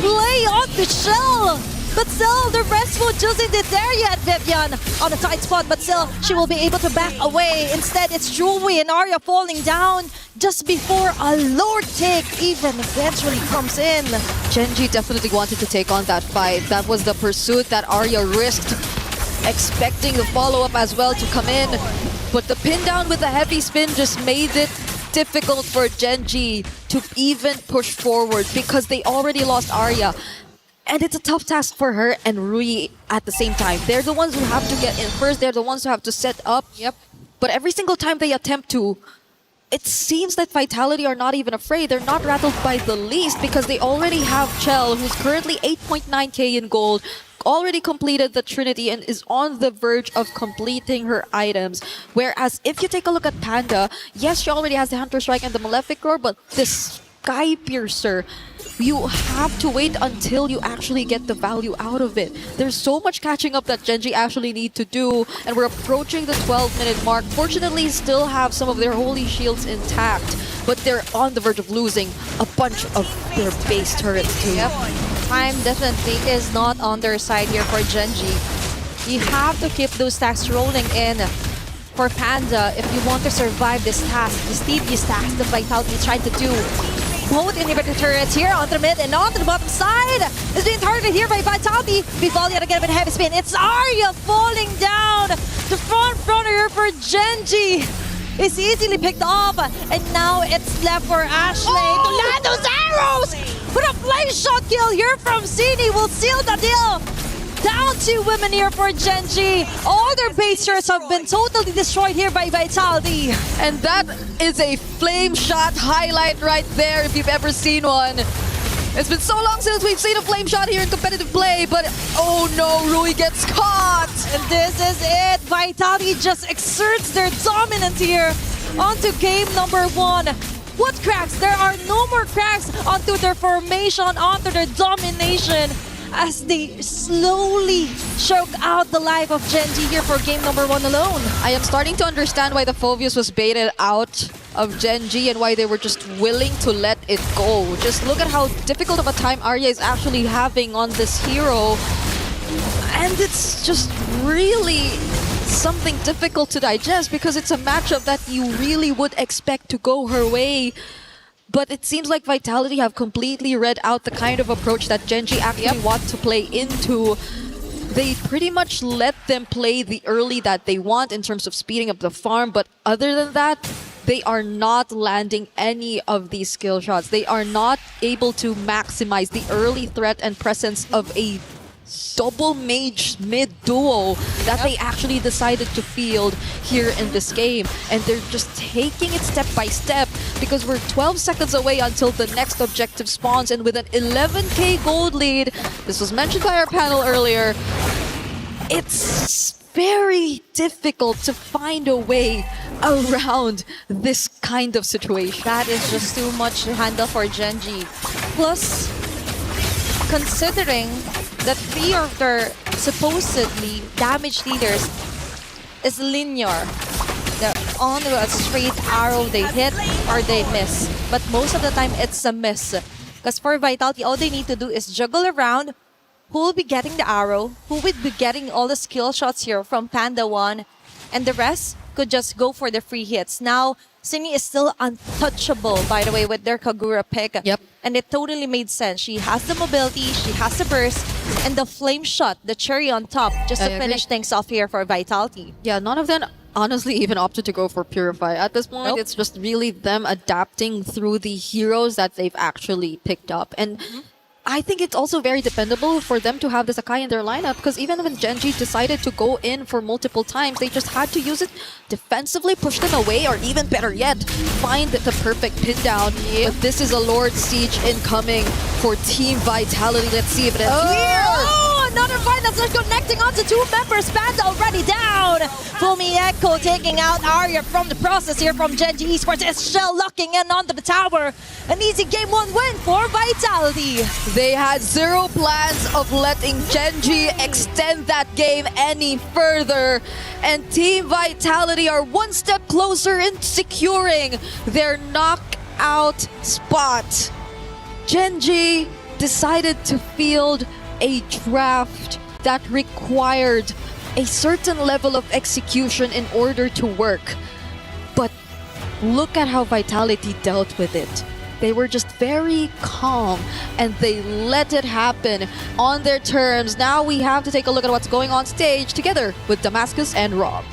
play on the shell. But still, the rest will just isn't there yet, Vivian. On a tight spot, but still, she will be able to back away. Instead, it's Jewelry and Arya falling down just before a Lord take even eventually comes in. Genji definitely wanted to take on that fight. That was the pursuit that Arya risked, expecting the follow-up as well to come in. But the pin down with the heavy spin just made it difficult for Genji to even push forward because they already lost Arya. And it's a tough task for her and Rui at the same time. They're the ones who have to get in first. They're the ones who have to set up. Yep. But every single time they attempt to, it seems that Vitality are not even afraid. They're not rattled by the least because they already have Chell, who's currently 8.9k in gold, already completed the Trinity and is on the verge of completing her items. Whereas if you take a look at Panda, yes, she already has the Hunter Strike and the Malefic Roar, but this Sky Piercer, you have to wait until you actually get the value out of it. There's so much catching up that Genji actually need to do, and we're approaching the 12-minute mark. Fortunately, still have some of their holy shields intact, but they're on the verge of losing a bunch of their base turrets too. Yep. Time definitely is not on their side here for Genji. You have to keep those stacks rolling in for Panda if you want to survive this task, this tedious task that Vitality is trying to do. Both inhibitor turrets here on the mid and on the bottom side is being targeted here by Vitality. We fall yet again with a heavy spin. It's Arya falling down. The front runner here for Genji is easily picked off, and now it's left for Ashley to land those arrows. But a flame shot kill here from Cini will seal the deal. Down 2 women here for Genji. All their base turrets have been totally destroyed here by Vitality. And that is a flame shot highlight right there if you've ever seen one. It's been so long since we've seen a flame shot here in competitive play, but oh no, Rui gets caught. And this is it. Vitality just exerts their dominance here onto game number 1. What cracks? There are no more cracks onto their formation, onto their domination, as they slowly choke out the life of Genji here for game number 1 alone. I am starting to understand why the Phoveus was baited out of Genji and why they were just willing to let it go. Just look at how difficult of a time Arya is actually having on this hero. And it's just really something difficult to digest because it's a matchup that you really would expect to go her way. But it seems like Vitality have completely read out the kind of approach that Genji actually want to play into. They pretty much let them play the early that they want in terms of speeding up the farm, but other than that, they are not landing any of these skill shots. They are not able to maximize the early threat and presence of a double mage mid duo that they actually decided to field here in this game, and they're just taking it step by step because we're 12 seconds away until the next objective spawns, and with an 11k gold lead, this was mentioned by our panel earlier, it's very difficult to find a way around this kind of situation. That is just too much to handle for Genji. Plus, considering that 3 of their supposedly damage leaders is linear. They're on a straight arrow, they hit or they miss. But most of the time, it's a miss. Because for Vitality, all they need to do is juggle around, who will be getting the arrow, who will be getting all the skill shots here from Panda 1, and the rest could just go for the free hits. Now, Sydney is still untouchable, by the way, with their Kagura pick. Yep. And it totally made sense. She has the mobility, she has the burst, and the flame shot, the cherry on top, just to finish things off here for Vitality. Yeah, none of them honestly even opted to go for Purify. At this point, Nope. it's just really them adapting through the heroes that they've actually picked up. And I think it's also very dependable for them to have the Sakai in their lineup, because even when Genji decided to go in for multiple times, they just had to use it defensively, push them away, or even better yet, find the perfect pin down. But this is a Lord Siege incoming for Team Vitality. Let's see if it is here. Oh, another fight that's just connecting onto two members. Panda already down. Fumi Echo taking out Arya from the process here from Genji Esports. Is Shell locking in onto the tower. An easy game 1 win for Vitality. They had zero plans of letting Genji extend that game any further. And Team Vitality are one step closer in securing their knockout spot. Genji decided to field a draft that required a certain level of execution in order to work. But look at how Vitality dealt with it. They were just very calm and they let it happen on their terms. Now we have to take a look at what's going on stage together with Damascus and Rob.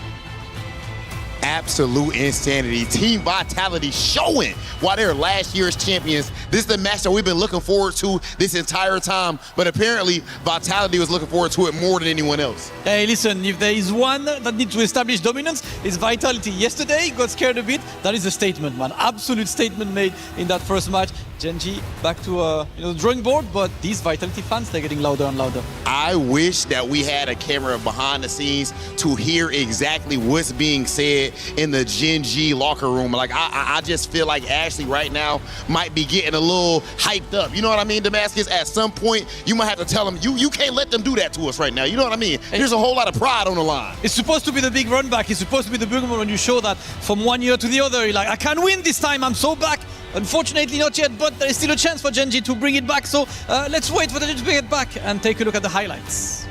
Absolute insanity. Team Vitality showing why they're last year's champions. This is the match that we've been looking forward to this entire time, but apparently Vitality was looking forward to it more than anyone else. Hey, listen, if there is one that needs to establish dominance, it's Vitality. Yesterday, got scared a bit. That is a statement, man. Absolute statement made in that first match. Genji back to the drawing board, but these Vitality fans, they're getting louder and louder. I wish that we had a camera behind the scenes to hear exactly what's being said in the Genji locker room. Like, I just feel like Ashley right now might be getting a little hyped up. You know what I mean, Damascus? At some point, you might have to tell them, you can't let them do that to us right now. You know what I mean? There's a whole lot of pride on the line. It's supposed to be the big run back. It's supposed to be the big moment when you show that from one year to the other. You're like, I can win this time. I'm so back. Unfortunately, not yet, but there is still a chance for Genji to bring it back. So let's wait for them to bring it back and take a look at the highlights.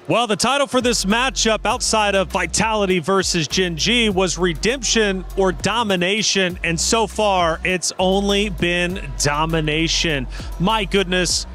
Well, the title for this matchup outside of Vitality versus Genji was Redemption or Domination, and so far it's only been Domination. My goodness,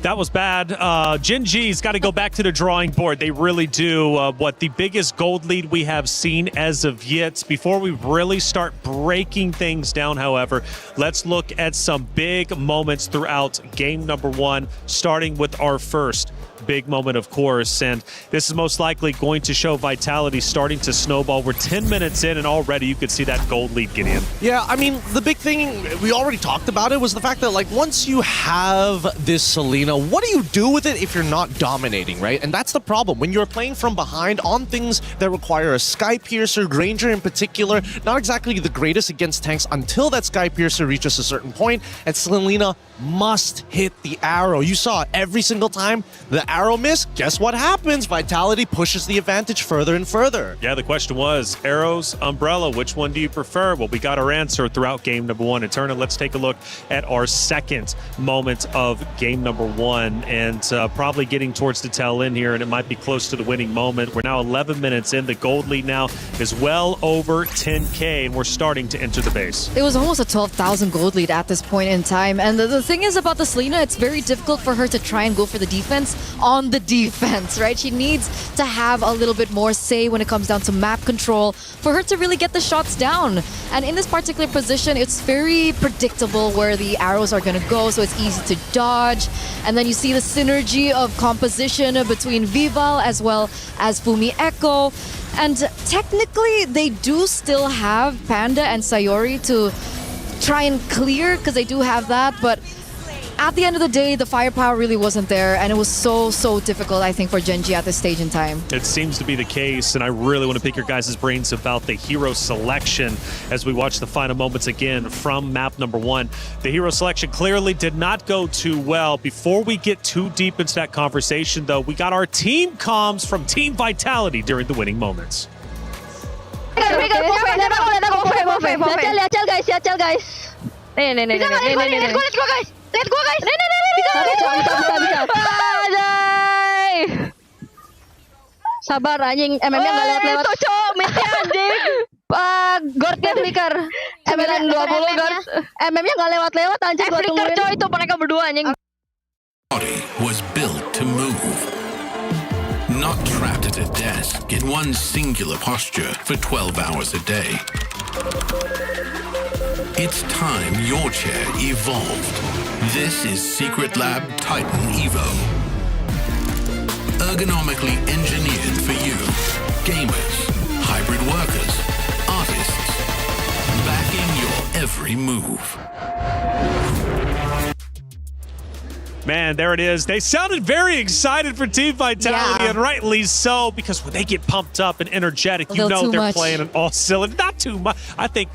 that was bad. Genji's got to go back to the drawing board. They really do. What the biggest gold lead we have seen as of yet. Before we really start breaking things down, however, let's look at some big moments throughout game number 1, starting with our first big moment, of course, and this is most likely going to show Vitality starting to snowball. We're 10 minutes in and already you could see that gold lead get in. Yeah, I mean, the big thing, we already talked about it, was the fact that, like, once you have this Selena, what do you do with it if you're not dominating, right? And that's the problem. When you're playing from behind on things that require a Sky Piercer, Granger in particular, not exactly the greatest against tanks until that Sky Piercer reaches a certain point, and Selena must hit the arrow. You saw every single time the arrow miss, guess what happens? Vitality pushes the advantage further and further. Yeah, the question was, arrows, umbrella, which one do you prefer? Well, we got our answer throughout game number one. And Turner, let's take a look at our second moment of game number one, and probably getting towards the tail end here, and it might be close to the winning moment. We're now 11 minutes in. The gold lead now is well over 10K, and we're starting to enter the base. It was almost a 12,000 gold lead at this point in time. And the thing is about the Selena, it's very difficult for her to try and go for the defense on the defense, right? She needs to have a little bit more say when it comes down to map control for her to really get the shots down. And in this particular position, it's very predictable where the arrows are going to go, so it's easy to dodge. And then you see the synergy of composition between Vival as well as Fumi Echo. And technically, they do still have Panda and Sayori to try and clear, because they do have that, but at the end of the day, the firepower really wasn't there, and it was so difficult, I think, for Gen G at this stage in time. It seems to be the case, and I really want to pick your guys' brains about the hero selection as we watch the final moments again from map number one. The hero selection clearly did not go too well. Before we get too deep into that conversation, though, we got our team comms from Team Vitality during the winning moments. Let's go guys. Sabar anjing, MM-nya nggak lewat-lewat. Mid-nya anjing. Guard-nya flicker. 920 guard. MM-nya nggak lewat-lewat anjing. Flicker coy, itu mereka berdua anjing. Body was built to move. Not trapped at a desk in one singular posture for 12 hours a day. It's time your chair evolved. This is Secret Lab Titan Evo. Ergonomically engineered for you, gamers, hybrid workers, artists, backing your every move. Man, there it is. They sounded very excited for Team Vitality, and rightly so, because when they get pumped up and energetic, you know they're playing an all cylinder. Not too much. I think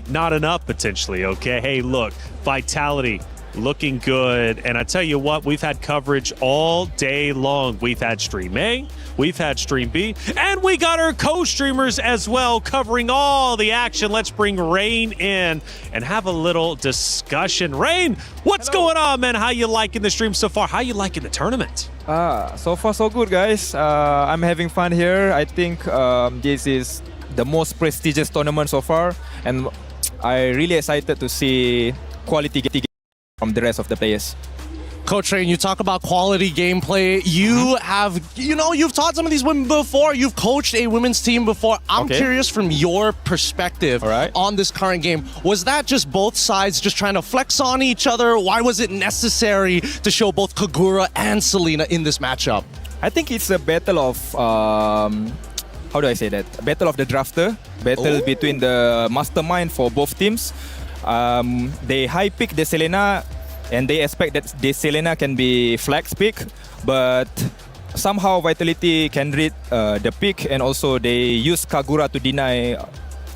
not enough potentially. Okay, hey, look, Vitality looking good, and I tell you what, we've had coverage all day long. We've had Stream A, we've had Stream B, and we got our co-streamers as well covering all the action. Let's bring Rain in and have a little discussion. Rain, what's going on, man? How you liking the stream so far? How you liking the tournament? So far so good, guys. I'm having fun here. I think this is the most prestigious tournament so far, and I'm really excited to see quality from the rest of the players. Coach Rain, you talk about quality gameplay. You have, you've taught some of these women before. You've coached a women's team before. I'm curious from your perspective on this current game. Was that just both sides just trying to flex on each other? Why was it necessary to show both Kagura and Selena in this matchup? I think it's a battle of, how do I say that? A battle of the drafter. Battle between the mastermind for both teams. They high pick the Selena, and they expect that the Selena can be flex pick, but somehow Vitality can read the pick, and also they use Kagura to deny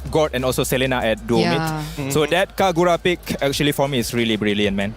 God and also Selena at duo mid. So that Kagura pick actually for me is really brilliant, man.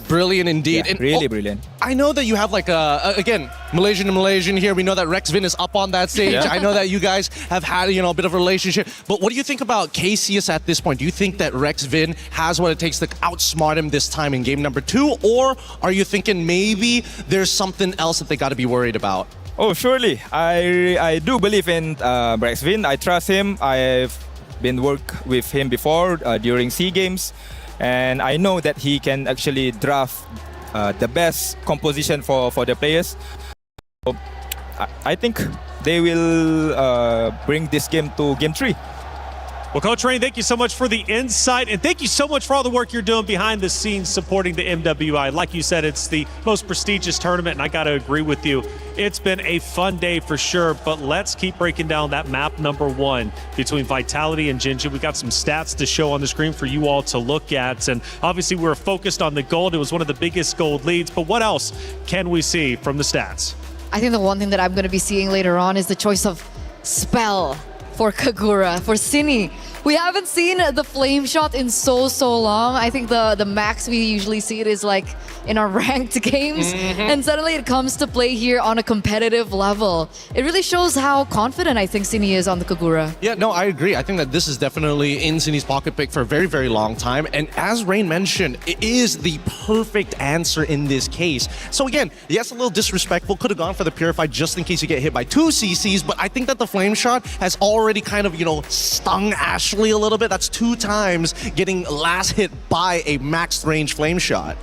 Brilliant indeed. Yeah, and really brilliant. I know that you have like again, Malaysian to Malaysian here. We know that Rexvin is up on that stage. I know that you guys have had, a bit of a relationship. But what do you think about Cassius at this point? Do you think that Rexvin has what it takes to outsmart him this time in game number 2? Or are you thinking maybe there's something else that they got to be worried about? Oh, surely. I do believe in Rexvin. I trust him. I've been work with him before during SEA Games. And I know that he can actually draft the best composition for the players. So I think they will bring this game to game 3. Well, Coach Rain, thank you so much for the insight, and thank you so much for all the work you're doing behind the scenes supporting the MWI. Like you said, it's the most prestigious tournament, and I got to agree with you. It's been a fun day for sure, but let's keep breaking down that map number 1 between Vitality and Gen G. We got some stats to show on the screen for you all to look at, and obviously we're focused on the gold. It was one of the biggest gold leads, but what else can we see from the stats? I think the one thing that I'm going to be seeing later on is the choice of spell for Kagura, for Cine. We haven't seen the flame shot in so long. I think the max we usually see it is like in our ranked games. And suddenly it comes to play here on a competitive level. It really shows how confident I think Cine is on the Kagura. Yeah, no, I agree. I think that this is definitely in Cine's pocket pick for a very, very long time. And as Rain mentioned, it is the perfect answer in this case. So again, yes, a little disrespectful. Could have gone for the Purify just in case you get hit by 2 CCs. But I think that the Flame Shot has already kind of, stung Ashley a little bit. That's 2 times getting last hit by a max range Flame Shot.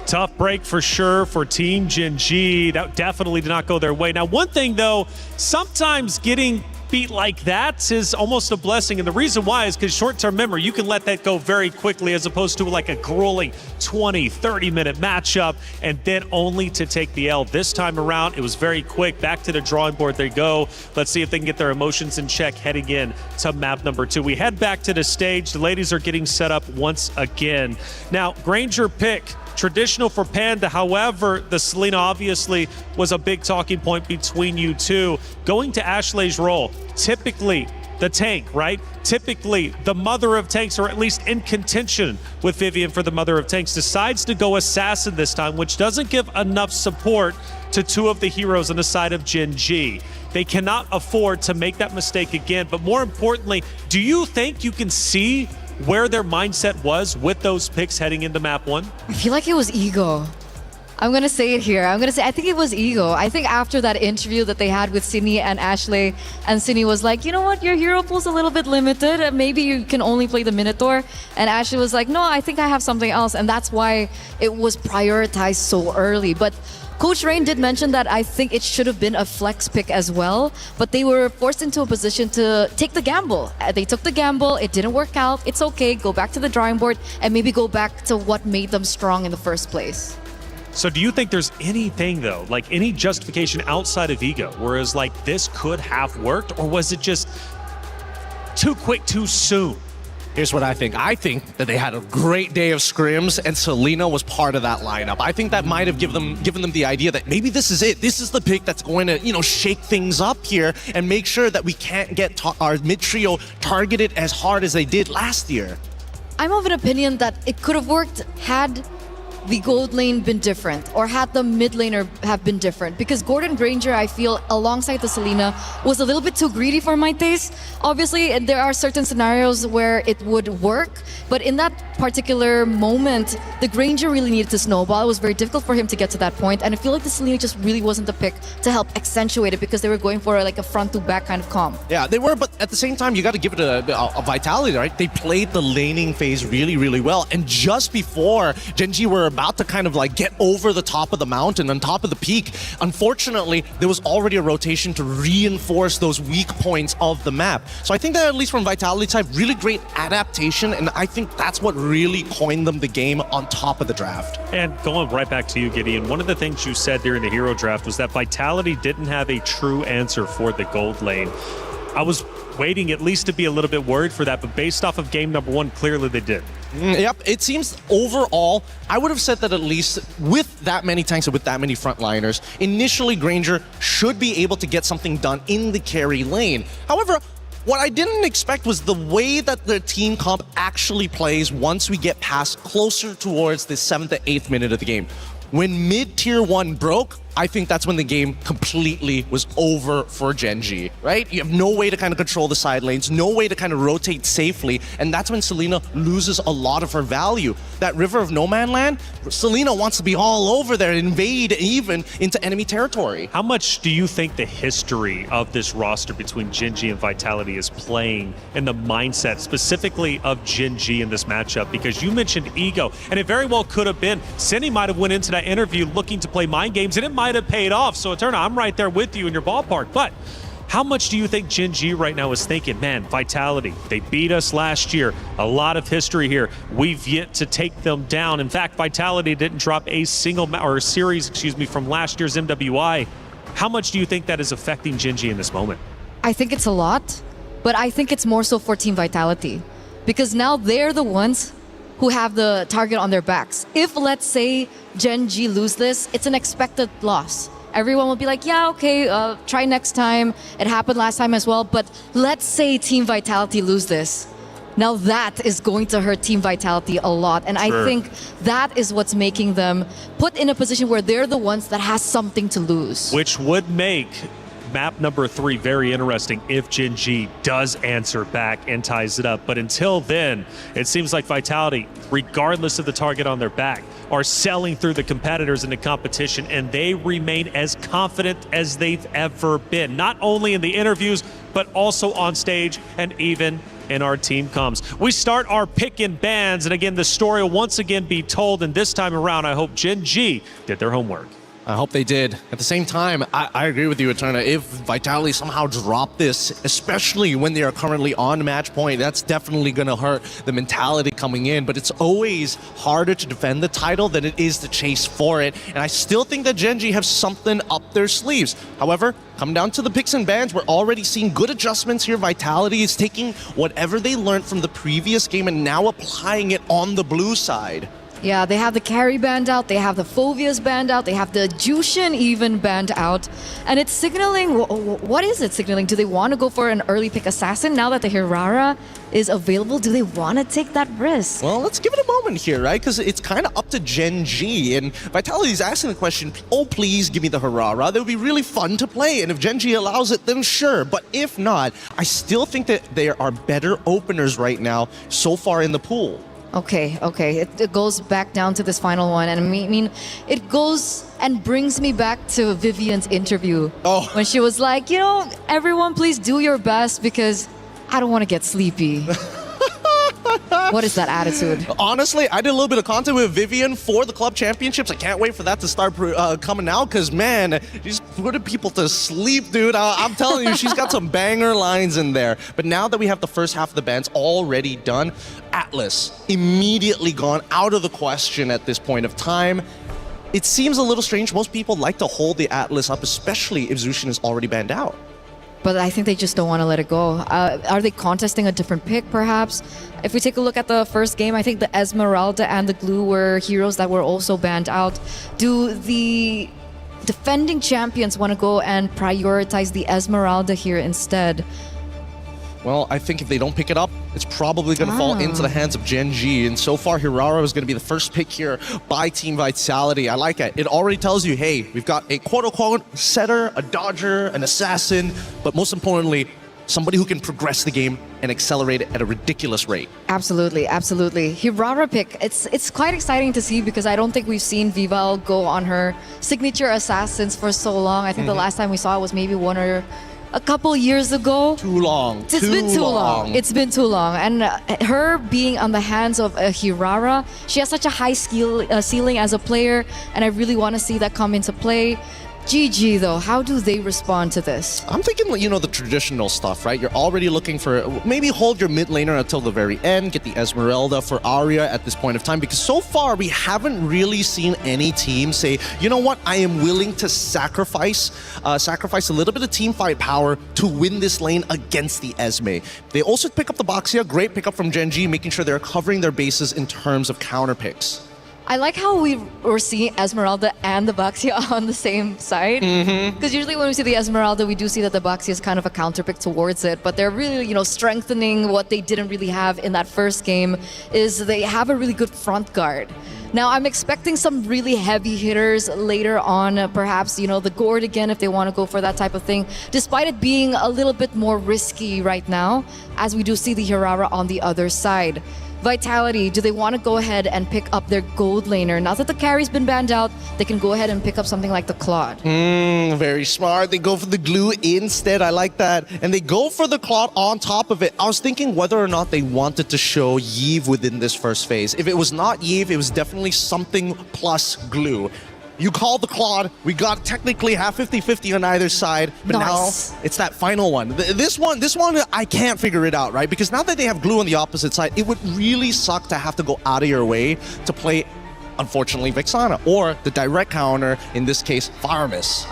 Tough break for sure for Team Gen G. That definitely did not go their way. Now, one thing though, sometimes getting beat like that is almost a blessing. And the reason why is because short-term memory, you can let that go very quickly as opposed to like a grueling 20, 30-minute matchup and then only to take the L. This time around, it was very quick. Back to the drawing board they go. Let's see if they can get their emotions in check heading in to map number 2. We head back to the stage. The ladies are getting set up once again. Now, Granger pick. Traditional for Panda, however, the Selena obviously was a big talking point between you two. Going to Ashley's role, typically the tank, right? Typically the mother of tanks, or at least in contention with Vivian for the mother of tanks, decides to go assassin this time, which doesn't give enough support to 2 of the heroes on the side of Gen G. They cannot afford to make that mistake again, but more importantly, do you think you can see where their mindset was with those picks heading into map 1? I feel like it was ego. I'm gonna say it here. I think it was ego. I think after that interview that they had with Cine and Ashley, and Cine was like, you know what, your hero pool's a little bit limited. Maybe you can only play the Minotaur. And Ashley was like, no, I think I have something else. And that's why it was prioritized so early. But Coach Rain did mention that I think it should have been a flex pick as well, but they were forced into a position to take the gamble. They took the gamble, it didn't work out, it's okay, go back to the drawing board and maybe go back to what made them strong in the first place. So do you think there's anything though, like any justification outside of ego, whereas like this could have worked, or was it just too quick, too soon? Here's what I think. I think that they had a great day of scrims and Selena was part of that lineup. I think that might have given them the idea that maybe this is it. This is the pick that's going to, shake things up here and make sure that we can't get our mid-trio targeted as hard as they did last year. I'm of an opinion that it could have worked had the gold lane been different, or had the mid laner have been different, because Gordon Granger, I feel, alongside the Selena, was a little bit too greedy for my taste. Obviously, there are certain scenarios where it would work, but in that particular moment, the Granger really needed to snowball. It was very difficult for him to get to that point, and I feel like the Selena just really wasn't the pick to help accentuate it, because they were going for like a front to back kind of comp. Yeah, they were, but at the same time, you got to give it a vitality, right? They played the laning phase really, really well, and just before Gen G were about to kind of like get over the top of the mountain, on top of the peak, unfortunately, there was already a rotation to reinforce those weak points of the map. So I think that at least from Vitality side, really great adaptation, and I think that's what really coined them the game on top of the draft. And going right back to you, Gideon, one of the things you said during the hero draft was that Vitality didn't have a true answer for the gold lane. I was waiting at least to be a little bit worried for that, but based off of game number 1, clearly they did. Yep, it seems overall, I would have said that at least with that many tanks and with that many frontliners, initially Granger should be able to get something done in the carry lane. However, what I didn't expect was the way that the team comp actually plays once we get past closer towards the 7th to 8th minute of the game. When mid-tier 1 broke, I think that's when the game completely was over for Gen G, right? You have no way to kind of control the side lanes, no way to kind of rotate safely, and that's when Selena loses a lot of her value. That River of No Man Land, Selena wants to be all over there, invade even into enemy territory. How much do you think the history of this roster between Gen G and Vitality is playing in the mindset specifically of Gen G in this matchup? Because you mentioned ego, and it very well could have been. Cindy might have went into that interview looking to play mind games, and it might have paid off. So Eterna, I'm right there with you in your ballpark. But how much do you think Gen G right now is thinking, man, Vitality, they beat us last year. A lot of history here. We've yet to take them down. In fact, Vitality didn't drop a series, from last year's MWI. How much do you think that is affecting Gen G in this moment? I think it's a lot, but I think it's more so for Team Vitality, because now they're the ones who have the target on their backs. If, let's say, Gen G lose this, it's an expected loss. everyone will be like, yeah, okay, try next time. It happened last time as well. But let's say Team Vitality lose this. Now that is going to hurt Team Vitality a lot. And I think that is what's making them put in a position where they're the ones that has something to lose. Which would make map number 3 very interesting if Gen G does answer back and ties it up. But until then, it seems like Vitality, regardless of the target on their back, are selling through the competitors in the competition, and they remain as confident as they've ever been, not only in the interviews, but also on stage and even in our team comms. We start our pick and bans, and again, the story will once again be told, and this time around, I hope Gen G did their homework. I hope they did. At the same time, I agree with you, Eterna. If Vitality somehow drop this, especially when they are currently on match point, that's definitely going to hurt the mentality coming in. But it's always harder to defend the title than it is to chase for it. And I still think that Gen G have something up their sleeves. However, come down to the picks and bans, we're already seeing good adjustments here. Vitality is taking whatever they learned from the previous game and now applying it on the blue side. Yeah, they have the carry banned out, they have the Phobias banned out, they have the Jushin even banned out. And it's signaling, what is it signaling? Do they want to go for an early pick assassin now that the Hirara is available? Do they want to take that risk? Well, let's give it a moment here, right? Because it's kind of up to Gen G. And Vitality is asking the question, oh, please give me the Hirara. That would be really fun to play. And if Gen G allows it, then sure. But if not, I still think that there are better openers right now so far in the pool. Okay. It goes back down to this final one. And I mean, it goes and brings me back to Vivian's interview. When she was like, you know, everyone please do your best because I don't want to get sleepy. What is that attitude? Honestly, I did a little bit of content with Vivian for the club championships. I can't wait for that to start coming out because, man, she's putting people to sleep, dude. I'm telling you, she's got some banger lines in there. But now that we have the first half of the bands already done, Atlas immediately gone out of the question at this point of time. It seems a little strange. Most people like to hold the Atlas up, especially if Zushin is already banned out. But I think they just don't want to let it go. Are they contesting a different pick, perhaps? If we take a look at the first game, I think the Esmeralda and the Glue were heroes that were also banned out. Do the defending champions want to go and prioritize the Esmeralda here instead? Well, I think if they don't pick it up, it's probably going to fall into the hands of Gen G. And so far, Hirara is going to be the first pick here by Team Vitality. I like it. It already tells you, hey, we've got a quote-unquote setter, a dodger, an assassin, but most importantly, somebody who can progress the game and accelerate it at a ridiculous rate. Absolutely. Hirara pick, it's quite exciting to see because I don't think we've seen Vival go on her signature assassins for so long. I think the last time we saw it was maybe one or a couple years ago. Too long. It's been too long. It's been too long. And her being on the hands of a Hirara, she has such a high ceiling as a player, and I really want to see that come into play. GG though, how do they respond to this? I'm thinking, you know, the traditional stuff, right? You're already looking for, maybe hold your mid laner until the very end, get the Esmeralda for Arya at this point of time, because so far we haven't really seen any team say, you know what, I am willing to sacrifice a little bit of team fight power to win this lane against the Esme. They also pick up the Baxia, great pickup from Gen G, making sure they're covering their bases in terms of counter picks. I like how we were seeing Esmeralda and the Baxia on the same side. Because usually when we see the Esmeralda, we do see that the Baxia is kind of a counterpick towards it. But they're really, you know, strengthening what they didn't really have in that first game is they have a really good front guard. Now, I'm expecting some really heavy hitters later on, perhaps, you know, the Gord again, if they want to go for that type of thing, despite it being a little bit more risky right now, as we do see the Hirara on the other side. Vitality, do they want to go ahead and pick up their gold laner? Now that the carry's been banned out, they can go ahead and pick up something like the Claude. Very smart. They go for the glue instead. I like that. And they go for the Claude on top of it. I was thinking whether or not they wanted to show Yve within this first phase. If it was not Yve, it was definitely something plus glue. You called the Claude. We got technically half 50-50 on either side, but now it's that final one. This one, I can't figure it out, right? Because now that they have glue on the opposite side, it would really suck to have to go out of your way to play unfortunately, Vexana, or the direct counter, in this case, Faramis.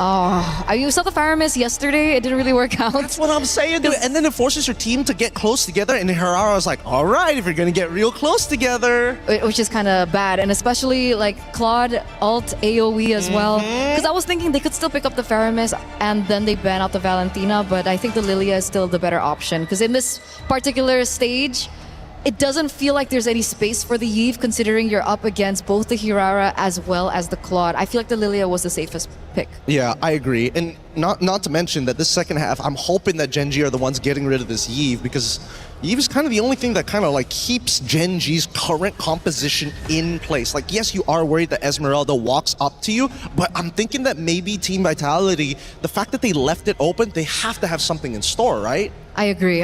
You saw the Faramis yesterday. It didn't really work out. That's what I'm saying, dude. And then it forces your team to get close together, and Hirara was like, all right, if you're going to get real close together. Which is kind of bad, and especially like Claude alt AoE as well. Because I was thinking they could still pick up the Faramis and then they ban out the Valentina, but I think the Lilia is still the better option. Because in this particular stage, it doesn't feel like there's any space for the Yve, considering you're up against both the Hirara as well as the Claude. I feel like the Lilia was the safest pick. Yeah, I agree. And not to mention that this second half, I'm hoping that Gen G are the ones getting rid of this Yve, because Yve is kind of the only thing that kind of like keeps Gen G's current composition in place. Like, yes, you are worried that Esmeralda walks up to you, but I'm thinking that maybe Team Vitality, the fact that they left it open, they have to have something in store, right? I agree.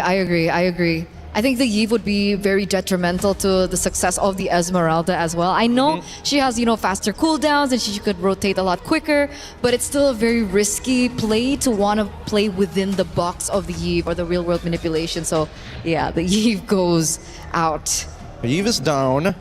I think the Yve would be very detrimental to the success of the Esmeralda as well. I know she has, faster cooldowns and she could rotate a lot quicker, but it's still a very risky play to want to play within the box of the Yve or the real world manipulation. So yeah, the Yve goes out. Yve is down.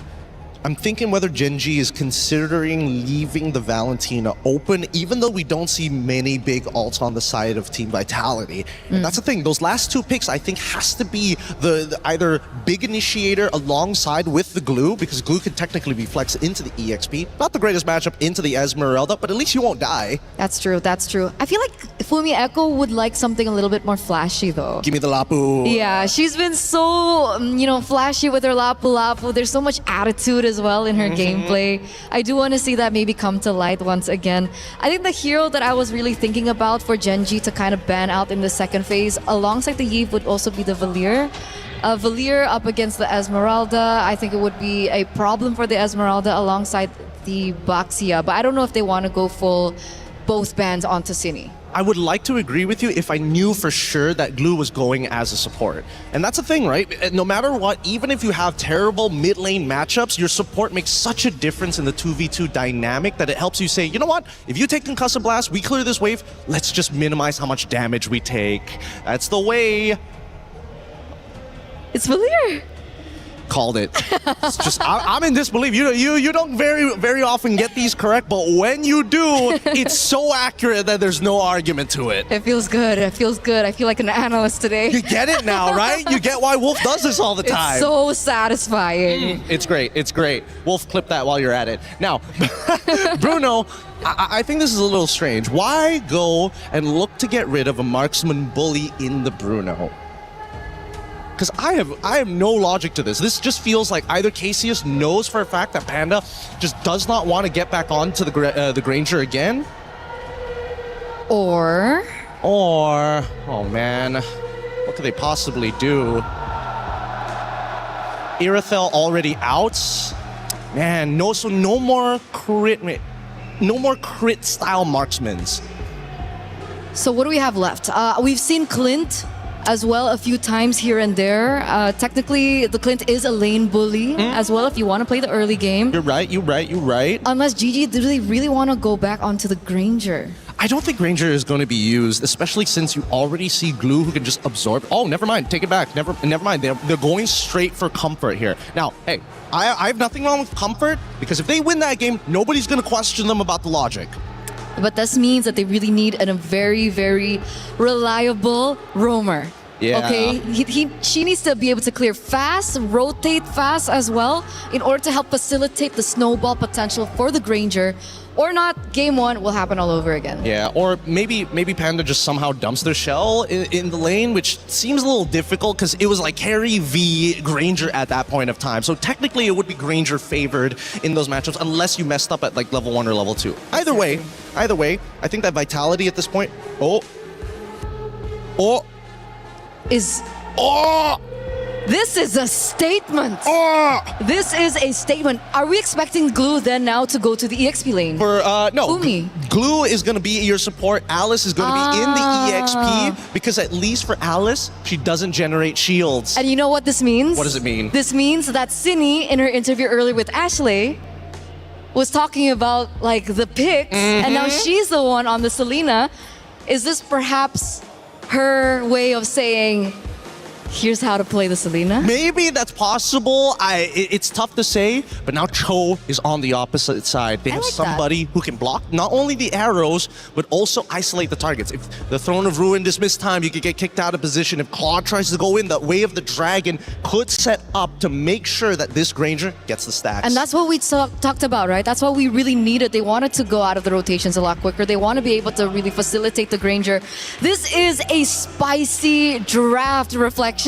I'm thinking whether Gen G is considering leaving the Valentina open, even though we don't see many big ults on the side of Team Vitality. And that's the thing, those last two picks I think has to be the either big initiator alongside with the Glue, because Glue could technically be flexed into the EXP. Not the greatest matchup into the Esmeralda, but at least you won't die. That's true. I feel like Fumi Echo would like something a little bit more flashy though. Give me the Lapu. Yeah, she's been so, flashy with her Lapu Lapu. There's so much attitude as well in her gameplay. I do want to see that maybe come to light once again. I think the hero that I was really thinking about for Gen G to kind of ban out in the second phase alongside the Yve would also be the Valier. Valier up against the Esmeralda, I think it would be a problem for the Esmeralda alongside the Baxia, but I don't know if they want to go full both bans onto Cine. I would like to agree with you if I knew for sure that Glue was going as a support. And that's the thing, right? No matter what, even if you have terrible mid lane matchups, your support makes such a difference in the 2v2 dynamic that it helps you say, you know what? If you take Concussive Blast, we clear this wave, let's just minimize how much damage we take. That's the way. It's Valier. Called it. It's just I'm in disbelief. You don't very often get these correct, but when you do, it's so accurate that there's no argument to it. It feels good. I feel like an analyst today. You get it now, right? You get why Wolf does this all the time. It's so satisfying. It's great. Wolf, clip that while you're at it. Now, Bruno, I think this is a little strange. Why go and look to get rid of a marksman bully in the Bruno? Because I have no logic to this. This just feels like either Cassius knows for a fact that Panda just does not want to get back onto the Granger again, or oh man, what could they possibly do? Irithel already out. Man, no more crit style marksmans. So what do we have left? We've seen Clint as well a few times here and there. Technically, the Clint is a lane bully as well if you want to play the early game. You're right. Unless GG, do they really want to go back onto the Granger? I don't think Granger is going to be used, especially since you already see Glue who can just absorb. Oh, never mind. Take it back. Never mind. They're going straight for Comfort here. Now, hey, I have nothing wrong with Comfort, because if they win that game, nobody's going to question them about the logic. But this means that they really need a very, very reliable roamer. Yeah. Okay, she needs to be able to clear fast, rotate fast as well, in order to help facilitate the snowball potential for the Granger. Or not, game one will happen all over again. Yeah, or maybe Panda just somehow dumps their shell in the lane, which seems a little difficult because it was like Harry v Granger at that point of time. So technically it would be Granger favored in those matchups unless you messed up at like level 1 or level 2. Either way, I think that Vitality at this point, This is a statement. This is a statement. Are we expecting Glue then now to go to the EXP lane? No. Glue is going to be your support. Alice is going to be in the EXP because at least for Alice, she doesn't generate shields. And you know what this means? What does it mean? This means that Cine, in her interview earlier with Ashley, was talking about like the picks, and now she's the one on the Selena. Is this perhaps her way of saying, Here's how to play the Selena. Maybe that's possible. It's tough to say, but now Cho is on the opposite side. They have like somebody who can block not only the arrows, but also isolate the targets. If the Throne of Ruin dismiss time, you could get kicked out of position. If Claude tries to go in, the Way of the Dragon could set up to make sure that this Granger gets the stacks. And that's what we talked about, right? That's what we really needed. They wanted to go out of the rotations a lot quicker. They want to be able to really facilitate the Granger. This is a spicy draft reflection.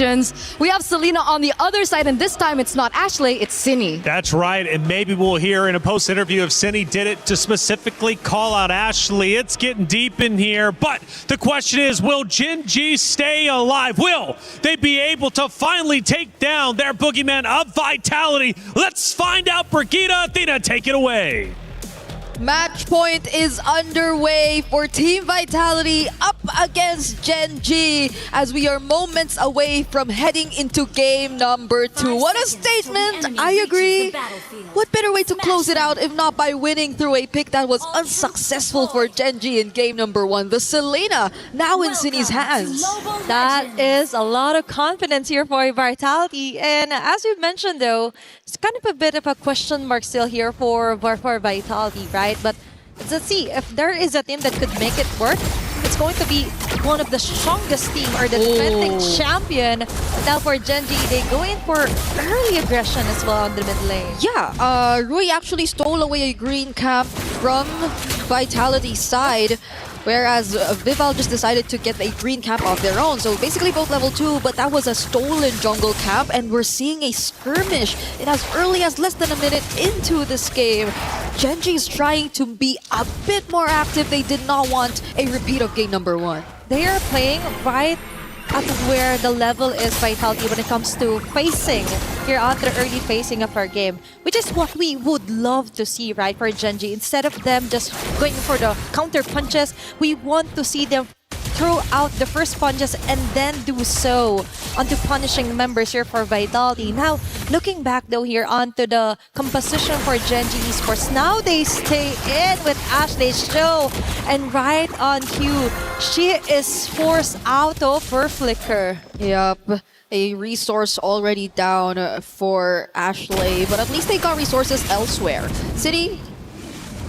We have Selena on the other side, and this time it's not Ashley, it's Cindy. That's right, and maybe we'll hear in a post interview if Cindy did it to specifically call out Ashley. It's getting deep in here, but the question is, will Gen G stay alive? Will they be able to finally take down their boogeyman of Vitality? Let's find out. Brigitte, Athena, take it away. Match point is underway for Team Vitality up against Gen G as we are moments away from heading into game number 2. What a statement! I agree. What better way to close it out if not by winning through a pick that was unsuccessful for Gen G in game number 1. The Selena now in Cindy's hands. That is a lot of confidence here for Vitality. And as you mentioned though, it's kind of a bit of a question mark still here for Vitality, right? But let's see, if there is a team that could make it work, it's going to be one of the strongest team or the defending champion. Now for Gen G, they go in for early aggression as well on the mid lane. Yeah, Rui actually stole away a green cap from Vitality's side, whereas Vival just decided to get a green cap of their own. So basically both level 2, but that was a stolen jungle cap, and we're seeing a skirmish in as early as less than a minute into this game. Gen G is trying to be a bit more active. They did not want a repeat of game number 1. They are playing right at where the level is Vitality when it comes to facing here on the early facing of our game, which is what we would love to see, right, for Gen G. Instead of them just going for the counter punches, we want to see them throw out the first punches and then do so onto punishing members here for Vitality. Now, looking back though here onto the composition for Gen G Esports, now they stay in with Ashley's show, and right on cue, she is forced out of her flicker. Yep. A resource already down for Ashley, but at least they got resources elsewhere. City,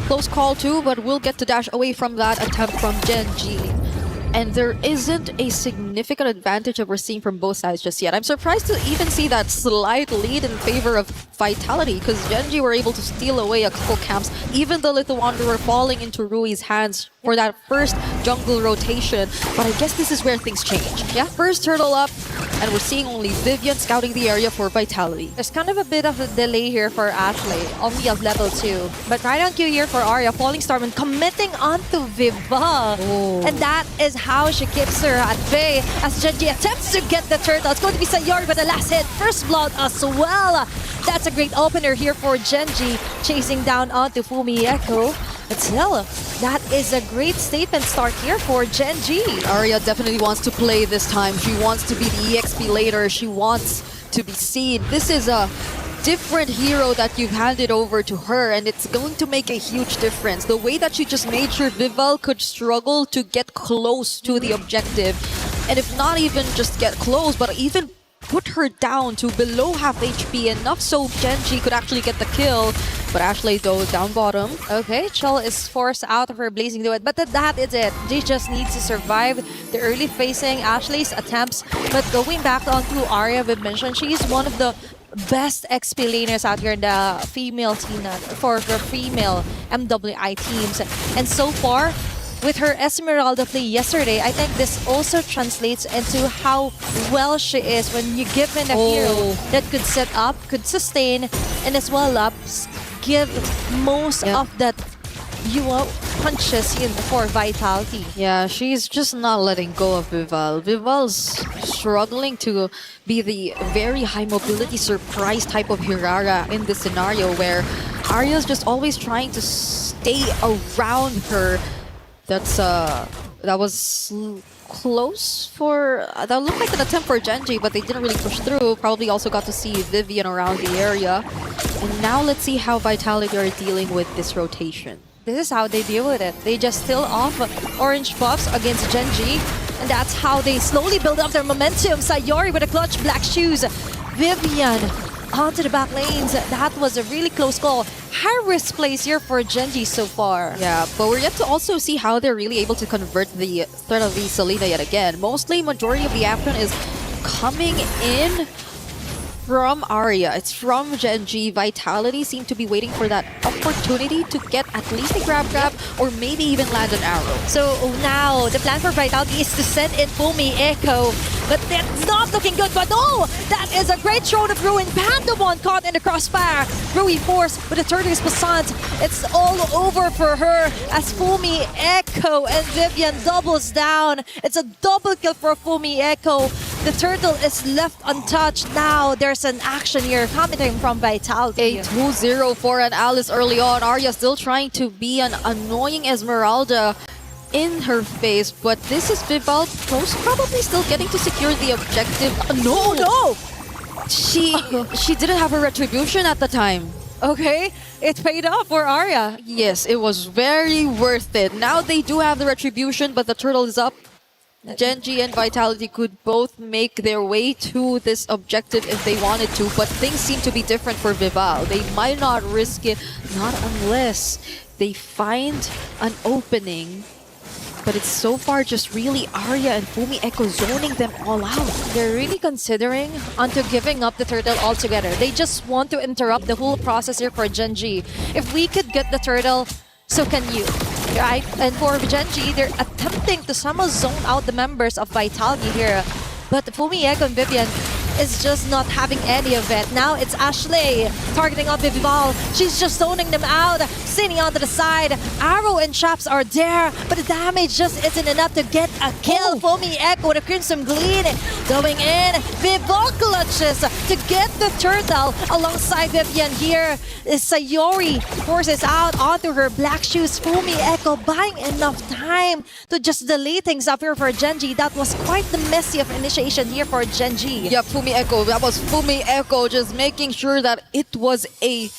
close call too, but we'll get to dash away from that attempt from Gen G. And there isn't a significant advantage that we're seeing from both sides just yet. I'm surprised to even see that slight lead in favor of Vitality, because Gen G were able to steal away a couple camps, even the Little Wanderer falling into Rui's hands for that first jungle rotation. But I guess this is where things change. Yeah, first turtle up, and we're seeing only Vivian scouting the area for Vitality. There's kind of a bit of a delay here for Ashley, only at level 2. But right on cue here for Arya, Falling Starman committing onto Viva. And that is how she keeps her at bay as Gen G attempts to get the turtle. It's going to be Sayori with the last hit, first blood as well. That's a great opener here for Gen G, chasing down onto Fumi Echo. But still, that is a great statement start here for Gen G. Arya definitely wants to play this time. She wants to be the EXP later. She wants to be seen. This is a different hero that you've handed over to her, and it's going to make a huge difference. The way that she just made sure Vival could struggle to get close to the objective, and if not even just get close, but even put her down to below half HP, enough so Gen G could actually get the kill. But Ashley, though, down bottom. Okay, Chell is forced out of her Blazing Duet, but that is it. They just need to survive the early facing Ashley's attempts. But going back onto Arya, we mentioned she's one of the best XP laners out here in the female team for female MWI teams. And so far, with her Esmeralda play yesterday, I think this also translates into how well she is when you give in a hero that could set up, could sustain, and as well give most of that punches in for Vitality. Yeah, she's just not letting go of Vival. Vival's struggling to be the very high mobility surprise type of Hirara in this scenario where Arya's just always trying to stay around her. That was close for... that looked like an attempt for Gen G, but they didn't really push through. Probably also got to see Vivian around the area. And now let's see how Vitality are dealing with this rotation. This is how they deal with it. They just steal off orange buffs against Gen G. And that's how they slowly build up their momentum. Sayori with a clutch black shoes. Vivian onto the back lanes. That was a really close call. High risk plays here for Genji so far. Yeah, but we're yet to also see how they're really able to convert the threat of the Selena yet again. Mostly, majority of the action is coming in from Arya. It's from Genji. Vitality seem to be waiting for that opportunity to get at least a grab or maybe even land an arrow. So now the plan for Vitality is to send in Fumi Echo, but that's not looking good. But no, that is a great Throne of Ruin. Pandemon caught in the crossfire. Rui Force with a Turtles Passant. It's all over for her as Fumi Echo and Vivian doubles down. It's a double kill for Fumi Echo. The turtle is left untouched. Now there's an action here coming from Vitality. A 2-0 for an Alice early on. Arya still trying to be an annoying Esmeralda in her face, but this is Vival most probably still getting to secure the objective. No! She didn't have her retribution at the time. Okay, it paid off for Arya. Yes, it was very worth it. Now they do have the retribution, but the turtle is up. Genji and Vitality could both make their way to this objective if they wanted to, but things seem to be different for Vival. They might not risk it, not unless they find an opening. But it's so far just really Arya and Fumi Echo zoning them all out. They're really considering onto giving up the turtle altogether. They just want to interrupt the whole process here for Genji. If we could get the turtle, so can you. Right? And for Genji, they're attempting to somehow zone out the members of Vitality here. But Fumi Echo and Vivian is just not having any of it. Now it's Ashley targeting on Vival. She's just zoning them out. Cine onto the side. Arrow and traps are there, but the damage just isn't enough to get a kill. Fumi Echo with a Crimson Gleam going in. Vival clutches to get the turtle alongside Vivian here. Sayori forces out onto her black shoes. Fumi Echo buying enough time to just delay things up here for Genji. That was quite the messy of initiation here for Genji. Yeah, Fumi Echo. That was Fumi Echo just making sure that it was a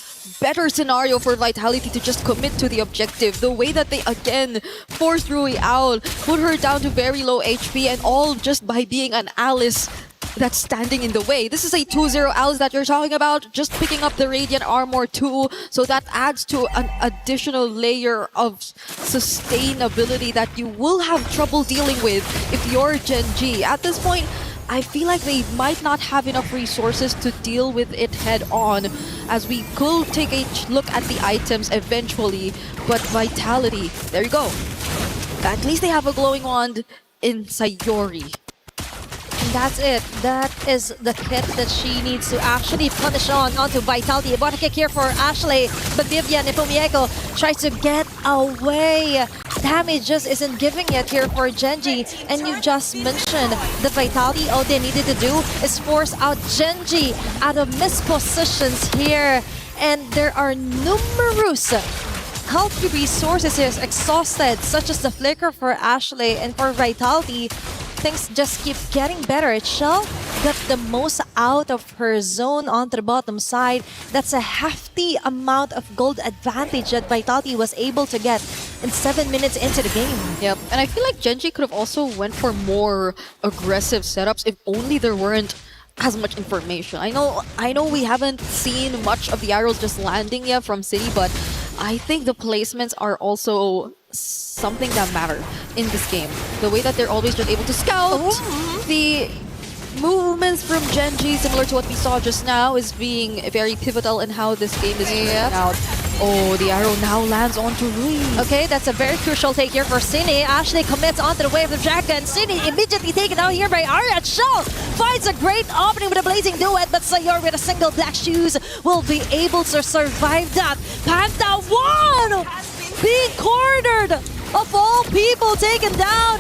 better scenario for Vitality to just commit to the objective. The way that they again forced Rui out, put her down to very low HP, and all just by being an Alice that's standing in the way. This is a 2-0 Alice that you're talking about, just picking up the Radiant Armor too, so that adds to an additional layer of sustainability that you will have trouble dealing with if you're Genji. At this point, I feel like they might not have enough resources to deal with it head on, as we could take a look at the items eventually. But Vitality, there you go. At least they have a glowing wand in Sayori. And that's it. That is the kit that she needs to actually punish onto Vitality. Body kick here for Ashley, but Vivian and Fumi Echo tries to get away. Damage just isn't giving it here for Genji. And you just mentioned the Vitality. All they needed to do is force out Genji out of missed positions here. And there are numerous healthy resources here exhausted, such as the Flicker for Ashley, and for Vitality. Things just keep getting better. Shell got the most out of her zone onto the bottom side. That's a hefty amount of gold advantage that Vitality was able to get in 7 minutes into the game. Yep, and I feel like Genji could have also went for more aggressive setups if only there weren't as much information. I know we haven't seen much of the arrows just landing yet from City, but I think the placements are also something that matter in this game. The way that they're always just able to scout, the movements from Genji, similar to what we saw just now, is being very pivotal in how this game is playing out. Oh, the arrow now lands onto Rui. Okay, that's a very crucial take here for Cine. Ashley commits onto the wave of Dragon. Cine immediately taken out here by Arya. Shell finds a great opening with a blazing duet, but Sayori with a single black shoes will be able to survive that. Panta 1 being cornered, of all people, taken down.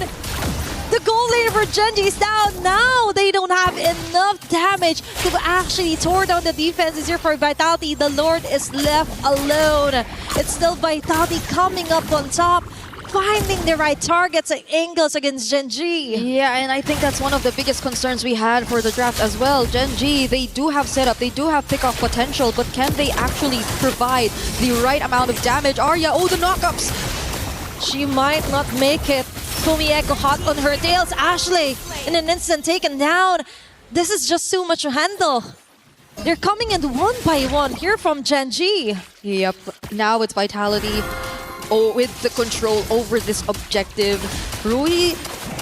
The goal laner for Genji is down. Now they don't have enough damage to actually tore down the defenses here for Vitality. The Lord is left alone. It's still Vitality coming up on top, finding the right targets and angles against Genji. Yeah, and I think that's one of the biggest concerns we had for the draft as well. Genji, they do have setup, they do have pick-off potential, but can they actually provide the right amount of damage? Arya, oh, the knockups! She might not make it. Fumieko hot on her tails. Ashley in an instant taken down. This is just too much to handle. They're coming in one by one here from Genji. Yep. Now it's Vitality. Oh, with the control over this objective. Rui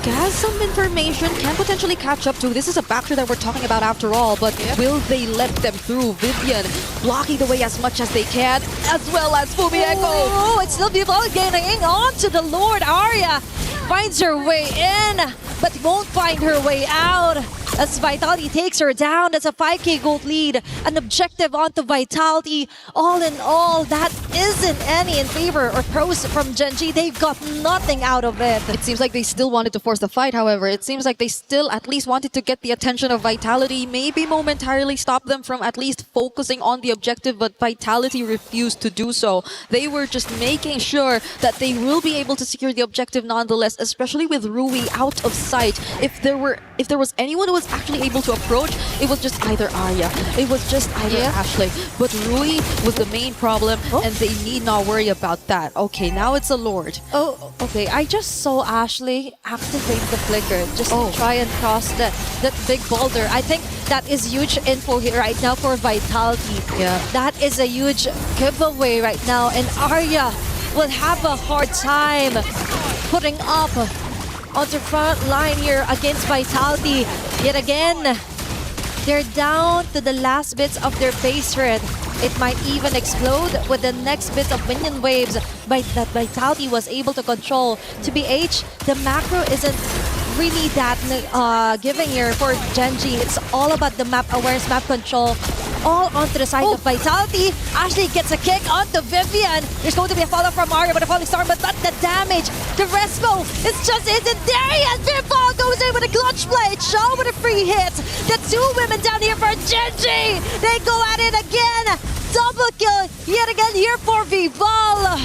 has some information, can potentially catch up to. This is a factor that we're talking about after all, but will they let them through? Vivian blocking the way as much as they can, as well as Fumieko. Oh, it's still people getting on to the Lord. Arya finds her way in, but won't find her way out. As Vitality takes her down, that's a 5k gold lead. An objective onto Vitality. All in all, that isn't any in favor or pros from Genji. They've got nothing out of it. It seems like they still wanted to force the fight, however. It seems like they still at least wanted to get the attention of Vitality, maybe momentarily stop them from at least focusing on the objective, but Vitality refused to do so. They were just making sure that they will be able to secure the objective nonetheless, especially with Rui out of sight. If there was anyone who was actually able to approach, it was just either Arya, it was just either Ashley, but Rui was the main problem, and they need not worry about that. Okay, now it's a Lord. Oh, okay. I just saw Ashley activate the flicker just to try and cross that big boulder. I think that is huge info here right now for Vitality. Yeah. That is a huge giveaway right now, and Arya will have a hard time putting up on the front line here against Vitality. Yet again, they're down to the last bits of their base turret. It might even explode with the next bit of minion waves that Vitality was able to control. To BH, the macro isn't really that giving here for Genji. It's all about the map awareness, map control. All onto the side of Vitality. Ashley gets a kick onto Vivian. There's going to be a follow from Arya, but a falling star, but not the damage. The respo, it's just isn't there yet. Vivian goes in with a clutch play. Shaw with a free hit. The two women down here for Genji. They go at it again. Double kill yet again here for Vival.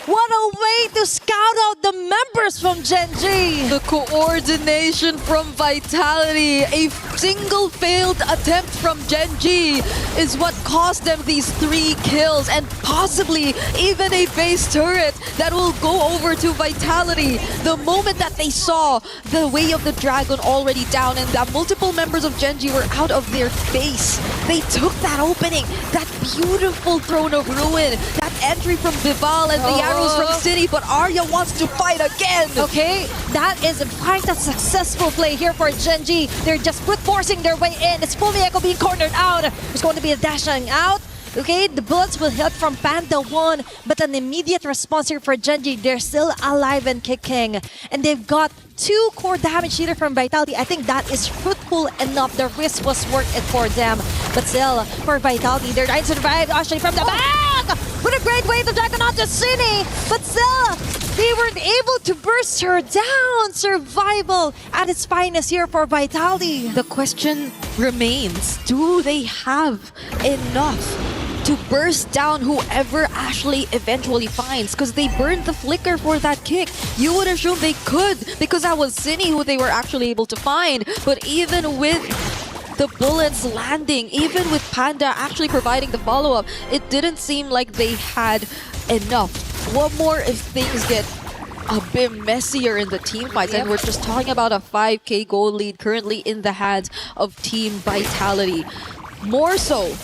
What a way to scout out the members from Genji! The coordination from Vitality, a single failed attempt from Genji is what cost them these 3 kills and possibly even a base turret that will go over to Vitality. The moment that they saw the Way of the Dragon already down and that multiple members of Genji were out of their base, they took that opening, that beautiful Throne of Ruin, that entry from Vival and the arrows from City, but Arya wants to fight again. Okay, that is quite a successful play here for Genji. They're just forcing their way in. It's Fumieko being cornered out. There's going to be a dashing out. Okay, the bullets will hit from Panda 1, but an immediate response here for Genji. They're still alive and kicking. And they've got 2 core damage here from Vitality. I think that is fruitful enough. The risk was worth it for them. But still, for Vitality, they're trying to survive. Ashley from the back! With a great way to dragon onto Cine. But still, they weren't able to burst her down. Survival at its finest here for Vitality. The question remains, do they have enough to burst down whoever Ashley eventually finds? Because they burned the flicker for that kick. You would assume they could, because that was Cine who they were actually able to find. But even with the bullets landing, even with Panda actually providing the follow-up, it didn't seem like they had enough. What more if things get a bit messier in the team fights? And we're just talking about a 5k gold lead currently in the hands of Team Vitality. More so,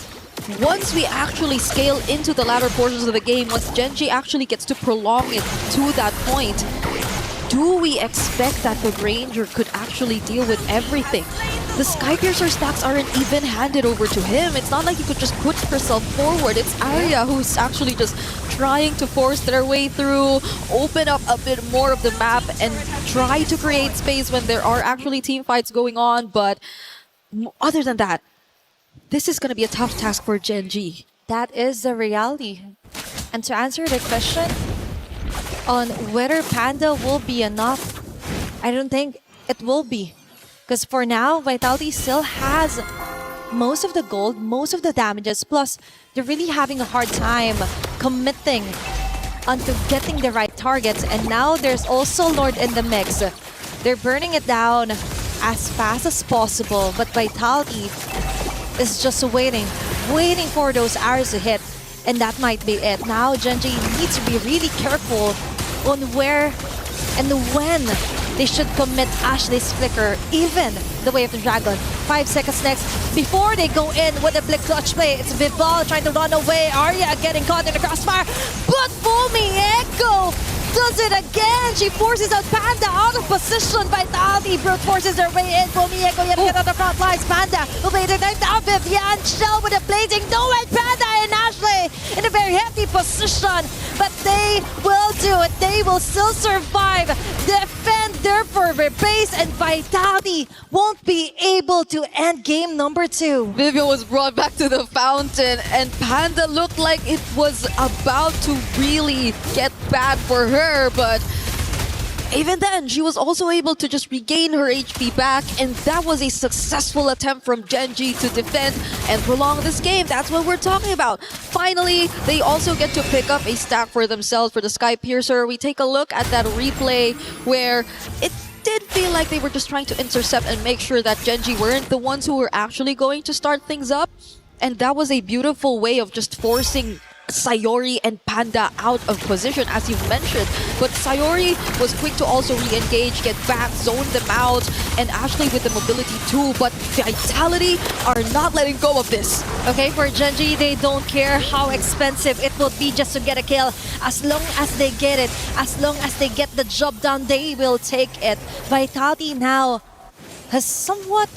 once we actually scale into the latter portions of the game, once Genji actually gets to prolong it to that point, do we expect that the Ranger could actually deal with everything? The Skypiercer stacks aren't even handed over to him. It's not like he could just put herself forward. It's Arya who's actually just trying to force their way through, open up a bit more of the map, and try to create space when there are actually team fights going on. But other than that, this is going to be a tough task for Genji. That is the reality. And to answer the question on whether Panda will be enough, I don't think it will be. Because for now, Vitality still has most of the gold, most of the damages, plus they're really having a hard time committing onto getting the right targets. And now there's also Lord in the mix. They're burning it down as fast as possible, but Vitality is just waiting for those arrows to hit, and that might be it. Now Genji needs to be really careful on where and when they should commit Ashley's flicker, even the way of the dragon. 5 seconds next before they go in with a blink clutch play. It's Vival trying to run away. Arya getting caught in the crossfire, but Fumi Echo does it again. She forces out Panda out of position. Vitality brute forces their way in. Fumi Echo yet again on the front lines. Panda will play their time down. Vivian Shell with a blazing no and Panda and Ashley in a very hefty position, but they will do it. They will still survive, defend their fervor base, and Vitality won't be able to end game number 2. Vivian was brought back to the fountain, and Panda looked like it was about to really get bad for her, but even then, she was also able to just regain her HP back, and that was a successful attempt from Genji to defend and prolong this game. That's what we're talking about. Finally, they also get to pick up a stack for themselves for the Sky Piercer. We take a look at that replay where it did feel like they were just trying to intercept and make sure that Genji weren't the ones who were actually going to start things up. And that was a beautiful way of just forcing Sayori and Panda out of position, as you mentioned. But Sayori was quick to also re-engage, get back, zone them out, and Ashley with the mobility too. But Vitality are not letting go of this. Okay, for Genji, they don't care how expensive it will be just to get a kill. As long as they get it, as long as they get the job done, they will take it. Vitality now has somewhat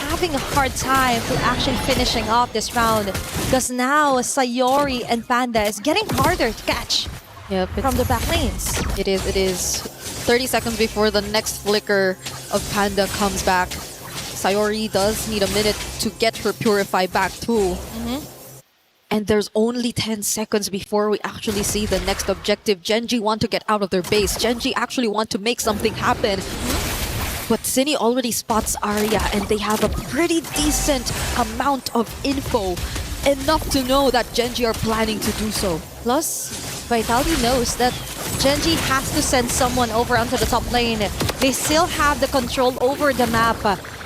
having a hard time to actually finishing off this round, because now Sayori and Panda is getting harder to catch from the back lanes. It is 30 seconds before the next flicker of Panda comes back. Sayori does need a minute to get her Purify back too. And there's only 10 seconds before we actually see the next objective. Genji want to get out of their base. Genji actually want to make something happen. But Cine already spots Arya, and they have a pretty decent amount of info. Enough to know that Genji are planning to do so. Plus, Vitality knows that Genji has to send someone over onto the top lane. They still have the control over the map.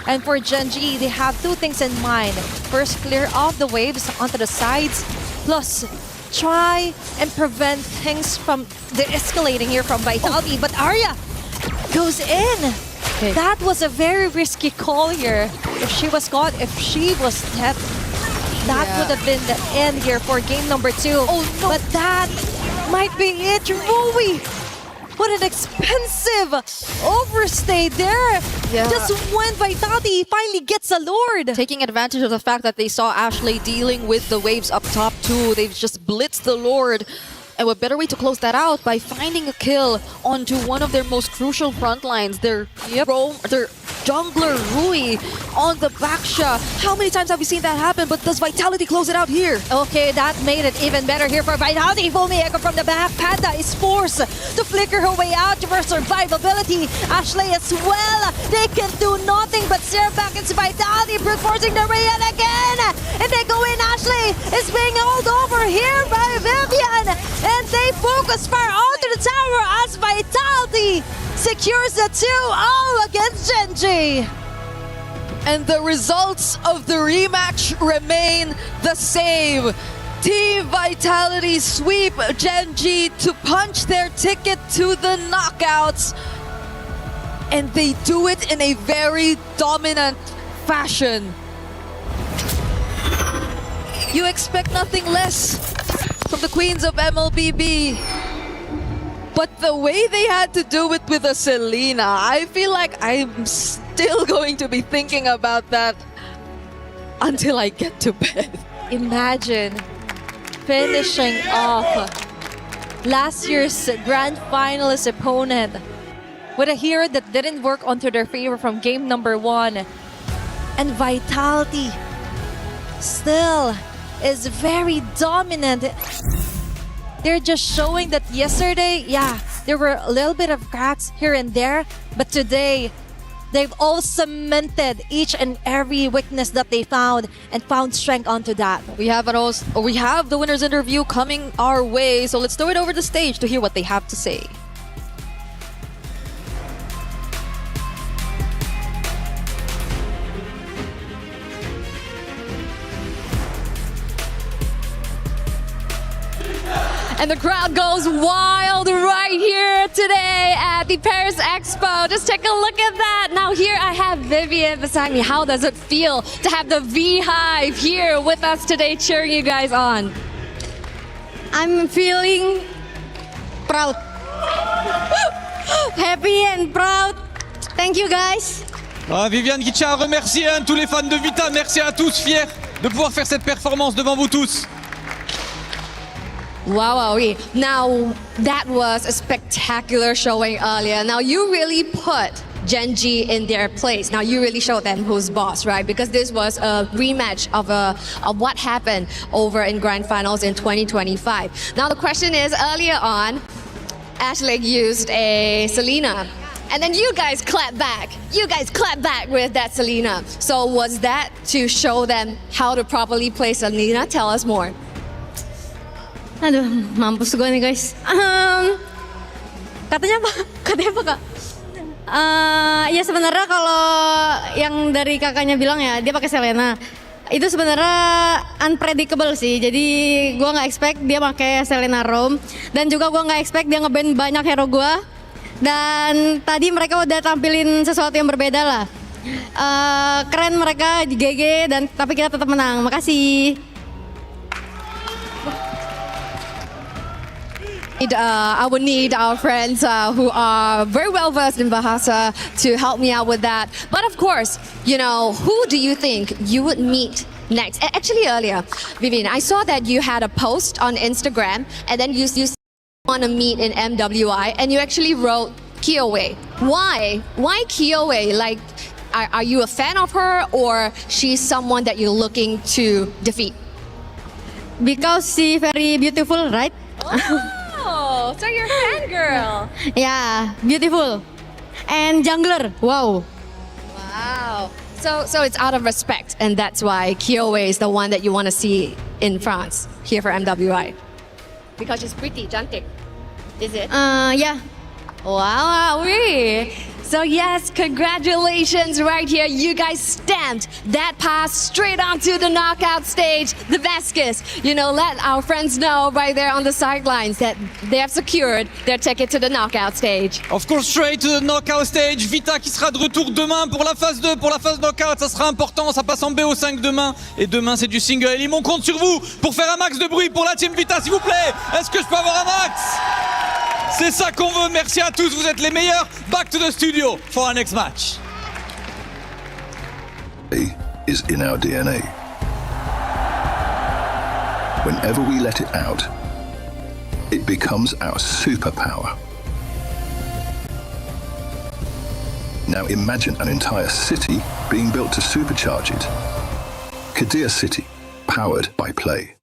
And for Genji, they have 2 things in mind. First, clear off the waves onto the sides. Plus, try and prevent things from de-escalating here from Vitality. But Arya goes in. Okay. That was a very risky call here. If she was caught, if she was dead, that would have been the end here for game number 2. Oh no! But that might be it. Rui! What an expensive overstay there. Just when Vitality finally gets a Lord. Taking advantage of the fact that they saw Ashley dealing with the waves up top too. They've just blitzed the Lord. And what better way to close that out by finding a kill onto one of their most crucial front lines, their jungler Rui on the backsha. How many times have we seen that happen? But does Vitality close it out here? Okay, that made it even better here for Vitality. Fumi Echo from the back. Panda is forced to flicker her way out for survivability. Ashley as well. They can do nothing but stare back into Vitality, brute forcing their way in again. And they go in. Ashley is being held over here by Vivian. And they focus fire onto the tower as Vitality secures the 2-0 against Genji. And the results of the rematch remain the same. Team Vitality sweep Genji to punch their ticket to the knockouts. And they do it in a very dominant fashion. You expect nothing less from the queens of MLBB. But the way they had to do it with a Selena, I feel like I'm still going to be thinking about that until I get to bed. Imagine finishing off last year's grand finalist opponent with a hero that didn't work onto their favor from game number 1. And Vitality still is very dominant. They're just showing that yesterday, there were a little bit of cracks here and there, but today they've all cemented each and every weakness that they found and found strength onto that. We have the winner's interview coming our way, so let's throw it over the stage to hear what they have to say. And the crowd goes wild right here today at the Paris Expo. Just take a look at that. Now here I have Vivian beside me. How does it feel to have the V-Hive here with us today cheering you guys on? I'm feeling proud. Happy and proud. Thank you guys. Viviane qui tient à remercier tous les fans de Vita. Merci à tous, fiers de pouvoir faire cette performance devant vous tous. Wow. Now that was a spectacular showing earlier. Now you really put Gen G in their place. Now you really showed them who's boss, right? Because this was a rematch of what happened over in Grand Finals in 2025. Now the question is, earlier on, Ashley used a Selena. And then you guys clap back. You guys clap back with that Selena. So was that to show them how to properly play Selena? Tell us more. Aduh, mampus gue nih guys. Katanya apa? Katanya apa kak? Ya sebenarnya kalau yang dari kakaknya bilang ya dia pakai Selena. Itu sebenarnya unpredictable sih. Jadi gue nggak expect dia pakai Selena Rome. Dan juga gue nggak expect dia ngeband banyak hero gue. Dan tadi mereka udah tampilin sesuatu yang berbeda lah. Keren mereka di GG dan tapi kita tetap menang. Makasih. I would need our friends who are very well versed in Bahasa to help me out with that. But of course, who do you think you would meet next? Actually, earlier, Vivian, I saw that you had a post on Instagram and then you want to meet in MWI and you actually wrote Kiowe. Why? Why Kiowe? Like, are you a fan of her or she's someone that you're looking to defeat? Because she very beautiful, right? Oh, so you're a fangirl. Yeah, beautiful. And jungler, wow. Wow. So it's out of respect, and that's why Kiowe is the one that you want to see in France, here for MWI. Because she's pretty, cantik. Is it? Yeah. Wow, oui. So yes, congratulations right here. You guys stamped that pass straight onto the knockout stage. The Vasquez, let our friends know right there on the sidelines that they have secured their ticket to the knockout stage. Of course, straight to the knockout stage. Vita qui sera de retour demain pour la phase 2, pour la phase knockout. Ça sera important, ça passe en BO5 demain. Et demain, c'est du single. Et on compte sur vous pour faire un max de bruit pour la team Vita, s'il vous plaît. Est-ce que je peux avoir un max? C'est ça qu'on veut. Merci à tous, vous êtes les meilleurs. Back to the studio for our next match. Is in our DNA. Whenever we let it out, it becomes our superpower. Now imagine an entire city being built to supercharge it. Kadir City, powered by play.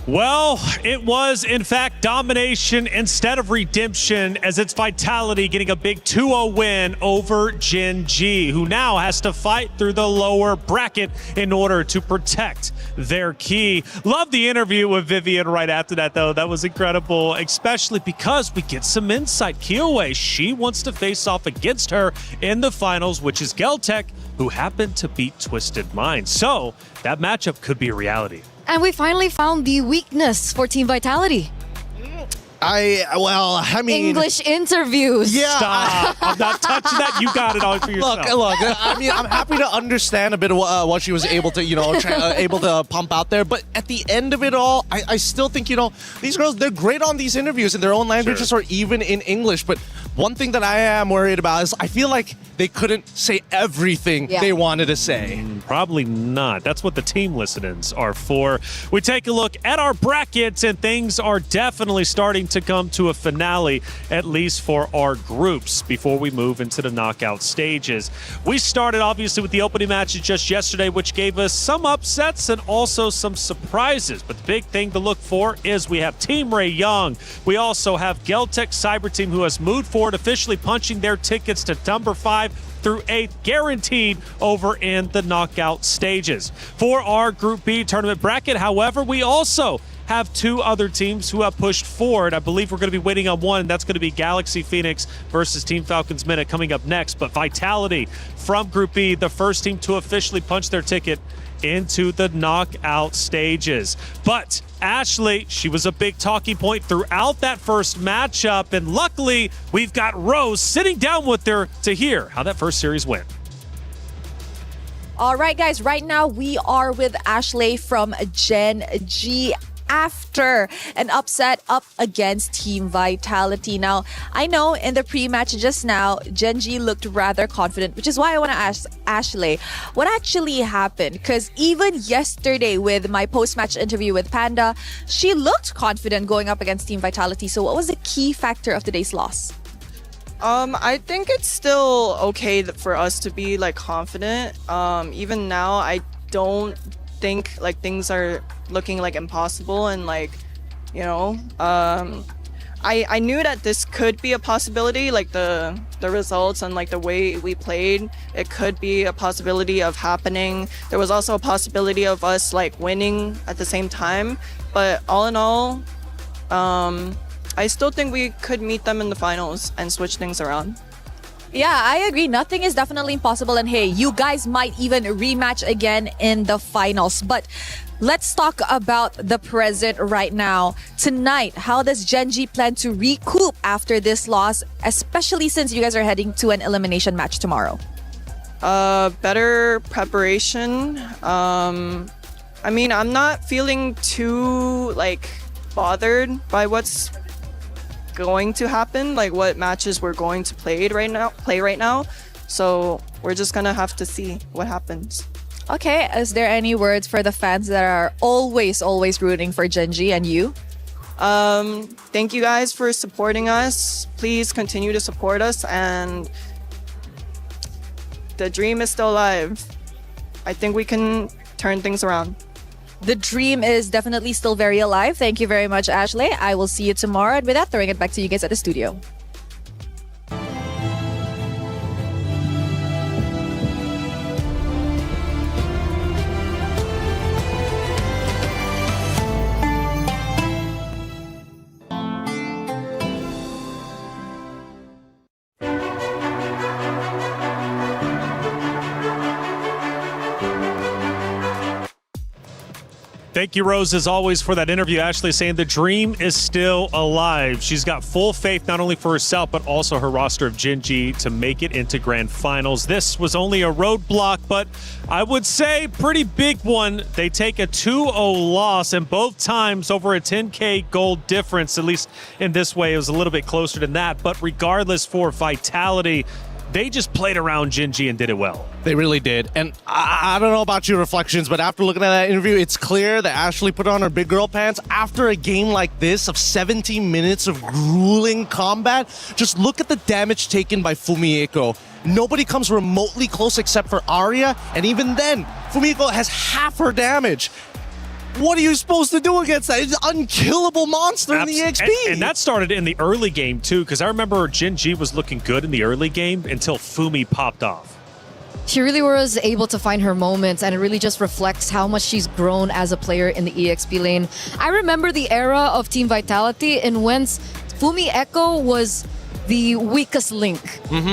Well, it was, in fact, domination instead of redemption as it's Vitality getting a big 2-0 win over Gen G, who now has to fight through the lower bracket in order to protect their key. Love the interview with Vivian right after that, though. That was incredible, especially because we get some insight. Kiowe, she wants to face off against her in the finals, which is Geltec, who happened to beat Twisted Mind. So that matchup could be a reality. And we finally found the weakness for Team Vitality. I mean... English interviews. Yeah. Stop. I'm not touching that. You got it all for yourself. Look, I mean, I'm happy to understand a bit of what she was able to, able to pump out there. But at the end of it all, I still think, these girls, they're great on these interviews in their own languages or even in English. But one thing that I am worried about is I feel like they couldn't say everything they wanted to say. Probably not. That's what the team listen-ins are for. We take a look at our brackets, and things are definitely starting to come to a finale, at least for our groups, before we move into the knockout stages. We started, obviously, with the opening matches just yesterday, which gave us some upsets and also some surprises. But the big thing to look for is we have Team Ray Young. We also have Geltec Cyber Team, who has moved forward, officially punching their tickets to number 5 through 8, guaranteed over in the knockout stages. For our Group B tournament bracket, however, we also have two other teams who have pushed forward. I believe we're going to be waiting on one. That's going to be Galaxy Phoenix versus Team Falcons Minute coming up next. But Vitality from Group B, the first team to officially punch their ticket into the knockout stages. But Ashley, she was a big talking point throughout that first matchup, and luckily we've got Rose sitting down with her to hear how that first series went. All right, guys, right now we are with Ashley from Gen G after an upset up against Team Vitality. Now, I know in the pre-match just now, Gen G looked rather confident, which is why I want to ask Ashley, what actually happened? Because even yesterday with my post-match interview with Panda, she looked confident going up against Team Vitality. So what was the key factor of today's loss? I think it's still okay for us to be like confident. Even now, I don't think like things are looking like impossible, and like, you know, I knew that this could be a possibility, like the results and like the way we played, it could be a possibility of happening. There was also a possibility of us like winning at the same time, but all in all, I still think we could meet them in the finals and switch things around. Yeah, I agree. Nothing is definitely impossible. And hey, you guys might even rematch again in the finals. But let's talk about the present right now. Tonight, how does Gen G plan to recoup after this loss, especially since you guys are heading to an elimination match tomorrow? Better preparation. I mean, I'm not feeling too like bothered by what's going to happen, like what matches we're going to play right now. So we're just gonna have to see what happens. Okay, is there any words for the fans that are always rooting for Gen G and you? Thank you guys for supporting us. Please continue to support us, and the dream is still alive. I think we can turn things around. The dream is definitely still very alive. Thank you very much, Ashley. I will see you tomorrow. And with that, throwing it back to you guys at the studio. Thank you, Rose, as always, for that interview. Ashley saying the dream is still alive. She's got full faith not only for herself, but also her roster of Gen G to make it into grand finals. This was only a roadblock, but I would say pretty big one. They take a 2-0 loss, and both times over a 10K gold difference. At least in this way, it was a little bit closer than that. But regardless, for Vitality, they just played around Gen G and did it well. They really did. And I don't know about your reflections, but after looking at that interview, it's clear that Ashley put on her big girl pants after a game like this of 17 minutes of grueling combat. Just look at the damage taken by Fumieko. Nobody comes remotely close except for Arya, and even then, Fumieko has half her damage. What are you supposed to do against that? It's an unkillable monster in the EXP. And that started in the early game, too, because I remember Gen G was looking good in the early game until Fumi popped off. She really was able to find her moments, and it really just reflects how much she's grown as a player in the EXP lane. I remember the era of Team Vitality in whence Fumieko was the weakest link,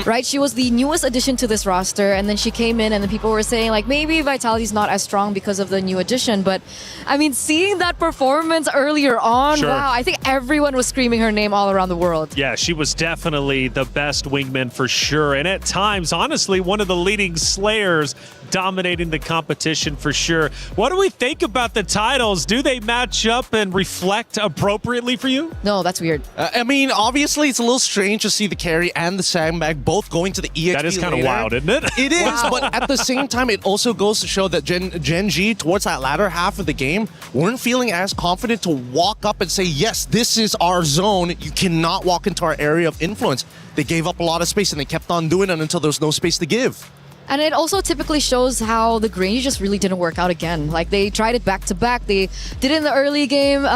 right? She was the newest addition to this roster, and then she came in and then people were saying like maybe Vitality's not as strong because of the new addition, but I mean, seeing that performance earlier on, wow, I think everyone was screaming her name all around the world. Yeah, she was definitely the best wingman for sure, and at times, honestly, one of the leading slayers dominating the competition for sure. What do we think about the titles? Do they match up and reflect appropriately for you? No, that's weird. I mean, obviously, it's a little strange to see the carry and the sandbag both going to the EXP. That is kind of wild, isn't it? It is, but at the same time, it also goes to show that Gen G, towards that latter half of the game, weren't feeling as confident to walk up and say, yes, this is our zone. You cannot walk into our area of influence. They gave up a lot of space, and they kept on doing it until there was no space to give. And it also typically shows how the Grange just really didn't work out again. Like they tried it back to back. They did it in the early game.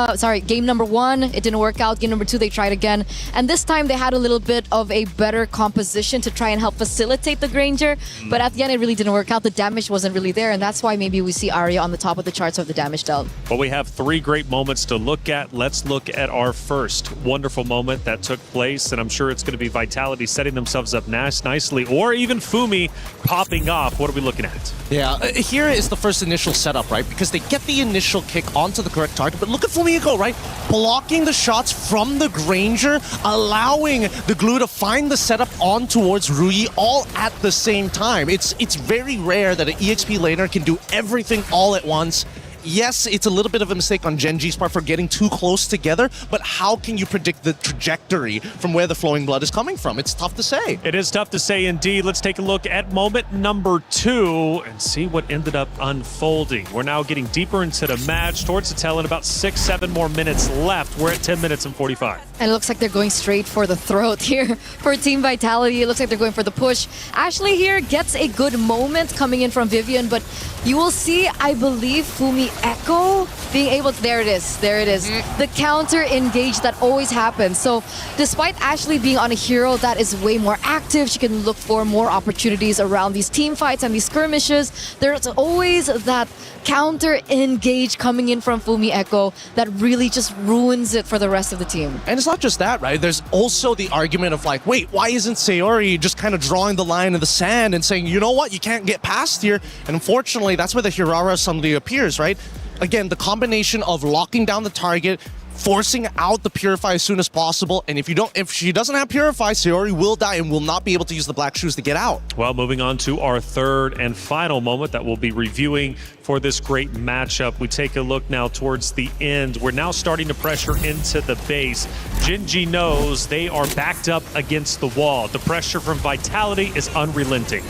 Game number 1, it didn't work out. Game number 2, they tried again. And this time they had a little bit of a better composition to try and help facilitate the Granger. But at the end, it really didn't work out. The damage wasn't really there. And that's why maybe we see Arya on the top of the charts of the damage dealt. Well, we have 3 great moments to look at. Let's look at our first wonderful moment that took place. And I'm sure it's going to be Vitality setting themselves up nicely, or even Fumi popping off. What are we looking at? Yeah, here is the first initial setup, right? Because they get the initial kick onto the correct target, but look at Fumi go, right? Blocking the shots from the Granger, allowing the glue to find the setup on towards Rui all at the same time. It's very rare that an EXP laner can do everything all at once. Yes, it's a little bit of a mistake on Genji's part for getting too close together, but how can you predict the trajectory from where the flowing blood is coming from? It's tough to say. It is tough to say indeed. Let's take a look at moment number 2 and see what ended up unfolding. We're now getting deeper into the match, towards the tail end, about 6-7 more minutes left. We're at 10 minutes and 45. And it looks like they're going straight for the throat here for Team Vitality. It looks like they're going for the push. Ashley here gets a good moment coming in from Vivian, but you will see, I believe, Fumi Echo being able to... There it is. The counter engage that always happens. So despite Ashley being on a hero that is way more active, she can look for more opportunities around these team fights and these skirmishes. There's always that counter engage coming in from Fumi Echo that really just ruins it for the rest of the team. And it's not just that, right? There's also the argument of like, wait, why isn't Sayori just kind of drawing the line in the sand and saying, you know what, you can't get past here? And unfortunately, that's where the Hirara suddenly appears, right? Again, the combination of locking down the target, forcing out the Purify as soon as possible, and if she doesn't have Purify, Sayori will die and will not be able to use the Black Shoes to get out. Well, moving on to our third and final moment that we'll be reviewing for this great matchup. We take a look now towards the end. We're now starting to pressure into the base. Gen.G knows they are backed up against the wall. The pressure from Vitality is unrelenting.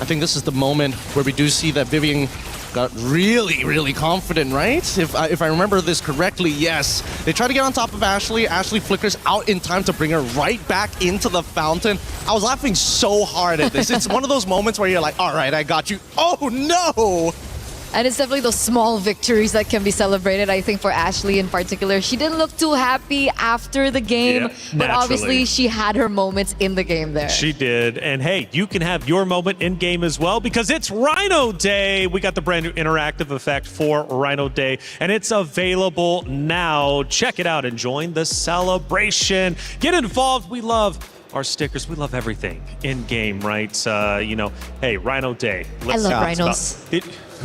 I think this is the moment where we do see that Vivian got really confident, right? If I remember this correctly, yes. They try to get on top of Ashley. Ashley flickers out in time to bring her right back into the fountain. I was laughing so hard at this. It's one of those moments where you're like, all right, I got you. Oh, no! And it's definitely those small victories that can be celebrated, I think, for Ashley in particular. She didn't look too happy after the game, but obviously she had her moments in the game there. She did. And hey, you can have your moment in game as well because it's Rhino Day. We got the brand new interactive effect for Rhino Day, and it's available now. Check it out and join the celebration. Get involved. We love our stickers. We love everything in game, right? You know, hey, Rhino Day. I love rhinos.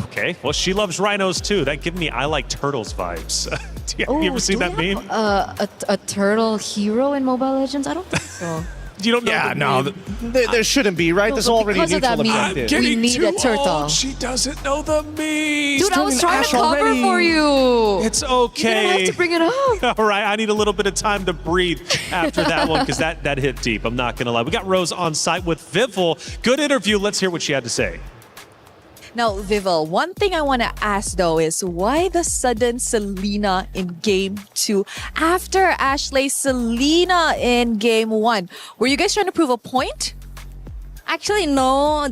Okay, well, she loves rhinos too. That gives me I like turtles vibes. Have you ever seen that meme? A turtle hero in Mobile Legends? I don't think so. You don't know? Yeah, no, there shouldn't be, right? There's already a neutral objective. We need a turtle. Old. She doesn't know the meme. Dude, I was trying to cover for you. It's okay. You didn't have to bring it up. All right, I need a little bit of time to breathe after that one because that hit deep. I'm not going to lie. We got Rose on site with Vivel. Good interview. Let's hear what she had to say. Now, Vivel, one thing I want to ask though is why the sudden Selena in Game 2 after Ashley Selena in Game 1? Were you guys trying to prove a point? Actually, no.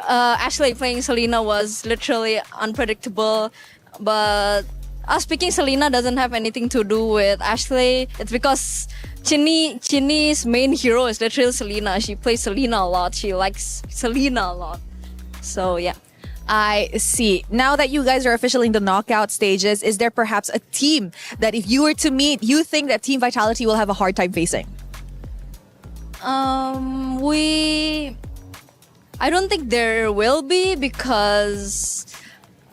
Ashley playing Selena was literally unpredictable, but us picking Selena doesn't have anything to do with Ashley. It's because Chinny's main hero is literally Selena. She plays Selena a lot. She likes Selena a lot. So, yeah. I see. Now that you guys are officially in the knockout stages, is there perhaps a team that if you were to meet, you think that Team Vitality will have a hard time facing? I don't think there will be because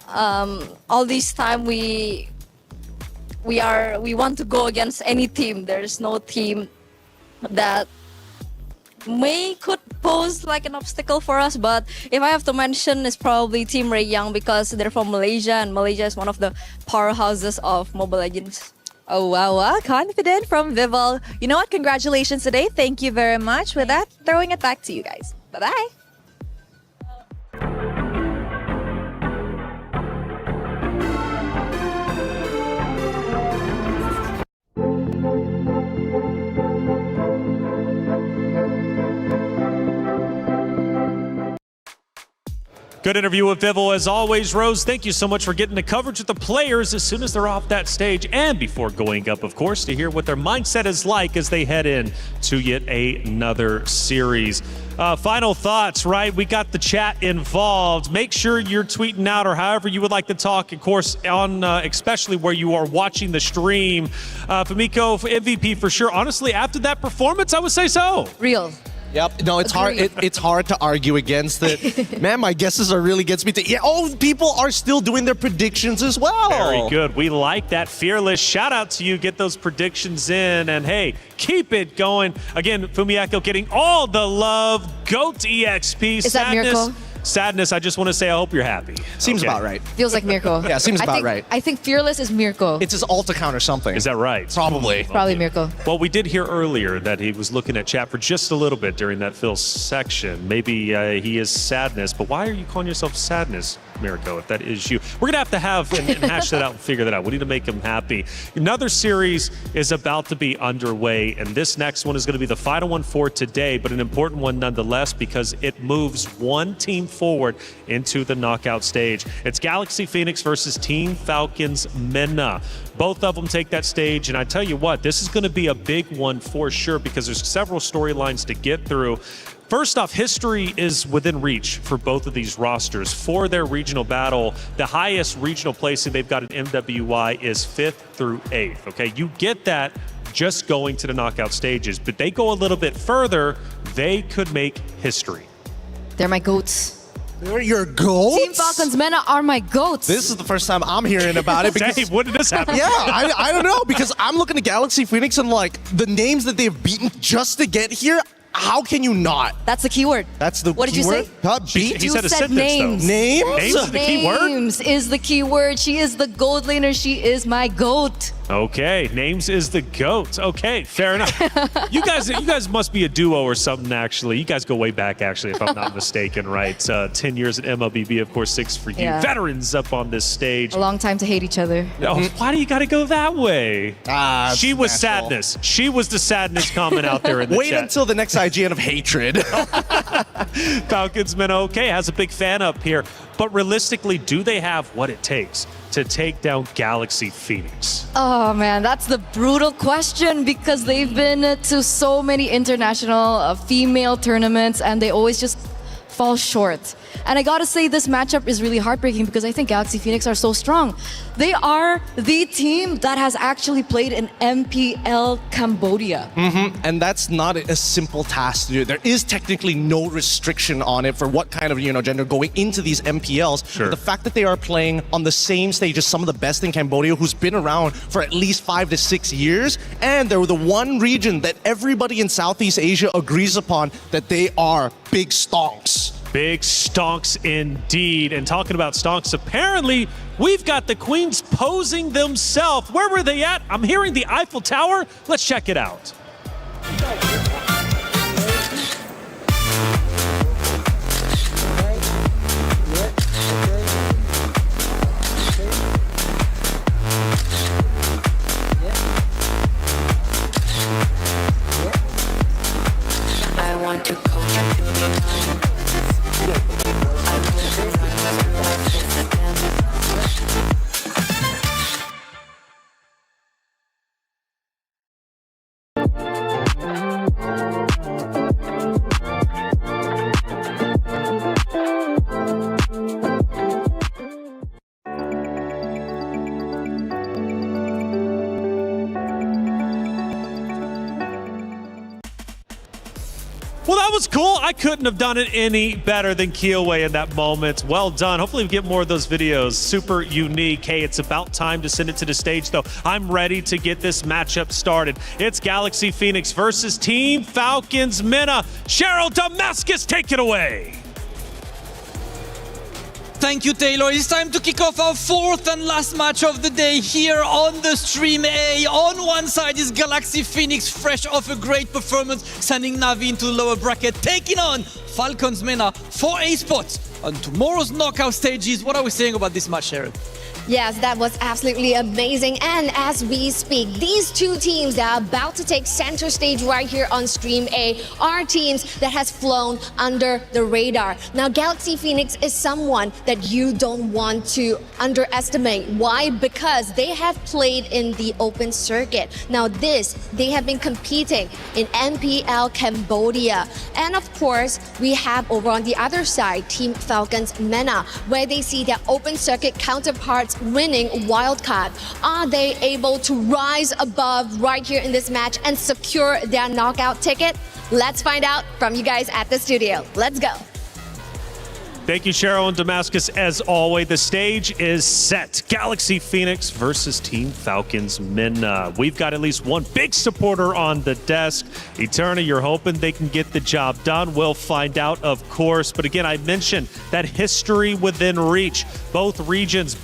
all this time we want to go against any team. There's no team that could pose like an obstacle for us, but if I have to mention, it's probably Team Ray Young because they're from Malaysia, and Malaysia is one of the powerhouses of Mobile Legends. Oh, wow. Confident from Vivel. You know what? Congratulations today. Thank you very much. With that, throwing it back to you guys. Bye-bye. Good interview with Vivel as always, Rose. Thank you so much for getting the coverage of the players as soon as they're off that stage and before going up, of course, to hear what their mindset is like as they head in to yet another series. Final thoughts, right? We got the chat involved. Make sure you're tweeting out or however you would like to talk, of course, on especially where you are watching the stream. Famiko, MVP for sure. Honestly, after that performance, I would say so. Real. Yep. No, it's hard. It's hard to argue against it. Man, my guesses are really gets me to. Yeah. Oh, people are still doing their predictions as well. Very good. We like that. Fearless. Shout out to you. Get those predictions in, and hey, keep it going. Again, Fumiako getting all the love. GOAT EXP. Is that Miracle? Sadness, I just want to say I hope you're happy. Seems about right. Feels like Mirko. Yeah, seems about right. I think Fearless is Mirko. It's his alt account or something. Is that right? Probably. Probably Mirko. Well, we did hear earlier that he was looking at chat for just a little bit during that Phil section. Maybe he is Sadness, but why are you calling yourself Sadness, Mirko, if that is you? We're going to have and hash that out and figure that out. We need to make him happy. Another series is about to be underway, and this next one is going to be the final one for today, but an important one nonetheless because it moves one team forward into the knockout stage. It's Galaxy Phoenix versus Team Falcons MENA. Both of them take that stage, and I tell you what, this is going to be a big one for sure because there's several storylines to get through. First off, history is within reach for both of these rosters. For their regional battle, the highest regional placing they've got in MWI is 5th through 8th, okay? You get that just going to the knockout stages, but they go a little bit further, they could make history. They're my goats. They're your goats? Team Falcons MENA are my goats. This is the first time I'm hearing about it. Because, Dave, when did this happen? Yeah, I don't know, because I'm looking at Galaxy Phoenix and like the names that they've beaten just to get here. How can you not? That's the keyword. That's the What did you say? Beat? He said a said sentence, names. though. Names? Names is the key word? Names is the key word. She is the gold laner. She is my goat. Okay, names is the GOAT. Okay, fair enough. You guys must be a duo or something, actually. You guys go way back, actually, if I'm not mistaken, right? 10 years at MLBB, of course, 6 for you. Yeah. Veterans up on this stage. A long time to hate each other. Oh, why do you got to go that way? She was natural. Sadness. She was the Sadness comment out there in the Wait chat. until the next IGN of hatred. Falcons MENA, okay, has a big fan up here. But realistically, do they have what it takes to take down Galaxy Phoenix? Oh man, that's the brutal question because they've been to so many international female tournaments and they always just fall short. And I gotta say this matchup is really heartbreaking because I think Galaxy Phoenix are so strong. They are the team that has actually played in MPL Cambodia. And that's not a simple task to do. There is technically no restriction on it for what kind of gender going into these MPLs. Sure. But the fact that they are playing on the same stage as some of the best in Cambodia who's been around for at least 5 to 6 years, and they're the one region that everybody in Southeast Asia agrees upon that they are big stonks. Big stonks indeed. And talking about stonks, apparently we've got the Queens posing themselves. Where were they at? I'm hearing the Eiffel Tower. Let's check it out. I want to coach you to the Well, that was cool. I couldn't have done it any better than Kiyowe in that moment. Well done. Hopefully we get more of those videos. Super unique. Hey, it's about time to send it to the stage, though. I'm ready to get this matchup started. It's Galaxy Phoenix versus Team Falcons MENA. Cheryl Damascus, take it away. Thank you, Taylor. It's time to kick off our fourth and last match of the day here on the Stream A. On one side is Galaxy Phoenix, fresh off a great performance, sending Navi into the lower bracket, taking on Falcons MENA for Esports on tomorrow's knockout stages. What are we saying about this match, Sharon? Yes, that was absolutely amazing. And as we speak, these two teams that are about to take center stage right here on Stream A are teams that has flown under the radar. Now, Galaxy Phoenix is someone that you don't want to underestimate. Why? Because they have played in the open circuit. Now, they have been competing in NPL Cambodia. And of course, we have over on the other side, Team Falcons MENA, where they see their open circuit counterparts winning wildcard. Are they able to rise above right here in this match and secure their knockout ticket? Let's find out from you guys at the studio. Let's go. Thank you, Cheryl and Damascus. As always, the stage is set. Galaxy Phoenix versus Team Falcons MENA. We've got at least one big supporter on the desk. Eterna, you're hoping they can get the job done. We'll find out, of course. But again, I mentioned that history within reach. Both regions,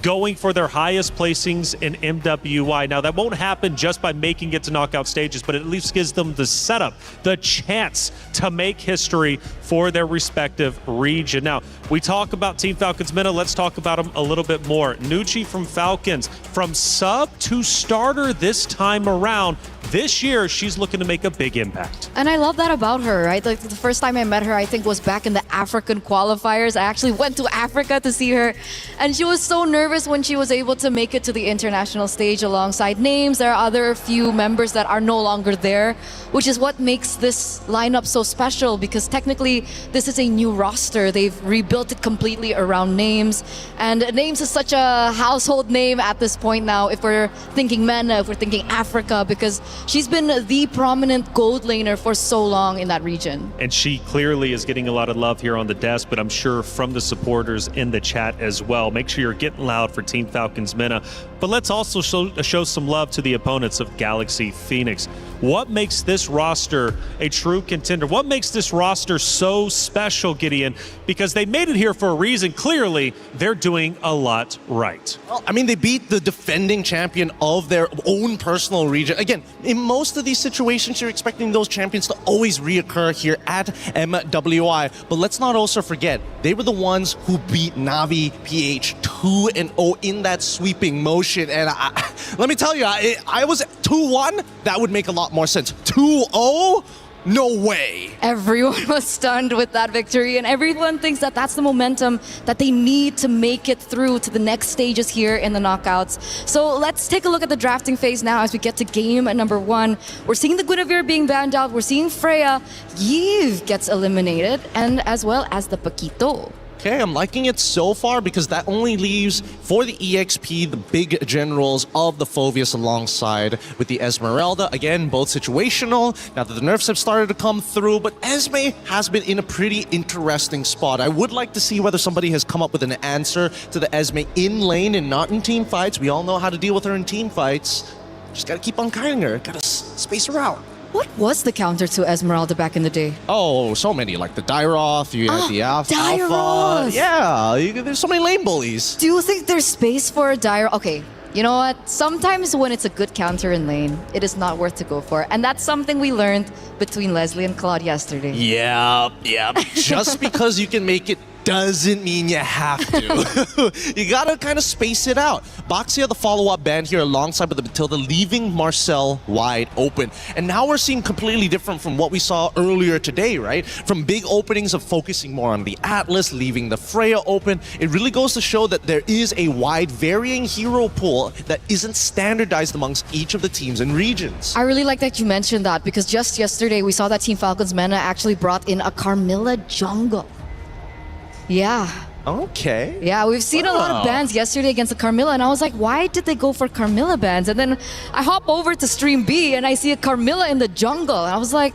going for their highest placings in MWI. Now, that won't happen just by making it to knockout stages, but it at least gives them the setup, the chance to make history for their respective region. Now, we talk about Team Falcons MENA. Let's talk about them a little bit more. Nucci from Falcons, from sub to starter this time around. This year, she's looking to make a big impact. And I love that about her, right? Like the first time I met her, I think was back in the African qualifiers. I actually went to Africa to see her, and she was so nervous when she was able to make it to the international stage alongside names. There are other few members that are no longer there, which is what makes this lineup so special, because technically this is a new roster. They've rebuilt it completely around names, and names is such a household name at this point now if we're thinking MENA, if we're thinking Africa, because she's been the prominent gold laner for so long in that region. And she clearly is getting a lot of love here on the desk, but I'm sure from the supporters in the chat as well. Make sure you're getting loud for Team Falcons MENA. But let's also show some love to the opponents of Galaxy Phoenix. What makes this roster a true contender? What makes this roster so special, Gideon? Because they made it here for a reason. Clearly, they're doing a lot right. Well, I mean, they beat the defending champion of their own personal region. Again, in most of these situations, you're expecting those champions to always reoccur here at MWI. But let's not also forget, they were the ones who beat Navi PH 2-0 in that sweeping motion. And let me tell you, I was 2-1. That would make a lot more sense. 2-0? No way. Everyone was stunned with that victory, and everyone thinks that that's the momentum that they need to make it through to the next stages here in the knockouts. So let's take a look at the drafting phase now as we get to game number 1. We're seeing the Guinevere being banned out. We're seeing Freya. Yves gets eliminated, and as well as the Paquito. Okay, I'm liking it so far because that only leaves for the EXP the big generals of the Phoveus alongside with the Esmeralda. Again, both situational. Now that the nerfs have started to come through, but Esme has been in a pretty interesting spot. I would like to see whether somebody has come up with an answer to the Esme in lane and not in team fights. We all know how to deal with her in team fights. Just gotta keep on kiting her, gotta space her out. What was the counter to Esmeralda back in the day? Oh, so many, like the Dyroth, you had the Alpha. Dyroth! Yeah, there's so many lane bullies. Do you think there's space for a Dyroth? Okay, you know what? Sometimes when it's a good counter in lane, it is not worth to go for. And that's something we learned between Leslie and Claude yesterday. Yeah. Just because you can make it doesn't mean you have to. You gotta kind of space it out. Boxia, the follow-up band here alongside with the Matilda, leaving Marcel wide open. And now we're seeing completely different from what we saw earlier today, right? From big openings of focusing more on the Atlas, leaving the Freya open. It really goes to show that there is a wide varying hero pool that isn't standardized amongst each of the teams and regions. I really like that you mentioned that, because just yesterday we saw that Team Falcons MENA actually brought in a Carmilla jungle. Yeah. Okay. Yeah, we've seen a lot of bans yesterday against the Carmilla, and I was like, why did they go for Carmilla bans? And then I hop over to Stream B and I see a Carmilla in the jungle. And I was like,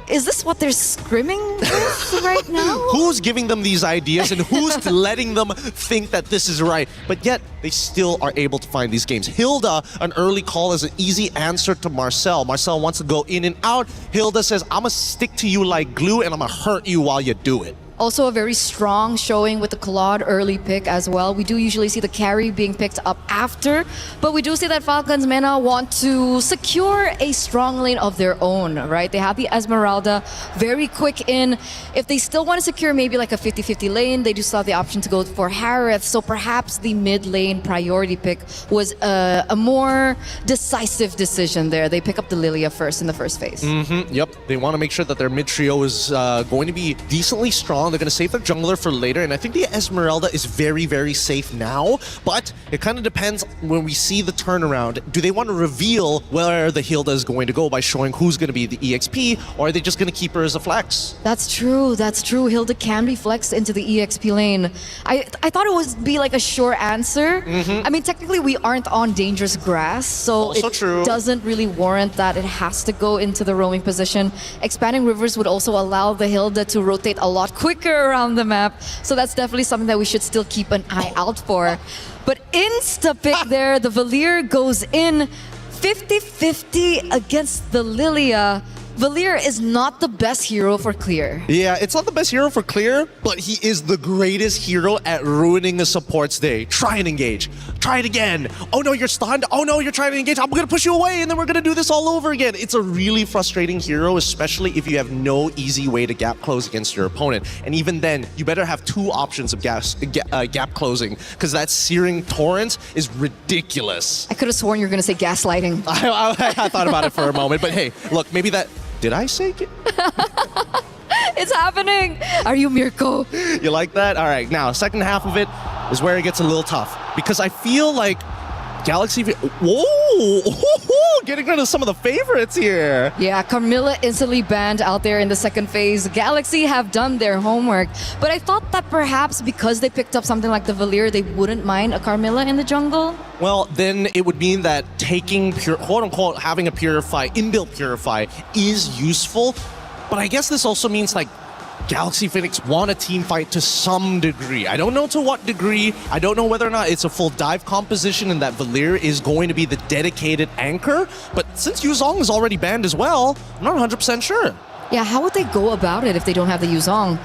is this what they're scrimming with right now? Who's giving them these ideas and who's letting them think that this is right? But yet, they still are able to find these games. Hilda, an early call as an easy answer to Marcel. Marcel wants to go in and out. Hilda says, I'm gonna stick to you like glue and I'm gonna hurt you while you do it. Also a very strong showing with the Claude early pick as well. We do usually see the carry being picked up after, but we do see that Falcons MENA want to secure a strong lane of their own, right? They have the Esmeralda, very quick in. If they still want to secure maybe like a 50-50 lane, they do still have the option to go for Harith. So perhaps the mid lane priority pick was a more decisive decision there. They pick up the Lilia first in the first phase. Yep, they want to make sure that their mid trio is going to be decently strong. They're going to save their jungler for later, and I think the Esmeralda is very, very safe now, but it kind of depends when we see the turnaround. Do they want to reveal where the Hilda is going to go by showing who's going to be the EXP, or are they just going to keep her as a flex? That's true, that's true. Hilda can be flexed into the EXP lane. I thought it would be like a sure answer. I mean, technically we aren't on dangerous grass, so Also it true. doesn't really warrant that it has to go into the roaming position. Expanding rivers would also allow the Hilda to rotate a lot quicker around the map, so that's definitely something that we should still keep an eye out for. But insta-pick there, the Valier goes in 50-50 against the Lilia. Valier is not the best hero for clear. Yeah, it's not the best hero for clear, but he is the greatest hero at ruining a support's day. Try and engage. Try it again. Oh no, you're stunned. Oh no, you're trying to engage. I'm going to push you away, and then we're going to do this all over again. It's a really frustrating hero, especially if you have no easy way to gap close against your opponent. And even then, you better have two options of gap closing, because that Searing Torrent is ridiculous. I could have sworn you were going to say gaslighting. I thought about it for a moment, but hey, look, maybe that... Did I say it? It's happening! Are you Mirko? You like that? All right, now, second half of it is where it gets a little tough, because I feel like Galaxy... Whoa! Getting rid of some of the favorites here. Yeah, Carmilla instantly banned out there in the second phase. Galaxy have done their homework, but I thought that perhaps because they picked up something like the Valier, they wouldn't mind a Carmilla in the jungle. Well, then it would mean that taking quote-unquote having a Purify, inbuilt Purify, is useful, but I guess this also means like Galaxy Phoenix want a team fight to some degree. I don't know to what degree. I don't know whether or not it's a full dive composition and that Valier is going to be the dedicated anchor. But since Yuzong is already banned as well, I'm not 100% sure. Yeah, how would they go about it if they don't have the Yuzong?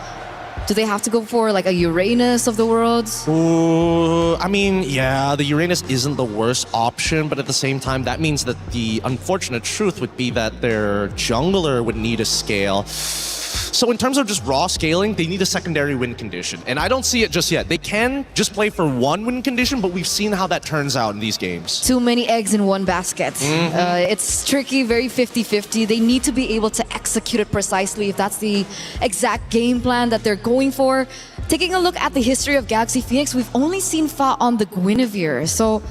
Do they have to go for like a Uranus of the worlds? Ooh, I mean, yeah, the Uranus isn't the worst option, but at the same time, that means that the unfortunate truth would be that their jungler would need a scale. So in terms of just raw scaling, they need a secondary win condition. And I don't see it just yet. They can just play for one win condition, but we've seen how that turns out in these games. Too many eggs in one basket. It's tricky, very 50-50. They need to be able to execute it precisely if that's the exact game plan that they're going for. Taking a look at the history of Galaxy Phoenix, we've only seen Fa on the Guinevere. So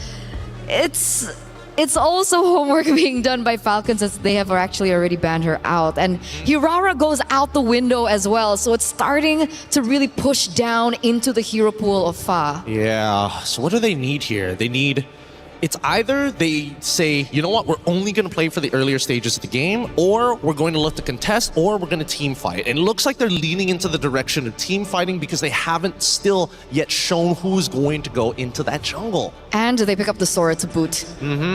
it's also homework being done by Falcons as they have actually already banned her out. And Hirara goes out the window as well. So it's starting to really push down into the hero pool of Fa. Yeah, so what do they need here? They need... It's either they say, you know what, we're only going to play for the earlier stages of the game, or we're going to look to contest, or we're going to team fight. And it looks like they're leaning into the direction of team fighting because they haven't still yet shown who's going to go into that jungle. And they pick up the Sora to boot.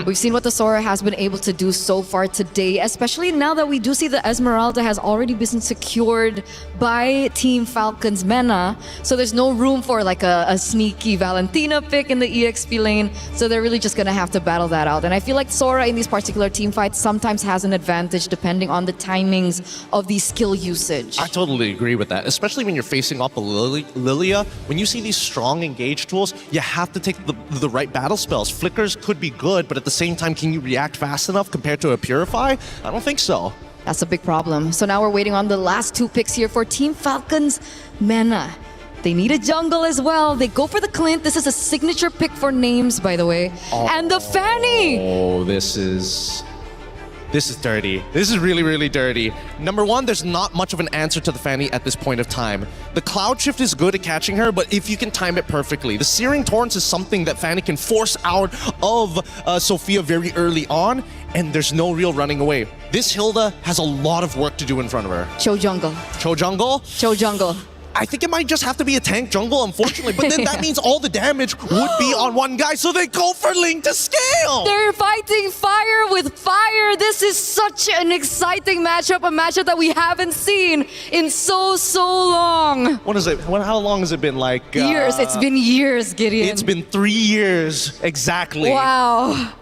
We've seen what the Sora has been able to do so far today, especially now that we do see the Esmeralda has already been secured by Team Falcons MENA. So there's no room for like a sneaky Valentina pick in the EXP lane. So they're really just going to have to battle that out. And I feel like Sora in these particular team fights sometimes has an advantage depending on the timings of the skill usage. I totally agree with that, especially when you're facing off a Lilia. When you see these strong engage tools, you have to take the right battle spells. Flickers could be good, but at the same time, can you react fast enough compared to a Purify? I don't think so. That's a big problem. So now we're waiting on the last two picks here for Team Falcons MENA. They need a jungle as well. They go for the Clint. This is a signature pick for names, by the way. And the Fanny! Oh, this is dirty. This is really, really dirty. Number one, there's not much of an answer to the Fanny at this point of time. The Cloud Shift is good at catching her, but if you can time it perfectly. The Searing Torrents is something that Fanny can force out of Sophia very early on, and there's no real running away. This Hilda has a lot of work to do in front of her. Show jungle. Show jungle? Show jungle. I think it might just have to be a tank jungle, unfortunately. But then that means all the damage would be on one guy. So they go for Ling to scale. They're fighting fire with fire. This is such an exciting matchup, a matchup that we haven't seen in so long. What is it? How long has it been? Like Years. It's been years, Gideon. It's been 3 years exactly. Wow.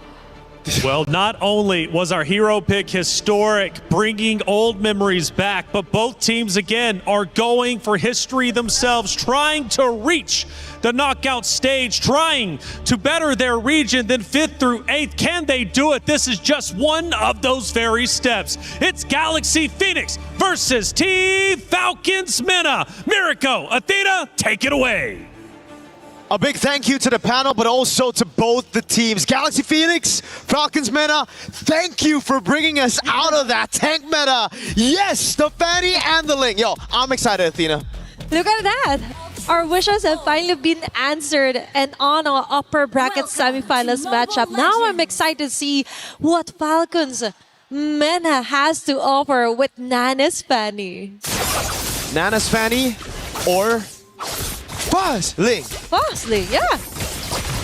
Well, not only was our hero pick historic, bringing old memories back, but both teams again are going for history themselves, trying to reach the knockout stage, trying to better their region than 5th through 8th. Can they do it? This is just one of those very steps. It's Galaxy Phoenix versus Team Falcons Mena. Mirko, Athena, take it away. A big thank you to the panel, but also to both the teams. Galaxy Phoenix, Falcons Mena, thank you for bringing us out of that tank meta. Yes, the Fanny and the Ling. Yo, I'm excited, Athena. Look at that. Our wishes have finally been answered and on our upper bracket semifinals matchup. Now I'm excited to see what Falcons Mena has to offer with Nana's Fanny. Nana's Fanny or Fuzz Ling. Fuzz Ling, yeah.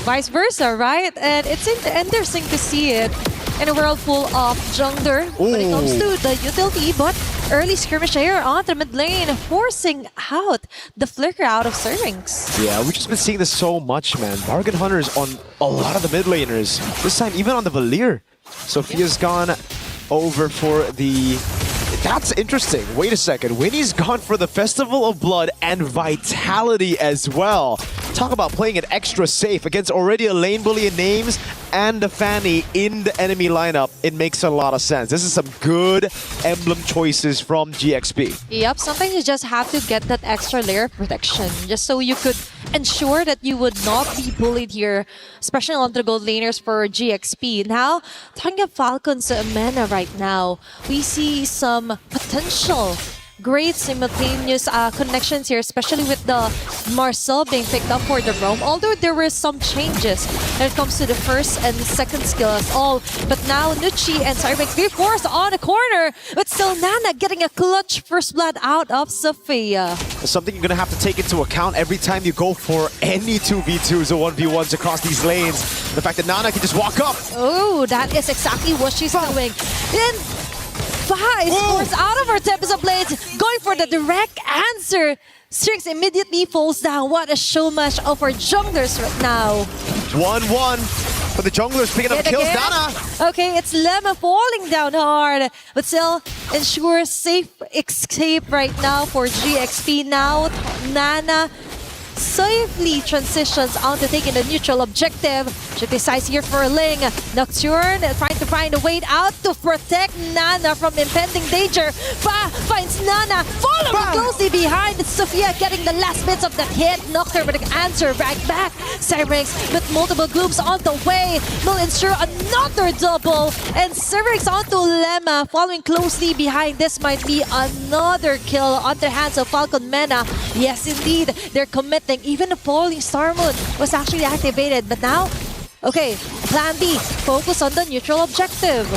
Vice versa, right? And it's interesting to see it in a world full of jungler when it comes to the utility, but early skirmish here onto mid lane, forcing out the flicker out of Syrinx. Yeah, we've just been seeing this so much, man. Bargain Hunters on a lot of the mid laners. This time, even on the Valir. Sophia's gone over for the... That's interesting. Wait a second. Winnie's gone for the Festival of Blood and Vitality as well. Talk about playing it extra safe against already a lane bully in names and the Fanny in the enemy lineup. It makes a lot of sense. This is some good emblem choices from GXP. Yep, sometimes you just have to get that extra layer of protection just so you could ensure that you would not be bullied here, especially on the gold laners for GXP. Now, talking about Falcons Mena right now, we see some potential great simultaneous connections here, especially with the Marcel being picked up for the roam. Although there were some changes when it comes to the first and second skill as all. But now Nucci and Cyrex be forced on the corner, but still Nana getting a clutch first blood out of Sophia. Something you're going to have to take into account every time you go for any 2v2s or 1v1s across these lanes. The fact that Nana can just walk up. Oh, that is exactly what she's doing. Then Five scores out of her Tempest Blades, going for the direct answer. Strix immediately falls down. What a show match of our junglers right now. 1-1. But the junglers picking up kills. Nana. Okay, it's Lemma falling down hard, but still ensures safe escape right now for GXP. Now Nana safely transitions onto taking the neutral objective. She decides here for Ling. Nocturne trying to find a way out to protect Nana from impending danger. Fa finds Nana, following closely behind. It's Sophia getting the last bits of the hit. Nocturne with an answer right back. Syrinx with multiple gloops on the way will ensure another double. And Syrinx onto Lemma, following closely behind. This might be another kill on the hands of Falcon Mena. Yes, indeed, they're committing. Even the Falling Star Moon was actually activated, but now, okay, plan B, focus on the neutral objective.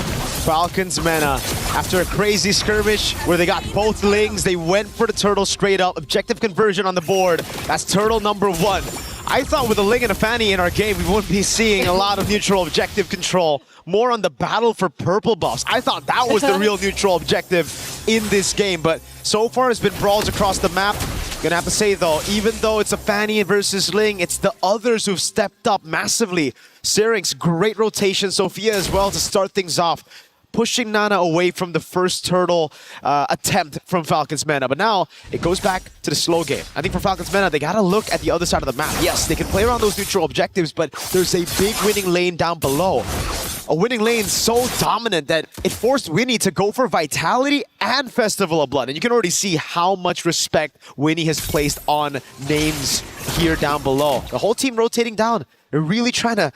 Falcons Mena, after a crazy skirmish where they got both Lings, they went for the turtle straight up. Objective conversion on the board. That's turtle number 1. I thought with a Ling and a Fanny in our game, we wouldn't be seeing a lot of neutral objective control. More on the battle for purple buffs. I thought that was the real neutral objective in this game, but so far it's been brawls across the map. Gonna have to say though, even though it's a Fanny versus Ling, it's the others who've stepped up massively. Syrinx, great rotation. Sophia as well to start things off, pushing Nana away from the first turtle attempt from Falcons Mena. But now it goes back to the slow game. I think for Falcons Mena, they gotta look at the other side of the map. Yes, they can play around those neutral objectives, but there's a big winning lane down below. A winning lane so dominant that it forced Winnie to go for Vitality and Festival of Blood. And you can already see how much respect Winnie has placed on names here down below. The whole team rotating down. They're really trying to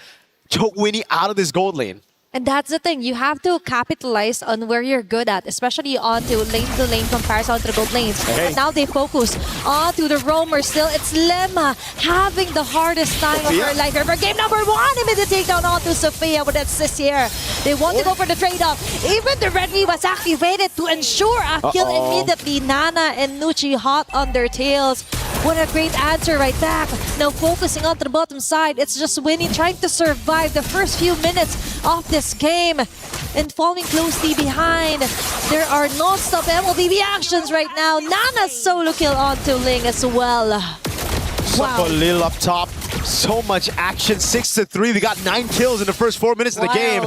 choke Winnie out of this gold lane. And that's the thing, you have to capitalize on where you're good at, especially onto lane-to-lane comparison to the gold lanes. Hey. But now they focus onto the roamer still. It's Lemma having the hardest time of her life here. For game number 1, immediate takedown onto Sophia with that assist here. They want to go for the trade-off. Even the red V was activated to ensure a kill immediately. Nana and Nucci hot on their tails. What a great answer right back. Now focusing onto the bottom side. It's just Winnie trying to survive the first few minutes of this game and falling closely behind. There are non-stop MLBB actions right now. Nana's solo kill onto Ling as well. Wow. Lil up top. So much action. 6-3. We got 9 kills in the first 4 minutes of the game.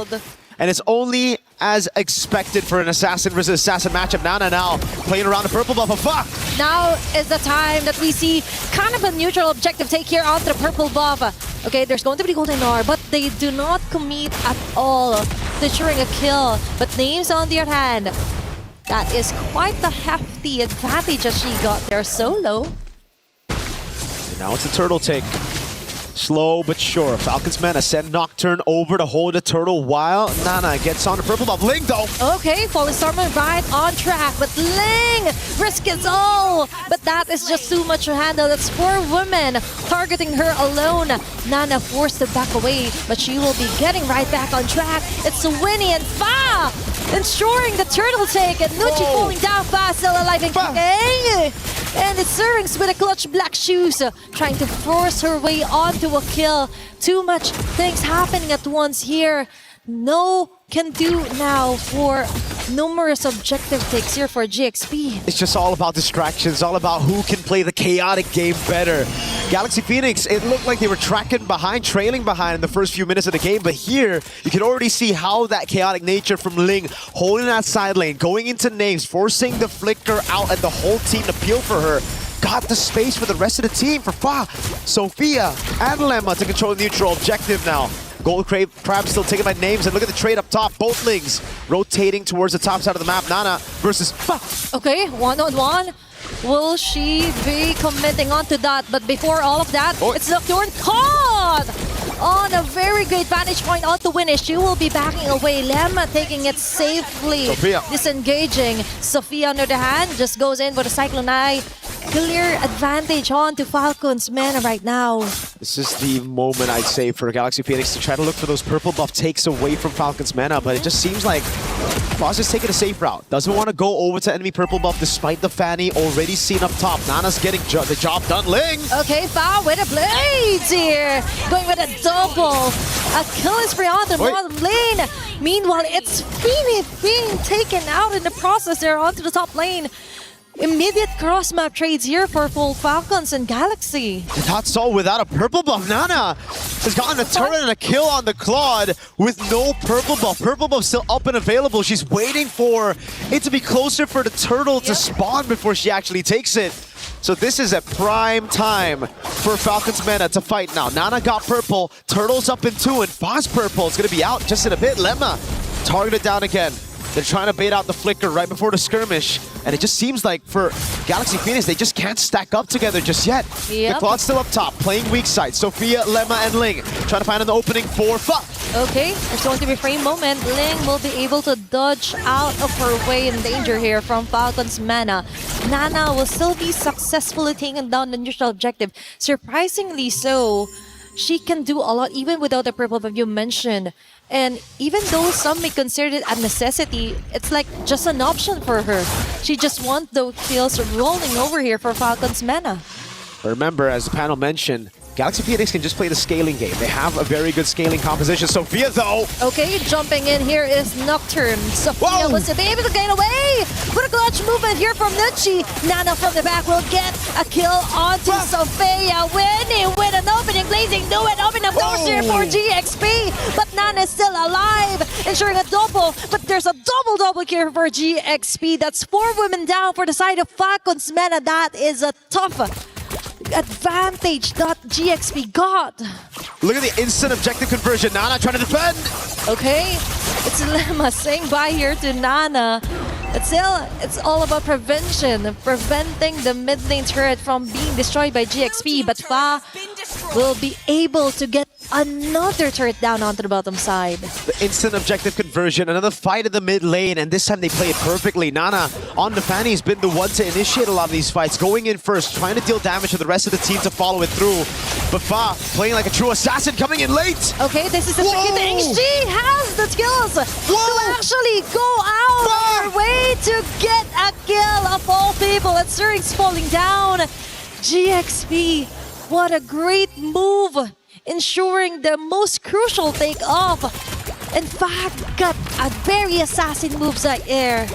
And it's only as expected for an assassin versus assassin matchup. Nana now playing around the purple buff. Now is the time that we see kind of a neutral objective take here onto the purple buff. Okay, there's going to be golden R, but they do not commit at all to ensuring a kill. But Names on the other hand, that is quite the hefty advantage that she got there solo. And now it's a turtle take. Slow but sure. Falcons Mana send Nocturne over to hold the turtle while Nana gets on the purple buff. Ling though. Okay, Falling Stormer right on track, but Ling risk it all. But that is just too much to handle. It's 4 women targeting her alone. Nana forced to back away, but she will be getting right back on track. It's Winnie and Fa ensuring the turtle take, and Nucci falling down fast, still alive and kicking. And it's Syrinx with a clutch black shoes, trying to force her way onto a kill. Too much things happening at once here. No can do now for numerous objective takes here for GXP. It's just all about distractions, all about who can play the chaotic game better. Galaxy Phoenix, it looked like they were tracking behind, trailing behind in the first few minutes of the game, but here you can already see how that chaotic nature from Ling, holding that side lane, going into Names, forcing the flicker out and the whole team to peel for her. Got the space for the rest of the team for Fa, Sophia, and Lemma to control the neutral objective now. Gold Crab still taken by Names, and look at the trade up top. Both Lings rotating towards the top side of the map. Nana versus Fa. Okay, 1-on-1. Will she be committing onto that? But before all of that, it's Nocturne caught on a very great vantage point onto Winnie. She will be backing away. Lemma taking it safely. Sophia disengaging. Sophia, on the other hand, just goes in with a Cyclone Eye. Clear advantage on to Falcons Mana right now. This is the moment, I'd say, for Galaxy Phoenix to try to look for those purple buff takes away from Falcons Mana, but it just seems like Foz is taking a safe route. Doesn't want to go over to enemy purple buff despite the Fanny already seen up top. Nana's getting the job done. Ling! Okay, Fa with a blades here. Going with a double. A kill is free on the bottom lane. Meanwhile, it's Phoenix being taken out in the process there onto the top lane. Immediate cross-map trades here for full Falcons and Galaxy. That's all without a purple buff. Nana has gotten a turn and a kill on the Claude with no purple buff. Purple buff still up and available. She's waiting for it to be closer for the turtle to spawn before she actually takes it. So this is a prime time for Falcons Mana to fight now. Nana got purple, Turtle's up in 2, and Foz purple is going to be out just in a bit. Lemma targeted down again. They're trying to bait out the flicker right before the skirmish, and it just seems like for Galaxy Phoenix, they just can't stack up together just yet. The Claude's still up top, playing weak side. Sophia, Lemma, and Ling trying to find an opening for Fa. Okay, there's going to be a frame moment. Ling will be able to dodge out of her way in danger here from Falcons Mana. Nana will still be successfully taking down the neutral objective. Surprisingly so, she can do a lot even without the purple buff you mentioned. And even though some may consider it a necessity, it's like just an option for her. She just wants those kills rolling over here for Falcons Mana. Remember, as the panel mentioned, Galaxy Phoenix can just play the scaling game. They have a very good scaling composition. Sophia, though. Okay, jumping in here is Nocturne. Sophia was able to get away with a clutch movement here from Nucci. Nana from the back will get a kill onto Sophia. Winnie with an opening, blazing, do it, open up doors here for GXP. But Nana is still alive, ensuring a double. But there's a double here for GXP. That's 4 women down for the side of Falcons Mana. That is a tough advantage that GXP got. Look at the instant objective conversion. Nana trying to defend. Okay, it's Lemma saying bye here to Nana. But still, it's all about prevention, preventing the mid lane turret from being destroyed by GXP. But Fa will be able to get another turret down onto the bottom side. The instant objective conversion, another fight in the mid lane, and this time they play it perfectly. Nana on the Fanny has been the one to initiate a lot of these fights, going in first, trying to deal damage to the rest of the team to follow it through. But Fa playing like a true assassin, coming in late. Okay, this is the tricky thing. She has the skills to actually go out of her way to get a kill of all people. And Syrinx falling down. GXP, what a great move, ensuring the most crucial take-off. In fact, got a very assassin moves right there.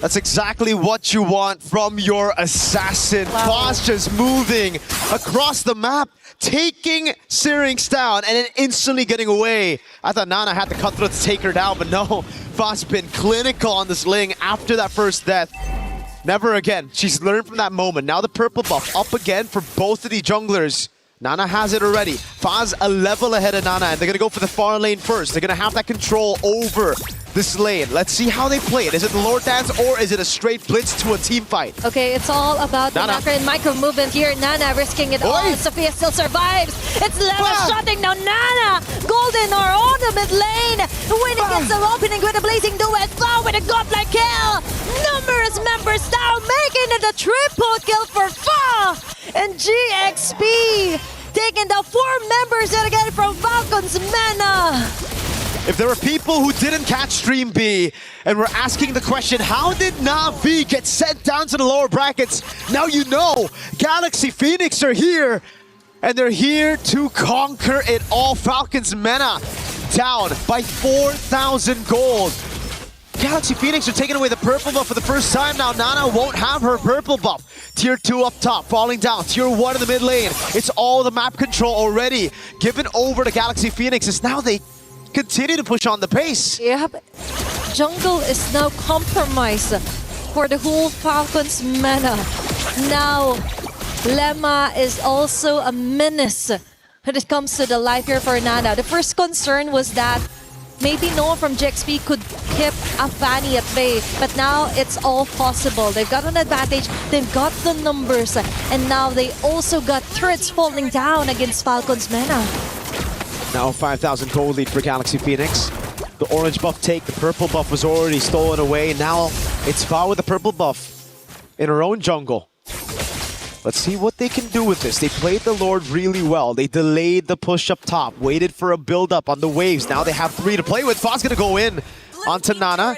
That's exactly what you want from your assassin. Foz just moving across the map, taking Syrinx down, and then instantly getting away. I thought Nana had the cutthroat to take her down, but no. Foz been clinical on this Ling after that first death. Never again. She's learned from that moment. Now the purple buff up again for both of the junglers. Nana has it already. Foz a level ahead of Nana, and they're going to go for the far lane first. They're going to have that control over this lane. Let's see how they play it. Is it the Lord Dance or is it a straight blitz to a team fight? Okay, it's all about the macro and micro movement here. Nana risking it all. Sophia still survives. It's Leva shutting down Nana. Golden are on the mid lane. Winning gets the opening with a blazing duet. Fa with a godlike kill. Numerous members down, making it a triple kill for Fa. And GXP taking down 4 members yet again from Falcons Mena. If there are people who didn't catch Stream B and were asking the question, how did Na'Vi get sent down to the lower brackets? Now you know, Galaxy Phoenix are here, and they're here to conquer it all. Falcons Mena down by 4,000 gold. Galaxy Phoenix are taking away the purple buff for the first time now. Nana won't have her purple buff. Tier 2 up top, falling down. Tier 1 in the mid lane. It's all the map control already given over to Galaxy Phoenix as now they continue to push on the pace. Yep. Jungle is now compromised for the whole Falcons Mena. Now, Lemma is also a menace when it comes to the life here for Nana. The first concern was that maybe no one from GXP could keep a Fanny at bay, but now it's all possible. They've got an advantage, they've got the numbers, and now they also got turrets falling down against Falcons Mena. Now 5,000 gold lead for Galaxy Phoenix. The orange buff take, the purple buff was already stolen away. Now it's Fa with the purple buff in her own jungle. Let's see what they can do with this. They played the Lord really well. They delayed the push up top, waited for a build up on the waves. Now they have 3 to play with. Fa's gonna go in onto Nana.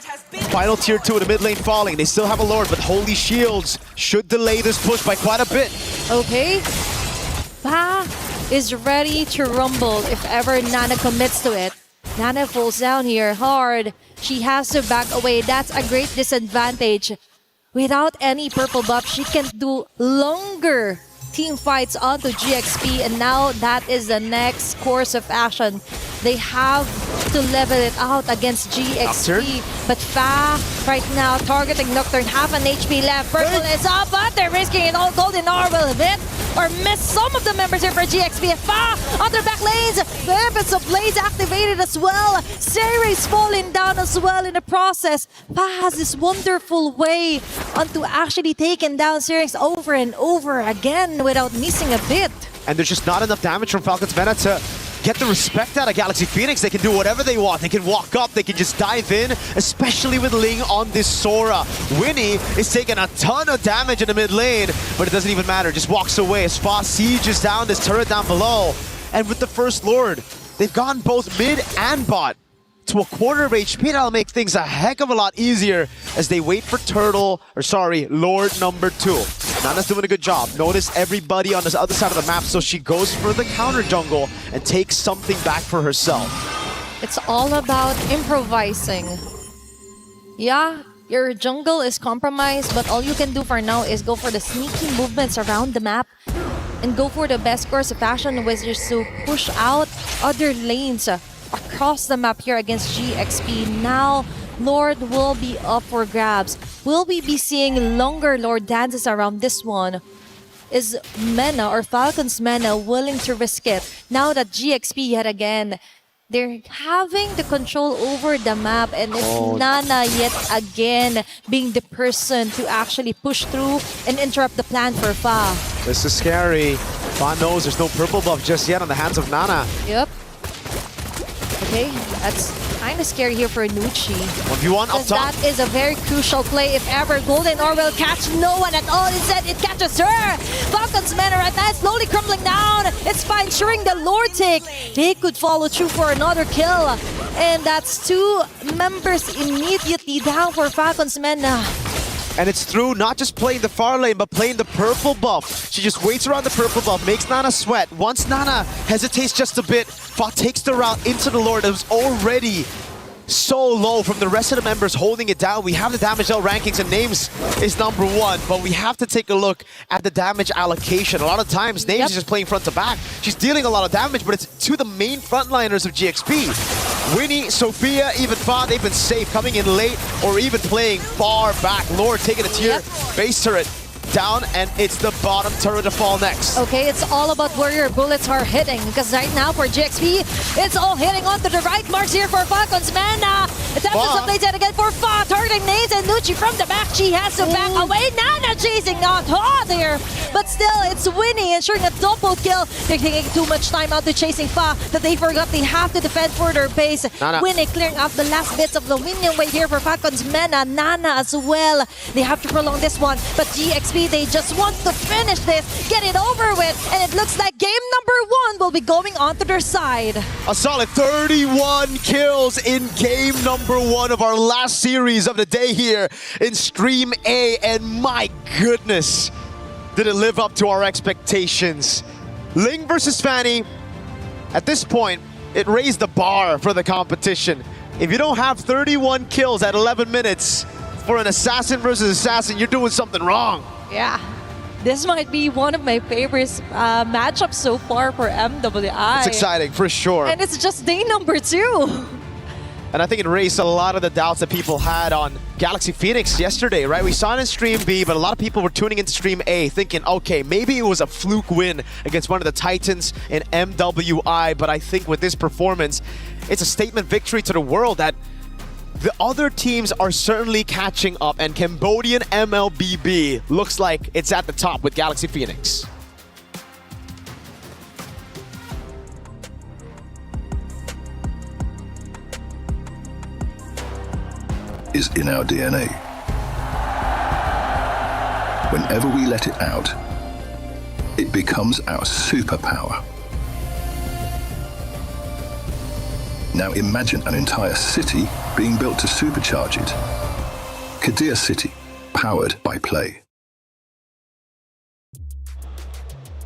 Final tier 2 in the mid lane falling. They still have a Lord, but Holy Shields should delay this push by quite a bit. Okay. Fa is ready to rumble if ever Nana commits to it. Nana falls down here hard. She has to back away. That's a great disadvantage. Without any purple buff, she can do longer team fights onto GXP, and now that is the next course of action. They have to level it out against GXP. Nocturne. But Fa right now targeting Nocturne, half an HP left. Purple is up, but they're risking it all. Golden R will hit or miss some of the members here for GXP. Fa on their back lanes. The Weapons of Blaze activated as well. Syrinx falling down as well in the process. Fa has this wonderful way onto actually taking down Syrinx over and over again without missing a bit. And there's just not enough damage from Falcons Mena to get the respect out of Galaxy Phoenix. They can do whatever they want. They can walk up, they can just dive in, especially with Ling on this Sora. Winnie is taking a ton of damage in the mid lane, but it doesn't even matter. Just walks away as Fa sieges down this turret down below. And with the first Lord, they've gone both mid and bot to a quarter of HP. That'll make things a heck of a lot easier as they wait for Lord number 2. Nana's doing a good job. Notice everybody on this other side of the map, so she goes for the counter jungle and takes something back for herself. It's all about improvising. Yeah, your jungle is compromised, but all you can do for now is go for the sneaky movements around the map and go for the best course of action, which is to push out other lanes across the map here against GXP. Now, Lord will be up for grabs. Will we be seeing longer Lord dances around this one? Is Mena or Falcons Mena willing to risk it? Now that GXP yet again, they're having the control over the map, and it's Nana yet again being the person to actually push through and interrupt the plan for Fa. This is scary. Fa knows there's no purple buff just yet on the hands of Nana. Yep. Okay, that's kind of scary here for Nucci. 1v1 up Because top. that is a very crucial play. If ever Golden Or will catch no one at all, instead it catches her. Falcons men right now slowly crumbling down. It's fine, ensuring the lore take. They could follow through for another kill. And that's 2 members immediately down for Falcons men. And it's through not just playing the far lane, but playing the purple buff. She just waits around the purple buff, makes Nana sweat. Once Nana hesitates just a bit, Fa takes the route into the Lord that was already so low from the rest of the members holding it down. We have the damage out rankings and Names is number 1, but we have to take a look at the damage allocation. A lot of times, Names is just playing front to back. She's dealing a lot of damage, but it's to the main frontliners of GXP. Winnie, Sophia, even Fa, they've been safe, coming in late or even playing far back. Lord taking a tier, base turret down, and it's the bottom turret to fall next. Okay, it's all about where your bullets are hitting, because right now for GXP, it's all hitting onto the right marks here for Falcons. Man, attempts to play that again for Fa, targeting Names and Nucci from the back. She has to back away. Nana chasing not there, but still it's Winnie ensuring a double kill. They're taking too much time out to chasing Fa that they forgot they have to defend for their base. Nana. Winnie clearing off the last bits of the minion wave here for Falcons. Mena, Nana as well. They have to prolong this one, but GXP, they just want to finish this, get it over with, and it looks like game number 1 will be going onto their side. A solid 31 kills in game number 1 of our last series of the day here in Stream A, and my goodness, did it live up to our expectations. Ling versus Fanny, at this point, it raised the bar for the competition. If you don't have 31 kills at 11 minutes for an assassin versus assassin, you're doing something wrong. Yeah, this might be one of my favorite matchups so far for MWI. It's exciting, for sure. And it's just day number 2. And I think it raised a lot of the doubts that people had on Galaxy Phoenix yesterday, right? We saw it in Stream B, but a lot of people were tuning into Stream A thinking, okay, maybe it was a fluke win against one of the Titans in MWI, but I think with this performance, it's a statement victory to the world that the other teams are certainly catching up, and Cambodian MLBB looks like it's at the top with Galaxy Phoenix. Is in our DNA. Whenever we let it out, it becomes our superpower. Now imagine an entire city being built to supercharge it. Kadir City, powered by play.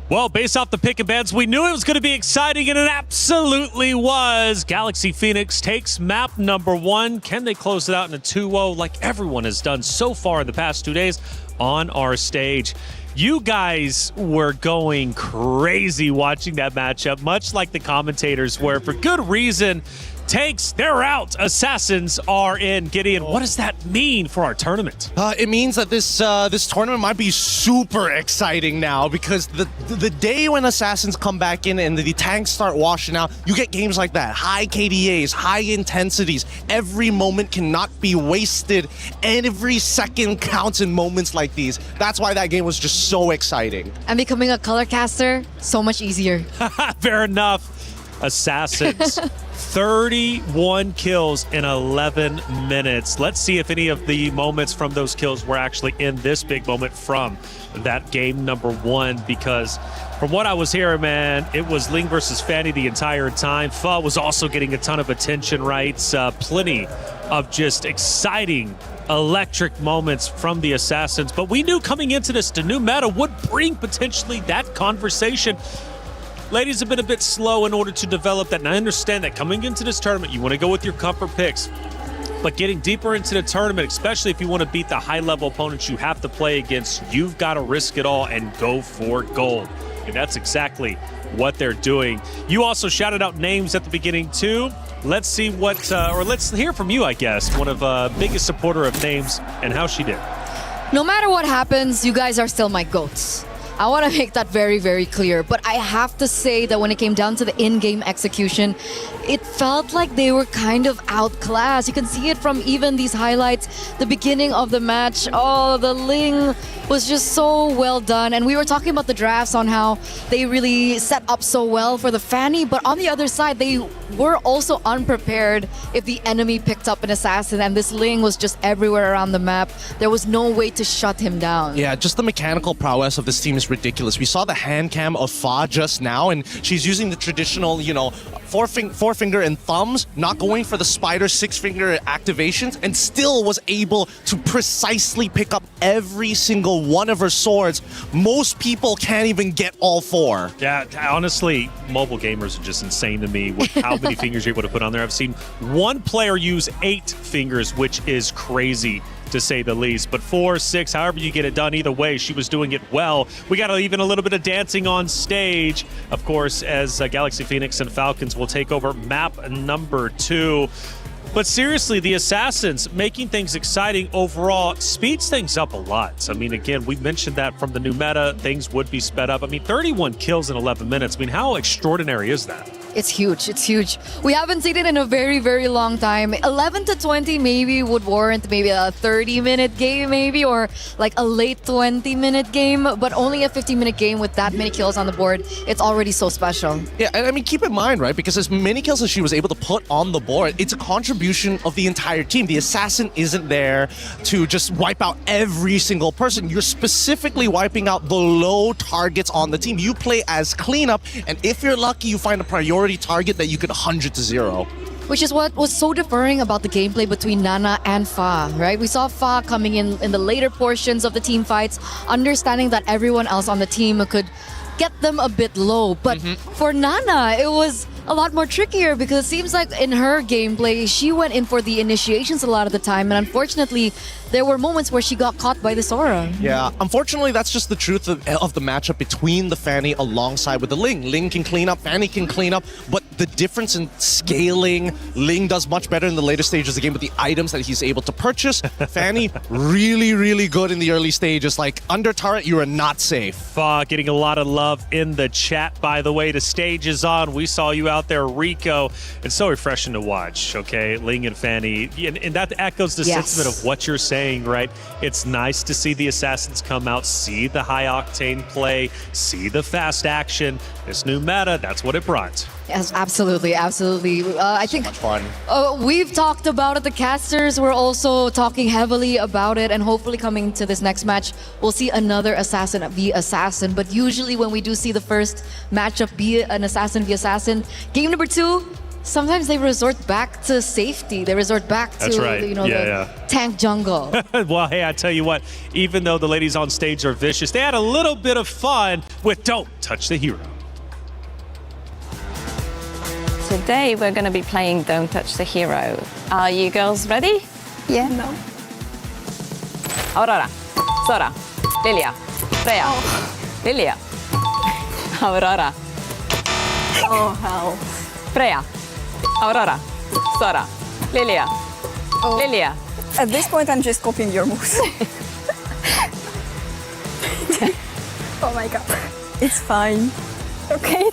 Well, based off the pick and bans, we knew it was going to be exciting, and it absolutely was. Galaxy Phoenix takes map number 1. Can they close it out in a 2-0 like everyone has done so far in the past 2 days on our stage? You guys were going crazy watching that matchup, much like the commentators were, for good reason. Tanks, they're out. Assassins are in. Gideon, what does that mean for our tournament? It means that this tournament might be super exciting now, because the day when Assassins come back in and the tanks start washing out, you get games like that. High KDAs, high intensities. Every moment cannot be wasted, and every second counts in moments like these. That's why that game was just so exciting. And becoming a color caster, so much easier. Fair enough. Assassins. 31 kills in 11 minutes. Let's see if any of the moments from those kills were actually in this big moment from that game number 1, because from what I was hearing, man, it was Ling versus Fanny the entire time. Fa was also getting a ton of attention, right? Plenty of just exciting, electric moments from the Assassins. But we knew coming into this, the new meta would bring potentially that conversation. Ladies have been a bit slow in order to develop that, and I understand that coming into this tournament, you want to go with your comfort picks. But getting deeper into the tournament, especially if you want to beat the high-level opponents you have to play against, you've got to risk it all and go for gold. And that's exactly what they're doing. You also shouted out names at the beginning, too. Let's see what, or let's hear from you, I guess, one of biggest supporter of names and how she did. No matter what happens, you guys are still my GOATs. I want to make that very, very clear. But I have to say that when it came down to the in-game execution, it felt like they were kind of outclassed. You can see it from even these highlights. The beginning of the match, oh, the Ling was just so well done. And we were talking about the drafts on how they really set up so well for the Fanny. But on the other side, they were also unprepared if the enemy picked up an assassin. And this Ling was just everywhere around the map. There was no way to shut him down. Yeah, just the mechanical prowess of this team is ridiculous. We saw the hand cam of Fa just now, and she's using the traditional, you know, forefinger and thumbs, not going for the spider six-finger activations, and still was able to precisely pick up every single one of her swords. Most people can't even get all four. Yeah, honestly, mobile gamers are just insane to me with how many fingers you're able to put on there. I've seen one player use 8 fingers, which is crazy, to say the least. But 4, 6, however you get it done, either way, she was doing it well. We got even a little bit of dancing on stage, of course, as Galaxy Phoenix and Falcons will take over map number 2. But seriously, the Assassins making things exciting overall speeds things up a lot. I mean, again, we mentioned that from the new meta, things would be sped up. I mean, 31 kills in 11 minutes. I mean, how extraordinary is that? It's huge. It's huge. We haven't seen it in a very, very long time. 11 to 20 maybe would warrant maybe a 30-minute game maybe, or like a late 20-minute game, but only a 50-minute game with that many kills on the board. It's already so special. Yeah, and I mean, keep in mind, right, because as many kills as she was able to put on the board, it's a contribution of the entire team. The assassin isn't there to just wipe out every single person. You're specifically wiping out the low targets on the team. You play as cleanup, and if you're lucky, you find a priority target that you could 100 to 0. Which is what was so differing about the gameplay between Nana and Fa, right? We saw Fa coming in the later portions of the team fights, understanding that everyone else on the team could get them a bit low. But for Nana, it was a lot more trickier because it seems like in her gameplay, she went in for the initiations a lot of the time. And unfortunately, there were moments where she got caught by the Sora. Yeah, unfortunately, that's just the truth of the matchup between the Fanny alongside with the Ling. Ling can clean up, Fanny can clean up, but the difference in scaling, Ling does much better in the later stages of the game with the items that he's able to purchase. Fanny, really, really good in the early stages. Like, under turret, you are not safe. Getting a lot of love in the chat, by the way. The stage is on. We saw you out there, Rico. It's so refreshing to watch, okay? Ling and Fanny. And that echoes the sentiment of what you're saying, right? It's nice to see the Assassins come out, see the high-octane play, see the fast action. This new meta, that's what it brought. Yes, absolutely, absolutely. I think much fun. We've talked about it. The casters were also talking heavily about it, and hopefully coming to this next match, we'll see another assassin v assassin. But usually when we do see the first matchup be an assassin v assassin, game number 2, sometimes they resort back to safety. They resort back to the tank jungle. Well, hey, I tell you what, even though the ladies on stage are vicious, they had a little bit of fun with Don't Touch the Hero. Today we're going to be playing Don't Touch the Hero. Are you girls ready? Yeah. No. Aurora, Sora, Lilia, Freya, Lilia, Aurora. Oh, hell. Freya, Aurora, Sora, Lilia, Lilia. At this point, I'm just copying your moves. Oh my god. It's fine. Okay.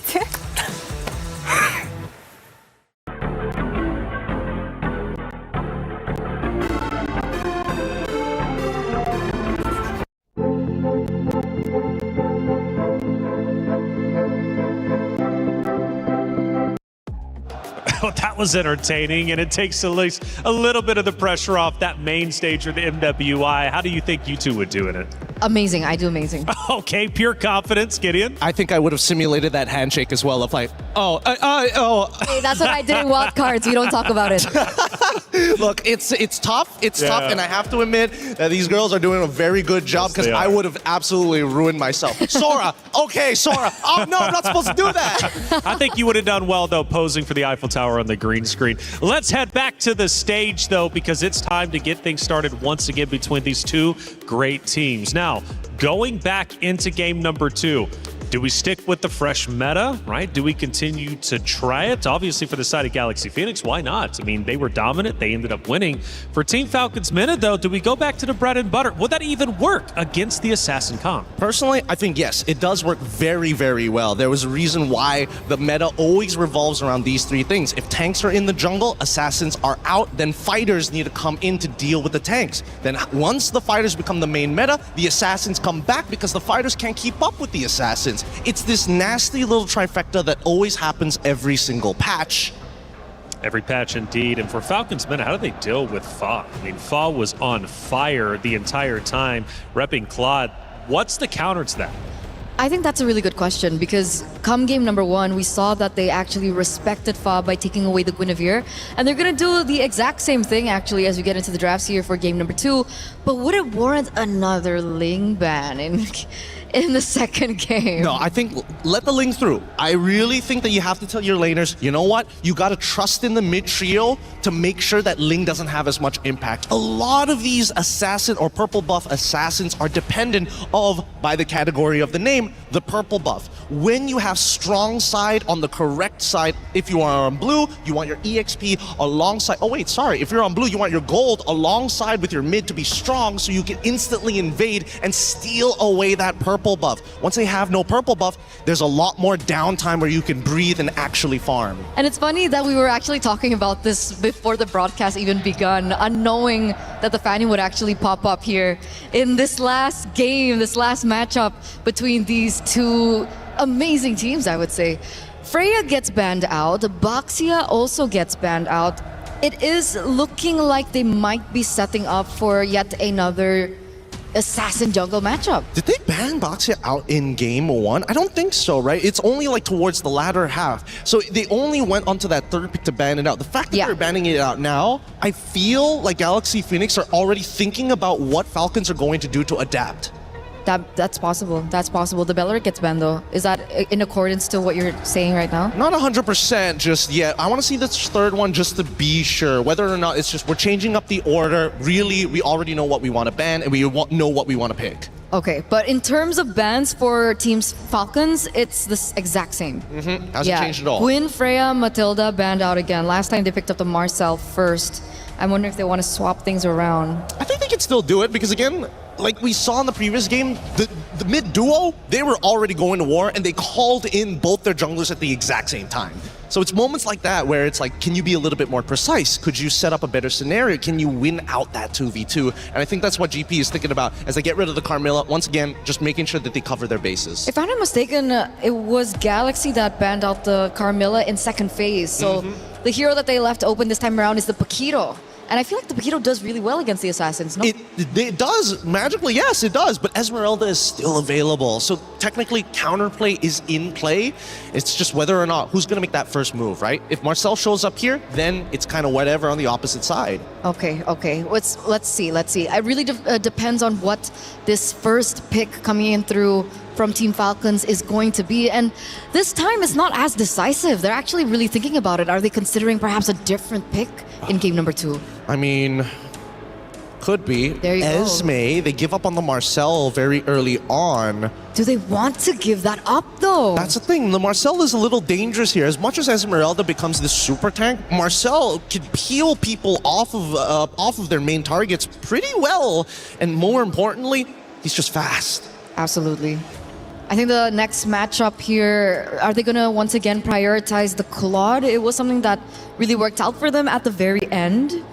That was entertaining, and it takes at least a little bit of the pressure off that main stage or the MWI. How do you think you two would do in it? Amazing. I do amazing. Okay, pure confidence. Gideon? I think I would have simulated that handshake as well of like, Hey, that's what I did in Wild Cards. We don't talk about it. Look, it's tough. It's tough, and I have to admit that these girls are doing a very good job because I would have absolutely ruined myself. Sora, okay, Sora. Oh, no, I'm not supposed to do that. I think you would have done well, though, posing for the Eiffel Tower on the green screen. Let's head back to the stage, though, because it's time to get things started once again between these two great teams. Now, going back into game number 2, Do we stick with the fresh meta, right? Do we continue to try it? Obviously, for the side of Galaxy Phoenix, why not? I mean, they were dominant. They ended up winning. For Team Falcon's meta, though, do we go back to the bread and butter? Would that even work against the Assassin comp? Personally, I think yes, it does work very, very well. There was a reason why the meta always revolves around these three things. If tanks are in the jungle, assassins are out, then fighters need to come in to deal with the tanks. Then once the fighters become the main meta, the assassins come back because the fighters can't keep up with the assassins. It's this nasty little trifecta that always happens every single patch. Every patch indeed. And for Falcons meta, how do they deal with Fa? I mean, Fa was on fire the entire time, repping Claude. What's the counter to that? I think that's a really good question because come game number 1, we saw that they actually respected Fa by taking away the Guinevere. And they're going to do the exact same thing actually as we get into the drafts here for game number 2. But would it warrant another Ling ban in the second game? No, I think let the Ling through. I really think that you have to tell your laners, you know what? You got to trust in the mid trio to make sure that Ling doesn't have as much impact. A lot of these assassin or purple buff assassins are dependent of, by the category of the name, the purple buff. When you have strong side on the correct side, if you are on blue, you want your EXP alongside, oh wait, sorry, if you're on blue, you want your gold alongside with your mid to be strong so you can instantly invade and steal away that purple buff. Once they have no purple buff, there's a lot more downtime where you can breathe and actually farm. And it's funny that we were actually talking about this before the broadcast even begun, unknowing that the Fanny would actually pop up here in this last game, this last matchup between these two amazing teams, I would say. Freya gets banned out, Baxia also gets banned out. It is looking like they might be setting up for yet another assassin jungle matchup. Did they ban Baxia out in game 1? I don't think so, right? It's only like towards the latter half. So they only went onto that third pick to ban it out. The fact that they're banning it out now, I feel like Galaxy Phoenix are already thinking about what Falcons are going to do to adapt. That's possible. That's possible. The Bellerik gets banned though. Is that in accordance to what you're saying right now? Not 100% just yet. I want to see this third one just to be sure. Whether or not it's just we're changing up the order. Really, we already know what we want to ban and we know what we want to pick. Okay, but in terms of bans for Teams Falcons, it's the exact same. Hasn't changed at all. Gwyn, Freya, Matilda banned out again. Last time they picked up the Marcel first. I'm wondering if they want to swap things around. I think they can still do it because again, like we saw in the previous game, the mid duo, they were already going to war and they called in both their junglers at the exact same time. So it's moments like that where it's like, can you be a little bit more precise? Could you set up a better scenario? Can you win out that 2v2? And I think that's what GP is thinking about as they get rid of the Carmilla. Once again, just making sure that they cover their bases. If I'm not mistaken, it was Galaxy that banned out the Carmilla in second phase. So the hero that they left open this time around is the Paquito. And I feel like the Paquito does really well against the Assassins, no? It does. Magically, yes, it does. But Esmeralda is still available. So technically, counterplay is in play. It's just whether or not who's going to make that first move, right? If Marcel shows up here, then it's kind of whatever on the opposite side. Okay. Let's see. It really depends on what this first pick coming in through from Team Falcons is going to be. And this time it's not as decisive. They're actually really thinking about it. Are they considering perhaps a different pick in game number 2? I mean, could be. There you go. Esme, they give up on the Marcel very early on. Do they want to give that up though? That's the thing. The Marcel is a little dangerous here. As much as Esmeralda becomes the super tank, Marcel can peel people off of their main targets pretty well. And more importantly, he's just fast. Absolutely. I think the next matchup here, are they going to once again prioritize the Claude? It was something that really worked out for them at the very end.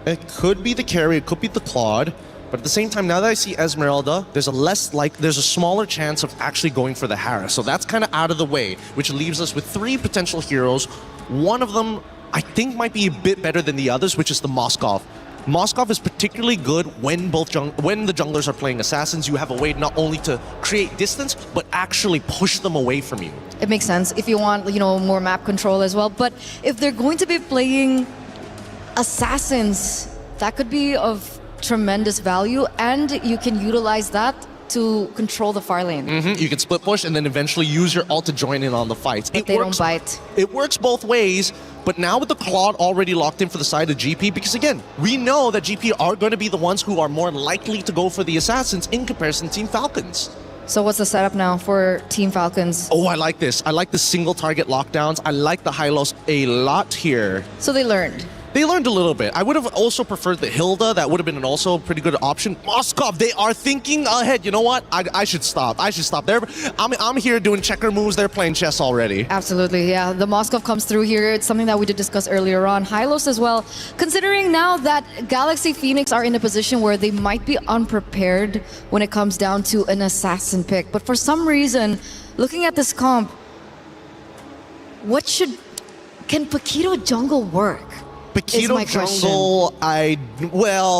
It could be the carry, it could be the Claude, but at the same time, now that I see Esmeralda, there's a smaller chance of actually going for the Harris. So that's kind of out of the way, which leaves us with 3 potential heroes. One of them, I think, might be a bit better than the others, which is the Moskov. Moskov is particularly good when when the junglers are playing assassins. You have a way not only to create distance, but actually push them away from you. It makes sense if you want, more map control as well. But if they're going to be playing assassins, that could be of tremendous value, and you can utilize that to control the far lane. You can split push and then eventually use your ult to join in on the fights. But they don't bite. It works both ways, but now with the Claude already locked in for the side of GP, because again, we know that GP are going to be the ones who are more likely to go for the assassins in comparison to Team Falcons. So what's the setup now for Team Falcons? Oh, I like this. I like the single target lockdowns. I like the high-lows a lot here. So they learned. They learned a little bit. I would have also preferred the Hilda. That would have been also a pretty good option. Moskov, they are thinking ahead. You know what? I should stop. I should stop. I'm here doing checker moves. They're playing chess already. Absolutely, yeah. The Moskov comes through here. It's something that we did discuss earlier on. Hylos as well. Considering now that Galaxy Phoenix are in a position where they might be unprepared when it comes down to an assassin pick. But for some reason, looking at this comp, can Paquito jungle work? Paquito jungle,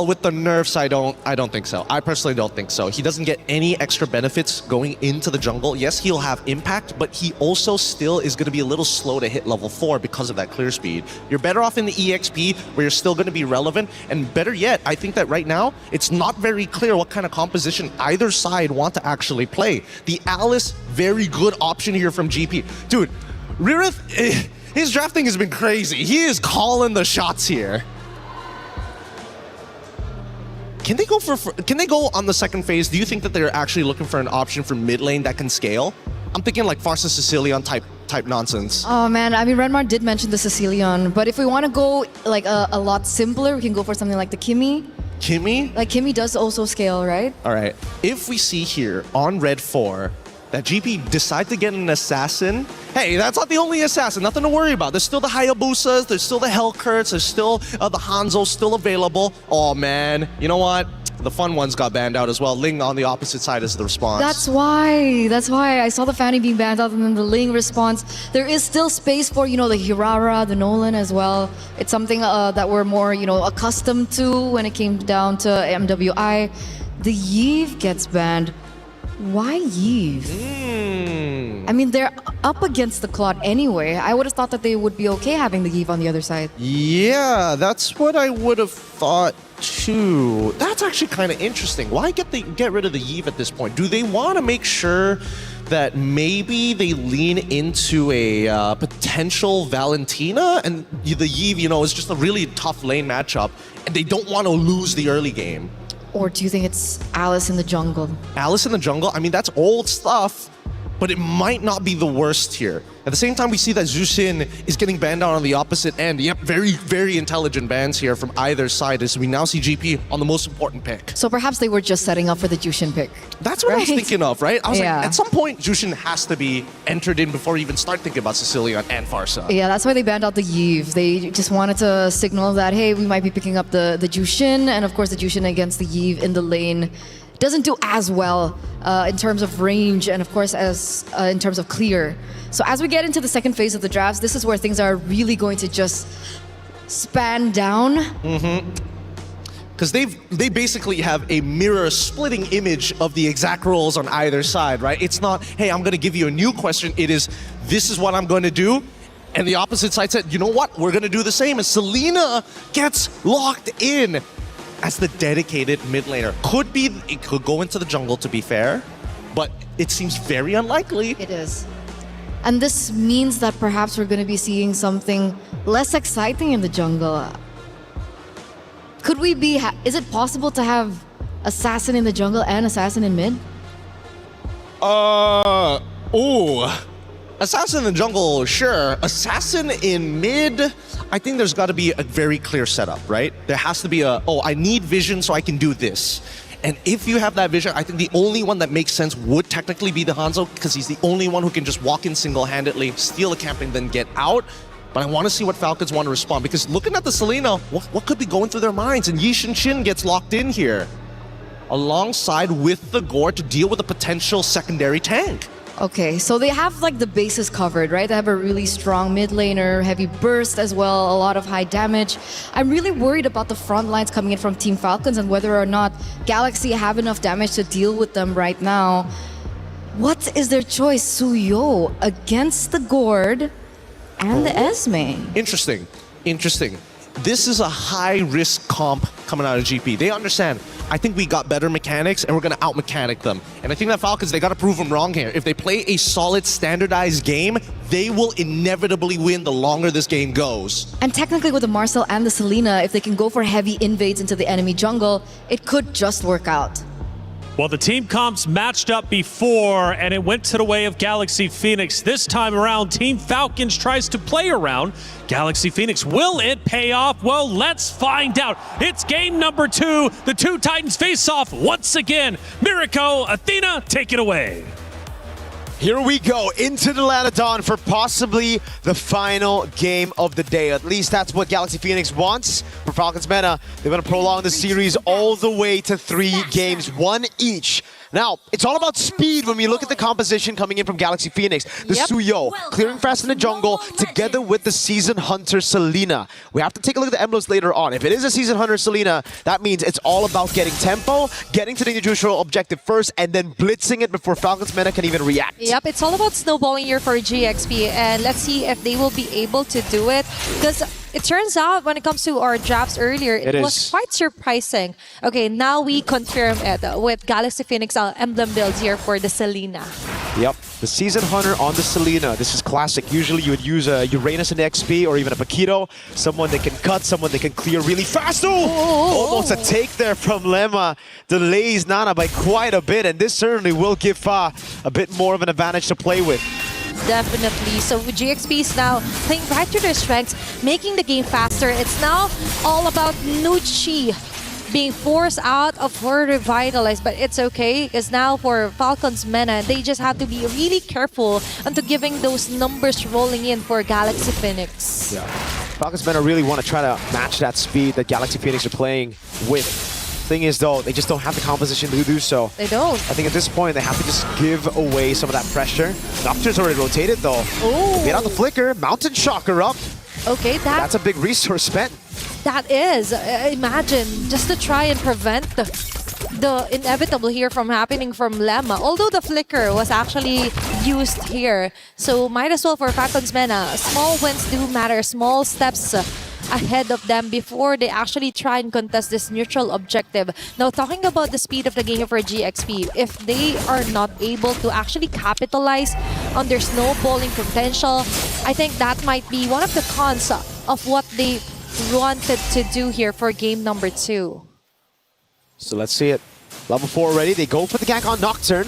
with the nerfs, I don't think so. I personally don't think so. He doesn't get any extra benefits going into the jungle. Yes, he'll have impact, but he also still is going to be a little slow to hit level 4 because of that clear speed. You're better off in the EXP where you're still going to be relevant, and better yet, I think that right now, it's not very clear what kind of composition either side want to actually play. The Alice, very good option here from GP. Dude, Ririth... His drafting has been crazy. He is calling the shots here. Can they go on the second phase? Do you think that they're actually looking for an option for mid lane that can scale? I'm thinking like Farsa Sicilian type nonsense. Oh man, I mean Renmar did mention the Sicilian, but if we want to go like a lot simpler, we can go for something like the Kimmy. Kimmy? Like Kimmy does also scale, right? All right. If we see here on Red 4 that GP decide to get an assassin, hey, that's not the only assassin, nothing to worry about. There's still the Hayabusas, there's still the Hellkurts, there's still the Hanzos still available. Oh man, you know what? The fun ones got banned out as well. Ling on the opposite side is the response. That's why I saw the Fanny being banned out and then the Ling response. There is still space for, the Hirara, the Nolan as well. It's something that we're more, accustomed to when it came down to MWI. The Yve gets banned. Why Yve? I mean, they're up against the Claude anyway. I would have thought that they would be okay having the Yve on the other side. Yeah, that's what I would have thought too. That's actually kind of interesting. Why get rid of the Yve at this point? Do they want to make sure that maybe they lean into a potential Valentina? And the Yve, is just a really tough lane matchup, and they don't want to lose the early game. Or do you think it's Alice in the jungle? Alice in the jungle? I mean, that's old stuff, but it might not be the worst here. At the same time, we see that Jushin is getting banned out on the opposite end. Yep, very, very intelligent bans here from either side as we now see GP on the most important pick. So perhaps they were just setting up for the Jushin pick. That's what I was thinking of, right? I was like, Yeah. at some point, Jushin has to be entered in before you even start thinking about Sicilian and Farsa. Yeah, that's why they banned out the Yve. They just wanted to signal that, hey, we might be picking up the Jushin, and of course the Jushin against the Yve in the lane doesn't do as well in terms of range and of course as in terms of clear. So as we get into the second phase of the drafts, this is where things are really going to just span down. Because they basically have a mirror splitting image of the exact roles on either side, right? It's not, hey, I'm going to give you a new question. It is, this is what I'm going to do. And the opposite side said, you know what? We're going to do the same. And Selena gets locked in as the dedicated mid laner. It could go into the jungle, to be fair, but it seems very unlikely. It is. And this means that perhaps we're going to be seeing something less exciting in the jungle. Could we be, is it possible to have assassin in the jungle and assassin in mid? Assassin in the jungle, sure. Assassin in mid, I think there's got to be a very clear setup, right? There has to be I need vision so I can do this. And if you have that vision, I think the only one that makes sense would technically be the Hanzo, because he's the only one who can just walk in single-handedly, steal a camp, and then get out. But I want to see what Falcons want to respond, because looking at the Selena, what could be going through their minds? And Yi Shin gets locked in here, alongside with the Gore to deal with a potential secondary tank. Okay, so they have like the bases covered, right? They have a really strong mid laner, heavy burst as well, a lot of high damage. I'm really worried about the front lines coming in from Team Falcons and whether or not Galaxy have enough damage to deal with them right now. What is their choice? Suyo against the Gord and the Esme. Interesting. This is a high-risk comp coming out of GP. They understand, I think we got better mechanics and we're going to out-mechanic them. And I think that Falcons, they got to prove them wrong here. If they play a solid, standardized game, they will inevitably win the longer this game goes. And technically with the Marcel and the Selena, if they can go for heavy invades into the enemy jungle, it could just work out. Well, the team comps matched up before, and it went to the way of Galaxy Phoenix. This time around, Team Falcons tries to play around Galaxy Phoenix. Will it pay off? Well, let's find out. It's game number 2. The two Titans face off once again. Miriko, Athena, take it away. Here we go into the Land of Dawn for possibly the final game of the day. At least that's what Galaxy Phoenix wants. For Falcons Mena, they're going to prolong the series all the way to 3 games, 1 each. Now, it's all about speed when we look at the composition coming in from Galaxy Phoenix. The Suyo, clearing fast in the jungle, together with the Season Hunter Selena. We have to take a look at the emblems later on. If it is a Season Hunter Selena, that means it's all about getting tempo, getting to the individual objective first, and then blitzing it before Falcons Mena can even react. Yep, it's all about snowballing here for GXP, and let's see if they will be able to do it. Because it turns out when it comes to our drafts earlier, it was quite surprising. Okay, now we confirm it with Galaxy Phoenix emblem builds here for the Selena. Yep, the Season Hunter on the Selena. This is classic. Usually you would use a Uranus in the XP or even a Paquito. Someone that can cut, someone that can clear really fast. Almost a take there from Lemma. Delays Nana by quite a bit, and this certainly will give Fa a bit more of an advantage to play with. Definitely. So GXP is now playing right to their strengths, making the game faster. It's now all about Nucci being forced out of her Revitalize, but it's okay because now for Falcons Mena, they just have to be really careful into giving those numbers rolling in for Galaxy Phoenix. Yeah. Falcons Mena really want to try to match that speed that Galaxy Phoenix are playing with. Thing is though, they just don't have the composition to do so. They don't. I think at this point they have to just give away some of that pressure. Nocturne's already rotated though. Get out the flicker, Mountain Shocker up. Okay, that's a big resource spent. That is, imagine, just to try and prevent the inevitable here from happening from Lemma. Although the flicker was actually used here, so might as well for Falcons Mena. Small wins do matter, small steps ahead of them before they actually try and contest this neutral objective. Now, talking about the speed of the game for GXP, if they are not able to actually capitalize on their snowballing potential, I think that might be one of the cons of what they wanted to do here for game number 2. So let's see it. Level 4 already. They go for the gank on Nocturne.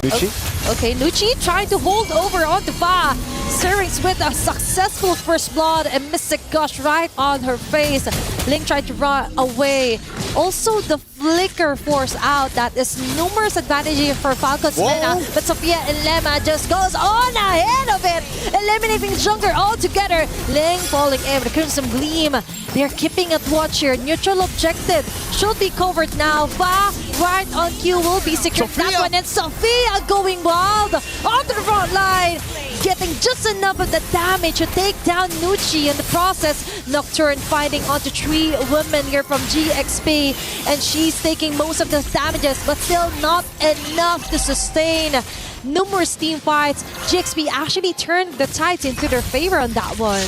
Nucci. Okay, Nucci trying to hold over onto Fa. Syrinx with a successful first blood and Mystic Gush right on her face. Link tried to run away. Also, the flicker force out. That is numerous advantages for Falcons Mena. But Sophia and Lemma just goes on ahead of it, eliminating Junker altogether. Ling falling in with Crimson Gleam. They're keeping it watch here. Neutral objective should be covered now. Fa right on cue will be secured. That one, and Sophia going wild onto the front line, getting just enough of the damage to take down Nucci in the process. Nocturne fighting onto 3 women here from GXP, and she's taking most of the damages, but still not enough to sustain numerous team fights. GXP actually turned the tides into their favor on that one.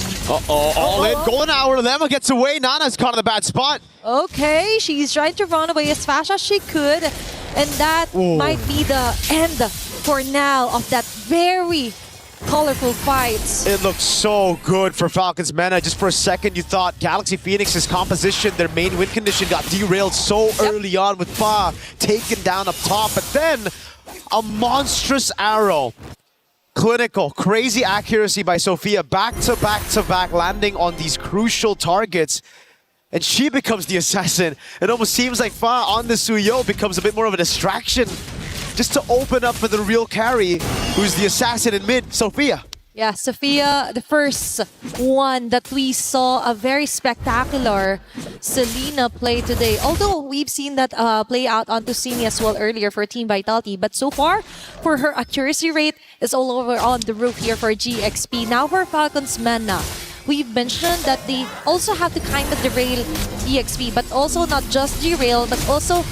All in. Golden Hour. Lemma gets away. Nana's caught in a bad spot. Okay, she's trying to run away as fast as she could, and that might be the end for now of that very colorful fights. It looks so good for Falcons Mena. Just for a second, you thought Galaxy Phoenix's composition, their main win condition, got derailed so early on with Fa taken down up top. But then, a monstrous arrow. Clinical, crazy accuracy by Sophia. Back to back, landing on these crucial targets. And she becomes the assassin. It almost seems like Fa on the Suyo becomes a bit more of a distraction, just to open up for the real carry, who's the assassin in mid, Sophia. Yeah, Sophia, the first one that we saw a very spectacular Selena play today. Although we've seen that play out onto Sini as well earlier for Team Vitality. But so far, for her accuracy rate, is all over on the roof here for GXP. Now for Falcons Mena, we've mentioned that they also have to kind of derail GXP, but also not just derail, but also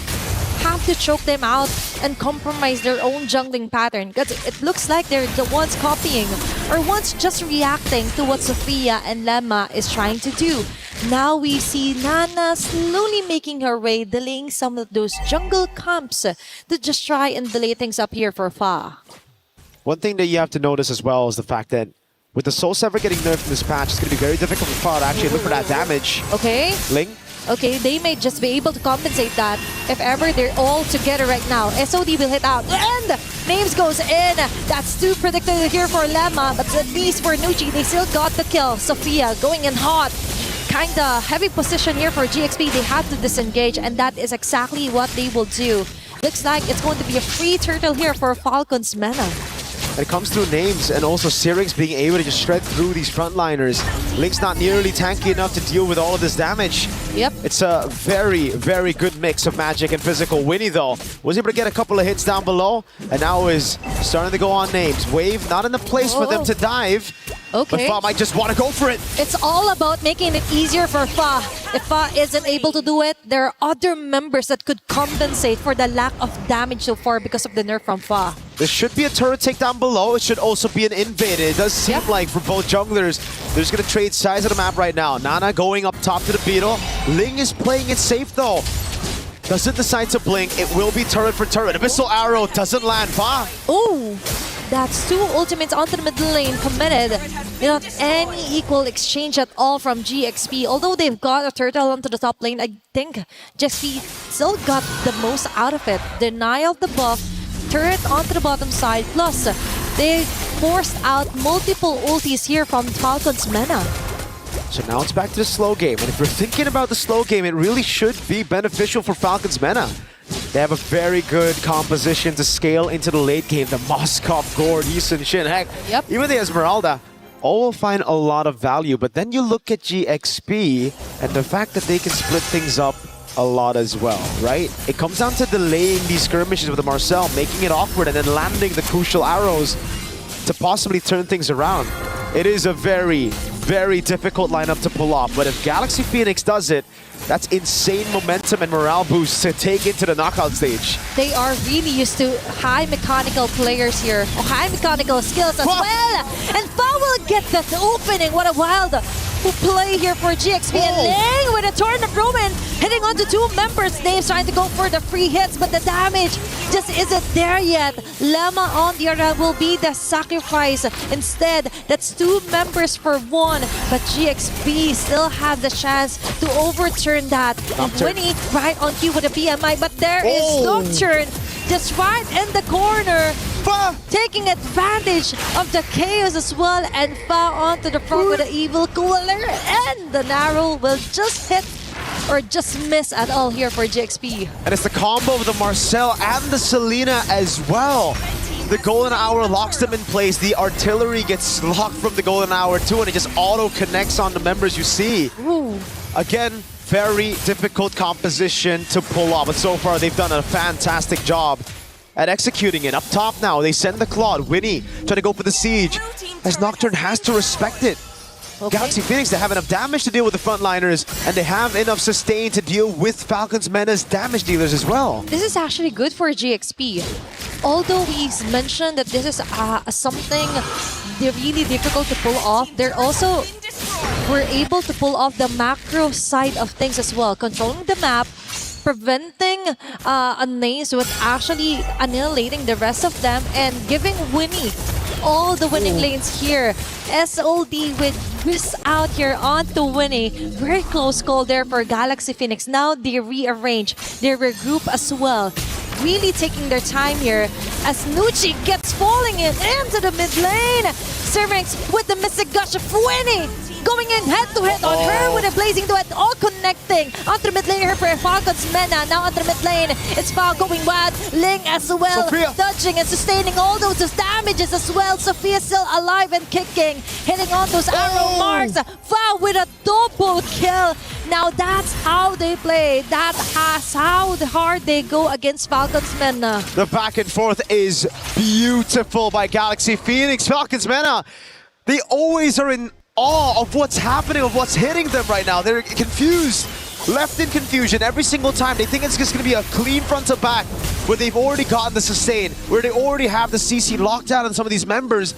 have to choke them out and compromise their own jungling pattern, because it looks like they're the ones copying or ones just reacting to what Sophia and Lemma is trying to do. Now we see Nana slowly making her way, delaying some of those jungle camps to just try and delay things up here for Fa. One thing that you have to notice as well is the fact that with the Soul Sever getting nerfed in this patch, it's going to be very difficult for Fa to actually look for that damage. Okay. Ling Okay, they may just be able to compensate that if ever they're all together right now. SOD will hit out and Names goes in. That's too predicted here for Lemma, but at least for Nucci, they still got the kill. Sophia going in hot. Kinda heavy position here for GXP. They have to disengage, and that is exactly what they will do. Looks like it's going to be a free turtle here for Falcons Mena. And it comes through Names and also Syrinx being able to just shred through these frontliners. Link's not nearly tanky enough to deal with all of this damage. Yep. It's a very, very good mix of magic and physical. Winnie, though, was able to get a couple of hits down below and now is starting to go on Names. Wave not in the place for them to dive. Okay. But Fa might just want to go for it. It's all about making it easier for Fa. If Fa isn't able to do it, there are other members that could compensate for the lack of damage so far because of the nerf from Fa. There should be a turret takedown below. It should also be an invade. It does seem like for both junglers, they're just going to trade size of the map right now. Nana going up top to the Beetle. Ling is playing it safe though. Doesn't decide to blink. It will be turret for turret. Abyssal Arrow doesn't land. Fa. Oh, that's two ultimates onto the mid lane committed. Without any equal exchange at all from GXP. Although they've got a turtle onto the top lane, I think GXP still got the most out of it. Denial of the buff, turret onto the bottom side, plus they forced out multiple ultis here from Falcons Mena. So now it's back to the slow game. And if you're thinking about the slow game, it really should be beneficial for Falcons Mena. They have a very good composition to scale into the late game. The Moskov, Gord, Yisun, Shin, heck, even the Esmeralda, all will find a lot of value. But then you look at GXP and the fact that they can split things up a lot as well, right? It comes down to delaying these skirmishes with the Marcel, making it awkward, and then landing the crucial arrows to possibly turn things around. It is a very, very difficult lineup to pull off, but if Galaxy Phoenix does it, that's insane momentum and morale boost to take into the knockout stage. They are really used to high mechanical players here, or high mechanical skills as well. And Fa will get that opening. What a wild play here for GXP. And Ling with a torn of Roman hitting onto two members. Names trying to go for the free hits, but the damage just isn't there yet. Lemma on the other hand will be the sacrifice. Instead, that's two members for one, but GXP still have the chance to overturn that. Winnie right on cue with a PMI, but there is Nocturne just right in the corner, taking advantage of the chaos as well, and Fa onto the front with the evil cooler, and the narrow will just hit or just miss at all here for GXP. And it's the combo of the Marcel and the Selena as well. The Golden Hour locks them in place. The artillery gets locked from the Golden Hour too, and it just auto-connects on the members you see. Ooh. Again, very difficult composition to pull off, but so far they've done a fantastic job at executing it. Up top now, they send the Claude. Winnie trying to go for the siege, as Nocturne has to respect it. Galaxy Phoenix, they have enough damage to deal with the frontliners, and they have enough sustain to deal with Falcons Mena's damage dealers as well. This is actually good for GXP. Although he's mentioned that this is something they're really difficult to pull off, they're also were able to pull off the macro side of things as well. Controlling the map, preventing Names with actually annihilating the rest of them, and giving Winnie all the winning lanes here. SOD with whisk out here onto Winnie. Very close call there for Galaxy Phoenix. Now they rearrange, they regroup as well. Really taking their time here as Nucci gets falling into the mid lane. Syrinx with the Mystic Gush of Winnie. Going in head-to-head on her with a Blazing Duet, all connecting. Onto the mid lane here for Falcons Mena. Now onto the mid lane, it's Fa going wild. Ling as well, Sophia dodging and sustaining all those damages as well. Sophia still alive and kicking, hitting on those arrow marks. Fa with a double kill. Now that's how they play. That's how hard they go against Falcons Mena. The back and forth is beautiful by Galaxy Phoenix. Falcons Mena, they always are in awe of what's happening, of what's hitting them right now. They're confused, left in confusion every single time. They think it's just going to be a clean front to back, where they've already gotten the sustain, where they already have the CC locked down on some of these members.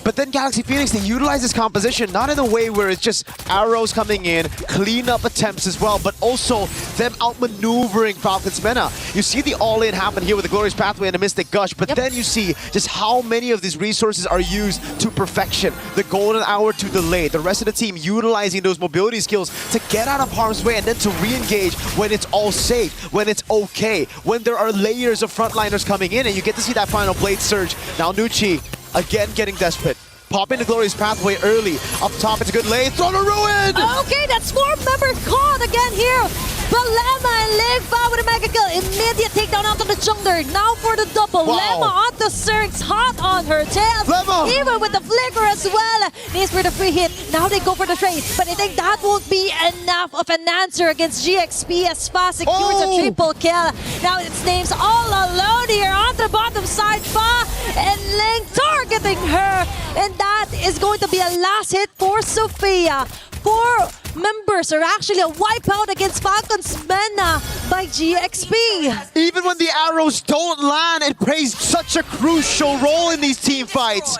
But then Galaxy Phoenix, they utilize this composition not in a way where it's just arrows coming in, clean-up attempts as well, but also them outmaneuvering Falcons Mena. You see the all-in happen here with the Glorious Pathway and the Mystic Gush, but then you see just how many of these resources are used to perfection. The Golden Hour to delay, the rest of the team utilizing those mobility skills to get out of harm's way and then to re-engage when it's all safe, when it's okay, when there are layers of frontliners coming in, and you get to see that final Blade Surge. Now Nucci, again getting desperate. Pop into Glorious Pathway early. Up top, it's a good lane. Throw to Ruin! Okay, that's 4-member caught again here. Balema and Lingfa with a mega kill. Immediate takedown onto the jungler. Now for the double. Wow. Lemma onto Zerx. Hot on her tail. Lemma! Even with the flicker as well. Needs for the free hit. Now they go for the trade. But I think that won't be enough of an answer against GXP as Fa secures a triple kill. Now it's Names all alone here on the bottom side. Fa and Ling targeting her. And that is going to be a last hit for Sophia. 4 members are actually a wipeout against Falcons Mena by GXP. Even when the arrows don't land, it plays such a crucial role in these team fights.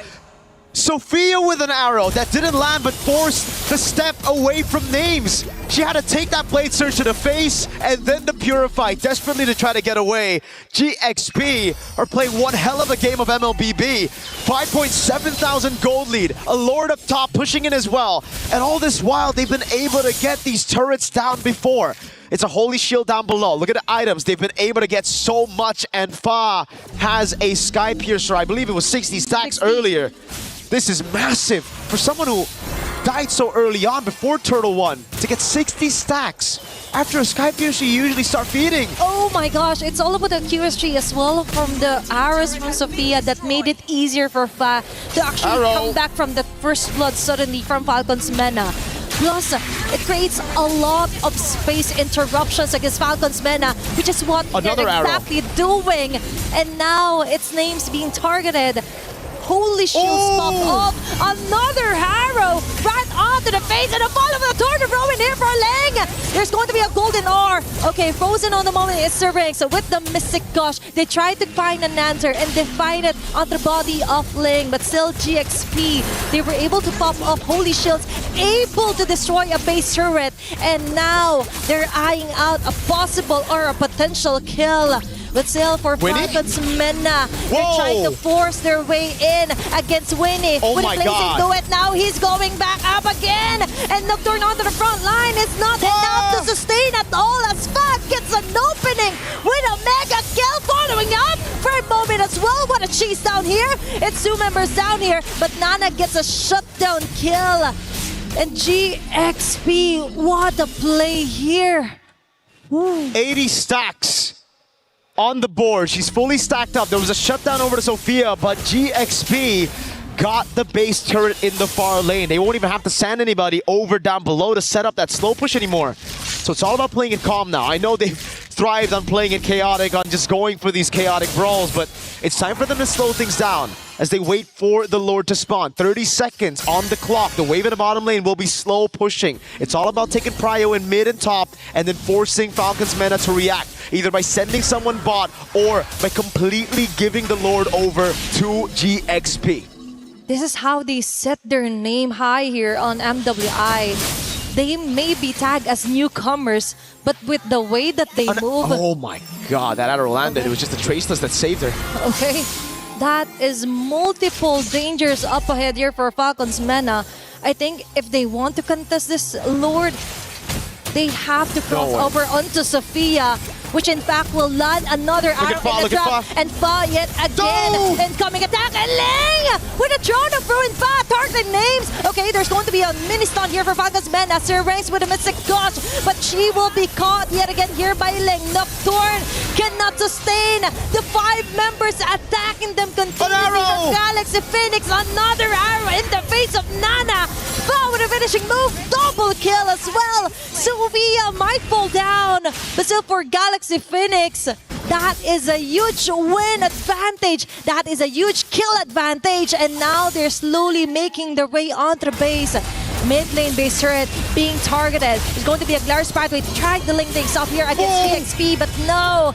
Sophia with an arrow that didn't land but forced the step away from Names. She had to take that Blade Surge to the face and then the Purify desperately to try to get away. GXP are playing one hell of a game of MLBB. 5,700 gold lead. A Lord up top pushing in as well. And all this while, they've been able to get these turrets down before. It's a Holy Shield down below. Look at the items. They've been able to get so much, and Fa has a Sky Piercer. I believe it was 60 stacks earlier. This is massive for someone who died so early on before Turtle 1 to get 60 stacks. After a Sky Piercer, you usually start feeding. Oh my gosh, it's all about the QSG as well from the arrows from Sophia that made it easier for Fa to actually come back from the first blood suddenly from Falcons Mena. Plus, it creates a lot of space interruptions against Falcons Mena, which is what they're exactly doing. And now its Names being targeted. Holy shields pop up. Another arrow right onto the face and a follow with a tornado throw in here for Ling. There's going to be a golden R. Okay, frozen on the moment is Zerx. So with the Mystic Gush, they tried to find an answer and they find it on the body of Ling. But still GXP, they were able to pop up Holy Shields, able to destroy a base turret. And now they're eyeing out a possible or a potential kill. But still for Falcons Mena, they're trying to force their way in against Winnie. With a blazing duet, now he's going back up again. And Nocturne onto the front line is not enough to sustain at all as Fa gets an opening with a mega kill following up for a moment as well. What a chase down here. It's 2 members down here, but Nana gets a shutdown kill. And GXP, what a play here. 80 stacks on the board. She's fully stacked up. There was a shutdown over to Sophia, but GXP got the base turret in the far lane. They won't even have to send anybody over down below to set up that slow push anymore. So it's all about playing it calm now. I know they've thrived on playing it chaotic, on just going for these chaotic brawls, but it's time for them to slow things down as they wait for the Lord to spawn. 30 seconds on the clock. The wave in the bottom lane will be slow pushing. It's all about taking prio in mid and top and then forcing Falcons Mena to react, either by sending someone bot or by completely giving the Lord over to GXP. This is how they set their name high here on MWI. They may be tagged as newcomers, but with the way that they move... Oh my god, that arrow landed. It was just the Traceless that saved her. Okay, that is multiple dangers up ahead here for Falcons Mena. I think if they want to contest this Lord, they have to cross over onto Sophia, which in fact will land another arrow in the trap. And Fa yet again, incoming attack, and Ling with a drone of ruin Fa, targeting Names. Okay, there's going to be a mini stun here for Falcons Mena. Zerx with a Mystic Gush, but she will be caught yet again here by Ling. Nocturne cannot sustain the 5 members attacking them continuously from Galaxy Phoenix. Another arrow in the face of Nana. Fa with a finishing move, double kill as well. Sophia might fall down, but still for Galaxy Phoenix, that is a huge win advantage. That is a huge kill advantage. And now they're slowly making their way onto the base. Mid lane base turret being targeted. There's going to be a Glorious Pathway to try the link things up here against GXP, but no.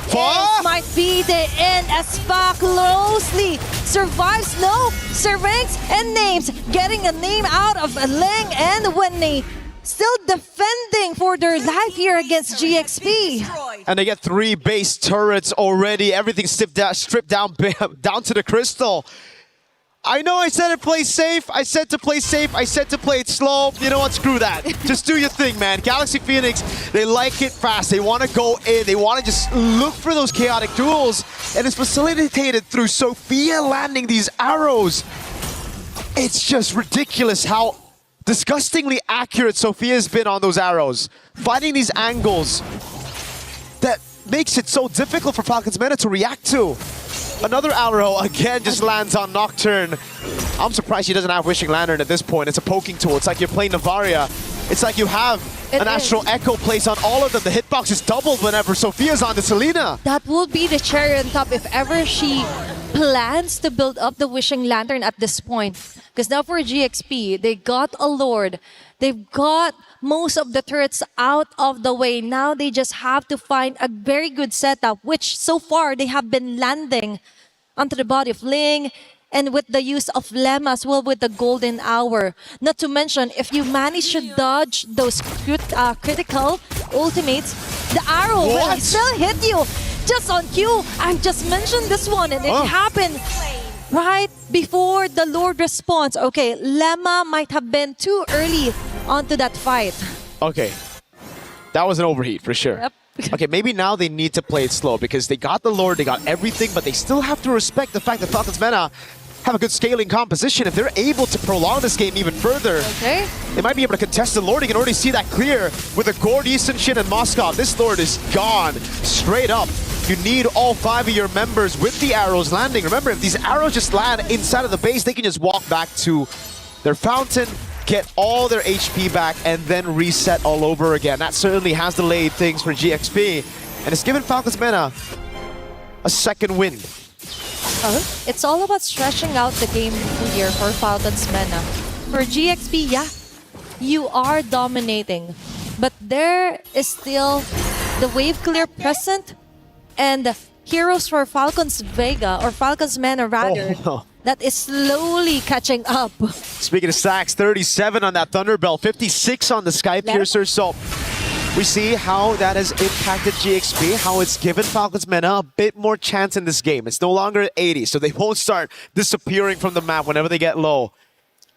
This might be the end as Fa closely survives. No, Syrinx and Names getting a name out of Ling and Winnie. Still defending for their life here against GXP. And they get 3 base turrets already. Everything stripped down to the crystal. I know I said to play safe. I said to play safe. I said to play it slow. You know what? Screw that. Just do your thing, man. Galaxy Phoenix, they like it fast. They want to go in. They want to just look for those chaotic duels. And it's facilitated through Sophia landing these arrows. It's just ridiculous how disgustingly accurate Sophia's been on those arrows. Finding these angles that makes it so difficult for Falcons Meta to react to. Another arrow again just lands on Nocturne. I'm surprised he doesn't have Wishing Lantern at this point. It's a poking tool. It's like you're playing Navaria. It's like you have an Astral Echo place on all of them. The hitbox is doubled whenever Sophia's on the Selena. That would be the cherry on top if ever she plans to build up the Wishing Lantern at this point. Because now for GXP, they got a Lord. They've got most of the turrets out of the way. Now they just have to find a very good setup, which so far they have been landing onto the body of Ling and with the use of Lemma as well with the golden hour. Not to mention, if you manage to dodge those critical ultimates, the arrow will still hit you. Just on cue, I just mentioned this one and it happened right before the Lord responds. Okay, Lemma might have been too early onto that fight. Okay, that was an overheat for sure. Yep. Okay, maybe now they need to play it slow because they got the Lord, they got everything, but they still have to respect the fact that Falcons Meta have a good scaling composition. If they're able to prolong this game even further, they might be able to contest the Lord. You can already see that clear with the Gord, Easton, Shin, and Moskov. This Lord is gone straight up. You need all 5 of your members with the arrows landing. Remember, if these arrows just land inside of the base, they can just walk back to their fountain, get all their HP back, and then reset all over again. That certainly has delayed things for GXP, and it's given Falcons Meta a second win. It's all about stretching out the game here for Falcons Meta. For GXP, yeah, you are dominating, but there is still the wave clear present and heroes for Falcons Vega, or Falcons Meta rather, that is slowly catching up. Speaking of stacks, 37 on that Thunderbell, 56 on the Sky Piercer, so we see how that has impacted GXP, how it's given Falcons Meta a bit more chance in this game. It's no longer at 80, so they won't start disappearing from the map whenever they get low.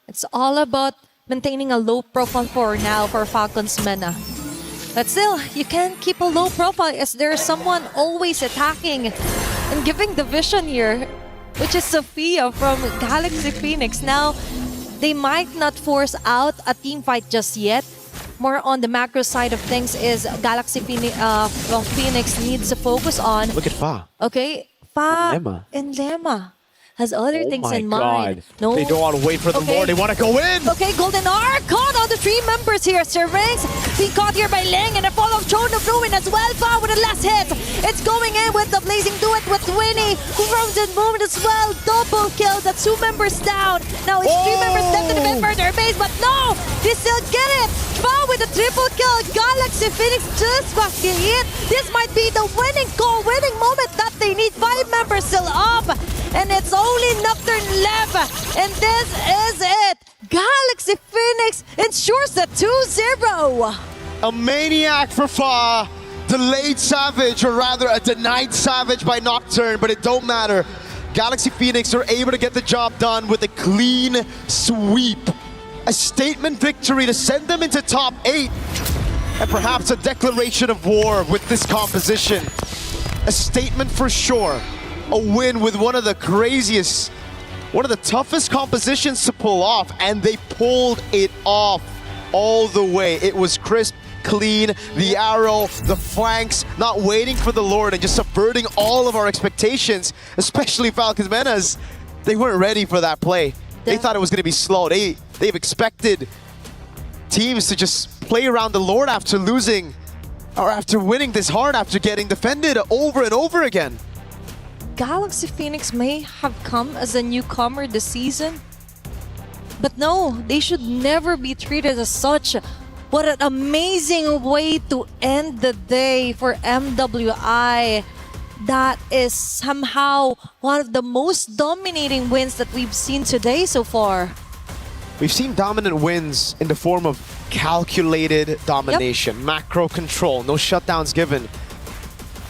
It's all about maintaining a low profile for now for Falcons Meta. But still, you can't keep a low profile as there's someone always attacking and giving the vision here, which is Sophia from Galaxy Phoenix. Now, they might not force out a team fight just yet. More on the macro side of things is Galaxy Phoenix needs to focus on. Look at Fa. Okay, Fa and Lemma has other things in mind. No, they don't want to wait for the Lord. They want to go in. Okay, Golden Arc caught all the 3 members here. Syrinx being caught here by Ling and a fall of Throne of Ruin as well. Fa with the last hit. It's going in with the Blazing Duet with Winnie, who roams in movement as well. Double kill. That's 2 members down. Now it's 3 members left to defend further base, but no, they still get it. Fa with a triple kill. Galaxy Phoenix just got hit. This might be the winning goal, winning moment that they need. 5 members still up. And it's only Nocturne left. And this is it. Galaxy Phoenix ensures the 2-0. A maniac for Fa. Delayed Savage, or rather a denied Savage by Nocturne, but it don't matter. Galaxy Phoenix are able to get the job done with a clean sweep. A statement victory to send them into top 8. And perhaps a declaration of war with this composition. A statement for sure. A win with one of the craziest, one of the toughest compositions to pull off, and they pulled it off all the way. It was crisp, clean, the arrow, the flanks, not waiting for the Lord and just subverting all of our expectations, especially Falcons Meta's. They weren't ready for that play. They thought it was going to be slow. They've expected teams to just play around the Lord after losing, or after winning this hard, after getting defended over and over again. Galaxy Phoenix may have come as a newcomer this season, but no, they should never be treated as such. What an amazing way to end the day for MWI. that is somehow one of the most dominating wins that we've seen today so far. We've seen dominant wins in the form of calculated domination, macro control, no shutdowns given.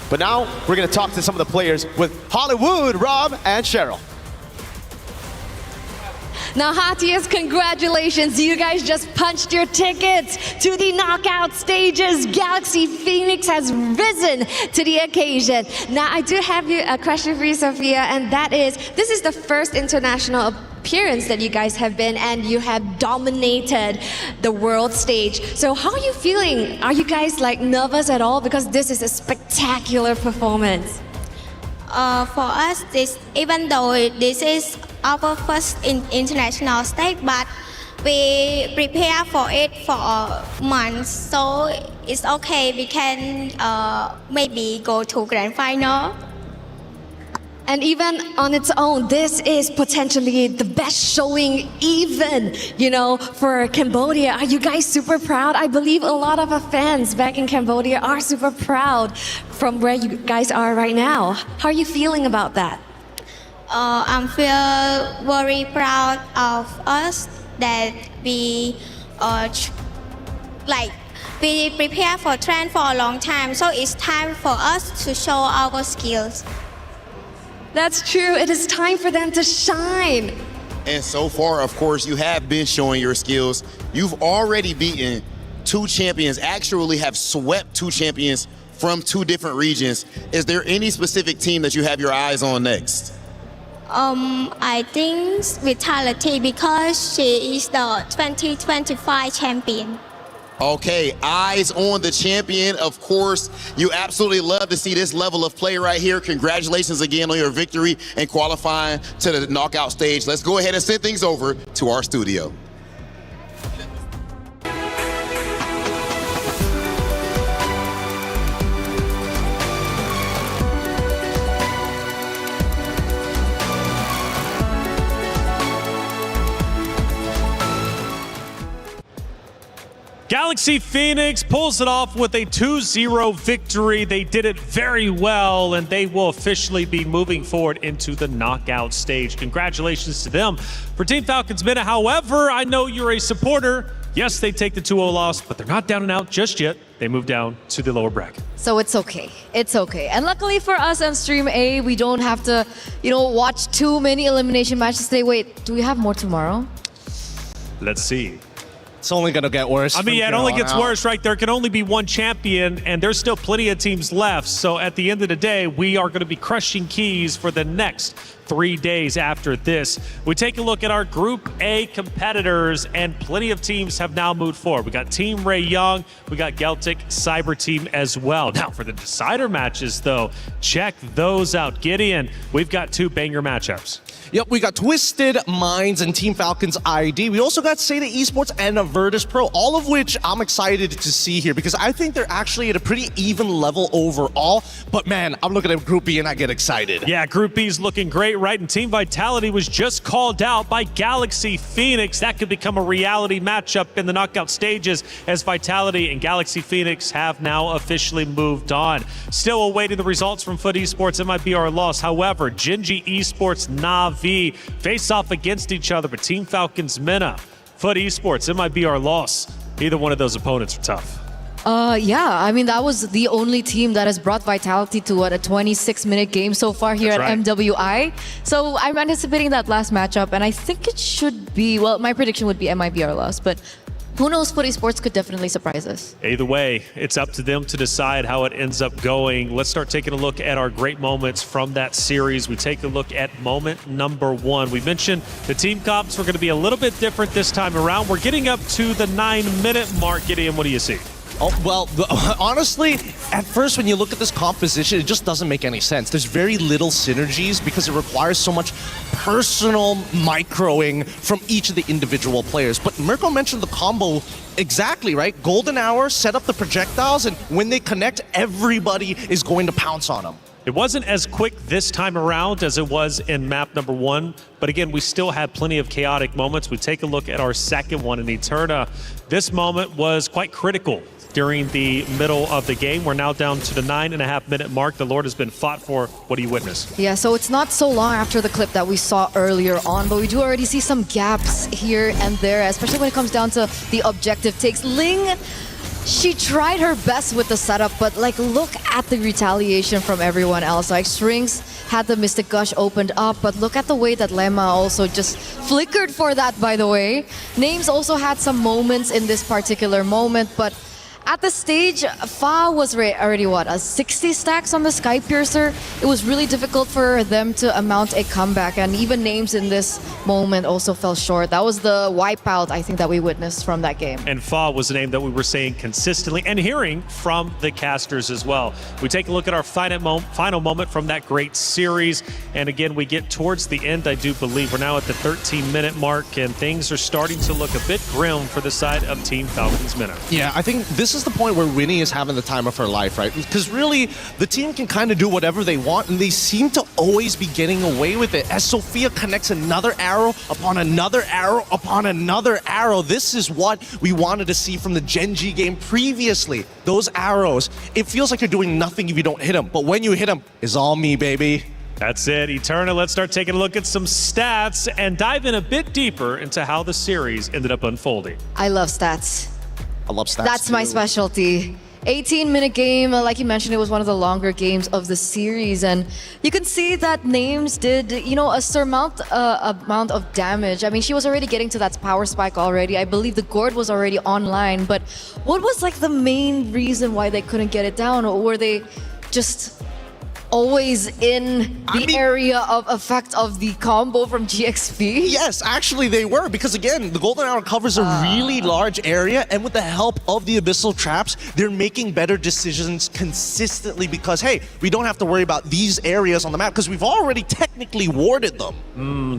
But now we're going to talk to some of the players with Hollywood, Rob, and Cheryl. Now, heartiest congratulations. You guys just punched your tickets to the knockout stages. Galaxy Phoenix has risen to the occasion. Now, I do have a question for you, Sophia, and that is, this is the first international appearance that you guys have been, and you have dominated the world stage. So how are you feeling? Are you guys like nervous at all? Because this is a spectacular performance. For us, even though this is our first international stage, but we prepare for it for months, so it's okay. We can maybe go to grand final. And even on its own, this is potentially the best showing even, for Cambodia. Are you guys super proud? I believe a lot of our fans back in Cambodia are super proud from where you guys are right now. How are you feeling about that? I feel very proud of us that we we prepare for train for a long time, so it's time for us to show our skills. That's true. It is time for them to shine. And so far, of course, you have been showing your skills. You've already beaten 2 champions, actually have swept 2 champions from 2 different regions. Is there any specific team that you have your eyes on next? I think Vitality, because she is the 2025 champion. Okay, eyes on the champion. Of course, you absolutely love to see this level of play right here. Congratulations again on your victory and qualifying to the knockout stage. Let's go ahead and send things over to our studio. Galaxy Phoenix pulls it off with a 2-0 victory. They did it very well, and they will officially be moving forward into the knockout stage. Congratulations to them. For Team Falcons Minute, however, I know you're a supporter. Yes, they take the 2-0 loss, but they're not down and out just yet. They move down to the lower bracket. So it's okay. It's okay. And luckily for us on Stream A, we don't have to, watch too many elimination matches today. Wait, do we have more tomorrow? Let's see. It's only going to get worse. I mean, yeah, it only gets worse, right? There can only be one champion, and there's still plenty of teams left. So at the end of the day, we are going to be crushing keys for the next 3 days after this. We take a look at our Group A competitors, and plenty of teams have now moved forward. We got Team Ray Young, we got Celtic Cyber Team as well. Now, for the decider matches, though, check those out. Gideon, we've got 2 banger matchups. Yep, we got Twisted Minds and Team Falcons ID. We also got Seda Esports and Virtus Pro, all of which I'm excited to see here because I think they're actually at a pretty even level overall. But man, I'm looking at Group B and I get excited. Yeah, Group B's looking great, right? And Team Vitality was just called out by Galaxy Phoenix. That could become a reality matchup in the knockout stages as Vitality and Galaxy Phoenix have now officially moved on. Still awaiting the results from Foot Esports. It might be our loss. However, Genji Esports, Navi face off against each other, but Team Falcons Minna, Foot Esports, it might be our loss. Either one of those opponents are tough. Yeah, I mean, that was the only team that has brought Vitality to a 26-minute game so far here at MWI. So I'm anticipating that last matchup, and I think it should be, well, my prediction would be it might be our loss, but who knows, Foot Esports could definitely surprise us. Either way, it's up to them to decide how it ends up going. Let's start taking a look at our great moments from that series. We take a look at moment number 1. We mentioned the team comps were going to be a little bit different this time around. We're getting up to the 9-minute mark. Gideon, what do you see? Oh, well, honestly, at first when you look at this composition, it just doesn't make any sense. There's very little synergies because it requires so much personal microing from each of the individual players. But Mirko mentioned the combo exactly, right? Golden Hour, set up the projectiles, and when they connect, everybody is going to pounce on them. It wasn't as quick this time around as it was in map number 1, but again, we still had plenty of chaotic moments. We take a look at our second one in Eterna. This moment was quite critical during the middle of the game. We're now down to the 9.5 minute mark. The Lord has been fought for. What do you witness? Yeah, so it's not so long after the clip that we saw earlier on, but we do already see some gaps here and there, especially when it comes down to the objective takes. Ling, she tried her best with the setup, but like look at the retaliation from everyone else. Like Strings had the Mystic Gush opened up, but look at the way that Lemma also just flickered for that, by the way. Names also had some moments in this particular moment, but at the stage, Fa was already, what, a 60 stacks on the Sky Piercer? It was really difficult for them to mount a comeback, and even Names in this moment also fell short. That was the wipeout, I think, that we witnessed from that game. And Fa was a name that we were saying consistently and hearing from the casters as well. We take a look at our final moment from that great series, and again, we get towards the end, I do believe. We're now at the 13-minute mark, and things are starting to look a bit grim for the side of Team Falcons Minnow. Yeah, I think this is the point where Winnie is having the time of her life, right? Because really, the team can kind of do whatever they want, and they seem to always be getting away with it. As Sophia connects another arrow upon another arrow upon another arrow, this is what we wanted to see from the Genji game previously. Those arrows, it feels like you're doing nothing if you don't hit them, but when you hit them, it's all me, baby. That's it, Eterna. Let's start taking a look at some stats and dive in a bit deeper into how the series ended up unfolding. I love stats. I love stats. That's my specialty. 18-minute game, like you mentioned, it was one of the longer games of the series, and you can see that Names did, you know, a surmount amount of damage. I mean, she was already getting to that power spike already. I believe the gourd was already online, but what was like the main reason why they couldn't get it down? Or were they just always in the area of effect of the combo from GXP? Yes, actually they were, because again, the Golden Hour covers a really large area, and with the help of the Abyssal Traps, they're making better decisions consistently because, hey, we don't have to worry about these areas on the map because we've already technically warded them.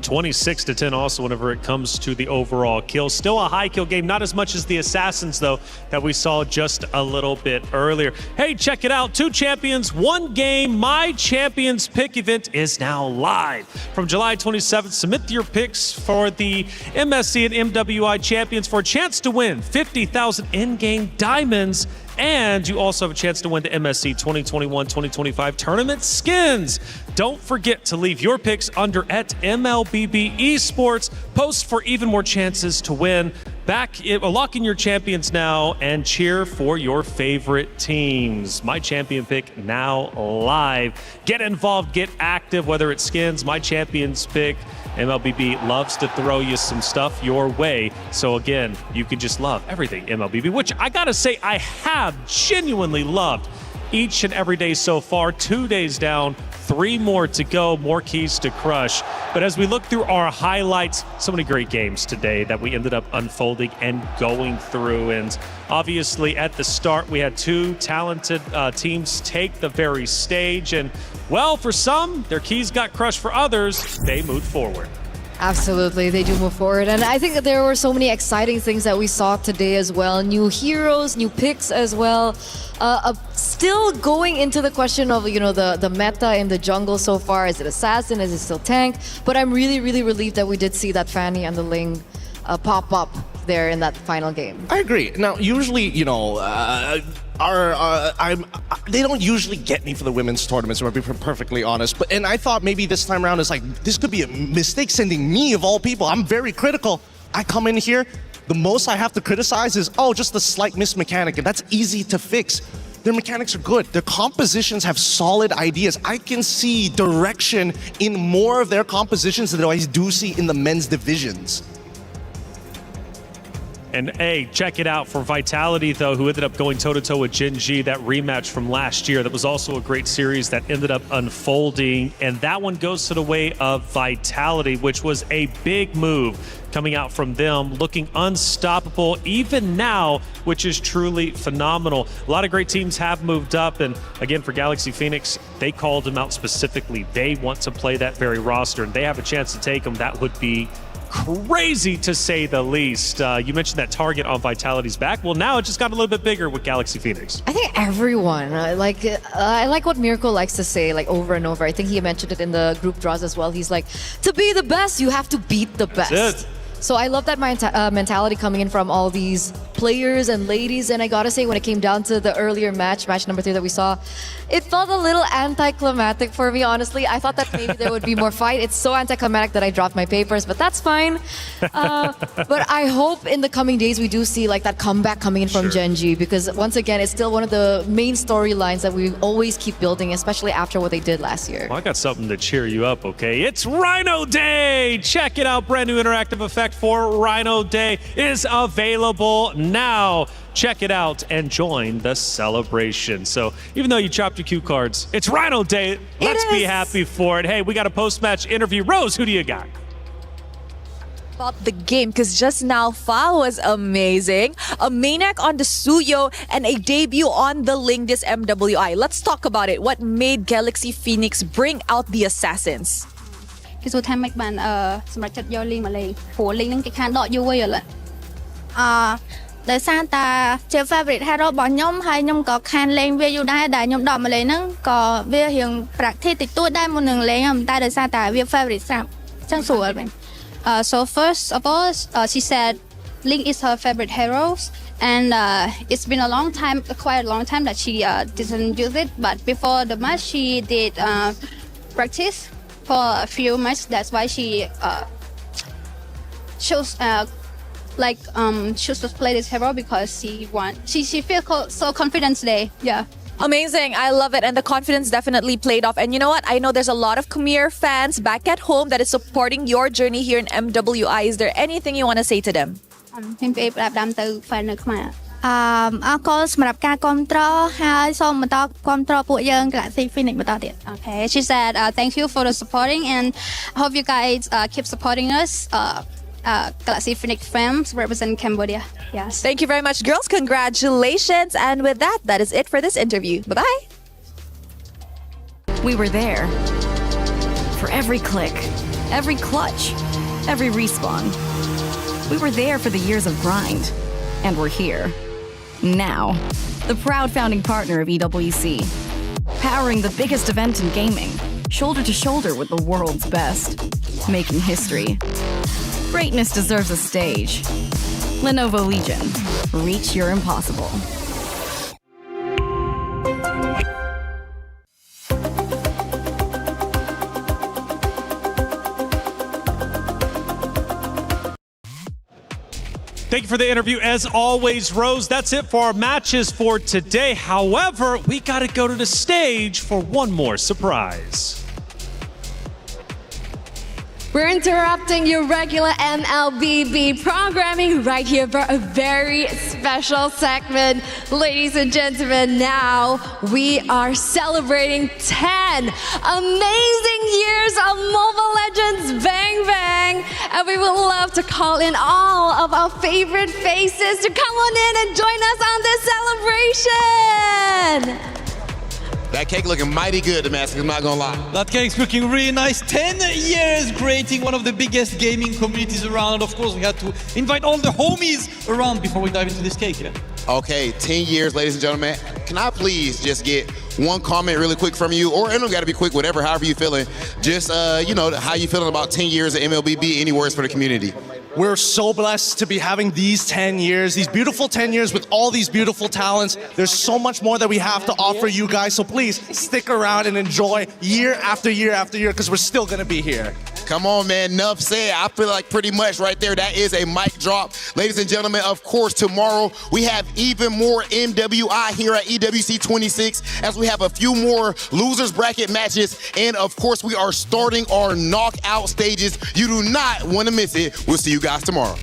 26-10 also whenever it comes to the overall kills. Still a high kill game, not as much as the Assassins though that we saw just a little bit earlier. Hey, check it out, 2 champions, 1 game. My Champions Pick event is now live. From July 27th, submit your picks for the MSC and MWI champions for a chance to win 50,000 in-game diamonds. And you also have a chance to win the MSC 2021-2025 tournament skins. Don't forget to leave your picks under at MLBB Esports. Post for even more chances to win. Lock in your champions now and cheer for your favorite teams. My champion pick now live. Get involved, get active, whether it's skins, my champions pick. MLBB loves to throw you some stuff your way. So again, you can just love everything MLBB, which I gotta say I have genuinely loved each and every day so far. 2 days down, 3 more to go, more keys to crush. But as we look through our highlights, so many great games today that we ended up unfolding and going through. And obviously at the start, we had 2 talented teams take the very stage. And well, for some, their keys got crushed. For others, they moved forward. Absolutely, they do move forward. And I think that there were so many exciting things that we saw today as well. New heroes, new picks as well. Still going into the question of, you know, the meta in the jungle so far. Is it assassin? Is it still tank? But I'm really, really relieved that we did see that Fanny and the Ling pop up there in that final game. I agree. Now, usually, you know, they don't usually get me for the women's tournaments, to be perfectly honest. And I thought maybe this time around is like, this could be a mistake sending me of all people. I'm very critical. I come in here, the most I have to criticize is, oh, just a slight miss mechanic, and that's easy to fix. Their mechanics are good. Their compositions have solid ideas. I can see direction in more of their compositions than I do see in the men's divisions. And hey, check it out for Vitality, though, who ended up going toe-to-toe with Genji, that rematch from last year. That was also a great series that ended up unfolding. And that one goes to the way of Vitality, which was a big move coming out from them, looking unstoppable even now, which is truly phenomenal. A lot of great teams have moved up. And again, for Galaxy Phoenix, they called them out specifically. They want to play that very roster, and they have a chance to take them. That would be crazy to say the least. You mentioned that target on Vitality's back. Well, now it just got a little bit bigger with Galaxy Phoenix. I think everyone, I like what Miracle likes to say like over and over. I think he mentioned it in the group draws as well. He's like, to be the best, you have to beat the best. That's it. So I love that mentality coming in from all these players and ladies. And I gotta say, when it came down to the earlier match number 3 that we saw, it felt a little anticlimactic for me, honestly. I thought that maybe there would be more fight. It's so anticlimactic that I dropped my papers, but that's fine. But I hope in the coming days we do see like that comeback coming in from Gen.G, because once again, it's still one of the main storylines that we always keep building, especially after what they did last year. Well, I got something to cheer you up, okay? It's Rhino Day! Check it out. Brand new interactive effect for Rhino Day is available now. Check it out and join the celebration. So even though you chopped your cue cards, it's Rhino Day. Let's be happy for it. Hey, we got a post-match interview. Rose, who do you got? About the game, because just now Fa was amazing. A Maniac on the Suyo and a debut on the Lingdis MWI. Let's talk about it. What made Galaxy Phoenix bring out the assassins? គេសួរថាមិនបានសម្រាប់ចិត្តយកលីងមកលេងព្រោះលីងហ្នឹងគេខានដកយូរហើយឥឡូវដោយសារតាជា favorite hero របស់ខ្ញុំហើយខ្ញុំក៏ខានលេងវាយូរដែរដែលខ្ញុំដកមកលេងហ្នឹងក៏វារៀង practice តិចតួចដែរមុននឹងលេងតែដោយសារតាវា favorite ស្រាប់អញ្ចឹងស្រួលវិញ so first of all she said Link is her favorite hero and it's been a long time quite a long time that she didn't use it but before the match she did practice for a few matches. That's why she chose choose to play this hero because she feels so confident today. Yeah. Amazing. I love it. And the confidence definitely played off. And you know what? I know there's a lot of Khmer fans back at home that is supporting your journey here in MWI. Is there anything you want to say to them? អរគុណសម្រាប់ការគាំទ្រហើយសូមបន្តគាំទ្រពួកយើង Galaxy Phoenix បន្តទៀត Okay, she said thank you for the supporting and I hope you guys keep supporting us Galaxy Phoenix fans represent Cambodia. Yes. Thank you very much, girls. Congratulations. And with that, that is it for this interview. Bye-bye. We were there for every click, every clutch, every respawn. We were there for the years of grind, and we're here. Now, the proud founding partner of EWC, powering the biggest event in gaming, shoulder to shoulder with the world's best, making history. Greatness deserves a stage. Lenovo Legion, reach your impossible. Thank you for the interview, as always, Rose. That's it for our matches for today. However, we got to go to the stage for one more surprise. We're interrupting your regular MLBB programming right here for a very special segment. Ladies and gentlemen, now we are celebrating 10 amazing years of Mobile Legends Bang Bang. And we would love to call in all of our favorite faces to come on in and join us on this celebration. That cake looking mighty good, Damascus, I'm not gonna lie. That cake's looking really nice. 10 years creating one of the biggest gaming communities around. Of course, we had to invite all the homies around before we dive into this cake, yeah? Okay, 10 years, ladies and gentlemen. Can I please just get one comment really quick from you? Or it don't gotta be quick, whatever, however you feeling. Just, how you feeling about 10 years of MLBB? Any words for the community? We're so blessed to be having these 10 years, these beautiful 10 years with all these beautiful talents. There's so much more that we have to offer you guys, so please stick around and enjoy year after year after year, because we're still gonna be here. Come on, man, enough said. I feel like pretty much right there, that is a mic drop. Ladies and gentlemen, of course, tomorrow we have even more MWI here at EWC26 as we have a few more losers bracket matches. And of course, we are starting our knockout stages. You do not want to miss it. We'll see you guys tomorrow.